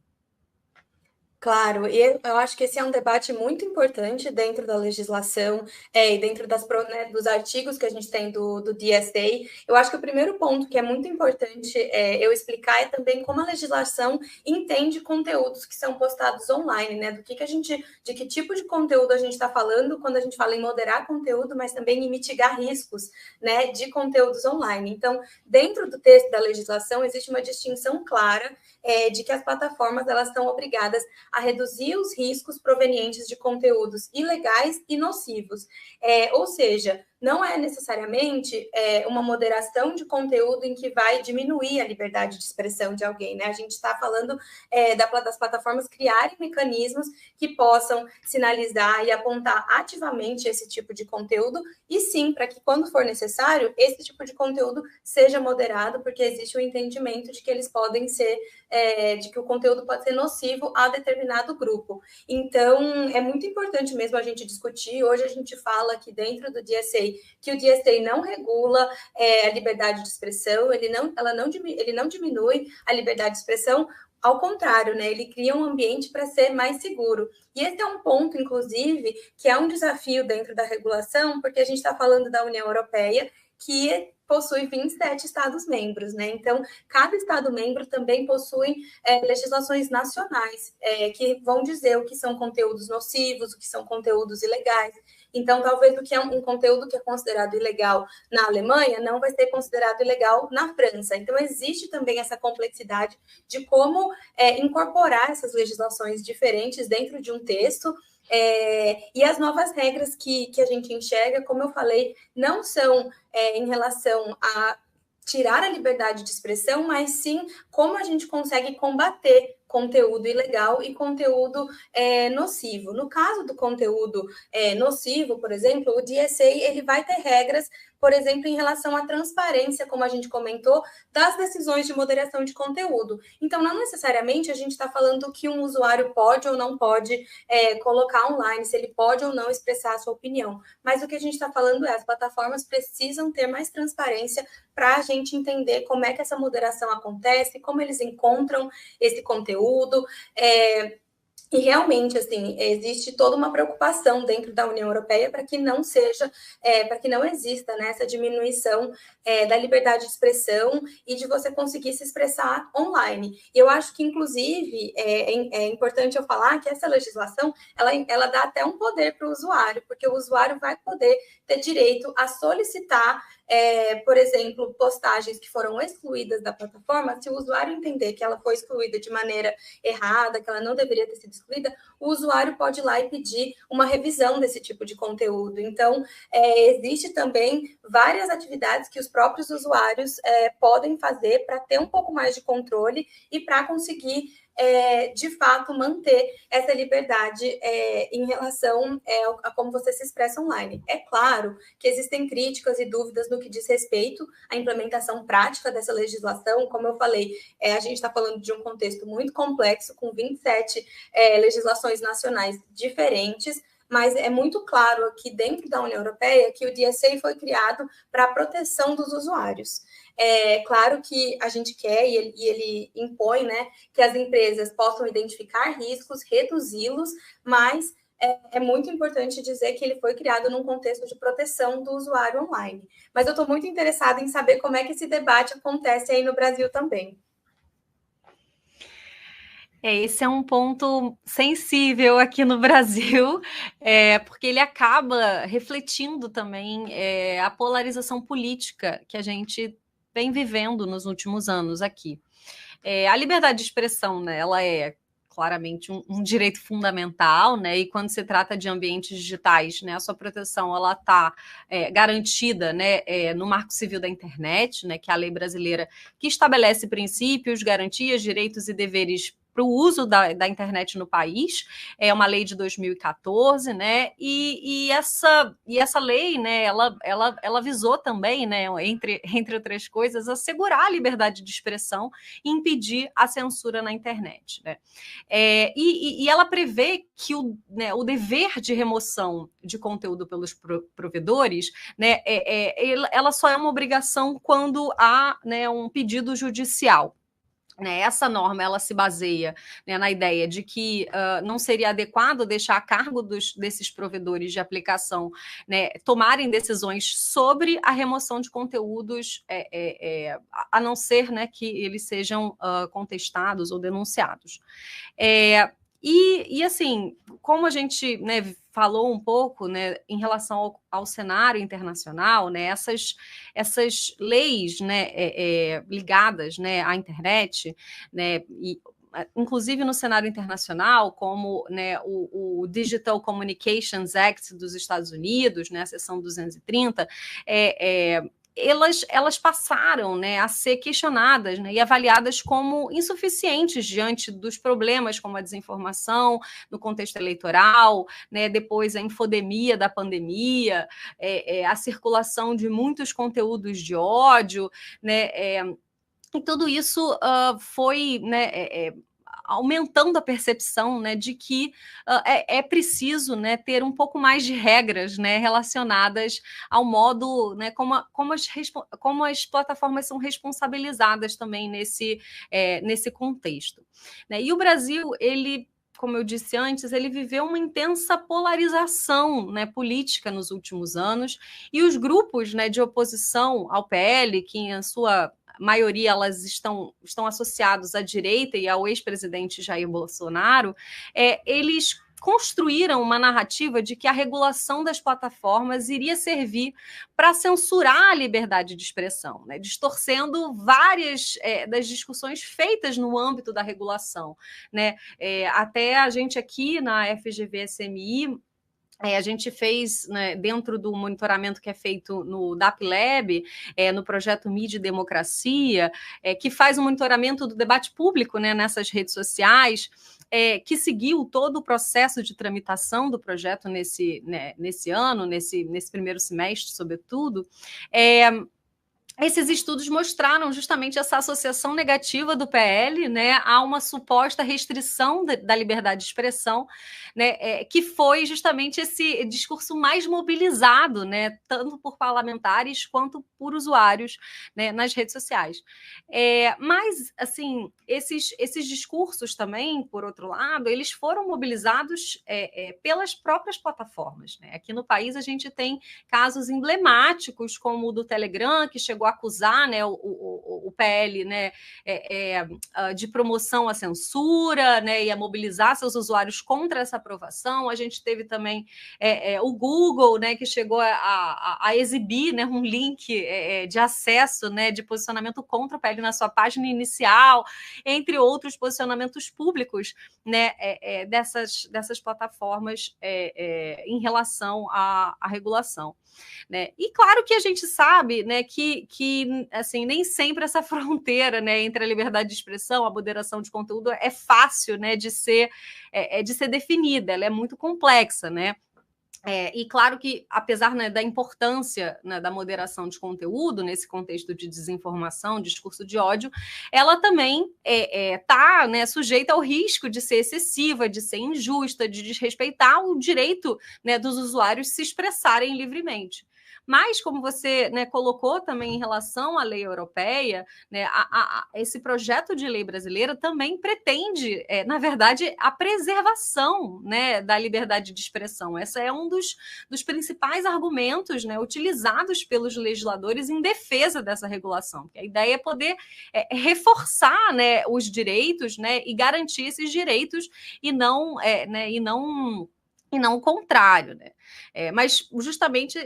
Claro, e eu acho que esse é um debate muito importante dentro da legislação e dentro dos artigos que a gente tem do DSA. Eu acho que o primeiro ponto que é muito importante eu explicar é também como a legislação entende conteúdos que são postados online, né? De que tipo de conteúdo a gente está falando quando a gente fala em moderar conteúdo, mas também em mitigar riscos, né, de conteúdos online. Então, dentro do texto da legislação existe uma distinção clara de que as plataformas elas estão obrigadas a reduzir os riscos provenientes de conteúdos ilegais e nocivos. Ou seja, não é necessariamente uma moderação de conteúdo em que vai diminuir a liberdade de expressão de alguém, né? A gente está falando das plataformas criarem mecanismos que possam sinalizar e apontar ativamente esse tipo de conteúdo, e sim, para que quando for necessário, esse tipo de conteúdo seja moderado, porque existe o entendimento de que eles podem ser, de que o conteúdo pode ser nocivo a determinado grupo. Então, é muito importante mesmo a gente discutir. Hoje a gente fala aqui dentro do DSA que o DSA não regula a liberdade de expressão, ele não diminui a liberdade de expressão, ao contrário, né? Ele cria um ambiente para ser mais seguro. E esse é um ponto, inclusive, que é um desafio dentro da regulação, porque a gente está falando da União Europeia, que possui 27 Estados-membros, né? Então, cada Estado-membro também possui legislações nacionais que vão dizer o que são conteúdos nocivos, o que são conteúdos ilegais. Então, talvez o que é um conteúdo que é considerado ilegal na Alemanha não vai ser considerado ilegal na França. Então, existe também essa complexidade de como incorporar essas legislações diferentes dentro de um texto. E as novas regras que a gente enxerga, como eu falei, não são em relação a tirar a liberdade de expressão, mas sim como a gente consegue combater conteúdo ilegal e conteúdo nocivo. No caso do conteúdo nocivo, por exemplo, o DSA ele vai ter regras, por exemplo, em relação à transparência, como a gente comentou, das decisões de moderação de conteúdo. Então, não necessariamente a gente está falando que um usuário pode ou não pode colocar online, se ele pode ou não expressar a sua opinião. Mas o que a gente está falando as plataformas precisam ter mais transparência para a gente entender como é que essa moderação acontece, como eles encontram esse conteúdo. E realmente, assim, existe toda uma preocupação dentro da União Europeia para que não seja, para que não exista, né, essa diminuição da liberdade de expressão e de você conseguir se expressar online. E eu acho que, inclusive, é importante eu falar que essa legislação, ela dá até um poder para o usuário, porque o usuário vai poder ter direito a solicitar, por exemplo, postagens que foram excluídas da plataforma. Se o usuário entender que ela foi excluída de maneira errada, que ela não deveria ter sido excluída, o usuário pode ir lá e pedir uma revisão desse tipo de conteúdo. Então, existe também várias atividades que os próprios usuários podem fazer para ter um pouco mais de controle e para conseguir de fato, manter essa liberdade em relação a como você se expressa online. É claro que existem críticas e dúvidas no que diz respeito à implementação prática dessa legislação. Como eu falei, a gente está falando de um contexto muito complexo, com 27 legislações nacionais diferentes, mas é muito claro aqui dentro da União Europeia que o DSA foi criado para a proteção dos usuários. É claro que a gente quer, e ele impõe, né, que as empresas possam identificar riscos, reduzi-los, mas é muito importante dizer que ele foi criado num contexto de proteção do usuário online. Mas eu estou muito interessada em saber como é que esse debate acontece aí no Brasil também. Esse é um ponto sensível aqui no Brasil, porque ele acaba refletindo também a polarização política que a gente vem vivendo nos últimos anos aqui. A liberdade de expressão, né, ela é claramente um direito fundamental, né, e quando se trata de ambientes digitais, né, a sua proteção ela está garantida, né, no Marco Civil da Internet, né, que é a lei brasileira que estabelece princípios, garantias, direitos e deveres para o uso da internet no país. É uma lei de 2014, né? E essa lei, né, ela visou também, né, entre outras coisas, assegurar a liberdade de expressão e impedir a censura na internet, né? E ela prevê que o dever de remoção de conteúdo pelos provedores, né, ela só é uma obrigação quando há, né, um pedido judicial. Essa norma ela se baseia, né, na ideia de que não seria adequado deixar a cargo desses provedores de aplicação, né, tomarem decisões sobre a remoção de conteúdos, a não ser, né, que eles sejam contestados ou denunciados. E assim, como a gente, né, falou um pouco, né, em relação ao cenário internacional, né, essas leis, né, ligadas, né, à internet, né, e inclusive no cenário internacional, como, né, o Digital Communications Act dos Estados Unidos, né, a seção 230, elas passaram, né, a ser questionadas, né, e avaliadas como insuficientes diante dos problemas como a desinformação no contexto eleitoral, né, depois a infodemia da pandemia, a circulação de muitos conteúdos de ódio, né, e tudo isso foi, né, aumentando a percepção, né, de que é preciso, né, ter um pouco mais de regras, né, relacionadas ao modo, né, como as plataformas são responsabilizadas também nesse contexto, né? E o Brasil, ele, como eu disse antes, ele viveu uma intensa polarização, né, política nos últimos anos, e os grupos, né, de oposição ao PL, que em sua maioria elas estão associados à direita e ao ex-presidente Jair Bolsonaro, eles construíram uma narrativa de que a regulação das plataformas iria servir para censurar a liberdade de expressão, né, distorcendo várias das discussões feitas no âmbito da regulação, né? Até a gente aqui na FGV-SMI, a gente fez, né, dentro do monitoramento que é feito no DAP Lab, no projeto Mídia e Democracia, que faz um monitoramento do debate público, né, nessas redes sociais, que seguiu todo o processo de tramitação do projeto nesse ano, nesse primeiro semestre, sobretudo. Esses estudos mostraram justamente essa associação negativa do PL, né, a uma suposta restrição da liberdade de expressão, né, que foi justamente esse discurso mais mobilizado, né, tanto por parlamentares quanto por usuários, né, nas redes sociais. Mas, assim, esses discursos também, por outro lado, eles foram mobilizados pelas próprias plataformas, né? Aqui no país a gente tem casos emblemáticos, como o do Telegram, que chegou a acusar, né, o PL, né, de promoção à censura, né, e a mobilizar seus usuários contra essa aprovação. A gente teve também o Google, né, que chegou a exibir, né, um link de acesso, né, de posicionamento contra o PL na sua página inicial, entre outros posicionamentos públicos, né, dessas plataformas em relação à regulação, né? E claro que a gente sabe, né, que assim, nem sempre essa fronteira, né, entre a liberdade de expressão, a moderação de conteúdo é fácil, né, de ser definida, ela é muito complexa, né? E claro que, apesar, né, da importância, né, da moderação de conteúdo nesse contexto de desinformação, discurso de ódio, ela também está, né, sujeita ao risco de ser excessiva, de ser injusta, de desrespeitar o direito, né, dos usuários se expressarem livremente. Mas, como você, né, colocou também em relação à lei europeia, né, esse projeto de lei brasileira também pretende, na verdade, a preservação, né, da liberdade de expressão. Esse é um dos principais argumentos, né, utilizados pelos legisladores em defesa dessa regulação. Porque a ideia é poder reforçar, né, os direitos, né, e garantir esses direitos e não o contrário, né? Mas justamente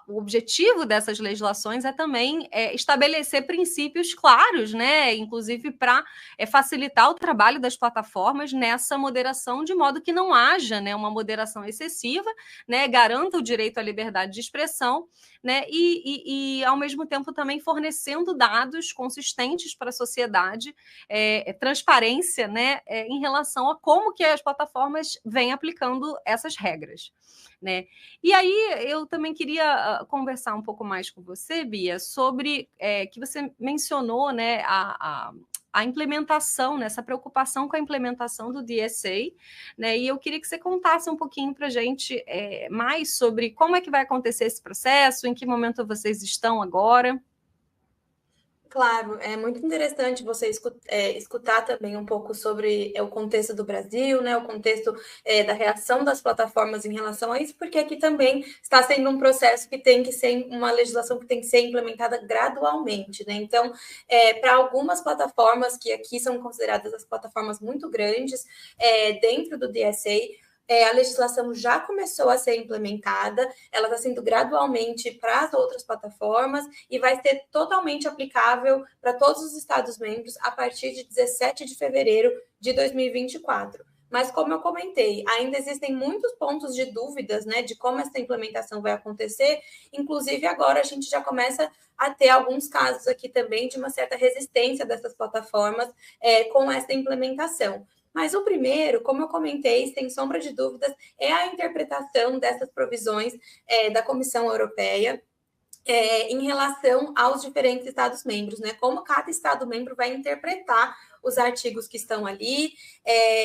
o objetivo dessas legislações é também estabelecer princípios claros, né, inclusive para facilitar o trabalho das plataformas nessa moderação, de modo que não haja, né, uma moderação excessiva, né, garanta o direito à liberdade de expressão, né, e ao mesmo tempo também fornecendo dados consistentes para a sociedade, transparência, né, em relação a como que as plataformas vêm aplicando essas regras, né? E aí eu também queria conversar um pouco mais com você, Bia, sobre que você mencionou, né, a implementação, né, essa preocupação com a implementação do DSA, né, e eu queria que você contasse um pouquinho para a gente mais sobre como é que vai acontecer esse processo, em que momento vocês estão agora. Claro, é muito interessante você escutar também um pouco sobre o contexto do Brasil, né, o contexto da reação das plataformas em relação a isso, porque aqui também está sendo um processo que tem que ser, uma legislação que tem que ser implementada gradualmente, né? Então, para algumas plataformas que aqui são consideradas as plataformas muito grandes, dentro do DSA, a legislação já começou a ser implementada, ela está sendo gradualmente para as outras plataformas e vai ser totalmente aplicável para todos os Estados-membros a partir de 17 de fevereiro de 2024. Mas, como eu comentei, ainda existem muitos pontos de dúvidas, né, de como essa implementação vai acontecer. Inclusive, agora a gente já começa a ter alguns casos aqui também de uma certa resistência dessas plataformas com essa implementação. Mas o primeiro, como eu comentei, sem sombra de dúvidas, é a interpretação dessas provisões da Comissão Europeia em relação aos diferentes Estados-membros, né? Como cada Estado-membro vai interpretar os artigos que estão ali.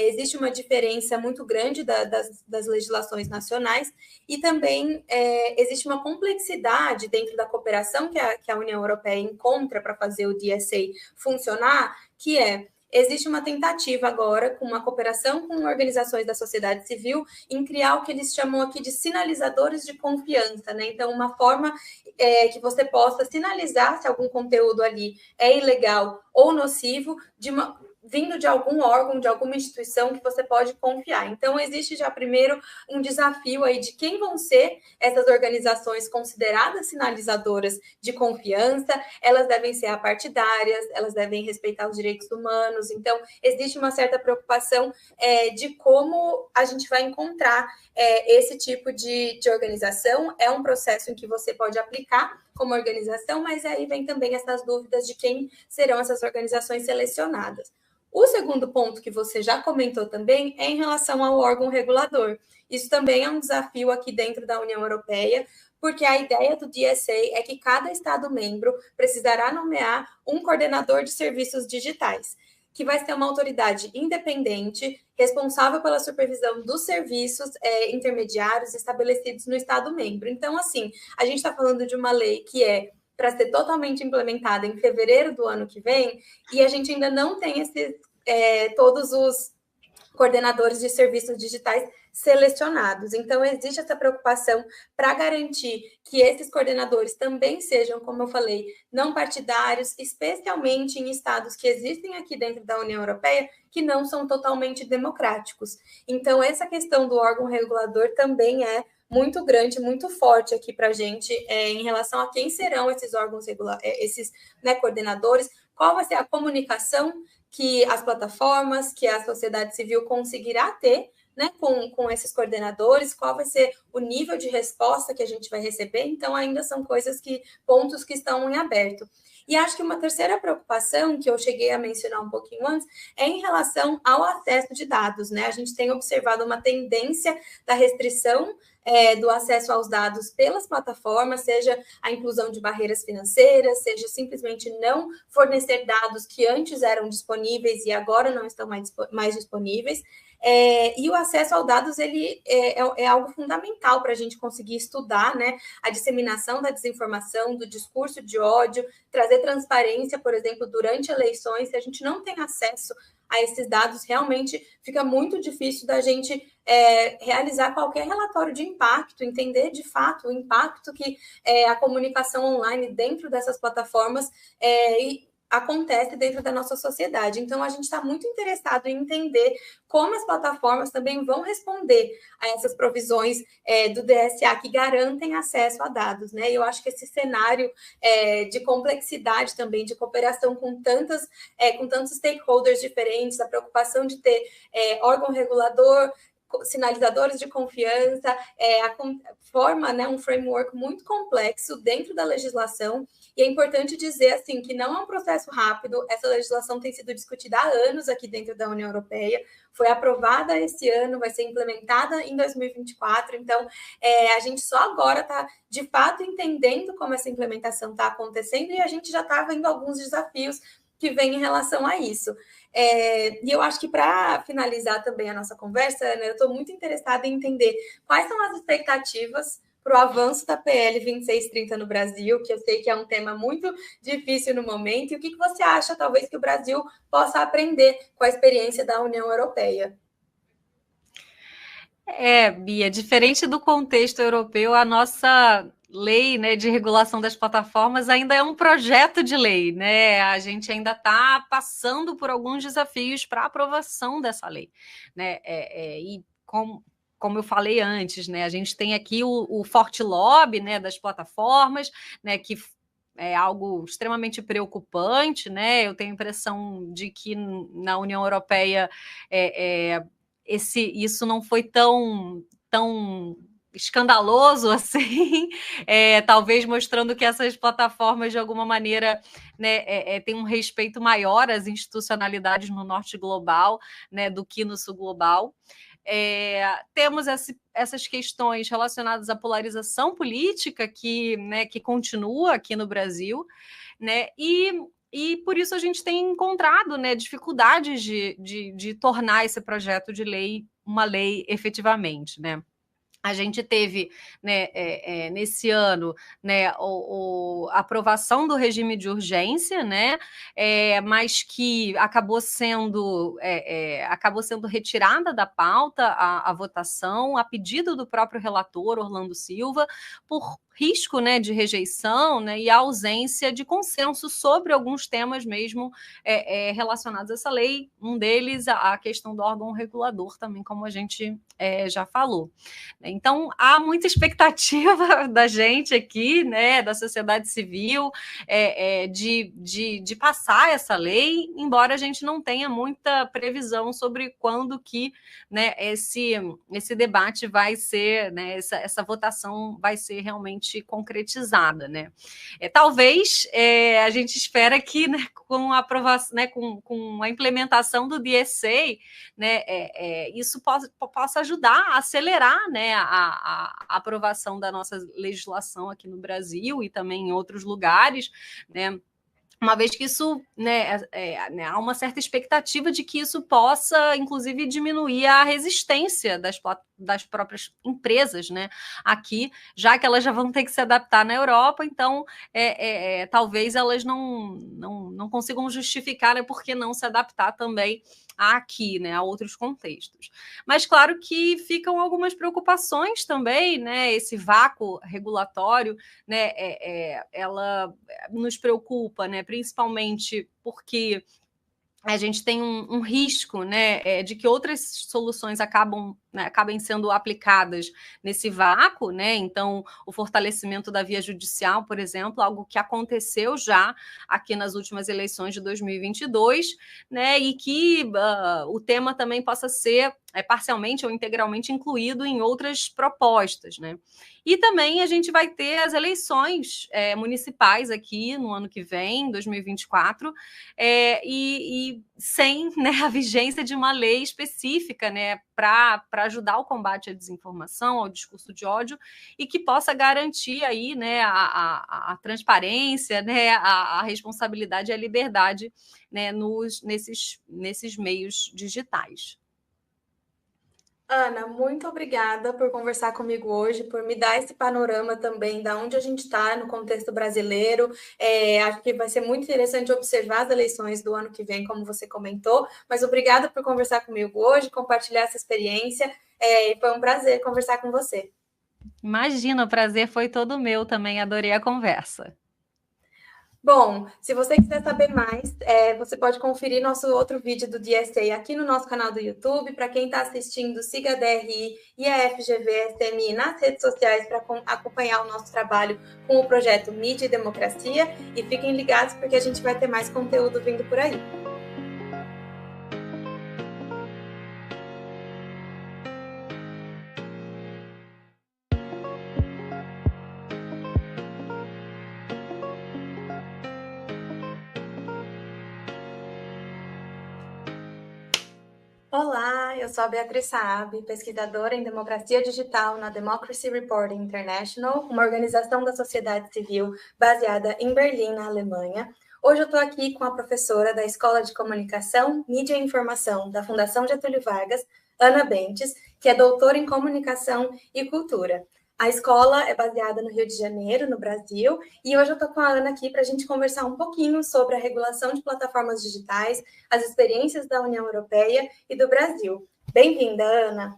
Existe uma diferença muito grande das legislações nacionais e também existe uma complexidade dentro da cooperação que a União Europeia encontra para fazer o DSA funcionar, que existe uma tentativa agora, com uma cooperação com organizações da sociedade civil, em criar o que eles chamam aqui de sinalizadores de confiança, né? Então, uma forma que você possa sinalizar se algum conteúdo ali é ilegal ou nocivo, vindo de algum órgão, de alguma instituição que você pode confiar. Então, existe já primeiro um desafio aí de quem vão ser essas organizações consideradas sinalizadoras de confiança. Elas devem ser apartidárias, elas devem respeitar os direitos humanos. Então, existe uma certa preocupação de como a gente vai encontrar esse tipo de organização. É um processo em que você pode aplicar como organização, mas aí vem também essas dúvidas de quem serão essas organizações selecionadas. O segundo ponto que você já comentou também é em relação ao órgão regulador. Isso também é um desafio aqui dentro da União Europeia, porque a ideia do DSA é que cada Estado-membro precisará nomear um coordenador de serviços digitais, que vai ser uma autoridade independente, responsável pela supervisão dos serviços intermediários estabelecidos no Estado-membro. Então, assim, a gente está falando de uma lei que para ser totalmente implementada em fevereiro do ano que vem, e a gente ainda não tem todos os coordenadores de serviços digitais selecionados. Então, existe essa preocupação para garantir que esses coordenadores também sejam, como eu falei, não partidários, especialmente em estados que existem aqui dentro da União Europeia, que não são totalmente democráticos. Então, essa questão do órgão regulador também é muito grande, muito forte aqui para a gente em relação a quem serão esses órgãos esses coordenadores, qual vai ser a comunicação que as plataformas, que a sociedade civil conseguirá ter, né, com esses coordenadores, qual vai ser o nível de resposta que a gente vai receber. Então, ainda são pontos que estão em aberto. E acho que uma terceira preocupação, que eu cheguei a mencionar um pouquinho antes, é em relação ao acesso de dados, né? A gente tem observado uma tendência da restrição do acesso aos dados pelas plataformas, seja a inclusão de barreiras financeiras, seja simplesmente não fornecer dados que antes eram disponíveis e agora não estão mais disponíveis. E o acesso aos dados ele é algo fundamental para a gente conseguir estudar, né, a disseminação da desinformação, do discurso de ódio, trazer transparência, por exemplo, durante eleições. Se a gente não tem acesso a esses dados, realmente fica muito difícil da gente realizar qualquer relatório de impacto, entender de fato o impacto que a comunicação online dentro dessas plataformas acontece dentro da nossa sociedade. Então, a gente está muito interessado em entender como as plataformas também vão responder a essas provisões do DSA que garantem acesso a dados, né? E eu acho que esse cenário de complexidade também, de cooperação com tantos stakeholders diferentes, a preocupação de ter órgão regulador, sinalizadores de confiança, forma, né, um framework muito complexo dentro da legislação. E é importante dizer assim que não é um processo rápido. Essa legislação tem sido discutida há anos aqui dentro da União Europeia, foi aprovada esse ano, vai ser implementada em 2024. Então, a gente só agora está, de fato, entendendo como essa implementação está acontecendo e a gente já está vendo alguns desafios que vêm em relação a isso. E eu acho que para finalizar também a nossa conversa, Ana, eu estou muito interessada em entender quais são as expectativas para o avanço da PL 2630 no Brasil, que eu sei que é um tema muito difícil no momento, e o que você acha, talvez, que o Brasil possa aprender com a experiência da União Europeia? Bia, diferente do contexto europeu, a nossa lei, né, de regulação das plataformas ainda é um projeto de lei, né? A gente ainda está passando por alguns desafios para a aprovação dessa lei, né? E como eu falei antes, né, a gente tem aqui o forte lobby, né, das plataformas, né, que é algo extremamente preocupante, né? Eu tenho a impressão de que na União Europeia isso não foi tão escandaloso assim, talvez mostrando que essas plataformas, de alguma maneira, né, têm um respeito maior às institucionalidades no norte global, né, do que no sul global. Temos essas questões relacionadas à polarização política que continua aqui no Brasil, né? E por isso a gente tem encontrado, né, dificuldades de tornar esse projeto de lei uma lei efetivamente, né? A gente teve, né, nesse ano, né, a aprovação do regime de urgência, né, mas que acabou sendo retirada da pauta a votação, a pedido do próprio relator, Orlando Silva, por risco, né, de rejeição, né, e a ausência de consenso sobre alguns temas mesmo relacionados a essa lei. Um deles, a questão do órgão regulador também, como a gente já falou. Então, há muita expectativa da gente aqui, né, da sociedade civil, de passar essa lei, embora a gente não tenha muita previsão sobre quando que, né, esse debate vai ser, né, essa votação vai ser realmente concretizada, né? Talvez a gente espera que, né, com a aprovação, né, com a implementação do DSA, né, isso possa ajudar a acelerar, né, a aprovação da nossa legislação aqui no Brasil e também em outros lugares, né? Uma vez que isso, né, há uma certa expectativa de que isso possa, inclusive, diminuir a resistência das próprias empresas, né, aqui, já que elas já vão ter que se adaptar na Europa, então talvez elas não consigam justificar, né, por que não se adaptar também aqui, né, a outros contextos. Mas claro que ficam algumas preocupações também, né, esse vácuo regulatório, né, ela nos preocupa, né, principalmente porque a gente tem um risco, né, de que outras soluções acabem sendo aplicadas nesse vácuo, né? Então, o fortalecimento da via judicial, por exemplo, algo que aconteceu já aqui nas últimas eleições de 2022, né? E que o tema também possa ser parcialmente ou integralmente incluído em outras propostas, né? E também a gente vai ter as eleições municipais aqui no ano que vem, 2024, e sem, né, a vigência de uma lei específica, né, para ajudar o combate à desinformação, ao discurso de ódio, e que possa garantir aí, né, a transparência, né, a responsabilidade e a liberdade, né, nesses meios digitais. Ana, muito obrigada por conversar comigo hoje, por me dar esse panorama também da onde a gente está no contexto brasileiro. Acho que vai ser muito interessante observar as eleições do ano que vem, como você comentou, mas obrigada por conversar comigo hoje, compartilhar essa experiência, e foi um prazer conversar com você. Imagina, o prazer foi todo meu também, adorei a conversa. Bom, se você quiser saber mais, você pode conferir nosso outro vídeo do DSA aqui no nosso canal do YouTube. Para quem está assistindo, siga a DRI e a FGV-STMI nas redes sociais para acompanhar o nosso trabalho com o projeto Mídia e Democracia. E fiquem ligados porque a gente vai ter mais conteúdo vindo por aí. Olá, eu sou a Beatriz Saab, pesquisadora em democracia digital na Democracy Reporting International, uma organização da sociedade civil baseada em Berlim, na Alemanha. Hoje eu estou aqui com a professora da Escola de Comunicação, Mídia e Informação da Fundação Getúlio Vargas, Ana Bentes, que é doutora em Comunicação e Cultura. A escola é baseada no Rio de Janeiro, no Brasil, e hoje eu estou com a Ana aqui para a gente conversar um pouquinho sobre a regulação de plataformas digitais, as experiências da União Europeia e do Brasil. Bem-vinda, Ana!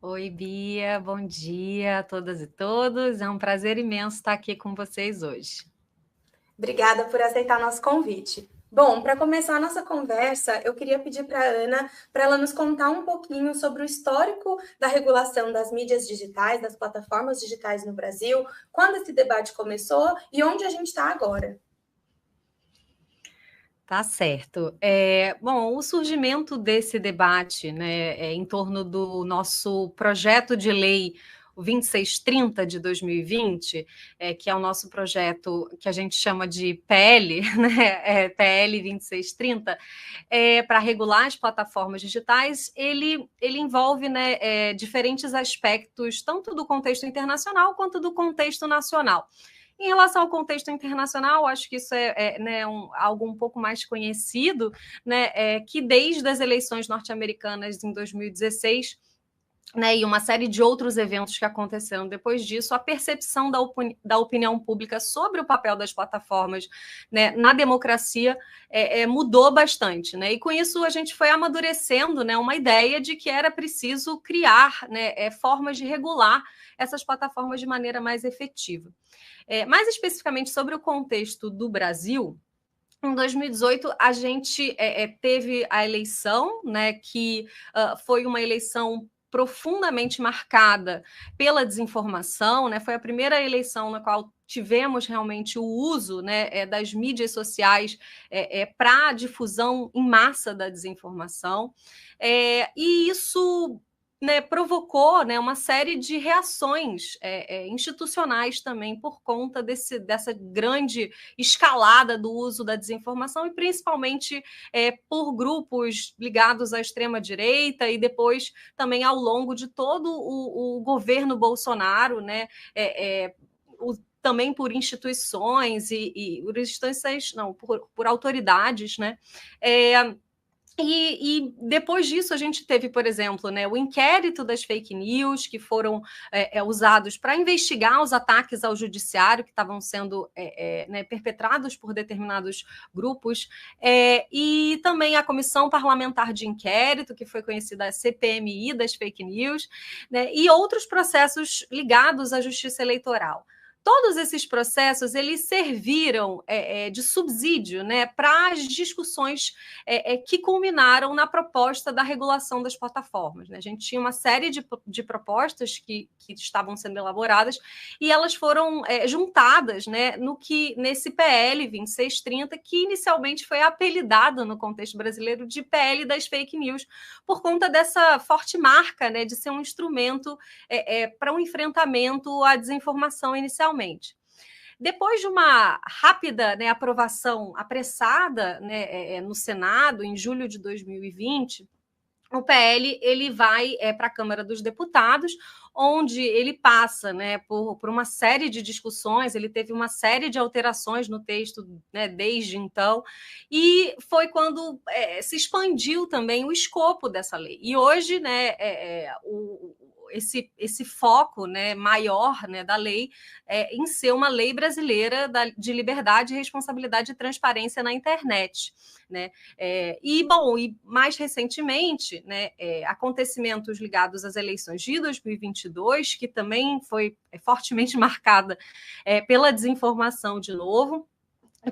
Oi, Bia, bom dia a todas e todos. É um prazer imenso estar aqui com vocês hoje. Obrigada por aceitar nosso convite. Bom, para começar a nossa conversa, eu queria pedir para a Ana para ela nos contar um pouquinho sobre o histórico da regulação das mídias digitais, das plataformas digitais no Brasil, quando esse debate começou e onde a gente está agora. Tá certo. Bom, o surgimento desse debate, né, em torno do nosso projeto de lei, o 2630 de 2020, que é o nosso projeto que a gente chama de PL, né, PL 2630, para regular as plataformas digitais, ele envolve, né, diferentes aspectos, tanto do contexto internacional quanto do contexto nacional. Em relação ao contexto internacional, acho que isso né, algo um pouco mais conhecido, né, que desde as eleições norte-americanas em 2016, né, e uma série de outros eventos que aconteceram depois disso, a percepção da opinião pública sobre o papel das plataformas, né, na democracia mudou bastante. Né, e com isso a gente foi amadurecendo, né, uma ideia de que era preciso criar, né, formas de regular essas plataformas de maneira mais efetiva. Mais especificamente sobre o contexto do Brasil, em 2018, a gente teve a eleição, né, que foi uma eleição profundamente marcada pela desinformação, né, foi a primeira eleição na qual tivemos realmente o uso, né, das mídias sociais para a difusão em massa da desinformação, e isso, né, provocou, né, uma série de reações institucionais também por conta dessa grande escalada do uso da desinformação e principalmente por grupos ligados à extrema-direita e depois também ao longo de todo o governo Bolsonaro, né, também por instituições por autoridades, né, e depois disso a gente teve, por exemplo, né, o inquérito das fake news que foram usados para investigar os ataques ao judiciário que estavam sendo né, perpetrados por determinados grupos, e também a Comissão Parlamentar de Inquérito, que foi conhecida a CPMI das fake news, né, e outros processos ligados à justiça eleitoral. Todos esses processos eles serviram de subsídio, né, para as discussões que culminaram na proposta da regulação das plataformas. Né? A gente tinha uma série de propostas que estavam sendo elaboradas e elas foram juntadas, né, nesse PL 2630, que inicialmente foi apelidado no contexto brasileiro de PL das fake news, por conta dessa forte marca, né, de ser um instrumento para um enfrentamento à desinformação inicialmente. Depois de uma rápida, né, aprovação apressada, né, no Senado, em julho de 2020, o PL ele vai para a Câmara dos Deputados, onde ele passa, né, por uma série de discussões, ele teve uma série de alterações no texto, né, desde então, e foi quando se expandiu também o escopo dessa lei. E hoje, né, esse foco, né, maior, né, da lei em ser uma lei brasileira de liberdade, responsabilidade e transparência na internet. Né? E mais recentemente, né, acontecimentos ligados às eleições de 2022, que também foi fortemente marcada pela desinformação de novo,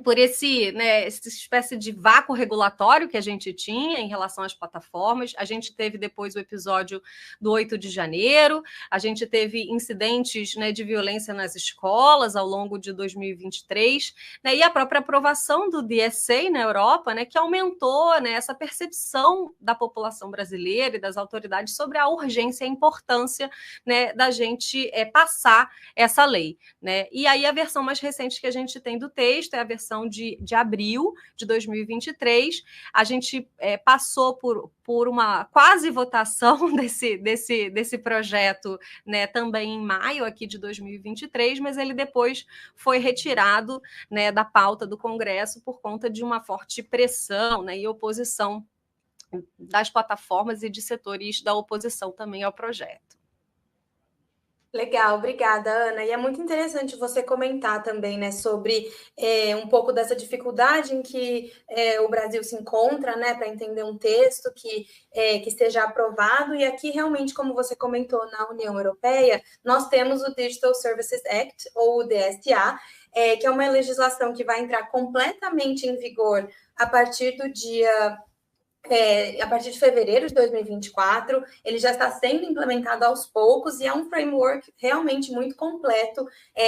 por essa espécie de vácuo regulatório que a gente tinha em relação às plataformas. A gente teve depois o episódio do 8 de janeiro, a gente teve incidentes, né, de violência nas escolas ao longo de 2023, né, e a própria aprovação do DSA na Europa, né, que aumentou, né, essa percepção da população brasileira e das autoridades sobre a urgência e a importância, né, da gente passar essa lei. Né? E aí a versão mais recente que a gente tem do texto é a versão de abril de 2023, a gente passou por uma quase votação desse projeto, né, também em maio aqui de 2023, mas ele depois foi retirado, né, da pauta do Congresso por conta de uma forte pressão, né, e oposição das plataformas e de setores da oposição também ao projeto. Legal, obrigada, Ana. E é muito interessante você comentar também, né, sobre um pouco dessa dificuldade em que o Brasil se encontra, né, para entender um texto que esteja aprovado. E aqui, realmente, como você comentou, na União Europeia, nós temos o Digital Services Act, ou o DSA, que é uma legislação que vai entrar completamente em vigor a partir do dia... a partir de fevereiro de 2024, ele já está sendo implementado aos poucos e é um framework realmente muito completo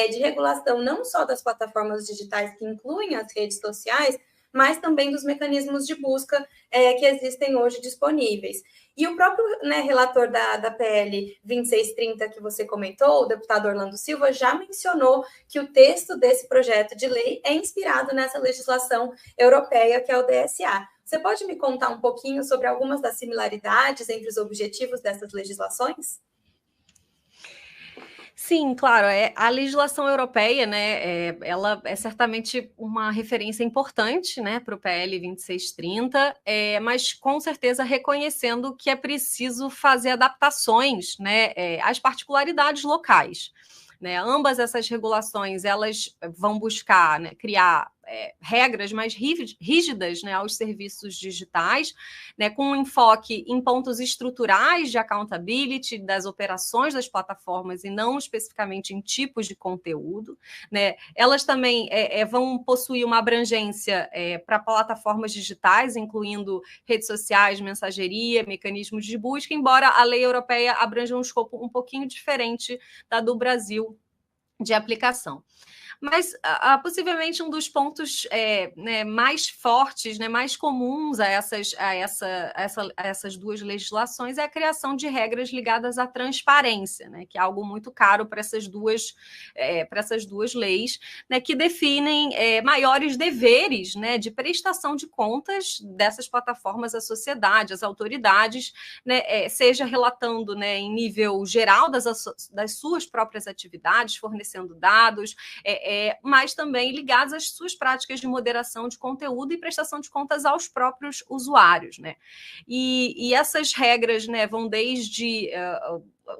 de regulação, não só das plataformas digitais que incluem as redes sociais, mas também dos mecanismos de busca que existem hoje disponíveis. E o próprio, né, relator da PL 2630 que você comentou, o deputado Orlando Silva, já mencionou que o texto desse projeto de lei é inspirado nessa legislação europeia, que é o DSA. Você pode me contar um pouquinho sobre algumas das similaridades entre os objetivos dessas legislações? Sim, claro. A legislação europeia, né, ela é certamente uma referência importante, né, para o PL 2630, mas com certeza reconhecendo que é preciso fazer adaptações, né, às particularidades locais. Né? Ambas essas regulações, elas vão buscar, né, criar regras mais rígidas, né, aos serviços digitais, né, com um enfoque em pontos estruturais de accountability das operações das plataformas e não especificamente em tipos de conteúdo. Né? Elas também vão possuir uma abrangência para plataformas digitais, incluindo redes sociais, mensageria, mecanismos de busca, embora a lei europeia abranja um escopo um pouquinho diferente da do Brasil de aplicação. Mas, possivelmente, um dos pontos né, mais fortes, né, mais comuns a essas duas legislações é a criação de regras ligadas à transparência, né, que é algo muito caro para essas duas leis, né, que definem maiores deveres, né, de prestação de contas dessas plataformas à sociedade, às autoridades, né, seja relatando, né, em nível geral das suas próprias atividades, fornecendo dados, mas também ligados às suas práticas de moderação de conteúdo e prestação de contas aos próprios usuários. Né? E essas regras, né, vão desde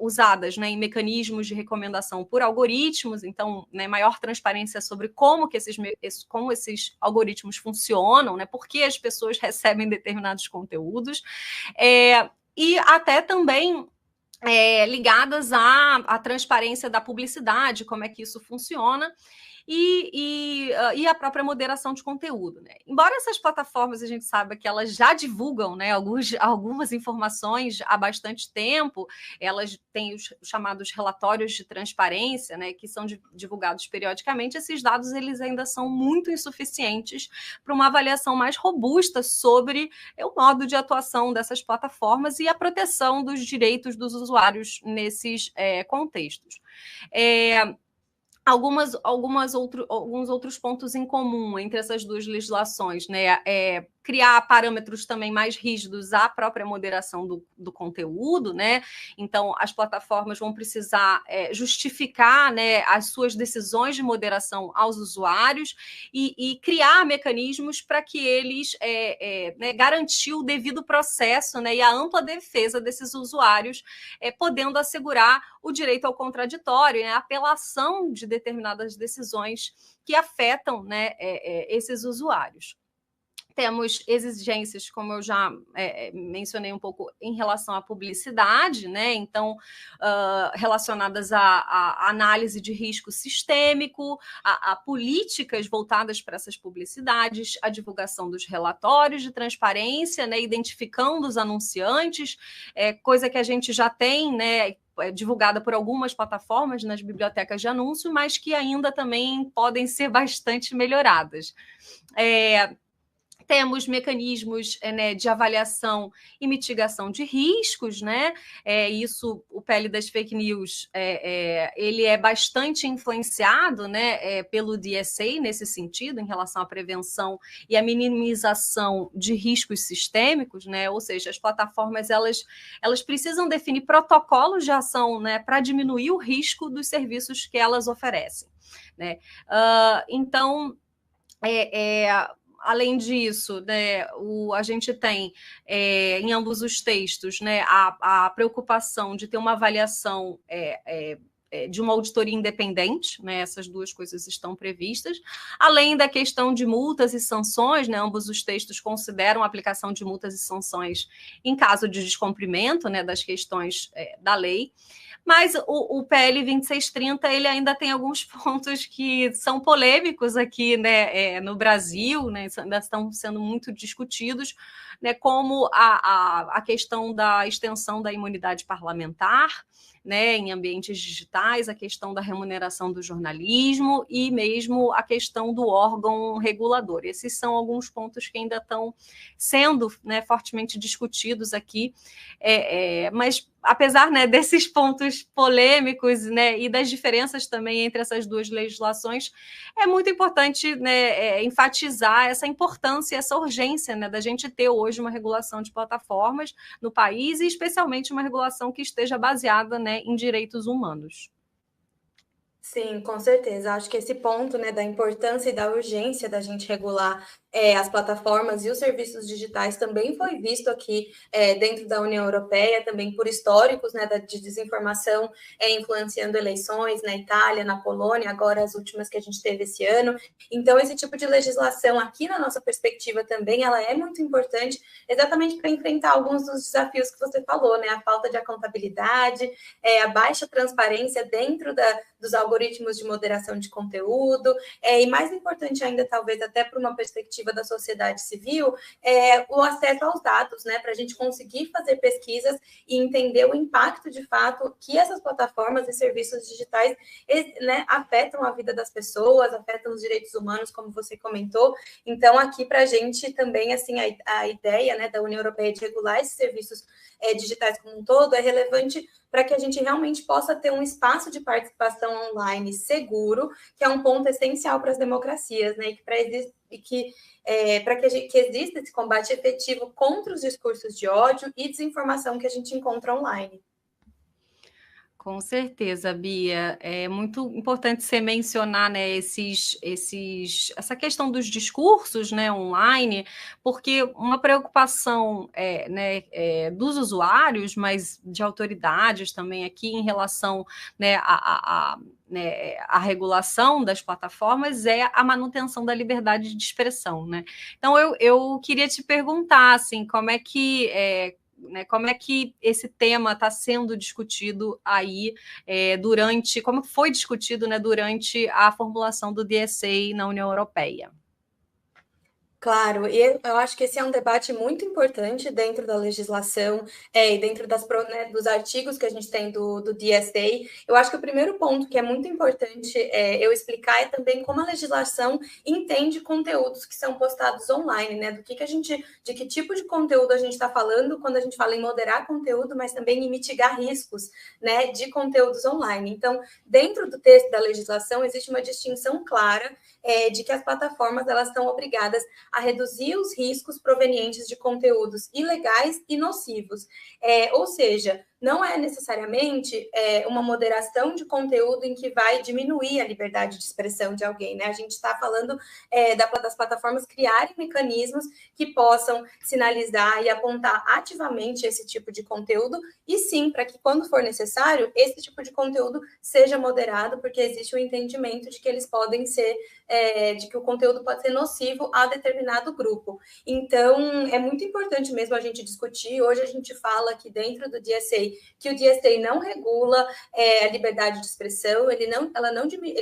usadas, né, em mecanismos de recomendação por algoritmos, então, né, maior transparência sobre como esses algoritmos funcionam, né, por que as pessoas recebem determinados conteúdos, e até também ligadas à transparência da publicidade, como é que isso funciona, e a própria moderação de conteúdo. Né? Embora essas plataformas, a gente saiba que elas já divulgam, né, algumas informações há bastante tempo, elas têm os chamados relatórios de transparência, né, que são divulgados periodicamente, esses dados eles ainda são muito insuficientes para uma avaliação mais robusta sobre o modo de atuação dessas plataformas e a proteção dos direitos dos usuários nesses contextos. Alguns outros pontos em comum entre essas duas legislações, né? Criar parâmetros também mais rígidos à própria moderação do conteúdo, né? Então, as plataformas vão precisar justificar, né, as suas decisões de moderação aos usuários e criar mecanismos para que eles né, garantir o devido processo, né, e a ampla defesa desses usuários, podendo assegurar o direito ao contraditório, né, a apelação de determinadas decisões que afetam, né, esses usuários. Temos exigências, como eu já mencionei um pouco, em relação à publicidade, né? Então, relacionadas à análise de risco sistêmico, a políticas voltadas para essas publicidades, a divulgação dos relatórios de transparência, né? Identificando os anunciantes, coisa que a gente já tem, né? Divulgada por algumas plataformas nas bibliotecas de anúncio, mas que ainda também podem ser bastante melhoradas. Temos mecanismos, né, de avaliação e mitigação de riscos, né? Isso, o PL das fake news, ele é bastante influenciado, né, pelo DSA nesse sentido, em relação à prevenção e à minimização de riscos sistêmicos, né? Ou seja, as plataformas elas precisam definir protocolos de ação, né, para diminuir o risco dos serviços que elas oferecem, né? Então, além disso, né, a gente tem em ambos os textos, né, a preocupação de ter uma avaliação de uma auditoria independente, né? Essas duas coisas estão previstas, além da questão de multas e sanções, né? Ambos os textos consideram a aplicação de multas e sanções em caso de descumprimento, né, das questões da lei. Mas o PL 2630 ele ainda tem alguns pontos que são polêmicos aqui, né, no Brasil, né, ainda estão sendo muito discutidos, né, como a questão da extensão da imunidade parlamentar, né, em ambientes digitais, a questão da remuneração do jornalismo e mesmo a questão do órgão regulador. Esses são alguns pontos que ainda estão sendo, né, fortemente discutidos aqui, mas apesar, né, desses pontos polêmicos, né, e das diferenças também entre essas duas legislações, é muito importante, né, enfatizar essa importância, essa urgência, né, da gente ter hoje uma regulação de plataformas no país e especialmente uma regulação que esteja baseada, né, em direitos humanos. Sim, com certeza. Acho que esse ponto, né, da importância e da urgência da gente regular as plataformas e os serviços digitais também foi visto aqui dentro da União Europeia, também por históricos, né, de desinformação influenciando eleições na Itália, na Polônia, agora as últimas que a gente teve esse ano. Então, esse tipo de legislação aqui, na nossa perspectiva também, ela é muito importante exatamente para enfrentar alguns dos desafios que você falou, né, a falta de accountabilidade, a baixa transparência dentro dos algoritmos de moderação de conteúdo, e mais importante ainda, talvez até para uma perspectiva da sociedade civil, o acesso aos dados, né, para a gente conseguir fazer pesquisas e entender o impacto de fato que essas plataformas e serviços digitais, né, afetam a vida das pessoas, afetam os direitos humanos, como você comentou. Então, aqui para a gente também, assim, a ideia, né, da União Europeia de regular esses serviços digitais como um todo é relevante para que a gente realmente possa ter um espaço de participação online seguro, que é um ponto essencial para as democracias, né? Para que exista esse combate efetivo contra os discursos de ódio e desinformação que a gente encontra online. Com certeza, Bia. É muito importante você mencionar, né, essa questão dos discursos, né, online, porque uma preocupação dos usuários, mas de autoridades também aqui em relação, né, a regulação das plataformas é a manutenção da liberdade de expressão, né? Então, eu queria te perguntar, assim, como é que esse tema está sendo discutido aí como foi discutido, né, durante a formulação do DSA na União Europeia? Claro, e eu acho que esse é um debate muito importante dentro da legislação e dentro dos artigos que a gente tem do DSA. Eu acho que o primeiro ponto que é muito importante eu explicar é também como a legislação entende conteúdos que são postados online, né? De que tipo de conteúdo a gente está falando quando a gente fala em moderar conteúdo, mas também em mitigar riscos, né, de conteúdos online. Então, dentro do texto da legislação, existe uma distinção clara de que as plataformas elas estão obrigadas a reduzir os riscos provenientes de conteúdos ilegais e nocivos. Ou seja, não é necessariamente uma moderação de conteúdo em que vai diminuir a liberdade de expressão de alguém, né? A gente está falando das plataformas criarem mecanismos que possam sinalizar e apontar ativamente esse tipo de conteúdo, e sim, para que quando for necessário, esse tipo de conteúdo seja moderado, porque existe o entendimento de que eles podem ser, de que o conteúdo pode ser nocivo a determinado grupo. Então, é muito importante mesmo a gente discutir. Hoje a gente fala aqui dentro do DSA que o DSA não regula a liberdade de expressão, ele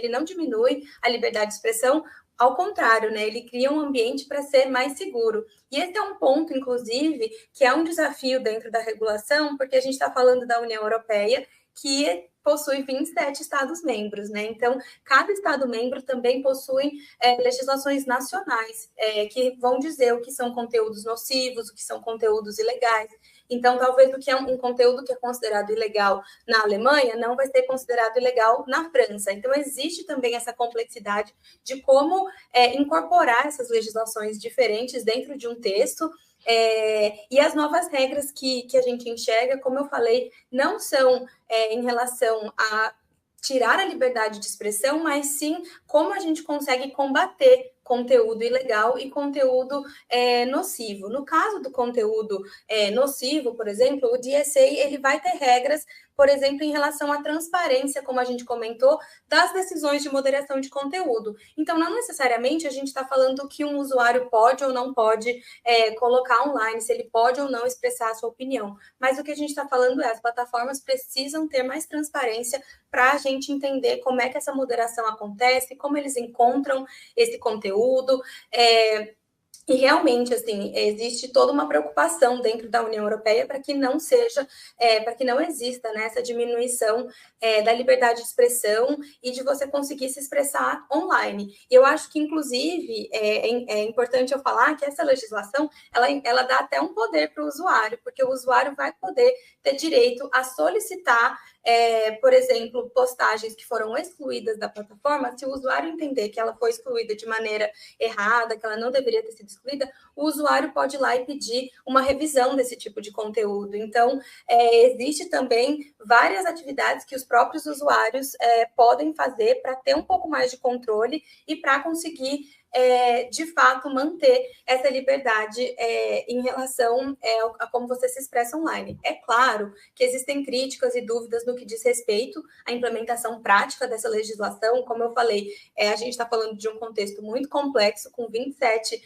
não diminui a liberdade de expressão, ao contrário, né? Ele cria um ambiente para ser mais seguro. E esse é um ponto, inclusive, que é um desafio dentro da regulação, porque a gente está falando da União Europeia, que possui 27 Estados-membros, né? Então, cada Estado-membro também possui legislações nacionais que vão dizer o que são conteúdos nocivos, o que são conteúdos ilegais. Então, talvez o que é um conteúdo que é considerado ilegal na Alemanha não vai ser considerado ilegal na França. Então, existe também essa complexidade de como incorporar essas legislações diferentes dentro de um texto. E as novas regras que a gente enxerga, como eu falei, não são em relação a tirar a liberdade de expressão, mas sim como a gente consegue combater conteúdo ilegal e conteúdo nocivo. No caso do conteúdo nocivo, por exemplo, o DSA ele vai ter regras, por exemplo, em relação à transparência, como a gente comentou, das decisões de moderação de conteúdo. Então, não necessariamente a gente está falando que um usuário pode ou não pode colocar online, se ele pode ou não expressar a sua opinião. Mas o que a gente está falando é as plataformas precisam ter mais transparência para a gente entender como é que essa moderação acontece, como eles encontram esse conteúdo. E realmente, assim, existe toda uma preocupação dentro da União Europeia para que não seja, para que não exista, né, essa diminuição da liberdade de expressão e de você conseguir se expressar online. E eu acho que, inclusive, é importante eu falar que essa legislação, ela dá até um poder para o usuário, porque o usuário vai poder ter direito a solicitar, por exemplo, postagens que foram excluídas da plataforma. Se o usuário entender que ela foi excluída de maneira errada, que ela não deveria ter sido excluída, o usuário pode ir lá e pedir uma revisão desse tipo de conteúdo. Então, existe também várias atividades que os próprios usuários podem fazer para ter um pouco mais de controle e para conseguir de fato, manter essa liberdade em relação a como você se expressa online. É claro que existem críticas e dúvidas no que diz respeito à implementação prática dessa legislação. Como eu falei, a gente está falando de um contexto muito complexo, com 27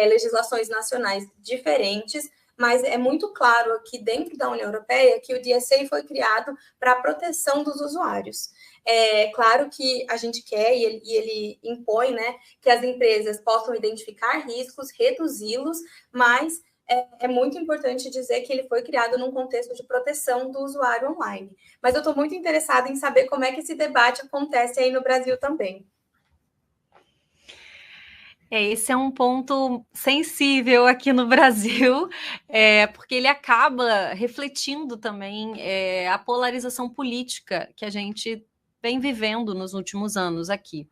legislações nacionais diferentes, mas é muito claro aqui dentro da União Europeia que o DSA foi criado para a proteção dos usuários. É claro que a gente quer, e ele impõe, né, que as empresas possam identificar riscos, reduzi-los, mas é muito importante dizer que ele foi criado num contexto de proteção do usuário online. Mas eu estou muito interessada em saber como é que esse debate acontece aí no Brasil também. Esse é um ponto sensível aqui no Brasil, porque ele acaba refletindo também a polarização política que a gente vem vivendo nos últimos anos aqui.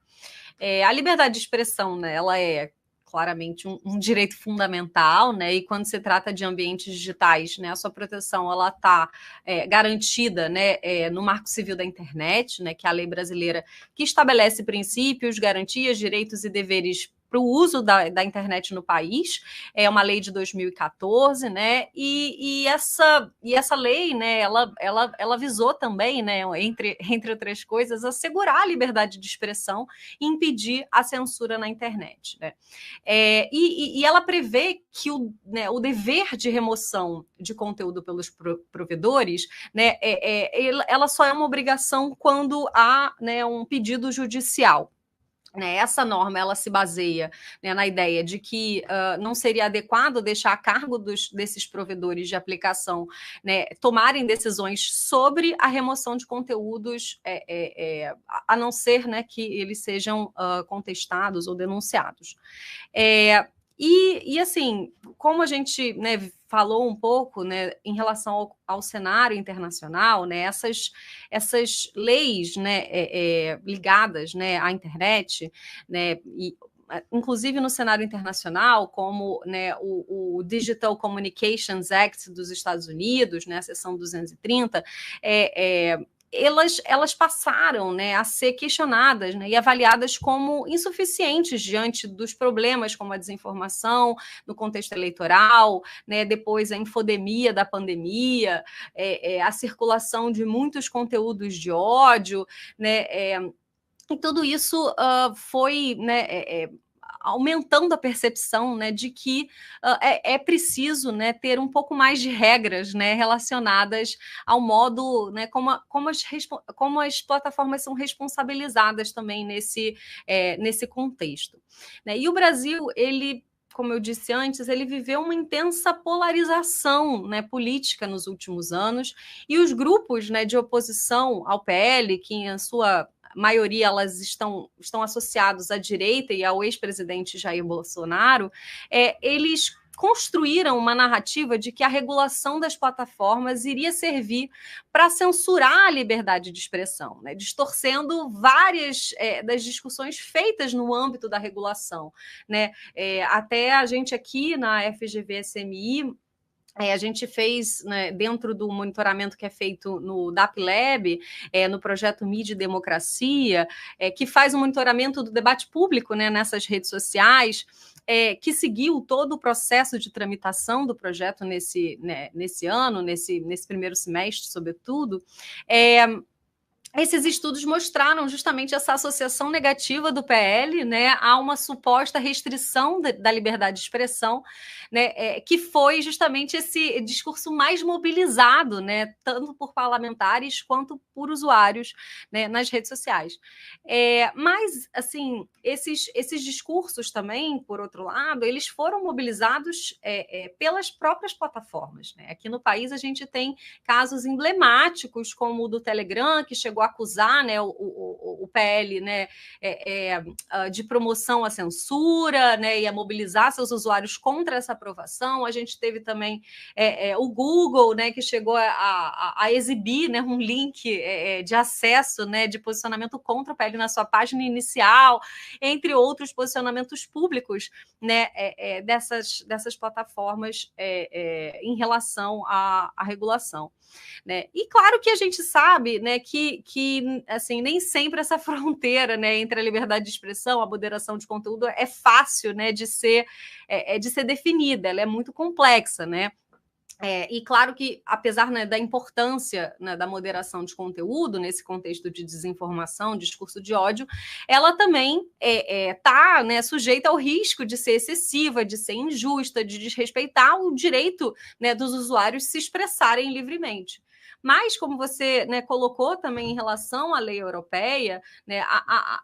A liberdade de expressão, né, ela é claramente um direito fundamental, né, e quando se trata de ambientes digitais, né, a sua proteção ela está garantida, né, no Marco Civil da Internet, né, que é a lei brasileira que estabelece princípios, garantias, direitos e deveres para o uso da internet no país. É uma lei de 2014, né? E essa lei, né? Ela visou também, né? Entre outras coisas, assegurar a liberdade de expressão e impedir a censura na internet, né? E ela prevê que o dever de remoção de conteúdo pelos provedores, né? Ela só é uma obrigação quando há, né, um pedido judicial. Essa norma ela se baseia, né, na ideia de que não seria adequado deixar a cargo desses provedores de aplicação, né, tomarem decisões sobre a remoção de conteúdos, a não ser, né, que eles sejam contestados ou denunciados. E assim, como a gente, né, falou um pouco, né, em relação ao cenário internacional, né, essas leis, né, ligadas, né, à internet, né, e inclusive no cenário internacional, como, né, o Digital Communications Act dos Estados Unidos, né, a seção 230, elas passaram, né, a ser questionadas, né, e avaliadas como insuficientes diante dos problemas como a desinformação no contexto eleitoral, né, depois a infodemia da pandemia, a circulação de muitos conteúdos de ódio, né, e tudo isso foi, né, aumentando a percepção, né, de que é preciso, né, ter um pouco mais de regras, né, relacionadas ao modo, né, como as plataformas são responsabilizadas também nesse contexto, né? E o Brasil, ele, como eu disse antes, ele viveu uma intensa polarização, né, política nos últimos anos, e os grupos, né, de oposição ao PL, que em sua maioria elas estão associados à direita e ao ex-presidente Jair Bolsonaro, eles construíram uma narrativa de que a regulação das plataformas iria servir para censurar a liberdade de expressão, né, distorcendo várias das discussões feitas no âmbito da regulação, né? Até a gente aqui na FGV-SMI A gente fez, né, dentro do monitoramento que é feito no DAP Lab, no projeto Mídia e Democracia, que faz um monitoramento do debate público, né, nessas redes sociais, que seguiu todo o processo de tramitação do projeto nesse ano, nesse primeiro semestre, sobretudo. Esses estudos mostraram justamente essa associação negativa do PL, né, a uma suposta restrição da liberdade de expressão, né, que foi justamente esse discurso mais mobilizado, né, tanto por parlamentares quanto por usuários, né, nas redes sociais. Mas, assim, esses discursos também, por outro lado, eles foram mobilizados pelas próprias plataformas, né? Aqui no país a gente tem casos emblemáticos, como o do Telegram, que chegou a acusar, né, o PL, né, de promoção à censura, né, e a mobilizar seus usuários contra essa aprovação. A gente teve também o Google, né, que chegou a exibir, né, um link de acesso, né, de posicionamento contra o PL na sua página inicial, entre outros posicionamentos públicos, né, dessas plataformas em relação à regulação. Né? E claro que a gente sabe, né, que assim, nem sempre essa fronteira, né, entre a liberdade de expressão, a moderação de conteúdo é fácil, né, de ser definida, ela é muito complexa, né? E claro que, apesar, né, da importância, né, da moderação de conteúdo, nesse contexto de desinformação, discurso de ódio, ela também está, né, sujeita ao risco de ser excessiva, de ser injusta, de desrespeitar o direito, né, dos usuários se expressarem livremente. Mas, como você, né, colocou também em relação à lei europeia, né,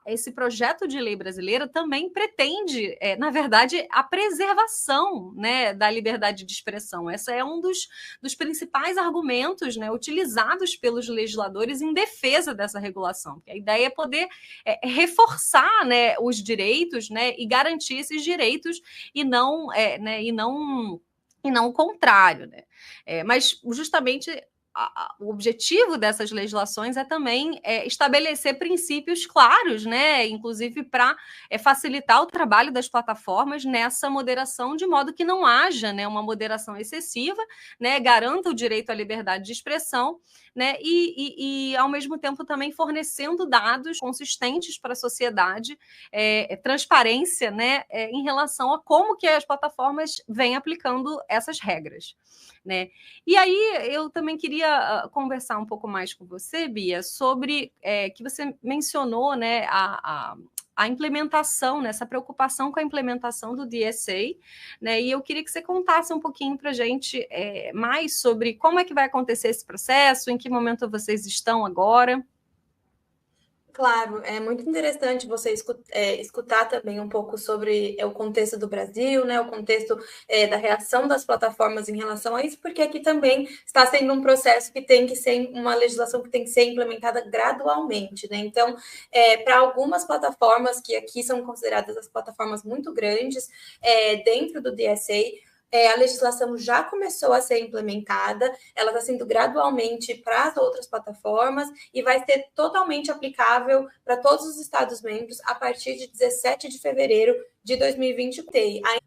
esse projeto de lei brasileira também pretende, na verdade, a preservação, né, da liberdade de expressão. Esse é um dos principais argumentos, né, utilizados pelos legisladores em defesa dessa regulação. Porque a ideia é poder reforçar, né, os direitos, né, e garantir esses direitos e não o contrário, né? Mas justamente o objetivo dessas legislações é também estabelecer princípios claros, né, inclusive para facilitar o trabalho das plataformas nessa moderação, de modo que não haja, né, uma moderação excessiva, né, garanta o direito à liberdade de expressão, né, e ao mesmo tempo também fornecendo dados consistentes para a sociedade, transparência, né, em relação a como que as plataformas vêm aplicando essas regras. Né? E aí eu também queria conversar um pouco mais com você, Bia, sobre que você mencionou, né, a implementação, né, essa preocupação com a implementação do DSA, né, e eu queria que você contasse um pouquinho para a gente mais sobre como é que vai acontecer esse processo, em que momento vocês estão agora. Claro, é muito interessante você escutar também um pouco sobre o contexto do Brasil, né, o contexto da reação das plataformas em relação a isso, porque aqui também está sendo um processo que tem que ser, uma legislação que tem que ser implementada gradualmente, né? Então, para algumas plataformas que aqui são consideradas as plataformas muito grandes, dentro do DSA, a legislação já começou a ser implementada, ela está sendo gradualmente para as outras plataformas e vai ser totalmente aplicável para todos os Estados-membros a partir de 17 de fevereiro de 2020.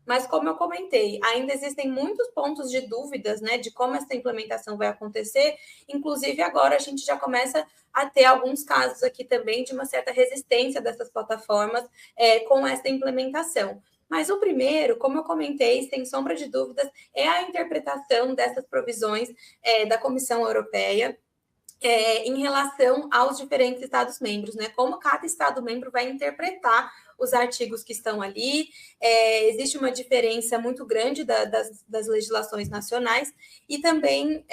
Mas, como eu comentei, ainda existem muitos pontos de dúvidas, né, de como essa implementação vai acontecer. Inclusive, agora a gente já começa a ter alguns casos aqui também de uma certa resistência dessas plataformas com essa implementação. Mas o primeiro, como eu comentei, sem sombra de dúvidas, é a interpretação dessas provisões da Comissão Europeia em relação aos diferentes Estados-membros, né? Como cada Estado-membro vai interpretar os artigos que estão ali. Existe uma diferença muito grande das legislações nacionais e também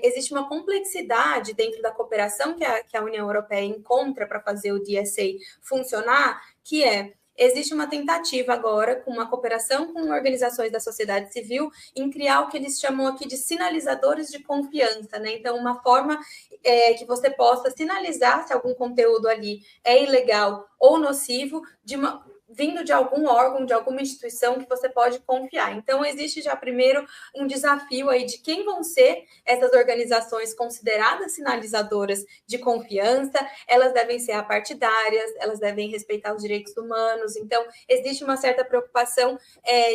existe uma complexidade dentro da cooperação que a União Europeia encontra para fazer o DSA funcionar, que existe uma tentativa agora, com uma cooperação com organizações da sociedade civil, em criar o que eles chamam aqui de sinalizadores de confiança, né? Então, uma forma que você possa sinalizar se algum conteúdo ali é ilegal ou nocivo, vindo de algum órgão, de alguma instituição que você pode confiar. Então, existe já primeiro um desafio aí de quem vão ser essas organizações consideradas sinalizadoras de confiança. Elas devem ser apartidárias, elas devem respeitar os direitos humanos. Então, existe uma certa preocupação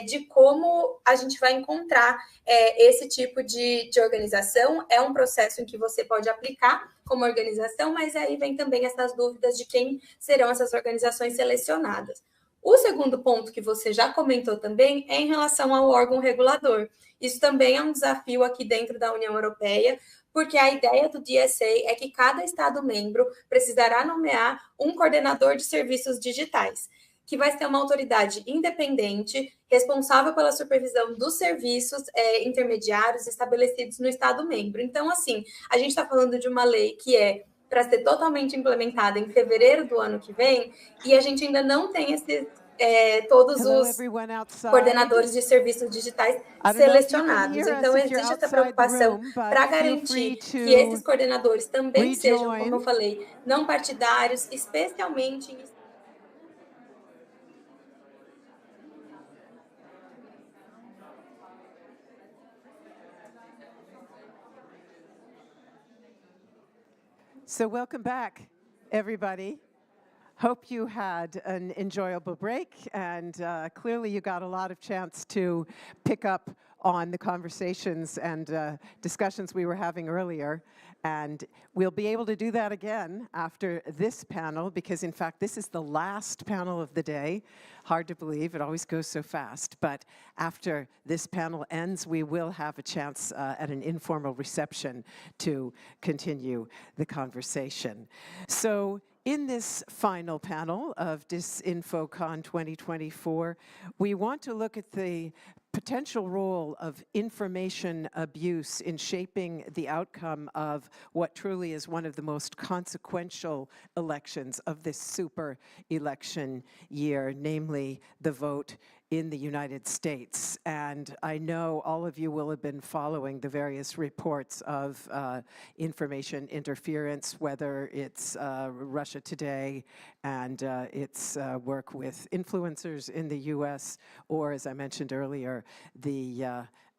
de como a gente vai encontrar esse tipo de organização. É um processo em que você pode aplicar como organização, mas aí vem também essas dúvidas de quem serão essas organizações selecionadas. O segundo ponto que você já comentou também é em relação ao órgão regulador. Isso também é um desafio aqui dentro da União Europeia, porque a ideia do DSA é que cada Estado-membro precisará nomear um coordenador de serviços digitais, que vai ser uma autoridade independente, responsável pela supervisão dos serviços intermediários estabelecidos no Estado-membro. Então, assim, a gente está falando de uma lei que é para ser totalmente implementada em fevereiro do ano que vem, e a gente ainda não tem todos os coordenadores de serviços digitais selecionados. Então, existe essa preocupação para garantir que esses coordenadores também sejam, como eu falei, não partidários, especialmente em... So welcome back, everybody. Hope you had an enjoyable break, and clearly you got a lot of chance to pick up on the conversations and discussions we were having earlier. And we'll be able to do that again after this panel, because in fact this is the last panel of the day. Hard to believe, it always goes so fast. But after this panel ends, we will have a chance at an informal reception to continue the conversation. So in this final panel of DisinfoCon 2024, we want to look at the potential role of information abuse in shaping the outcome of what truly is one of the most consequential elections of this super election year, namely the vote in the United States. And I know all of you will have been following the various reports of information interference, whether it's Russia Today and its work with influencers in the US, or, as I mentioned earlier, the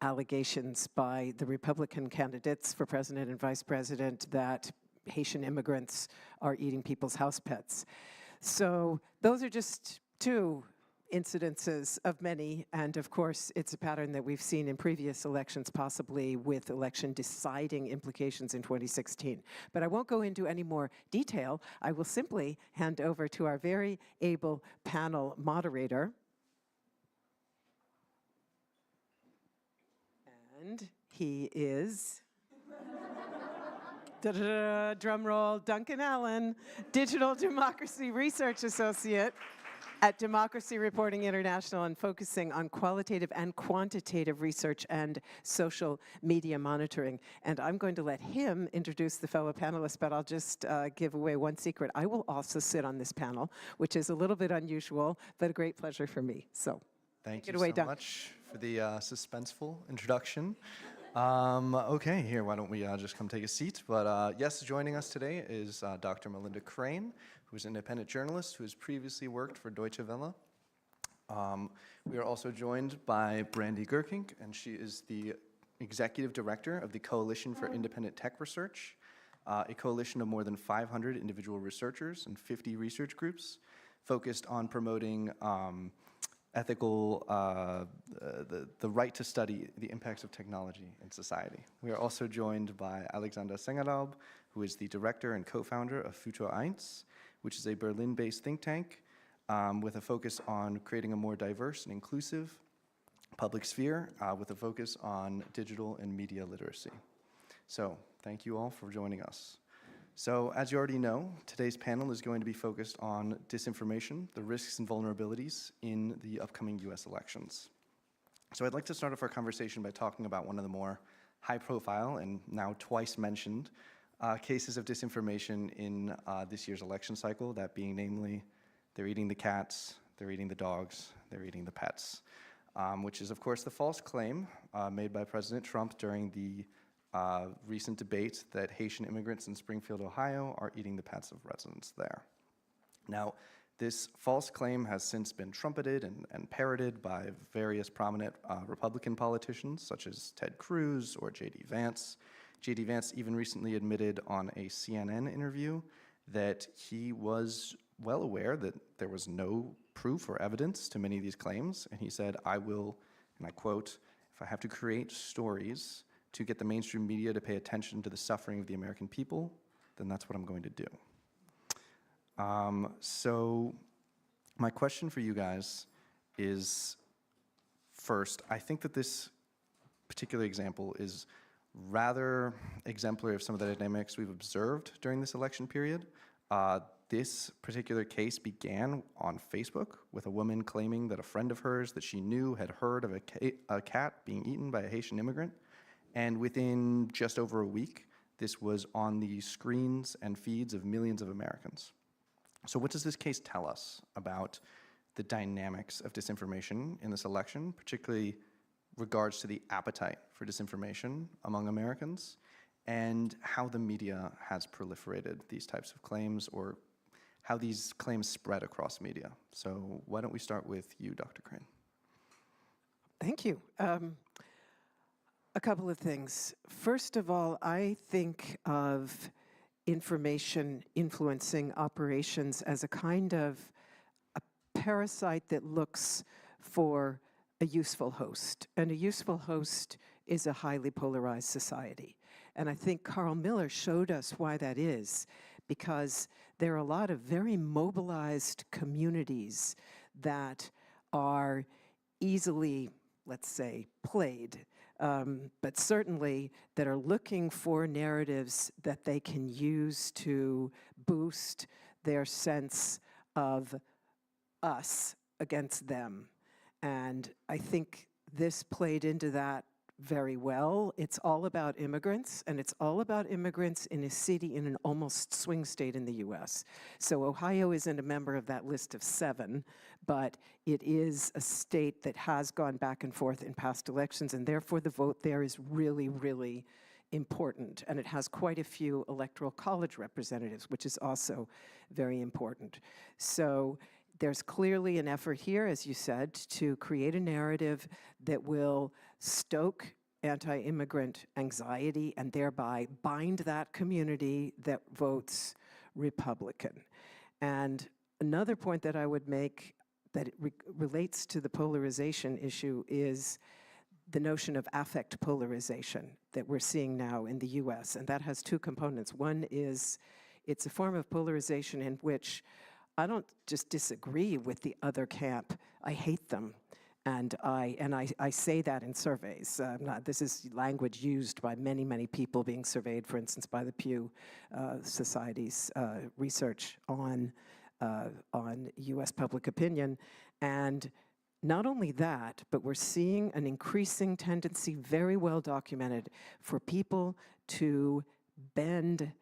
allegations by the Republican candidates for president and vice president that Haitian immigrants are eating people's house pets. So those are just two incidences of many, and of course it's a pattern that we've seen in previous elections, possibly with election deciding implications in 2016. But I won't go into any more detail. I will simply hand over to our very able panel moderator. And he is, drum roll, Duncan Allen, Digital Democracy Research Associate at Democracy Reporting International, and focusing on qualitative and quantitative research and social media monitoring. And I'm going to let him introduce the fellow panelists, but I'll just give away one secret. I will also sit on this panel, which is a little bit unusual, but a great pleasure for me. So thank you you away, so Duncan. much for the suspenseful introduction. Okay, here, why don't we just come take a seat. But yes, joining us today is Dr. Melinda Crane, who's an independent journalist who has previously worked for Deutsche Welle. We are also joined by Brandy Gerkink, and she is the executive director of the Coalition for Independent Tech Research, a coalition of more than 500 individual researchers and 50 research groups focused on promoting ethical, the right to study the impacts of technology in society. We are also joined by Alexander Sengeraub, who is the director and co-founder of Futur 1, which is a Berlin-based think tank with a focus on creating a more diverse and inclusive public sphere with a focus on digital and media literacy. So thank you all for joining us. So as you already know, today's panel is going to be focused on disinformation, the risks and vulnerabilities in the upcoming US elections. So I'd like to start off our conversation by talking about one of the more high-profile and now twice mentioned cases of disinformation in this year's election cycle, that being namely, they're eating the cats, they're eating the dogs, they're eating the pets, which is of course the false claim made by President Trump during the recent debate that Haitian immigrants in Springfield, Ohio are eating the pets of residents there. Now, This false claim has since been trumpeted and parroted by various prominent Republican politicians, such as Ted Cruz or J.D. Vance. J.D. Vance even recently admitted on a CNN interview that he was well aware that there was no proof or evidence to many of these claims, and he said, I will, and I quote, if I have to create stories to get the mainstream media to pay attention to the suffering of the American people, then that's what I'm going to do. So my question for you guys is, first, I think that this particular example is rather exemplary of some of the dynamics we've observed during this election period. This particular case began on Facebook with a woman claiming that a friend of hers that she knew had heard of a cat being eaten by a Haitian immigrant. And within just over a week, this was on the screens and feeds of millions of Americans. So what does this case tell us about the dynamics of disinformation in this election, particularly regards to the appetite for disinformation among Americans, and how the media has proliferated these types of claims, or how these claims spread across media? So why don't we start with you, Dr. Crane? Thank you. A couple of things. First of all, I think of information influencing operations as a kind of a parasite that looks for a useful host. And a useful host is a highly polarized society. And I think Carl Miller showed us why that is, because there are a lot of very mobilized communities that are easily, let's say, played, but certainly that are looking for narratives that they can use to boost their sense of us against them. And I think this played into that very well. It's all about immigrants, and it's all about immigrants in a city in an almost swing state in the US. So Ohio isn't a member of that list of 7, but it is a state that has gone back and forth in past elections, and therefore the vote there is really, really important. And it has quite a few electoral college representatives, which is also very important. So there's clearly an effort here, as you said, to create a narrative that will stoke anti-immigrant anxiety and thereby bind that community that votes Republican. And another point that I would make that relates to the polarization issue is the notion of affect polarization that we're seeing now in the US, and that has 2 components. One is it's a form of polarization in which I don't just disagree with the other camp, I hate them. And I say that in surveys. This is language used by many, many people being surveyed, for instance, by the Pew Society's research on US public opinion. And not only that, but we're seeing an increasing tendency, very well documented, for people to bend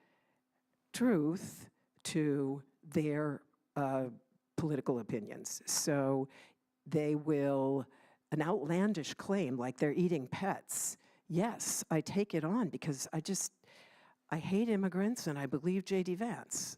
truth to their political opinions. So they will, an outlandish claim like they're eating pets. Yes, I take it on because I hate immigrants and I believe J.D. Vance.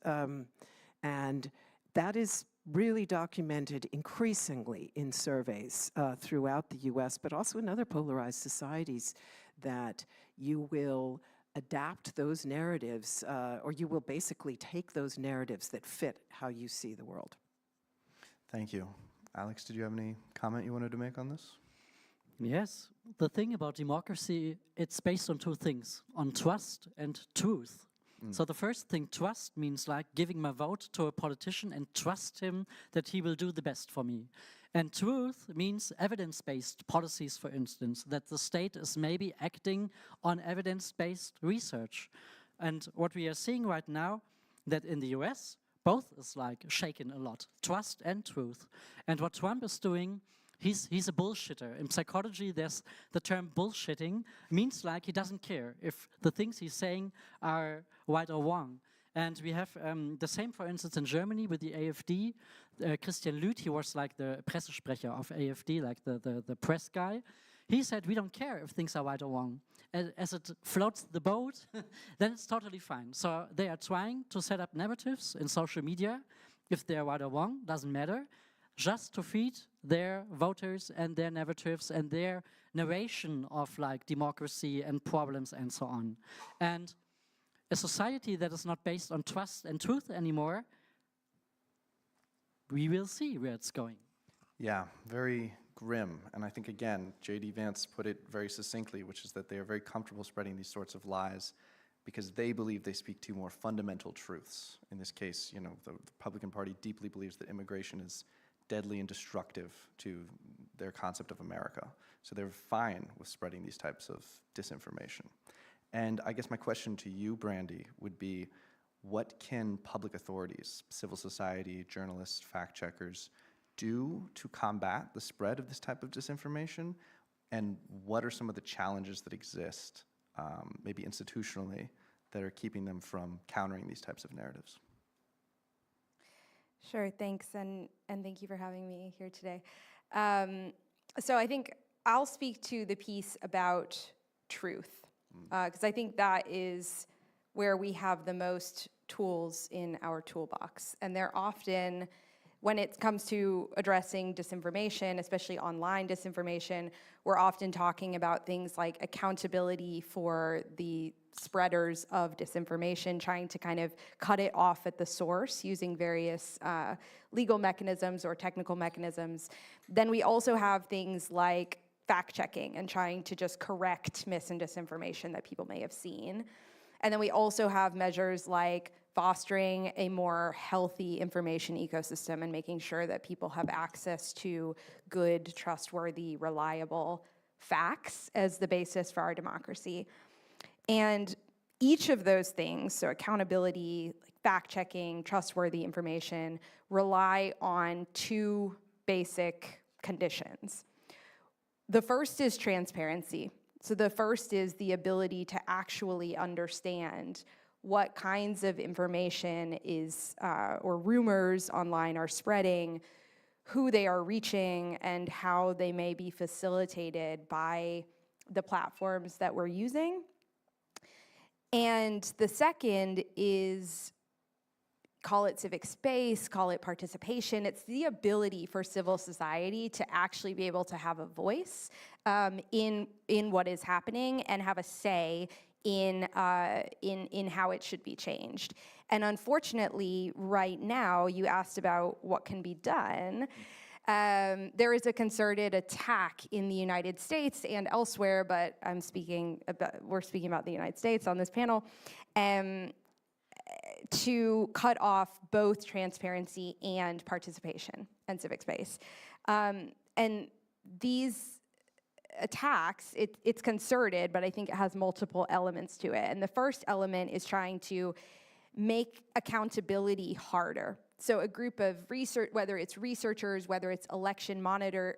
And that is really documented increasingly in surveys throughout the US, but also in other polarized societies, that you will adapt those narratives, or you will basically take those narratives that fit how you see the world. Thank you. Alex, did you have any comment you wanted to make on this? Yes. The thing about democracy, it's based on 2 things, on trust and truth. So the first thing, trust, means like giving my vote to a politician and trust him that he will do the best for me. And truth means evidence-based policies, for instance, that the state is maybe acting on evidence-based research. And what we are seeing right now, that in the US, both is like shaken a lot, trust and truth. And what Trump is doing, he's a bullshitter. In psychology, there's the term bullshitting, means like he doesn't care if the things he's saying are right or wrong. And we have the same, for instance, in Germany with the AfD. Christian Lüth, he was like the Pressesprecher of AfD, like the press guy. He said, we don't care if things are right or wrong. As it floats the boat, then it's totally fine. So they are trying to set up narratives in social media if they're right or wrong, doesn't matter, just to feed their voters and their narratives and their narration of like democracy and problems and so on. And a society that is not based on trust and truth anymore, we will see where it's going. Yeah, very grim. And I think, again, J.D. Vance put it very succinctly, which is that they are very comfortable spreading these sorts of lies because they believe they speak to more fundamental truths. In this case, you know, the Republican Party deeply believes that immigration is deadly and destructive to their concept of America. So they're fine with spreading these types of disinformation. And I guess my question to you, Brandy, would be, what can public authorities, civil society, journalists, fact-checkers, do to combat the spread of this type of disinformation? And what are some of the challenges that exist, maybe institutionally, that are keeping them from countering these types of narratives? Sure, thanks, and thank you for having me here today. So I think I'll speak to the piece about truth, because I think that is where we have the most tools in our toolbox. And they're often, when it comes to addressing disinformation, especially online disinformation, we're often talking about things like accountability for the spreaders of disinformation, trying to kind of cut it off at the source using various legal mechanisms or technical mechanisms. Then we also have things like fact-checking and trying to just correct mis and disinformation that people may have seen. And then we also have measures like fostering a more healthy information ecosystem and making sure that people have access to good, trustworthy, reliable facts as the basis for our democracy. And each of those things, so accountability, fact-checking, trustworthy information, rely on two basic conditions. The first is transparency. So the first is the ability to actually understand what kinds of information is, or rumors online are spreading, who they are reaching, and how they may be facilitated by the platforms that we're using. And the second is, call it civic space, call it participation. It's the ability for civil society to actually be able to have a voice in what is happening and have a say in how it should be changed. And unfortunately, right now, you asked about what can be done. There is a concerted attack in the United States and elsewhere, but we're speaking about the United States on this panel, to cut off both transparency and participation and civic space. And these attacks, it's concerted, but I think it has multiple elements to it. And the first element is trying to make accountability harder. So a group of research, whether it's researchers, whether it's election monitors,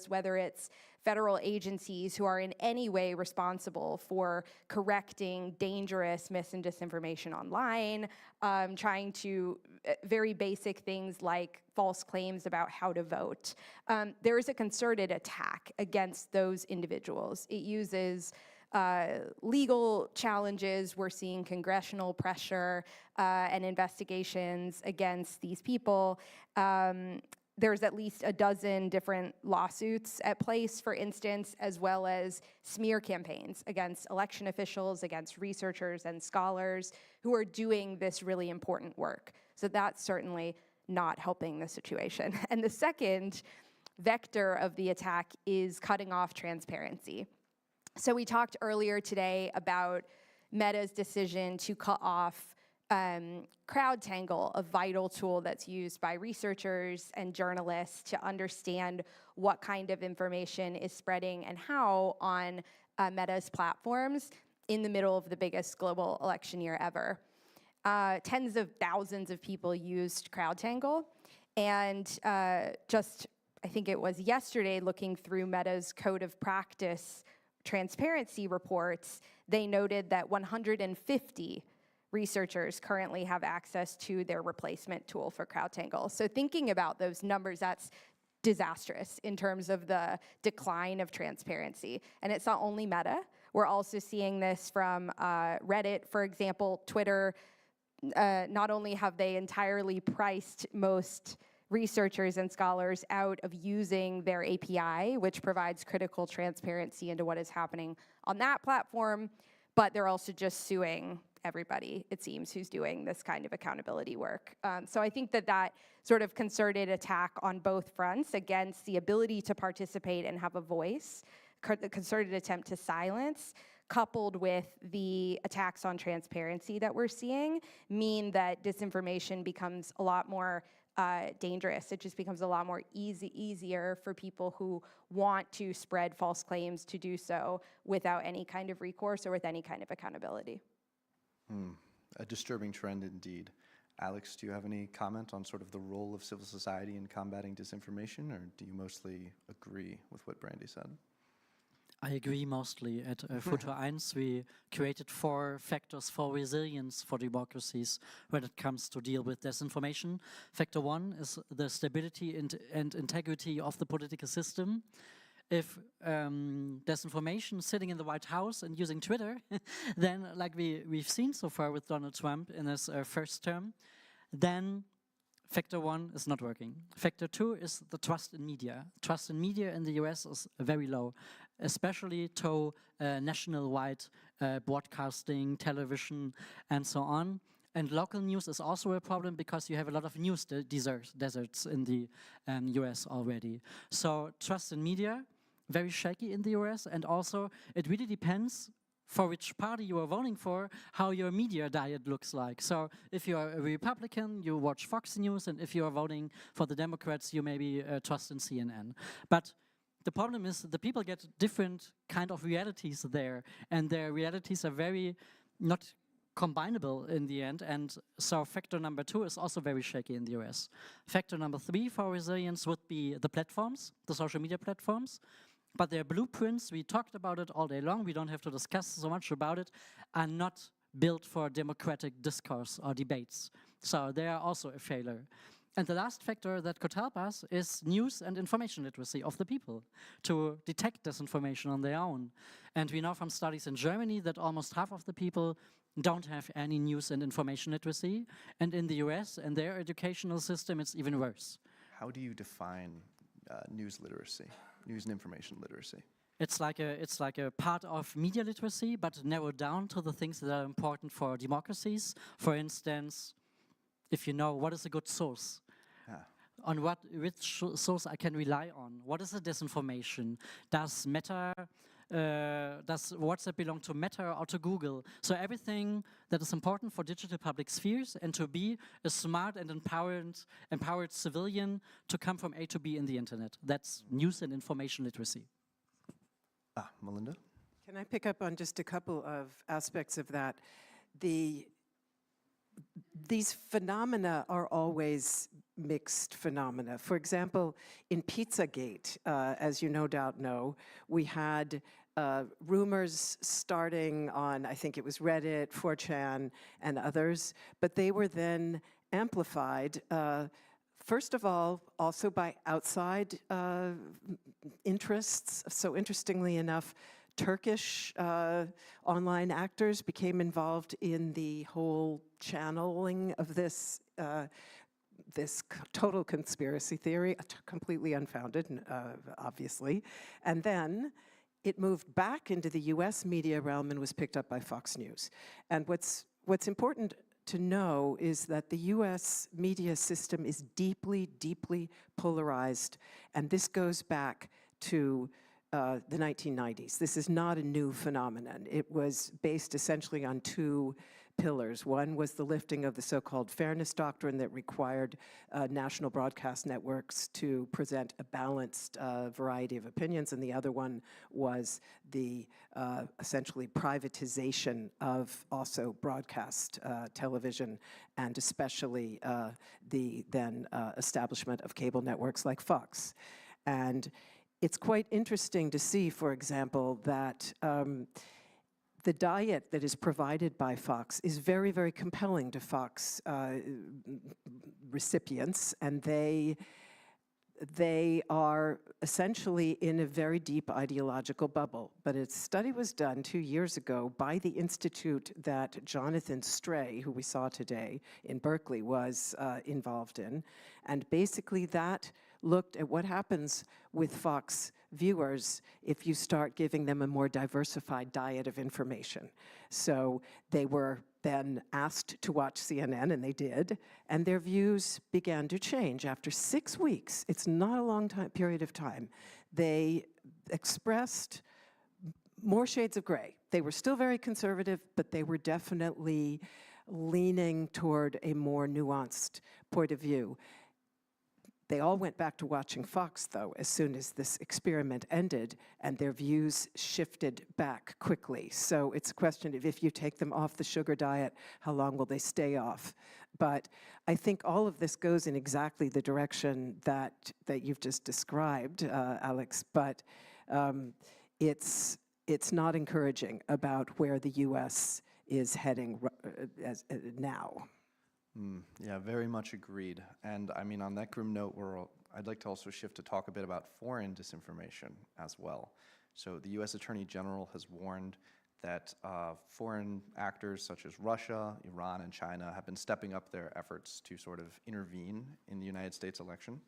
whether it's federal agencies who are in any way responsible for correcting dangerous mis and disinformation online, trying to very basic things like false claims about how to vote. There is a concerted attack against those individuals. It uses legal challenges. We're seeing congressional pressure and investigations against these people. There's at least a dozen different lawsuits at place, for instance, as well as smear campaigns against election officials, against researchers and scholars who are doing this really important work. So that's certainly not helping the situation. And the second vector of the attack is cutting off transparency. So we talked earlier today about Meta's decision to cut off CrowdTangle, a vital tool that's used by researchers and journalists to understand what kind of information is spreading and how on Meta's platforms in the middle of the biggest global election year ever. Tens of thousands of people used CrowdTangle, and I think it was yesterday, looking through Meta's Code of Practice transparency reports, they noted that 150 researchers currently have access to their replacement tool for CrowdTangle. So thinking about those numbers, that's disastrous in terms of the decline of transparency. And it's not only Meta. We're also seeing this from Reddit, for example, Twitter. not only have they entirely priced most researchers and scholars out of using their API, which provides critical transparency into what is happening on that platform, but they're also just suing everybody, it seems, who's doing this kind of accountability work. So I think that that sort of concerted attack on both fronts against the ability to participate and have a voice, the concerted attempt to silence, coupled with the attacks on transparency that we're seeing, mean that disinformation becomes a lot more dangerous. It just becomes a lot more easier for people who want to spread false claims to do so without any kind of recourse or with any kind of accountability. A disturbing trend indeed. Alex, do you have any comment on sort of the role of civil society in combating disinformation, or do you mostly agree with what Brandy said? I agree mostly. At Futur 1, we created 4 factors for resilience for democracies when it comes to deal with disinformation. Factor 1 is the stability and integrity of the political system. If disinformation sitting in the White House and using Twitter, then like we've seen so far with Donald Trump in his first term, then Factor 1 is not working. Factor 2 is the trust in media. Trust in media in the US is very low, especially to national-wide broadcasting, television, and so on. And local news is also a problem because you have a lot of news deserts in the US already. So trust in media, very shaky in the US, and also it really depends for which party you are voting for, how your media diet looks like. So if you are a Republican, you watch Fox News, and if you are voting for the Democrats, you maybe trust in CNN. But the problem is the people get different kind of realities there, and their realities are very not combinable in the end, and so factor number 2 is also very shaky in the US. Factor number 3 for resilience would be the platforms, the social media platforms. But their blueprints, we talked about it all day long, we don't have to discuss so much about it, are not built for democratic discourse or debates. So they are also a failure. And the last factor that could help us is news and information literacy of the people to detect disinformation on their own. And we know from studies in Germany that almost half of the people don't have any news and information literacy. And in the US and their educational system, it's even worse. How do you define news literacy? News and information literacy. It's like a part of media literacy, but narrowed down to the things that are important for democracies. For instance, if you know what is a good source, on which source I can rely on. What is a disinformation? Does Meta, does WhatsApp belong to Meta or to Google? So everything that is important for digital public spheres and to be a smart and empowered civilian to come from A to B in the internet. That's news and information literacy. Melinda? Can I pick up on just a couple of aspects of that? These phenomena are always mixed phenomena. For example, in Pizzagate, as you no doubt know, we had rumors starting on, I think it was Reddit, 4chan, and others, but they were then amplified, first of all, also by outside interests. So interestingly enough, Turkish online actors became involved in the whole channeling of this total conspiracy theory, completely unfounded, obviously. And then it moved back into the US media realm and was picked up by Fox News. And what's important to know is that the US media system is deeply, deeply polarized. And this goes back to the 1990s. This is not a new phenomenon. It was based essentially on 2 pillars. One was the lifting of the so-called fairness doctrine that required national broadcast networks to present a balanced variety of opinions, and the other one was the essentially privatization of also broadcast television, and especially the then establishment of cable networks like Fox. And it's quite interesting to see, for example, that the diet that is provided by Fox is very, very compelling to Fox recipients, and they they are essentially in a very deep ideological bubble. But a study was done 2 years ago by the institute that Jonathan Stray, who we saw today in Berkeley, was involved in. And basically that looked at what happens with Fox viewers if you start giving them a more diversified diet of information. So they were then asked to watch CNN, and they did, and their views began to change. After 6 weeks, it's not a long period of time, they expressed more shades of gray. They were still very conservative, but they were definitely leaning toward a more nuanced point of view. They all went back to watching Fox, though, as soon as this experiment ended, and their views shifted back quickly. So it's a question of if you take them off the sugar diet, how long will they stay off? But I think all of this goes in exactly the direction that you've just described, Alex, but it's not encouraging about where the US is heading now. Yeah, very much agreed. And I mean, on that grim note, I'd like to also shift to talk a bit about foreign disinformation as well. So the US Attorney General has warned that foreign actors such as Russia, Iran, and China have been stepping up their efforts to sort of intervene in the United States election.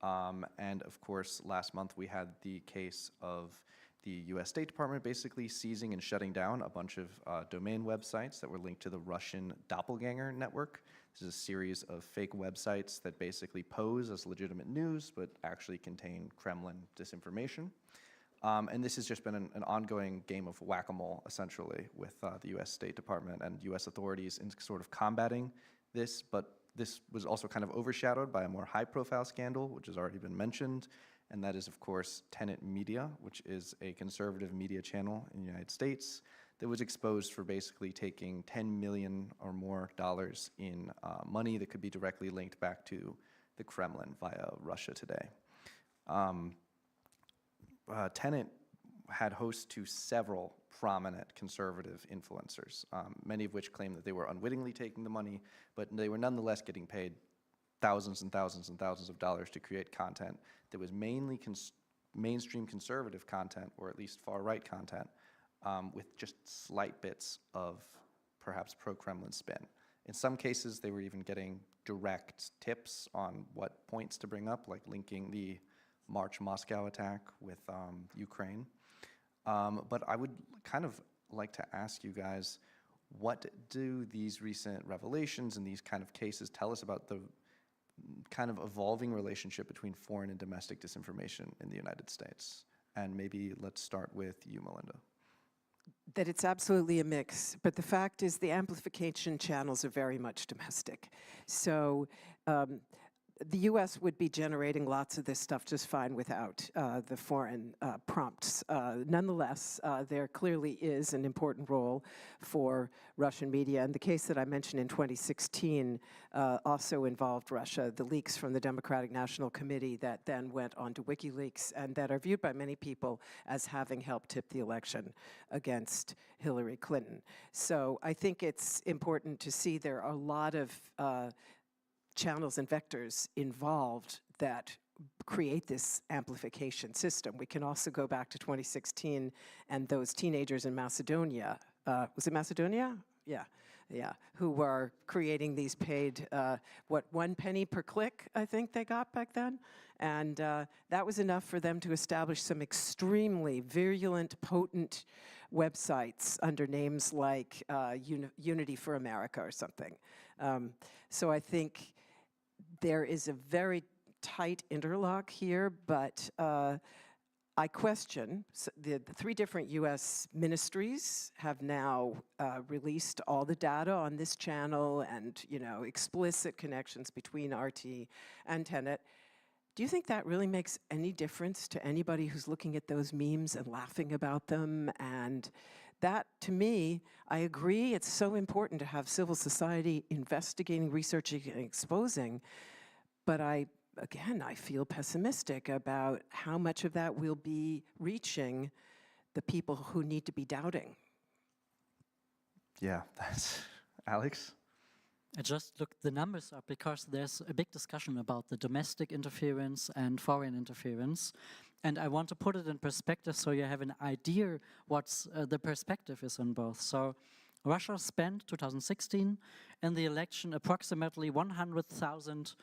And of course, last month we had the case of the US State Department basically seizing and shutting down a bunch of domain websites that were linked to the Russian doppelganger network. This is a series of fake websites that basically pose as legitimate news, but actually contain Kremlin disinformation. And this has just been an ongoing game of whack-a-mole, essentially, with the US State Department and US authorities in sort of combating this, but this was also kind of overshadowed by a more high-profile scandal, which has already been mentioned, and that is, of course, Tenet Media, which is a conservative media channel in the United States that was exposed for basically taking $10 million or more in money that could be directly linked back to the Kremlin via Russia Today. Tenet had hosts to several prominent conservative influencers, many of which claimed that they were unwittingly taking the money, but they were nonetheless getting paid thousands and thousands and thousands of dollars to create content that was mainly mainstream conservative content, or at least far-right content, with just slight bits of perhaps pro-Kremlin spin. In some cases, they were even getting direct tips on what points to bring up, like linking the March Moscow attack with Ukraine. But I would kind of like to ask you guys, what do these recent revelations and these kind of cases tell us about the kind of evolving relationship between foreign and domestic disinformation in the United States? And maybe let's start with you, Melinda. That it's absolutely a mix, but the fact is the amplification channels are very much domestic. So the US would be generating lots of this stuff just fine without the foreign prompts. Nonetheless, there clearly is an important role for Russian media. And the case that I mentioned in 2016 also involved Russia, the leaks from the Democratic National Committee that then went on to WikiLeaks and that are viewed by many people as having helped tip the election against Hillary Clinton. So I think it's important to see there are a lot of channels and vectors involved that create this amplification system. We can also go back to 2016 and those teenagers in Macedonia. Was it Macedonia? Yeah, who were creating these paid, what, 1 penny per click, I think they got back then? And that was enough for them to establish some extremely virulent, potent websites under names like Unity for America or something. So I think there is a very tight interlock here, but I question, the 3 different US ministries have now released all the data on this channel and, you know, explicit connections between RT and Tenet. Do you think that really makes any difference to anybody who's looking at those memes and laughing about them? And that, to me, I agree, it's so important to have civil society investigating, researching, and exposing, but again, I feel pessimistic about how much of that will be reaching the people who need to be doubting. Yeah, that's Alex? I just looked the numbers up because there's a big discussion about the domestic interference and foreign interference. And I want to put it in perspective so you have an idea what's the perspective is on both. So Russia spent 2016 in the election approximately $100,000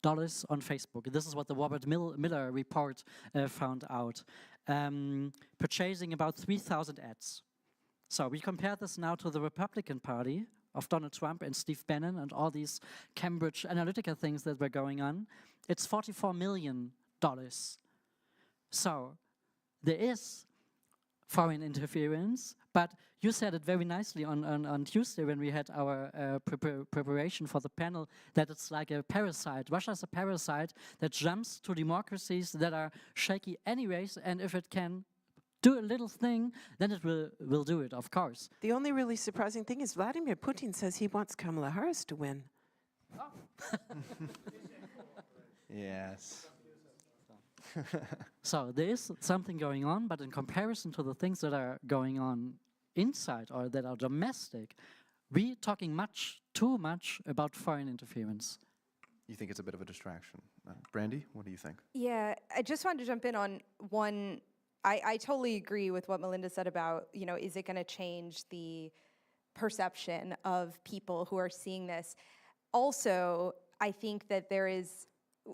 on Facebook. This is what the Robert Miller report found out. Purchasing about 3,000 ads. So we compare this now to the Republican Party of Donald Trump and Steve Bannon and all these Cambridge Analytica things that were going on. It's $44 million. So there is foreign interference, but you said it very nicely on Tuesday when we had our preparation for the panel, that it's like a parasite. Russia is a parasite that jumps to democracies that are shaky anyways, and if it can do a little thing, then it will do it, of course. The only really surprising thing is Vladimir Putin says he wants Kamala Harris to win. Yes. So there is something going on, but in comparison to the things that are going on inside or that are domestic, we're talking too much about foreign interference. You think it's a bit of a distraction. Brandy, what do you think? Yeah, I just wanted to jump in on one. I totally agree with what Melinda said about, is it going to change the perception of people who are seeing this? Also, I think that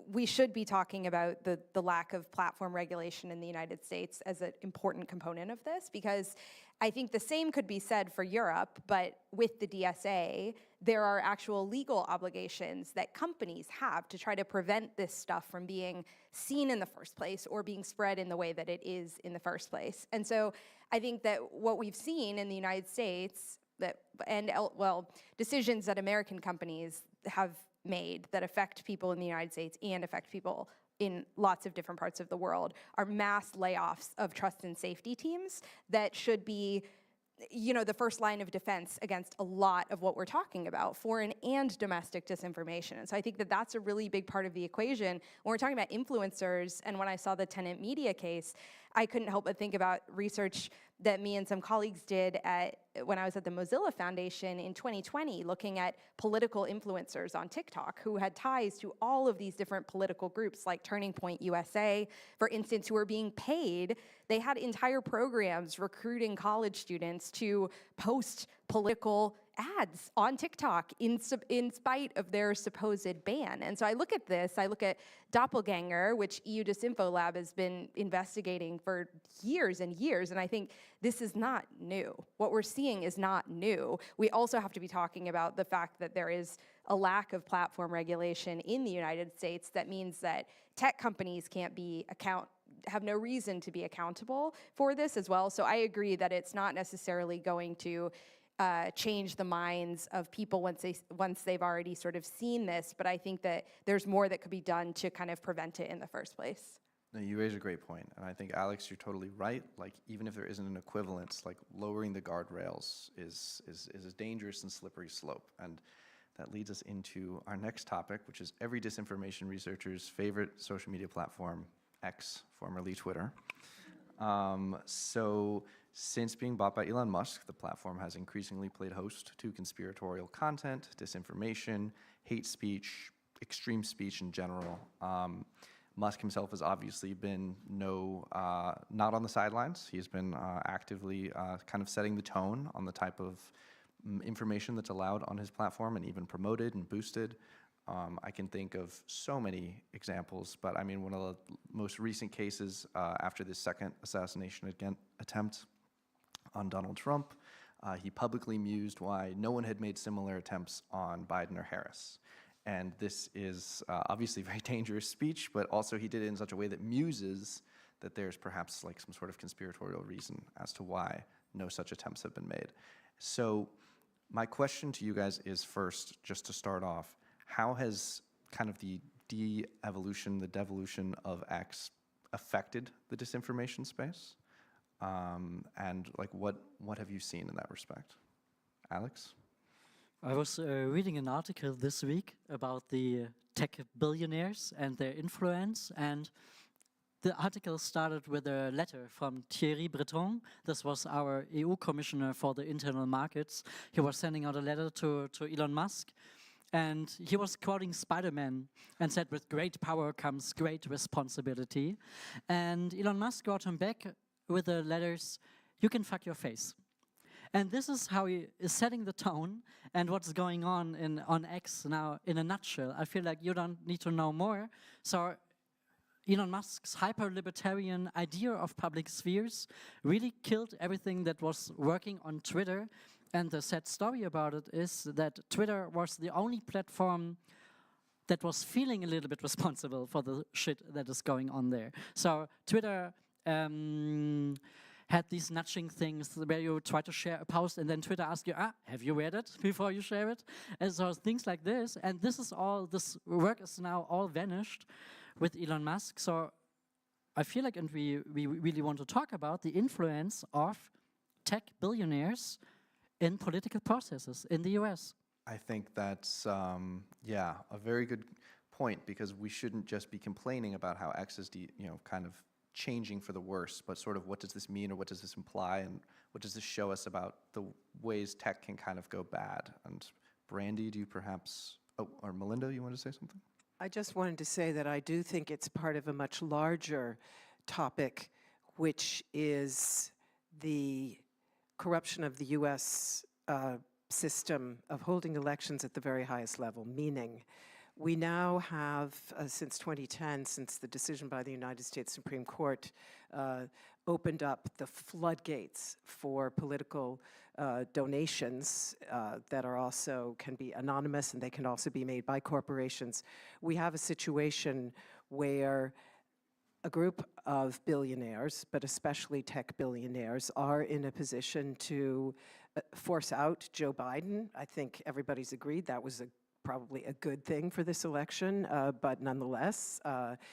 we should be talking about the lack of platform regulation in the United States as an important component of this, because I think the same could be said for Europe, but with the DSA, there are actual legal obligations that companies have to try to prevent this stuff from being seen in the first place or being spread in the way that it is in the first place. And so I think that what we've seen in the United States, decisions that American companies have made that affect people in the United States and affect people in lots of different parts of the world are mass layoffs of trust and safety teams that should be, the first line of defense against a lot of what we're talking about, foreign and domestic disinformation. And so I think that that's a really big part of the equation. When we're talking about influencers, and when I saw the Tenant Media case, I couldn't help but think about research that me and some colleagues did when I was at the Mozilla Foundation in 2020, looking at political influencers on TikTok who had ties to all of these different political groups, like Turning Point USA, for instance, who were being paid. They had entire programs recruiting college students to post political ads on TikTok in spite of their supposed ban. And so I look at this, I look at Doppelganger, which EU Disinfo has been investigating for years and years, and I think this is not new. What we're seeing is not new. We also have to be talking about the fact that there is a lack of platform regulation in the United States that means that tech companies have no reason to be accountable for this as well. So I agree that it's not necessarily going to change the minds of people once they've already sort of seen this, but I think that there's more that could be done to kind of prevent it in the first place. No, you raise a great point, and I think, Alex, you're totally right. Like, even if there isn't an equivalence, like lowering the guardrails is a dangerous and slippery slope, and that leads us into our next topic, which is every disinformation researcher's favorite social media platform, X, formerly Twitter. So since being bought by Elon Musk, the platform has increasingly played host to conspiratorial content, disinformation, hate speech, extreme speech in general. Musk himself has obviously been not on the sidelines. He's been actively kind of setting the tone on the type of information that's allowed on his platform and even promoted and boosted. I can think of so many examples, but I mean, one of the most recent cases after this second assassination attempt on Donald Trump, he publicly mused why no one had made similar attempts on Biden or Harris. And this is obviously very dangerous speech, but also he did it in such a way that muses that there's perhaps like some sort of conspiratorial reason as to why no such attempts have been made. So my question to you guys is, first, just to start off, how has kind of the de-evolution, the devolution of X affected the disinformation space? And like, what have you seen in that respect? Alex? I was reading an article this week about the tech billionaires and their influence, and the article started with a letter from Thierry Breton. This was our EU commissioner for the internal markets. He was sending out a letter to Elon Musk, And he was quoting Spider-Man and said, with great power comes great responsibility. And Elon Musk wrote him back with the letters, you can fuck your face. And this is how he is setting the tone and what's going on X now in a nutshell. I feel like you don't need to know more. So Elon Musk's hyper-libertarian idea of public spheres really killed everything that was working on Twitter. And the sad story about it is that Twitter was the only platform that was feeling a little bit responsible for the shit that is going on there. So Twitter had these nudging things where you try to share a post and then Twitter asks you, have you read it before you share it? And so things like this. And this work is now all vanished with Elon Musk. So I feel like, and we really want to talk about the influence of tech billionaires in political processes in the US. I think that's, yeah, a very good point, because we shouldn't just be complaining about how X is, kind of changing for the worse, but sort of what does this mean, or what does this imply, and what does this show us about the ways tech can kind of go bad? And Brandy, do you perhaps, or Melinda, you want to say something? I just wanted to say that I do think it's part of a much larger topic, which is the corruption of the US system of holding elections at the very highest level, meaning we now have, since 2010, since the decision by the United States Supreme Court opened up the floodgates for political donations that are also can be anonymous, and they can also be made by corporations. We have a situation where a group of billionaires, but especially tech billionaires, are in a position to force out Joe Biden. I think everybody's agreed that was probably a good thing for this election, but nonetheless,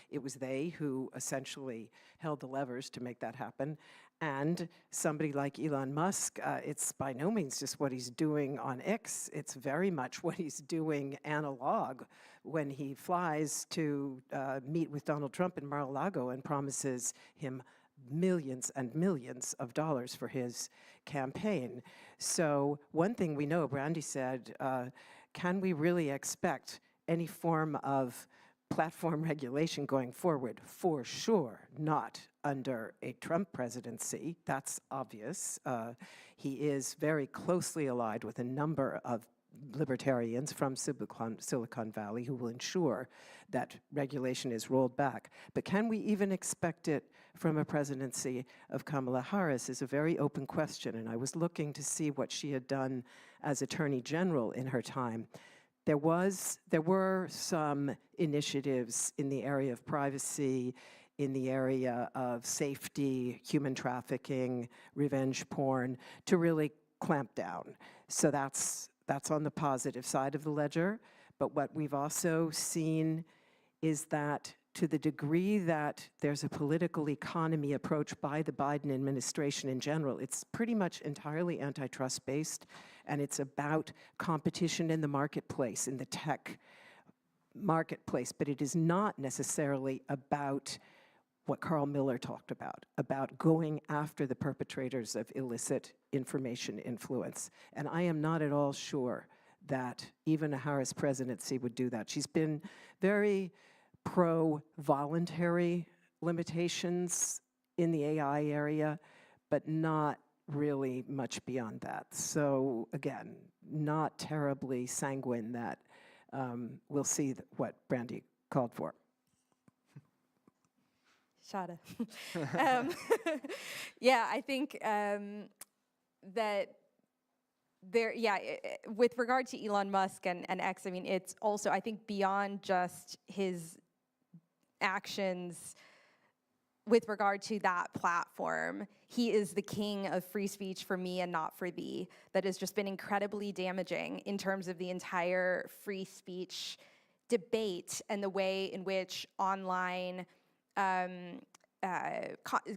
it was they who essentially held the levers to make that happen. And somebody like Elon Musk, it's by no means just what he's doing on X, it's very much what he's doing analog when he flies to meet with Donald Trump in Mar-a-Lago and promises him millions and millions of dollars for his campaign. So one thing we know, Brandy said, can we really expect any form of platform regulation going forward? For sure, not under a Trump presidency. That's obvious. He is very closely allied with a number of libertarians from Silicon Valley who will ensure that regulation is rolled back. But can we even expect it from a presidency of Kamala Harris is a very open question, and I was looking to see what she had done as Attorney General in her time. There were some initiatives in the area of privacy, in the area of safety, human trafficking, revenge porn, to really clamp down. So that's on the positive side of the ledger. But what we've also seen is that to the degree that there's a political economy approach by the Biden administration in general, it's pretty much entirely antitrust-based, and it's about competition in the marketplace, in the tech marketplace, but it is not necessarily about what Carl Miller talked about going after the perpetrators of illicit information influence. And I am not at all sure that even a Harris presidency would do that. She's been very pro-voluntary limitations in the AI area, but not really much beyond that. So again, not terribly sanguine that we'll see what Brandy called for. Shada. Yeah, I think that there, with regard to Elon Musk and X, I mean, it's also, I think, beyond just his actions with regard to that platform. He is the king of free speech for me and not for thee. That has just been incredibly damaging in terms of the entire free speech debate and the way in which online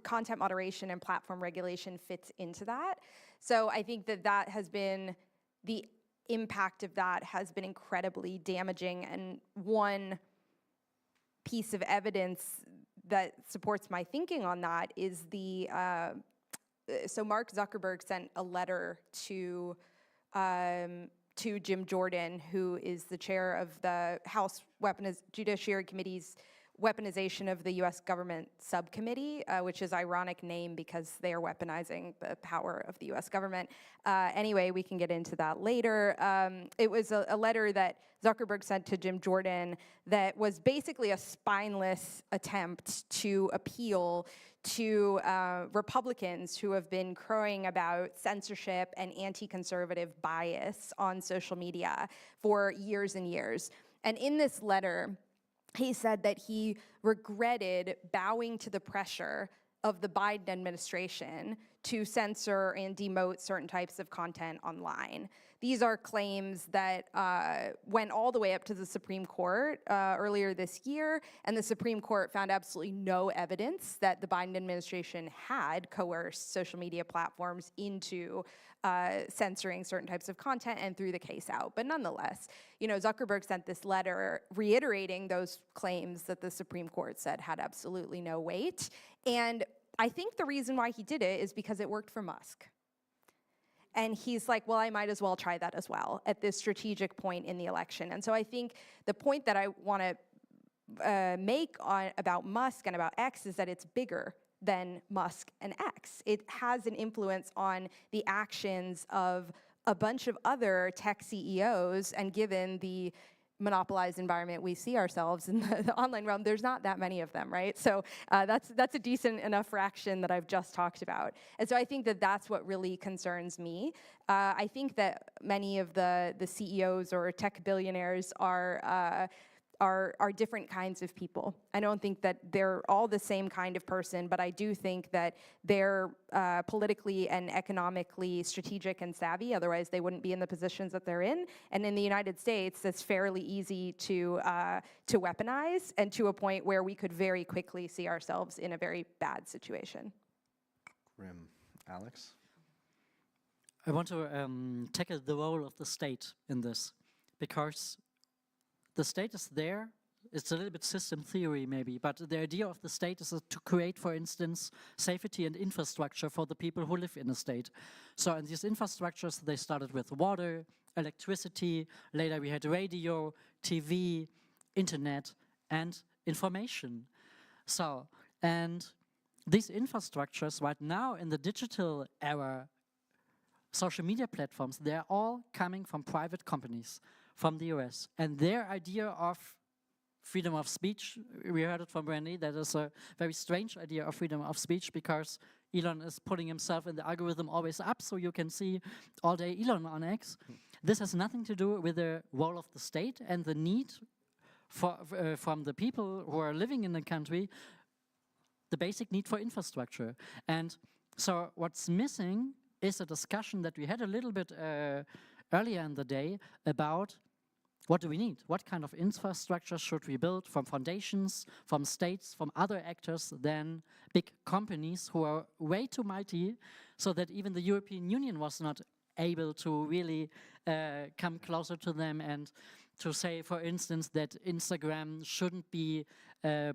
content moderation and platform regulation fits into that. So I think that has been, the impact of that has been incredibly damaging. And one piece of evidence that supports my thinking on that is so Mark Zuckerberg sent a letter to to Jim Jordan, who is the chair of the House Judiciary Committee's Weaponization of the U.S. Government Subcommittee, which is ironic name because they are weaponizing the power of the U.S. government. Anyway, we can get into that later. It was a letter that Zuckerberg sent to Jim Jordan that was basically a spineless attempt to appeal to Republicans who have been crowing about censorship and anti-conservative bias on social media for years and years. And in this letter, he said that he regretted bowing to the pressure of the Biden administration to censor and demote certain types of content online. These are claims that went all the way up to the Supreme Court earlier this year, and the Supreme Court found absolutely no evidence that the Biden administration had coerced social media platforms into censoring certain types of content and threw the case out. But nonetheless, you know, Zuckerberg sent this letter reiterating those claims that the Supreme Court said had absolutely no weight. And I think the reason why he did it is because it worked for Musk. And he's like, well, I might as well try that as well at this strategic point in the election. And so I think the point that I want to make about Musk and about X is that it's bigger than Musk and X. It has an influence on the actions of a bunch of other tech CEOs, and given the monopolized environment we see ourselves in the online realm, there's not that many of them, right? So that's a decent enough fraction that I've just talked about. And so I think that that's what really concerns me. I think that many of the CEOs or tech billionaires are different kinds of people. I don't think that they're all the same kind of person, but I do think that they're politically and economically strategic and savvy, otherwise they wouldn't be in the positions that they're in. And in the United States, it's fairly easy to weaponize, and to a point where we could very quickly see ourselves in a very bad situation. Grim. Alex? I want to tackle the role of the state in this, because the state is there. It's a little bit system theory maybe, but the idea of the state is to create, for instance, safety and infrastructure for the people who live in a state. So in these infrastructures, they started with water, electricity, later we had radio, TV, internet, and information. So, and these infrastructures right now in the digital era, social media platforms, they're all coming from private companies from the US. And their idea of freedom of speech, we heard it from Brandy, that is a very strange idea of freedom of speech, because Elon is putting himself in the algorithm always up, so you can see all day Elon on X. This has nothing to do with the role of the state and the need for, from the people who are living in the country, the basic need for infrastructure. And so what's missing is a discussion that we had a little bit earlier in the day about what do we need? What kind of infrastructure should we build from foundations, from states, from other actors than big companies who are way too mighty, so that even the European Union was not able to really come closer to them, and to say, for instance, that Instagram shouldn't be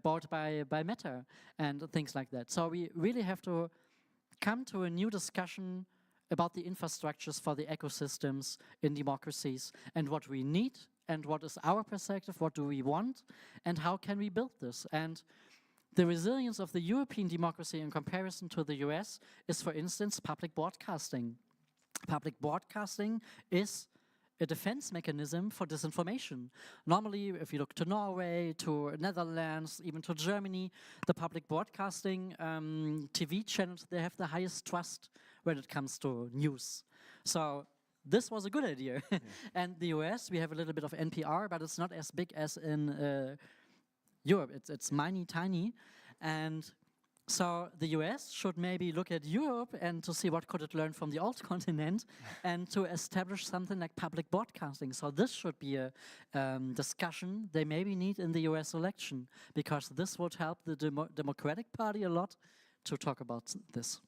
bought by Meta and things like that. So we really have to come to a new discussion about the infrastructures for the ecosystems in democracies, and what we need, and what is our perspective, what do we want, and how can we build this. And the resilience of the European democracy in comparison to the US is, for instance, public broadcasting. Public broadcasting is a defense mechanism for disinformation. Normally, if you look to Norway, to Netherlands, even to Germany, the public broadcasting TV channels, they have the highest trust when it comes to news. So this was a good idea. Yeah. And the US, we have a little bit of NPR, but it's not as big as in Europe. It's tiny. And so the US should maybe look at Europe and to see what could it learn from the old continent, and to establish something like public broadcasting. So this should be a discussion they maybe need in the US election, because this would help the Democratic Party a lot to talk about this.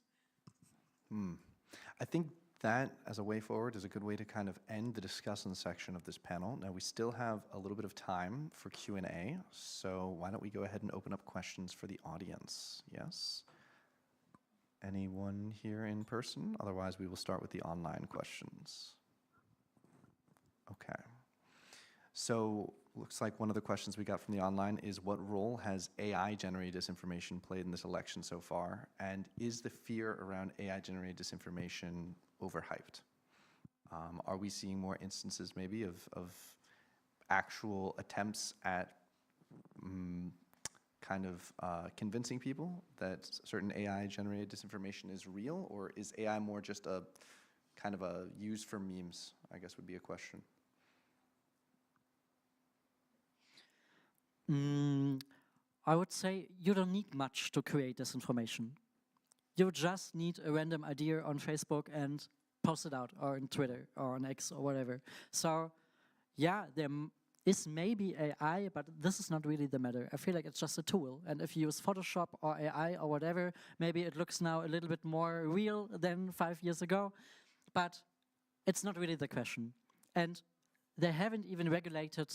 I think that, as a way forward, is a good way to kind of end the discussion section of this panel. Now, we still have a little bit of time for Q&A, so why don't we go ahead and open up questions for the audience? Yes? Anyone here in person? Otherwise, we will start with the online questions. Okay. So looks like one of the questions we got from the online is, what role has AI-generated disinformation played in this election so far? And is the fear around AI-generated disinformation overhyped? Are we seeing more instances maybe of actual attempts at kind of convincing people that certain AI-generated disinformation is real? Or is AI more just a kind of a use for memes, I guess would be a question. I would say you don't need much to create disinformation. You just need a random idea on Facebook and post it out, or on Twitter, or on X, or whatever. So, yeah, there is maybe AI, but this is not really the matter. I feel like it's just a tool. And if you use Photoshop or AI or whatever, maybe it looks now a little bit more real than 5 years ago. But it's not really the question. And they haven't even regulated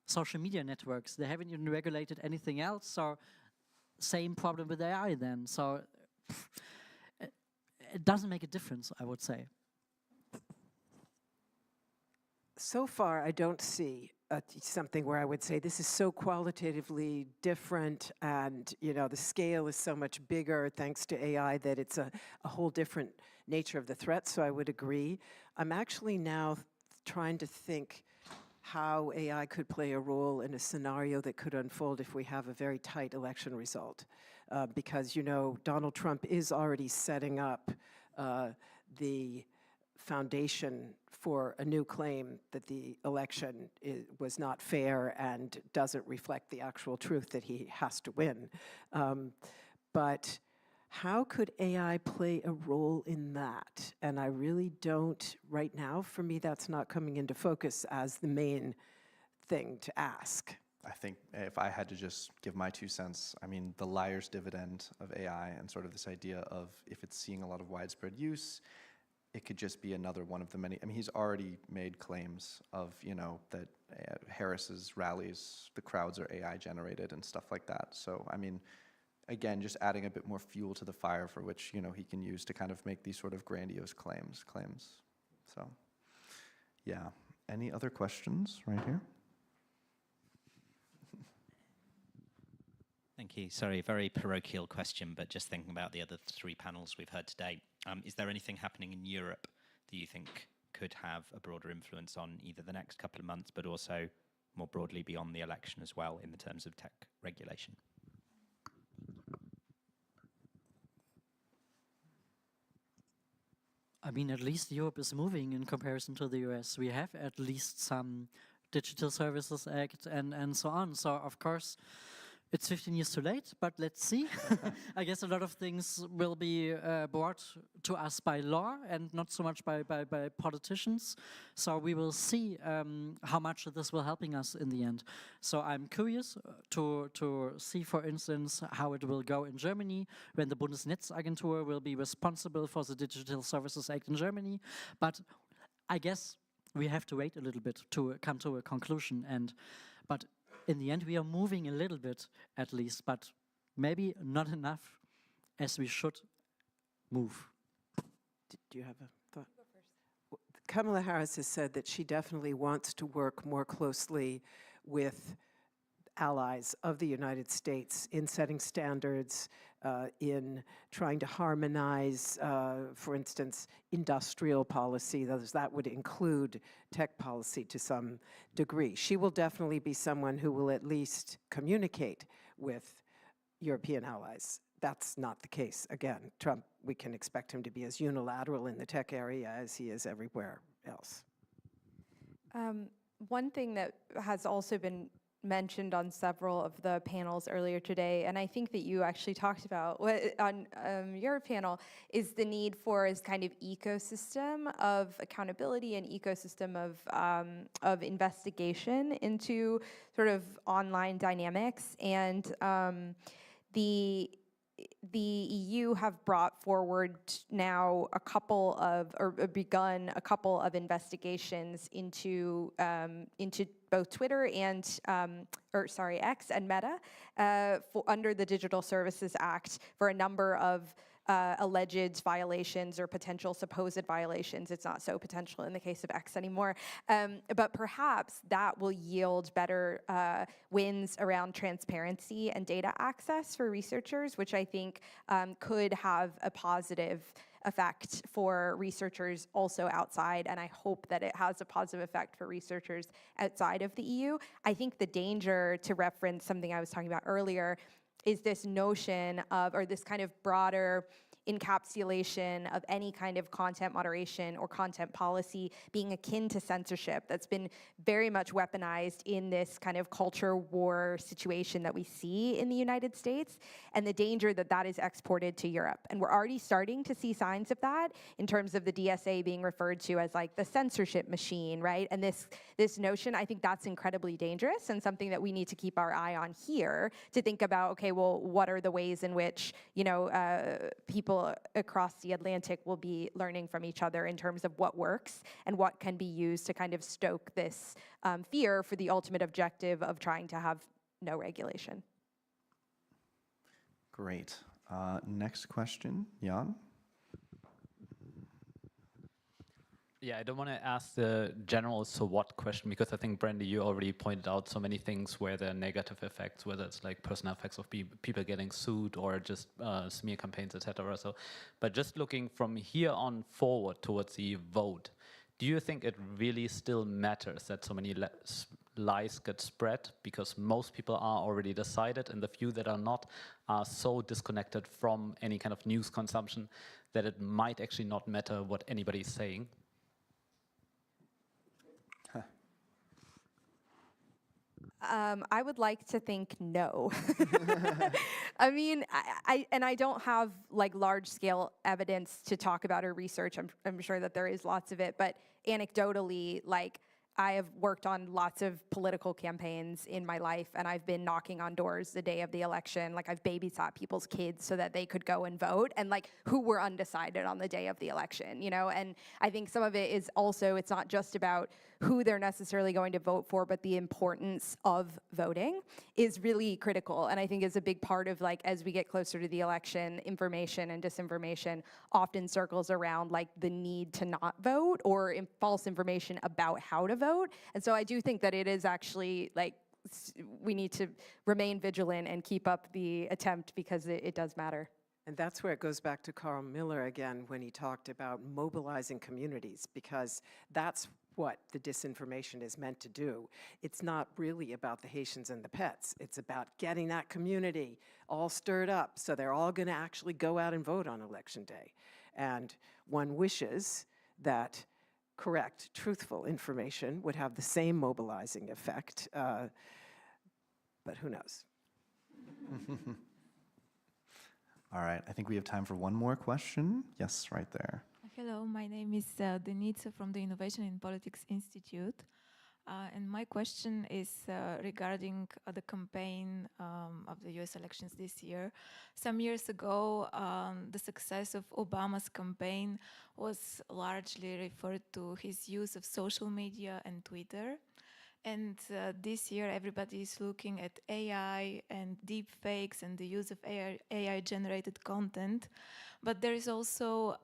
social media networks. They haven't even regulated anything else. So same problem with AI then. So it doesn't make a difference, I would say. So far, I don't see something where I would say this is so qualitatively different, and the scale is so much bigger thanks to AI that it's a whole different nature of the threat. So I would agree. I'm actually now trying to think how AI could play a role in a scenario that could unfold if we have a very tight election result. Because, Donald Trump is already setting up the foundation for a new claim that the election was not fair and doesn't reflect the actual truth that he has to win. But how could AI play a role in that? And I really don't, right now, for me, that's not coming into focus as the main thing to ask. I think if I had to just give my 2 cents, I mean, the liar's dividend of AI and sort of this idea of if it's seeing a lot of widespread use, it could just be another one of the many. I mean, he's already made claims of, that Harris's rallies, the crowds are AI generated and stuff like that. So, I mean, again, just adding a bit more fuel to the fire for which, he can use to kind of make these sort of grandiose claims. So, yeah. Any other questions right here? Thank you. Sorry, very parochial question, but just thinking about the other 3 panels we've heard today. Is there anything happening in Europe that you think could have a broader influence on either the next couple of months, but also more broadly beyond the election as well in the terms of tech regulation? I mean, at least Europe is moving in comparison to the US. We have at least some Digital Services Act and so on. So, of course, it's 15 years too late, but let's see. I guess a lot of things will be brought to us by law and not so much by politicians. So we will see how much this will helping us in the end. So I'm curious to see, for instance, how it will go in Germany when the Bundesnetzagentur will be responsible for the Digital Services Act in Germany. But I guess we have to wait a little bit to come to a conclusion. But in the end, we are moving a little bit, at least, but maybe not enough as we should move. Do you have a thought? Go first. Kamala Harris has said that she definitely wants to work more closely with allies of the United States in setting standards, in trying to harmonize, for instance, industrial policy. That would include tech policy to some degree. She will definitely be someone who will at least communicate with European allies. That's not the case. Again, Trump, we can expect him to be as unilateral in the tech area as he is everywhere else. One thing that has also been mentioned on several of the panels earlier today, and I think that you actually talked about on your panel, is the need for this kind of ecosystem of accountability and ecosystem of investigation into sort of online dynamics. And the EU have brought forward now begun a couple of investigations into both Twitter and X and Meta under the Digital Services Act for a number of alleged violations or potential supposed violations. It's not so potential in the case of X anymore. But perhaps that will yield better wins around transparency and data access for researchers, which I think could have a positive effect for researchers also outside, and I hope that it has a positive effect for researchers outside of the EU. I think the danger, to reference something I was talking about earlier, is this notion of, or this kind of broader encapsulation of any kind of content moderation or content policy being akin to censorship that's been very much weaponized in this kind of culture war situation that we see in the United States, and the danger that that is exported to Europe. And we're already starting to see signs of that in terms of the DSA being referred to as like the censorship machine, right? And this notion, I think that's incredibly dangerous and something that we need to keep our eye on here to think about, okay, well, what are the ways in which, you know, people across the Atlantic will be learning from each other in terms of what works and what can be used to kind of stoke this fear for the ultimate objective of trying to have no regulation. Great. Next question, Jan. Yeah, I don't want to ask the general so what question, because I think, Brandy, you already pointed out so many things where there are negative effects, whether it's like personal effects of people getting sued or just smear campaigns, etc. So, but just looking from here on forward towards the vote, do you think it really still matters that so many lies get spread, because most people are already decided and the few that are not are so disconnected from any kind of news consumption that it might actually not matter what anybody's saying? I would like to think no. I mean, I don't have like large scale evidence to talk about or research. I'm sure that there is lots of it, but anecdotally, like, I have worked on lots of political campaigns in my life, and I've been knocking on doors the day of the election. Like, I've babysat people's kids so that they could go and vote, and like who were undecided on the day of the election, you know? And I think some of it is also, it's not just about who they're necessarily going to vote for, but the importance of voting is really critical. And I think is a big part of, like, as we get closer to the election, information and disinformation often circles around like the need to not vote or false information about how to vote. And so I do think that it is actually like, we need to remain vigilant and keep up the attempt, because it does matter. And that's where it goes back to Carl Miller again when he talked about mobilizing communities, because that's what the disinformation is meant to do. It's not really about the Haitians and the pets. It's about getting that community all stirred up so they're all going to actually go out and vote on election day. And one wishes that correct, truthful information would have the same mobilizing effect, but who knows? All right, I think we have time for one more question. Yes, right there. Hello, my name is Denitsa from the Innovation in Politics Institute. And my question is regarding the campaign of the US elections this year. Some years ago, the success of Obama's campaign was largely referred to his use of social media and Twitter. And this year, everybody is looking at AI and deep fakes and the use of AI-generated content. But there is also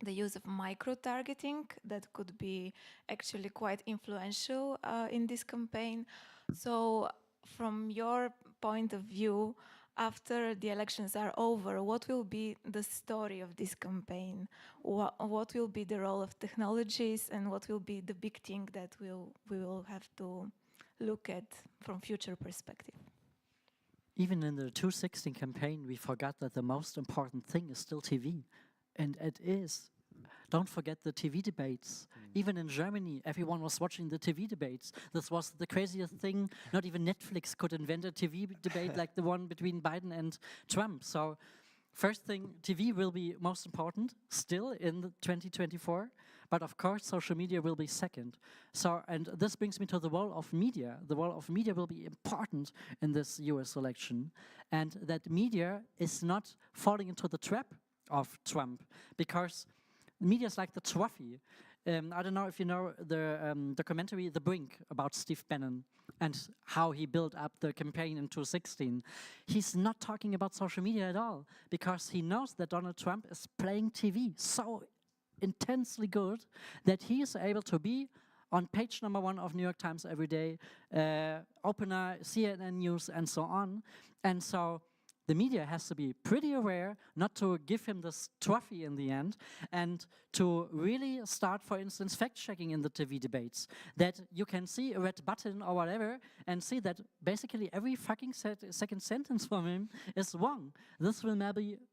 the use of micro-targeting that could be actually quite influential in this campaign. So from your point of view, after the elections are over, what will be the story of this campaign? What will be the role of technologies, and what will be the big thing that we will have to look at from future perspective? Even in the 2016 campaign, we forgot that the most important thing is still TV. And it is. Don't forget the TV debates. Even in Germany, everyone was watching the TV debates. This was the craziest thing. Not even Netflix could invent a TV debate like the one between Biden and Trump. So first thing, TV will be most important still in 2024. But of course, social media will be second. So, and this brings me to the role of media. The role of media will be important in this US election. And that media is not falling into the trap of Trump, because media is like the trophy. I don't know if you know the documentary The Brink about Steve Bannon and how he built up the campaign in 2016. He's not talking about social media at all because he knows that Donald Trump is playing TV so intensely good that he is able to be on page #1 of New York Times every day, opener, CNN News, and so on. And so the media has to be pretty aware not to give him this trophy in the end and to really start, for instance, fact-checking in the TV debates. That you can see a red button or whatever and see that basically every fucking second sentence from him is wrong. This will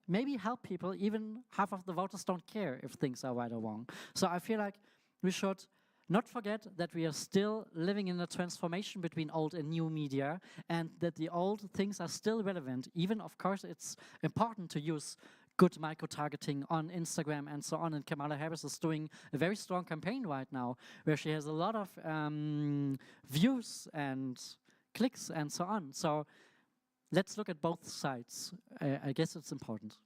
maybe help people, even half of the voters don't care if things are right or wrong. So I feel like we should not forget that we are still living in a transformation between old and new media, and that the old things are still relevant. Even, of course, it's important to use good micro-targeting on Instagram and so on. And Kamala Harris is doing a very strong campaign right now, where she has a lot of views and clicks and so on. So let's look at both sides. I guess it's important.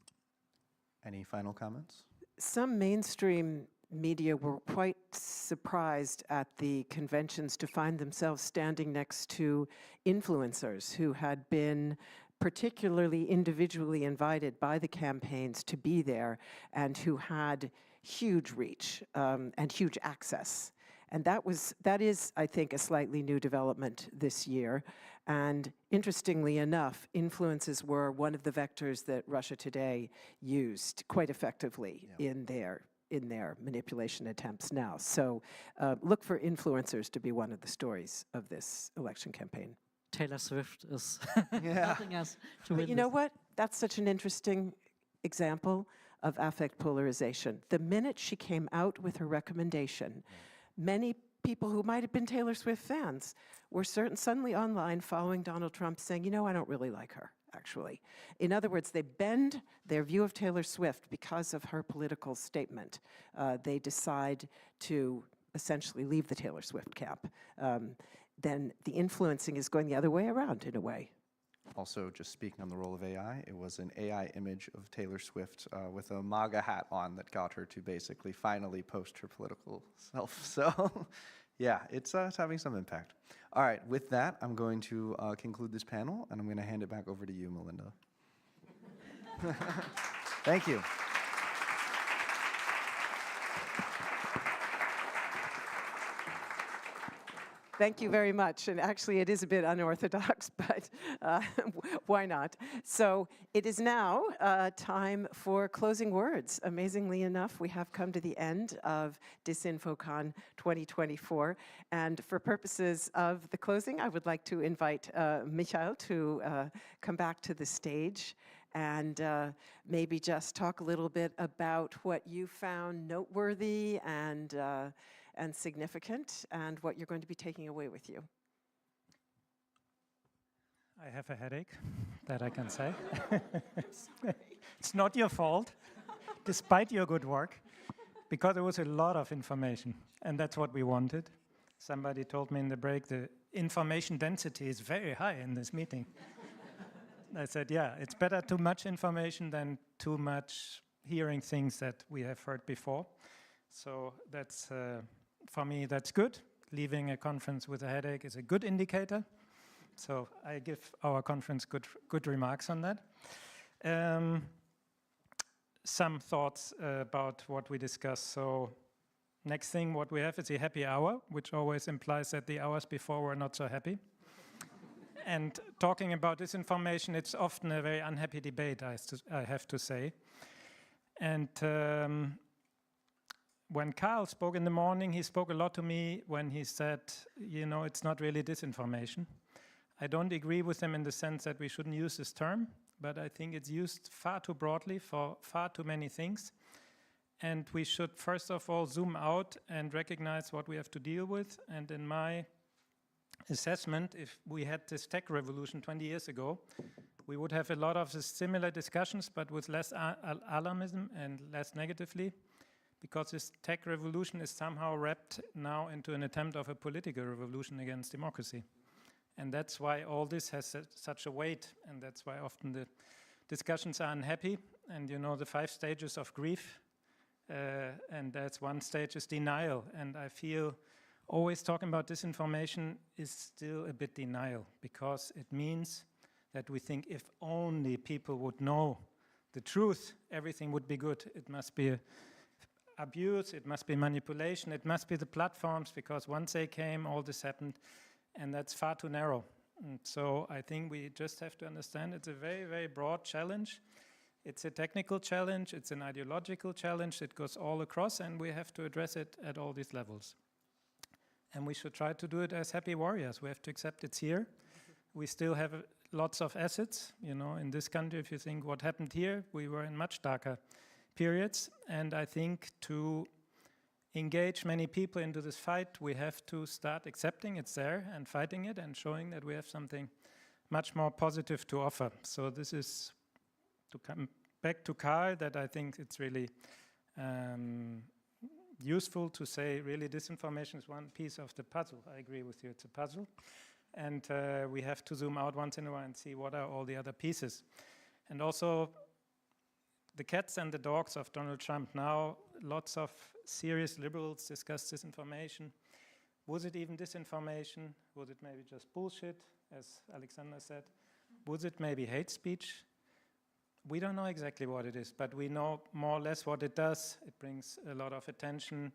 Any final comments? Some mainstream media were quite surprised at the conventions to find themselves standing next to influencers who had been particularly individually invited by the campaigns to be there and who had huge reach and huge access. And that is, I think, a slightly new development this year. And interestingly enough, influences were one of the vectors that Russia Today used quite effectively in their manipulation attempts now. So look for influencers to be one of the stories of this election campaign. Taylor Swift is helping us to win. But you know what? That's such an interesting example of affect polarization. The minute she came out with her recommendation, many people who might have been Taylor Swift fans were suddenly online following Donald Trump saying, you know, I don't really like her, actually. In other words, they bend their view of Taylor Swift because of her political statement. They decide to essentially leave the Taylor Swift camp. Then the influencing is going the other way around, in a way. Also, just speaking on the role of AI, it was an AI image of Taylor Swift with a MAGA hat on that got her to basically finally post her political self. So, yeah, it's having some impact. All right, with that, I'm going to conclude this panel, and I'm going to hand it back over to you, Melinda. Thank you. Thank you very much. And actually, it is a bit unorthodox, but why not? So it is now time for closing words. Amazingly enough, we have come to the end of DisinfoCon 2024. And for purposes of the closing, I would like to invite Michael to come back to the stage and maybe just talk a little bit about what you found noteworthy and significant, and what you're going to be taking away with you. I have a headache, that I can say. It's not your fault, despite your good work, because there was a lot of information, and that's what we wanted. Somebody told me in the break the information density is very high in this meeting. I said, yeah, it's better too much information than too much hearing things that we have heard before. So that's, for me, that's good. Leaving a conference with a headache is a good indicator. So I give our conference good remarks on that. Some thoughts about what we discussed. So next thing, what we have is a happy hour, which always implies that the hours before were not so happy. And talking about disinformation, it's often a very unhappy debate, I have to say. And when Carl spoke in the morning, he spoke a lot to me when he said, you know, it's not really disinformation. I don't agree with him in the sense that we shouldn't use this term, but I think it's used far too broadly for far too many things. And we should, first of all, zoom out and recognize what we have to deal with. And in my assessment, if we had this tech revolution 20 years ago, we would have a lot of the similar discussions, but with less alarmism and less negatively, because this tech revolution is somehow wrapped now into an attempt of a political revolution against democracy. And that's why all this has such a weight, and that's why often the discussions are unhappy. And you know, the 5 stages of grief, And that's one stage is denial. And I feel always talking about disinformation is still a bit denial, because it means that we think if only people would know the truth, everything would be good. It must be abuse, it must be manipulation, it must be the platforms, because once they came, all this happened, and that's far too narrow. And so I think we just have to understand it's a very, very broad challenge. It's a technical challenge, it's an ideological challenge, it goes all across, and we have to address it at all these levels. And we should try to do it as happy warriors. We have to accept it's here. We still have lots of assets. You know, in this country, if you think what happened here, we were in much darker periods. And I think to engage many people into this fight, we have to start accepting it's there and fighting it and showing that we have something much more positive to offer. So this is, to come back to Carl, that I think it's really useful to say really disinformation is one piece of the puzzle. I agree with you, it's a puzzle. And we have to zoom out once in a while and see what are all the other pieces. And also the cats and the dogs of Donald Trump. Now lots of serious liberals discuss disinformation. Was it even disinformation? Was it maybe just bullshit, as Alexander said? Was it maybe hate speech? We don't know exactly what it is, but we know more or less what it does. It brings a lot of attention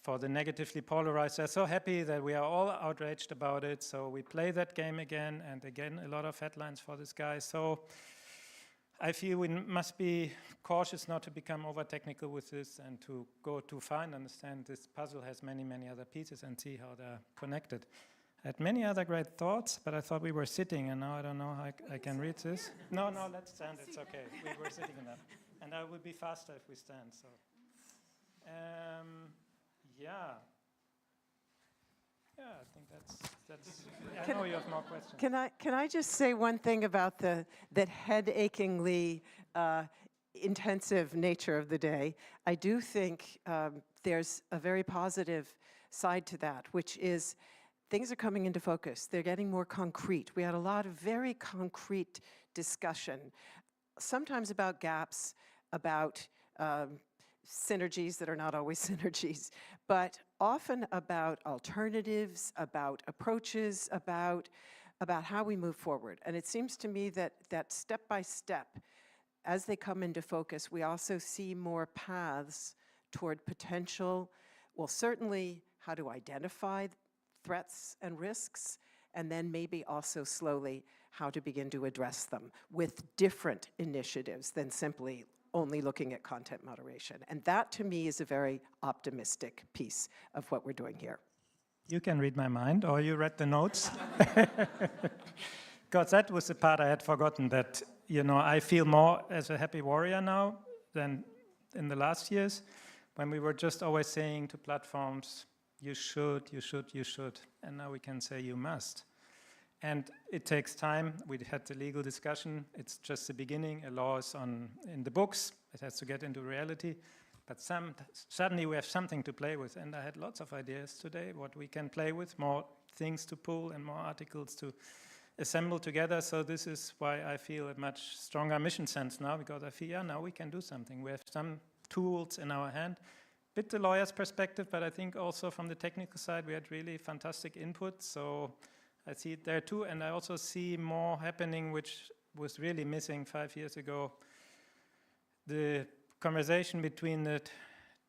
for the negatively polarized. They're so happy that we are all outraged about it, so we play that game again, and again, a lot of headlines for this guy. So I feel we must be cautious not to become over-technical with this and to go too far and understand this puzzle has many, many other pieces and see how they're connected. I had many other great thoughts, but I thought we were sitting, and now I don't know how I can read this. No, let's stand, it's okay. We were sitting enough. And I will be faster if we stand, so. Yeah, I think that's I know you have more questions. Can I just say one thing about that head-achingly intensive nature of the day? I do think there's a very positive side to that, which is things are coming into focus. They're getting more concrete. We had a lot of very concrete discussion, sometimes about gaps, about synergies that are not always synergies, but often about alternatives, about approaches, about how we move forward. And it seems to me that step by step, as they come into focus, we also see more paths toward potential, well, certainly how to identify threats and risks, and then maybe also slowly how to begin to address them with different initiatives than simply only looking at content moderation. And that, to me, is a very optimistic piece of what we're doing here. You can read my mind, or you read the notes. Because that was the part I had forgotten, that, you know, I feel more as a happy warrior now than in the last years, when we were just always saying to platforms, you should. And now we can say you must. And it takes time. We had the legal discussion. It's just the beginning. A law is in the books. It has to get into reality. But suddenly we have something to play with. And I had lots of ideas today, what we can play with, more things to pull and more articles to assemble together. So this is why I feel a much stronger mission sense now, because I feel, now we can do something. We have some tools in our hand. Bit the lawyer's perspective, but I think also from the technical side, we had really fantastic input. So I see it there too, and I also see more happening, which was really missing 5 years ago. The conversation between the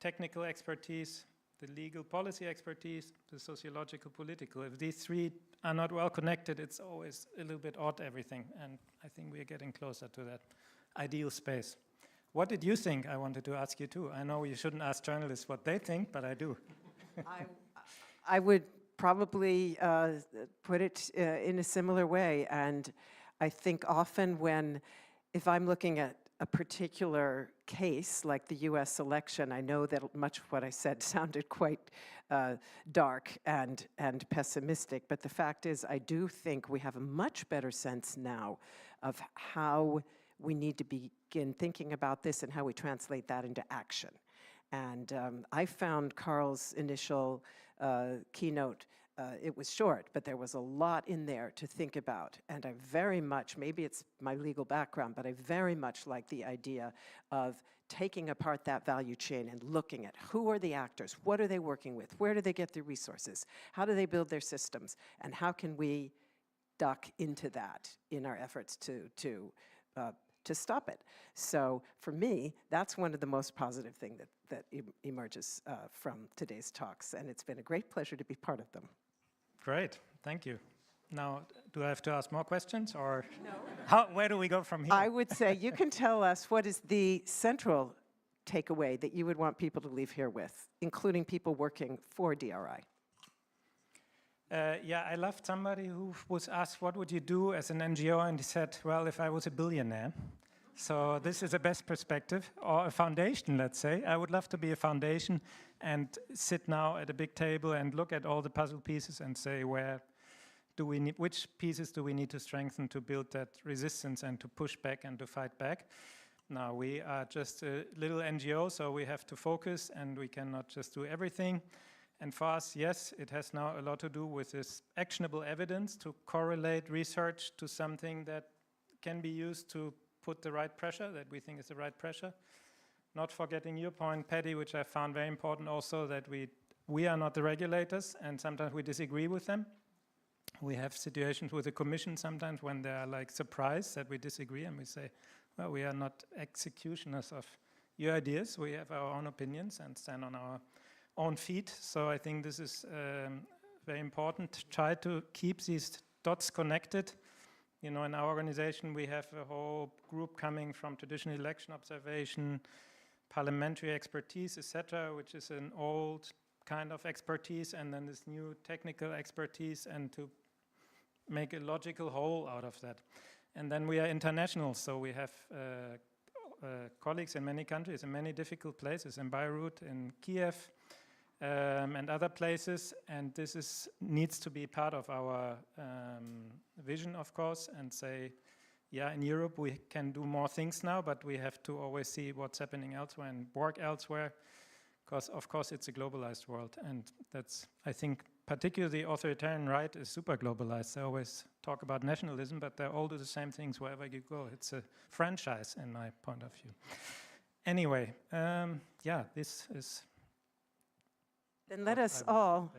technical expertise, the legal policy expertise, the sociological, political. If these three are not well connected, it's always a little bit odd, everything. And I think we are getting closer to that ideal space. What did you think? I wanted to ask you too. I know you shouldn't ask journalists what they think, but I do. I would probably put it in a similar way. And I think often if I'm looking at a particular case, like the US election, I know that much of what I said sounded quite dark and pessimistic, but the fact is I do think we have a much better sense now of how we need to begin thinking about this and how we translate that into action. And I found Carl's initial keynote it was short, but there was a lot in there to think about. And I very much, maybe it's my legal background, but I very much like the idea of taking apart that value chain and looking at who are the actors, what are they working with, where do they get their resources, how do they build their systems, and how can we duck into that in our efforts to stop it. So for me, that's one of the most positive things that emerges from today's talks, and it's been a great pleasure to be part of them. Great, thank you. Now, do I have to ask more questions, or no? Where do we go from here? I would say you can tell us what is the central takeaway that you would want people to leave here with, including people working for DRI. Yeah, I loved somebody who was asked, what would you do as an NGO? And he said, well, if I was a billionaire. So this is a best perspective, or a foundation, let's say. I would love to be a foundation and sit now at a big table and look at all the puzzle pieces and say, which pieces do we need to strengthen to build that resistance and to push back and to fight back? Now, we are just a little NGO, so we have to focus and we cannot just do everything. And for us, yes, it has now a lot to do with this actionable evidence to correlate research to something that can be used to put the right pressure, that we think is the right pressure. Not forgetting your point, Patty, which I found very important also, that we are not the regulators and sometimes we disagree with them. We have situations with the Commission sometimes when they are like surprised that we disagree and we say, well, we are not executioners of your ideas. We have our own opinions and stand on our own feet. So I think this is very important to try to keep these dots connected. You know, in our organization, we have a whole group coming from traditional election observation, parliamentary expertise, etc., which is an old kind of expertise, and then this new technical expertise, and to make a logical whole out of that. And then we are international, so we have colleagues in many countries, in many difficult places, in Beirut, in Kiev, and other places, and this needs to be part of our vision, of course, and say, yeah, in Europe we can do more things now, but we have to always see what's happening elsewhere and work elsewhere, because of course it's a globalized world, and that's, I think, particularly the authoritarian right is super globalized. They always talk about nationalism, but they all do the same things wherever you go. It's a franchise in my point of view. Anyway, yeah, this is... Then let us all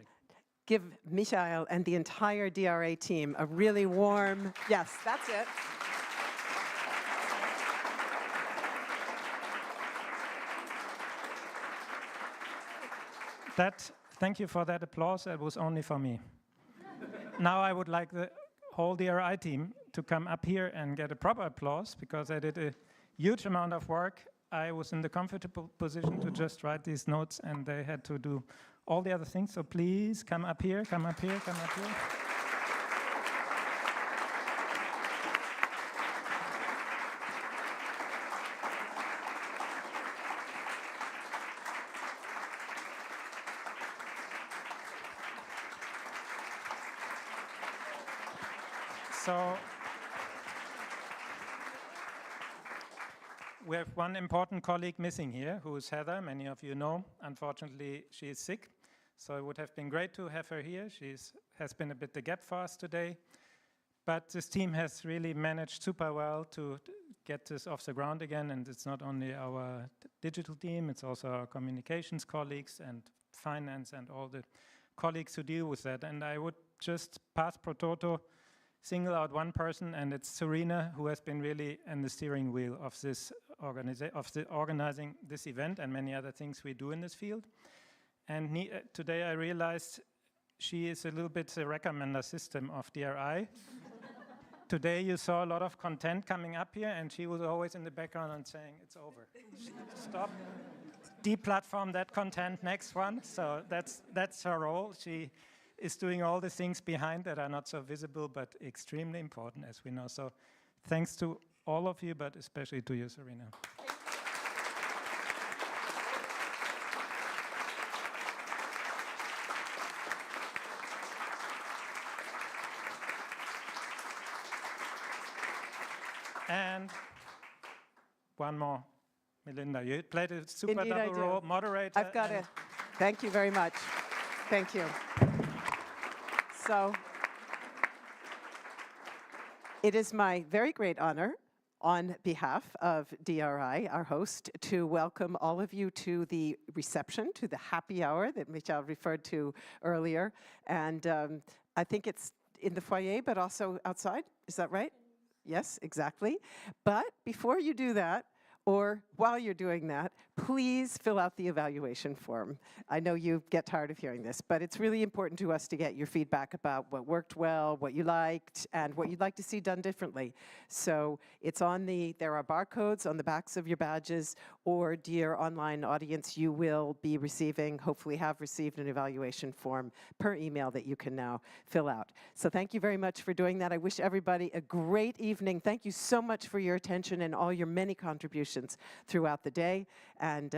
give Michael and the entire DRA team a really warm, yes, that's it. Thank you for that applause. That was only for me. Now I would like the whole DRI team to come up here and get a proper applause, because I did a huge amount of work. I was in the comfortable position to just write these notes, and they had to do all the other things. So please come up here, come up here, come up here. So we have one important colleague missing here, who is Heather. Many of you know. Unfortunately, she is sick. So it would have been great to have her here. She has been a bit the gap for us today. But this team has really managed super well to get this off the ground again. And it's not only our digital team, it's also our communications colleagues and finance and all the colleagues who deal with that. And I would just pass pro toto, single out one person, and it's Serena, who has been really in the steering wheel of this organizing this event and many other things we do in this field. And today I realized she is a little bit the recommender system of DRI. Today you saw a lot of content coming up here, and she was always in the background and saying, it's over. Stop, deplatform that content, next one. So that's her role. She is doing all the things behind that are not so visible, but extremely important, as we know. So thanks to all of you, but especially to you, Serena. And one more, Melinda. You played a super double role, moderator. I've got it. Thank you very much. Thank you. So it is my very great honor, on behalf of DRI, our host, to welcome all of you to the reception, to the happy hour that Michel referred to earlier. And I think it's in the foyer, but also outside. Is that right? Yes, exactly. But before you do that, or while you're doing that, please fill out the evaluation form. I know you get tired of hearing this, but it's really important to us to get your feedback about what worked well, what you liked, and what you'd like to see done differently. So it's on there are barcodes on the backs of your badges, or dear online audience, you will be receiving, hopefully have received, an evaluation form per email that you can now fill out. So thank you very much for doing that. I wish everybody a great evening. Thank you so much for your attention and all your many contributions throughout the day. And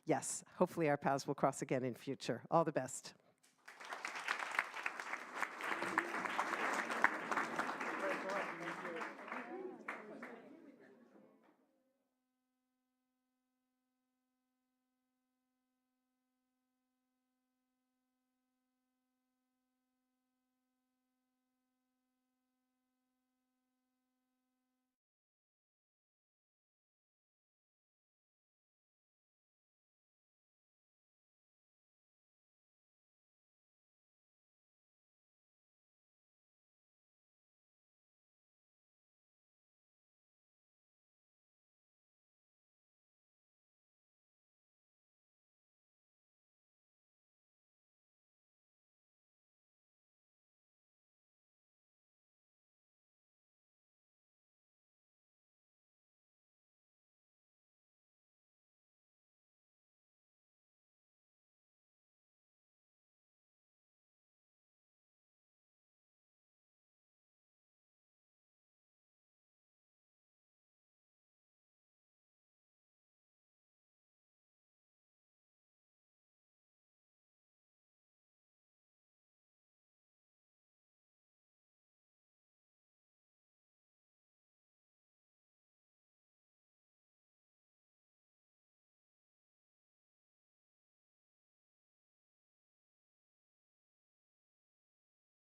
yes, hopefully our paths will cross again in future. All the best.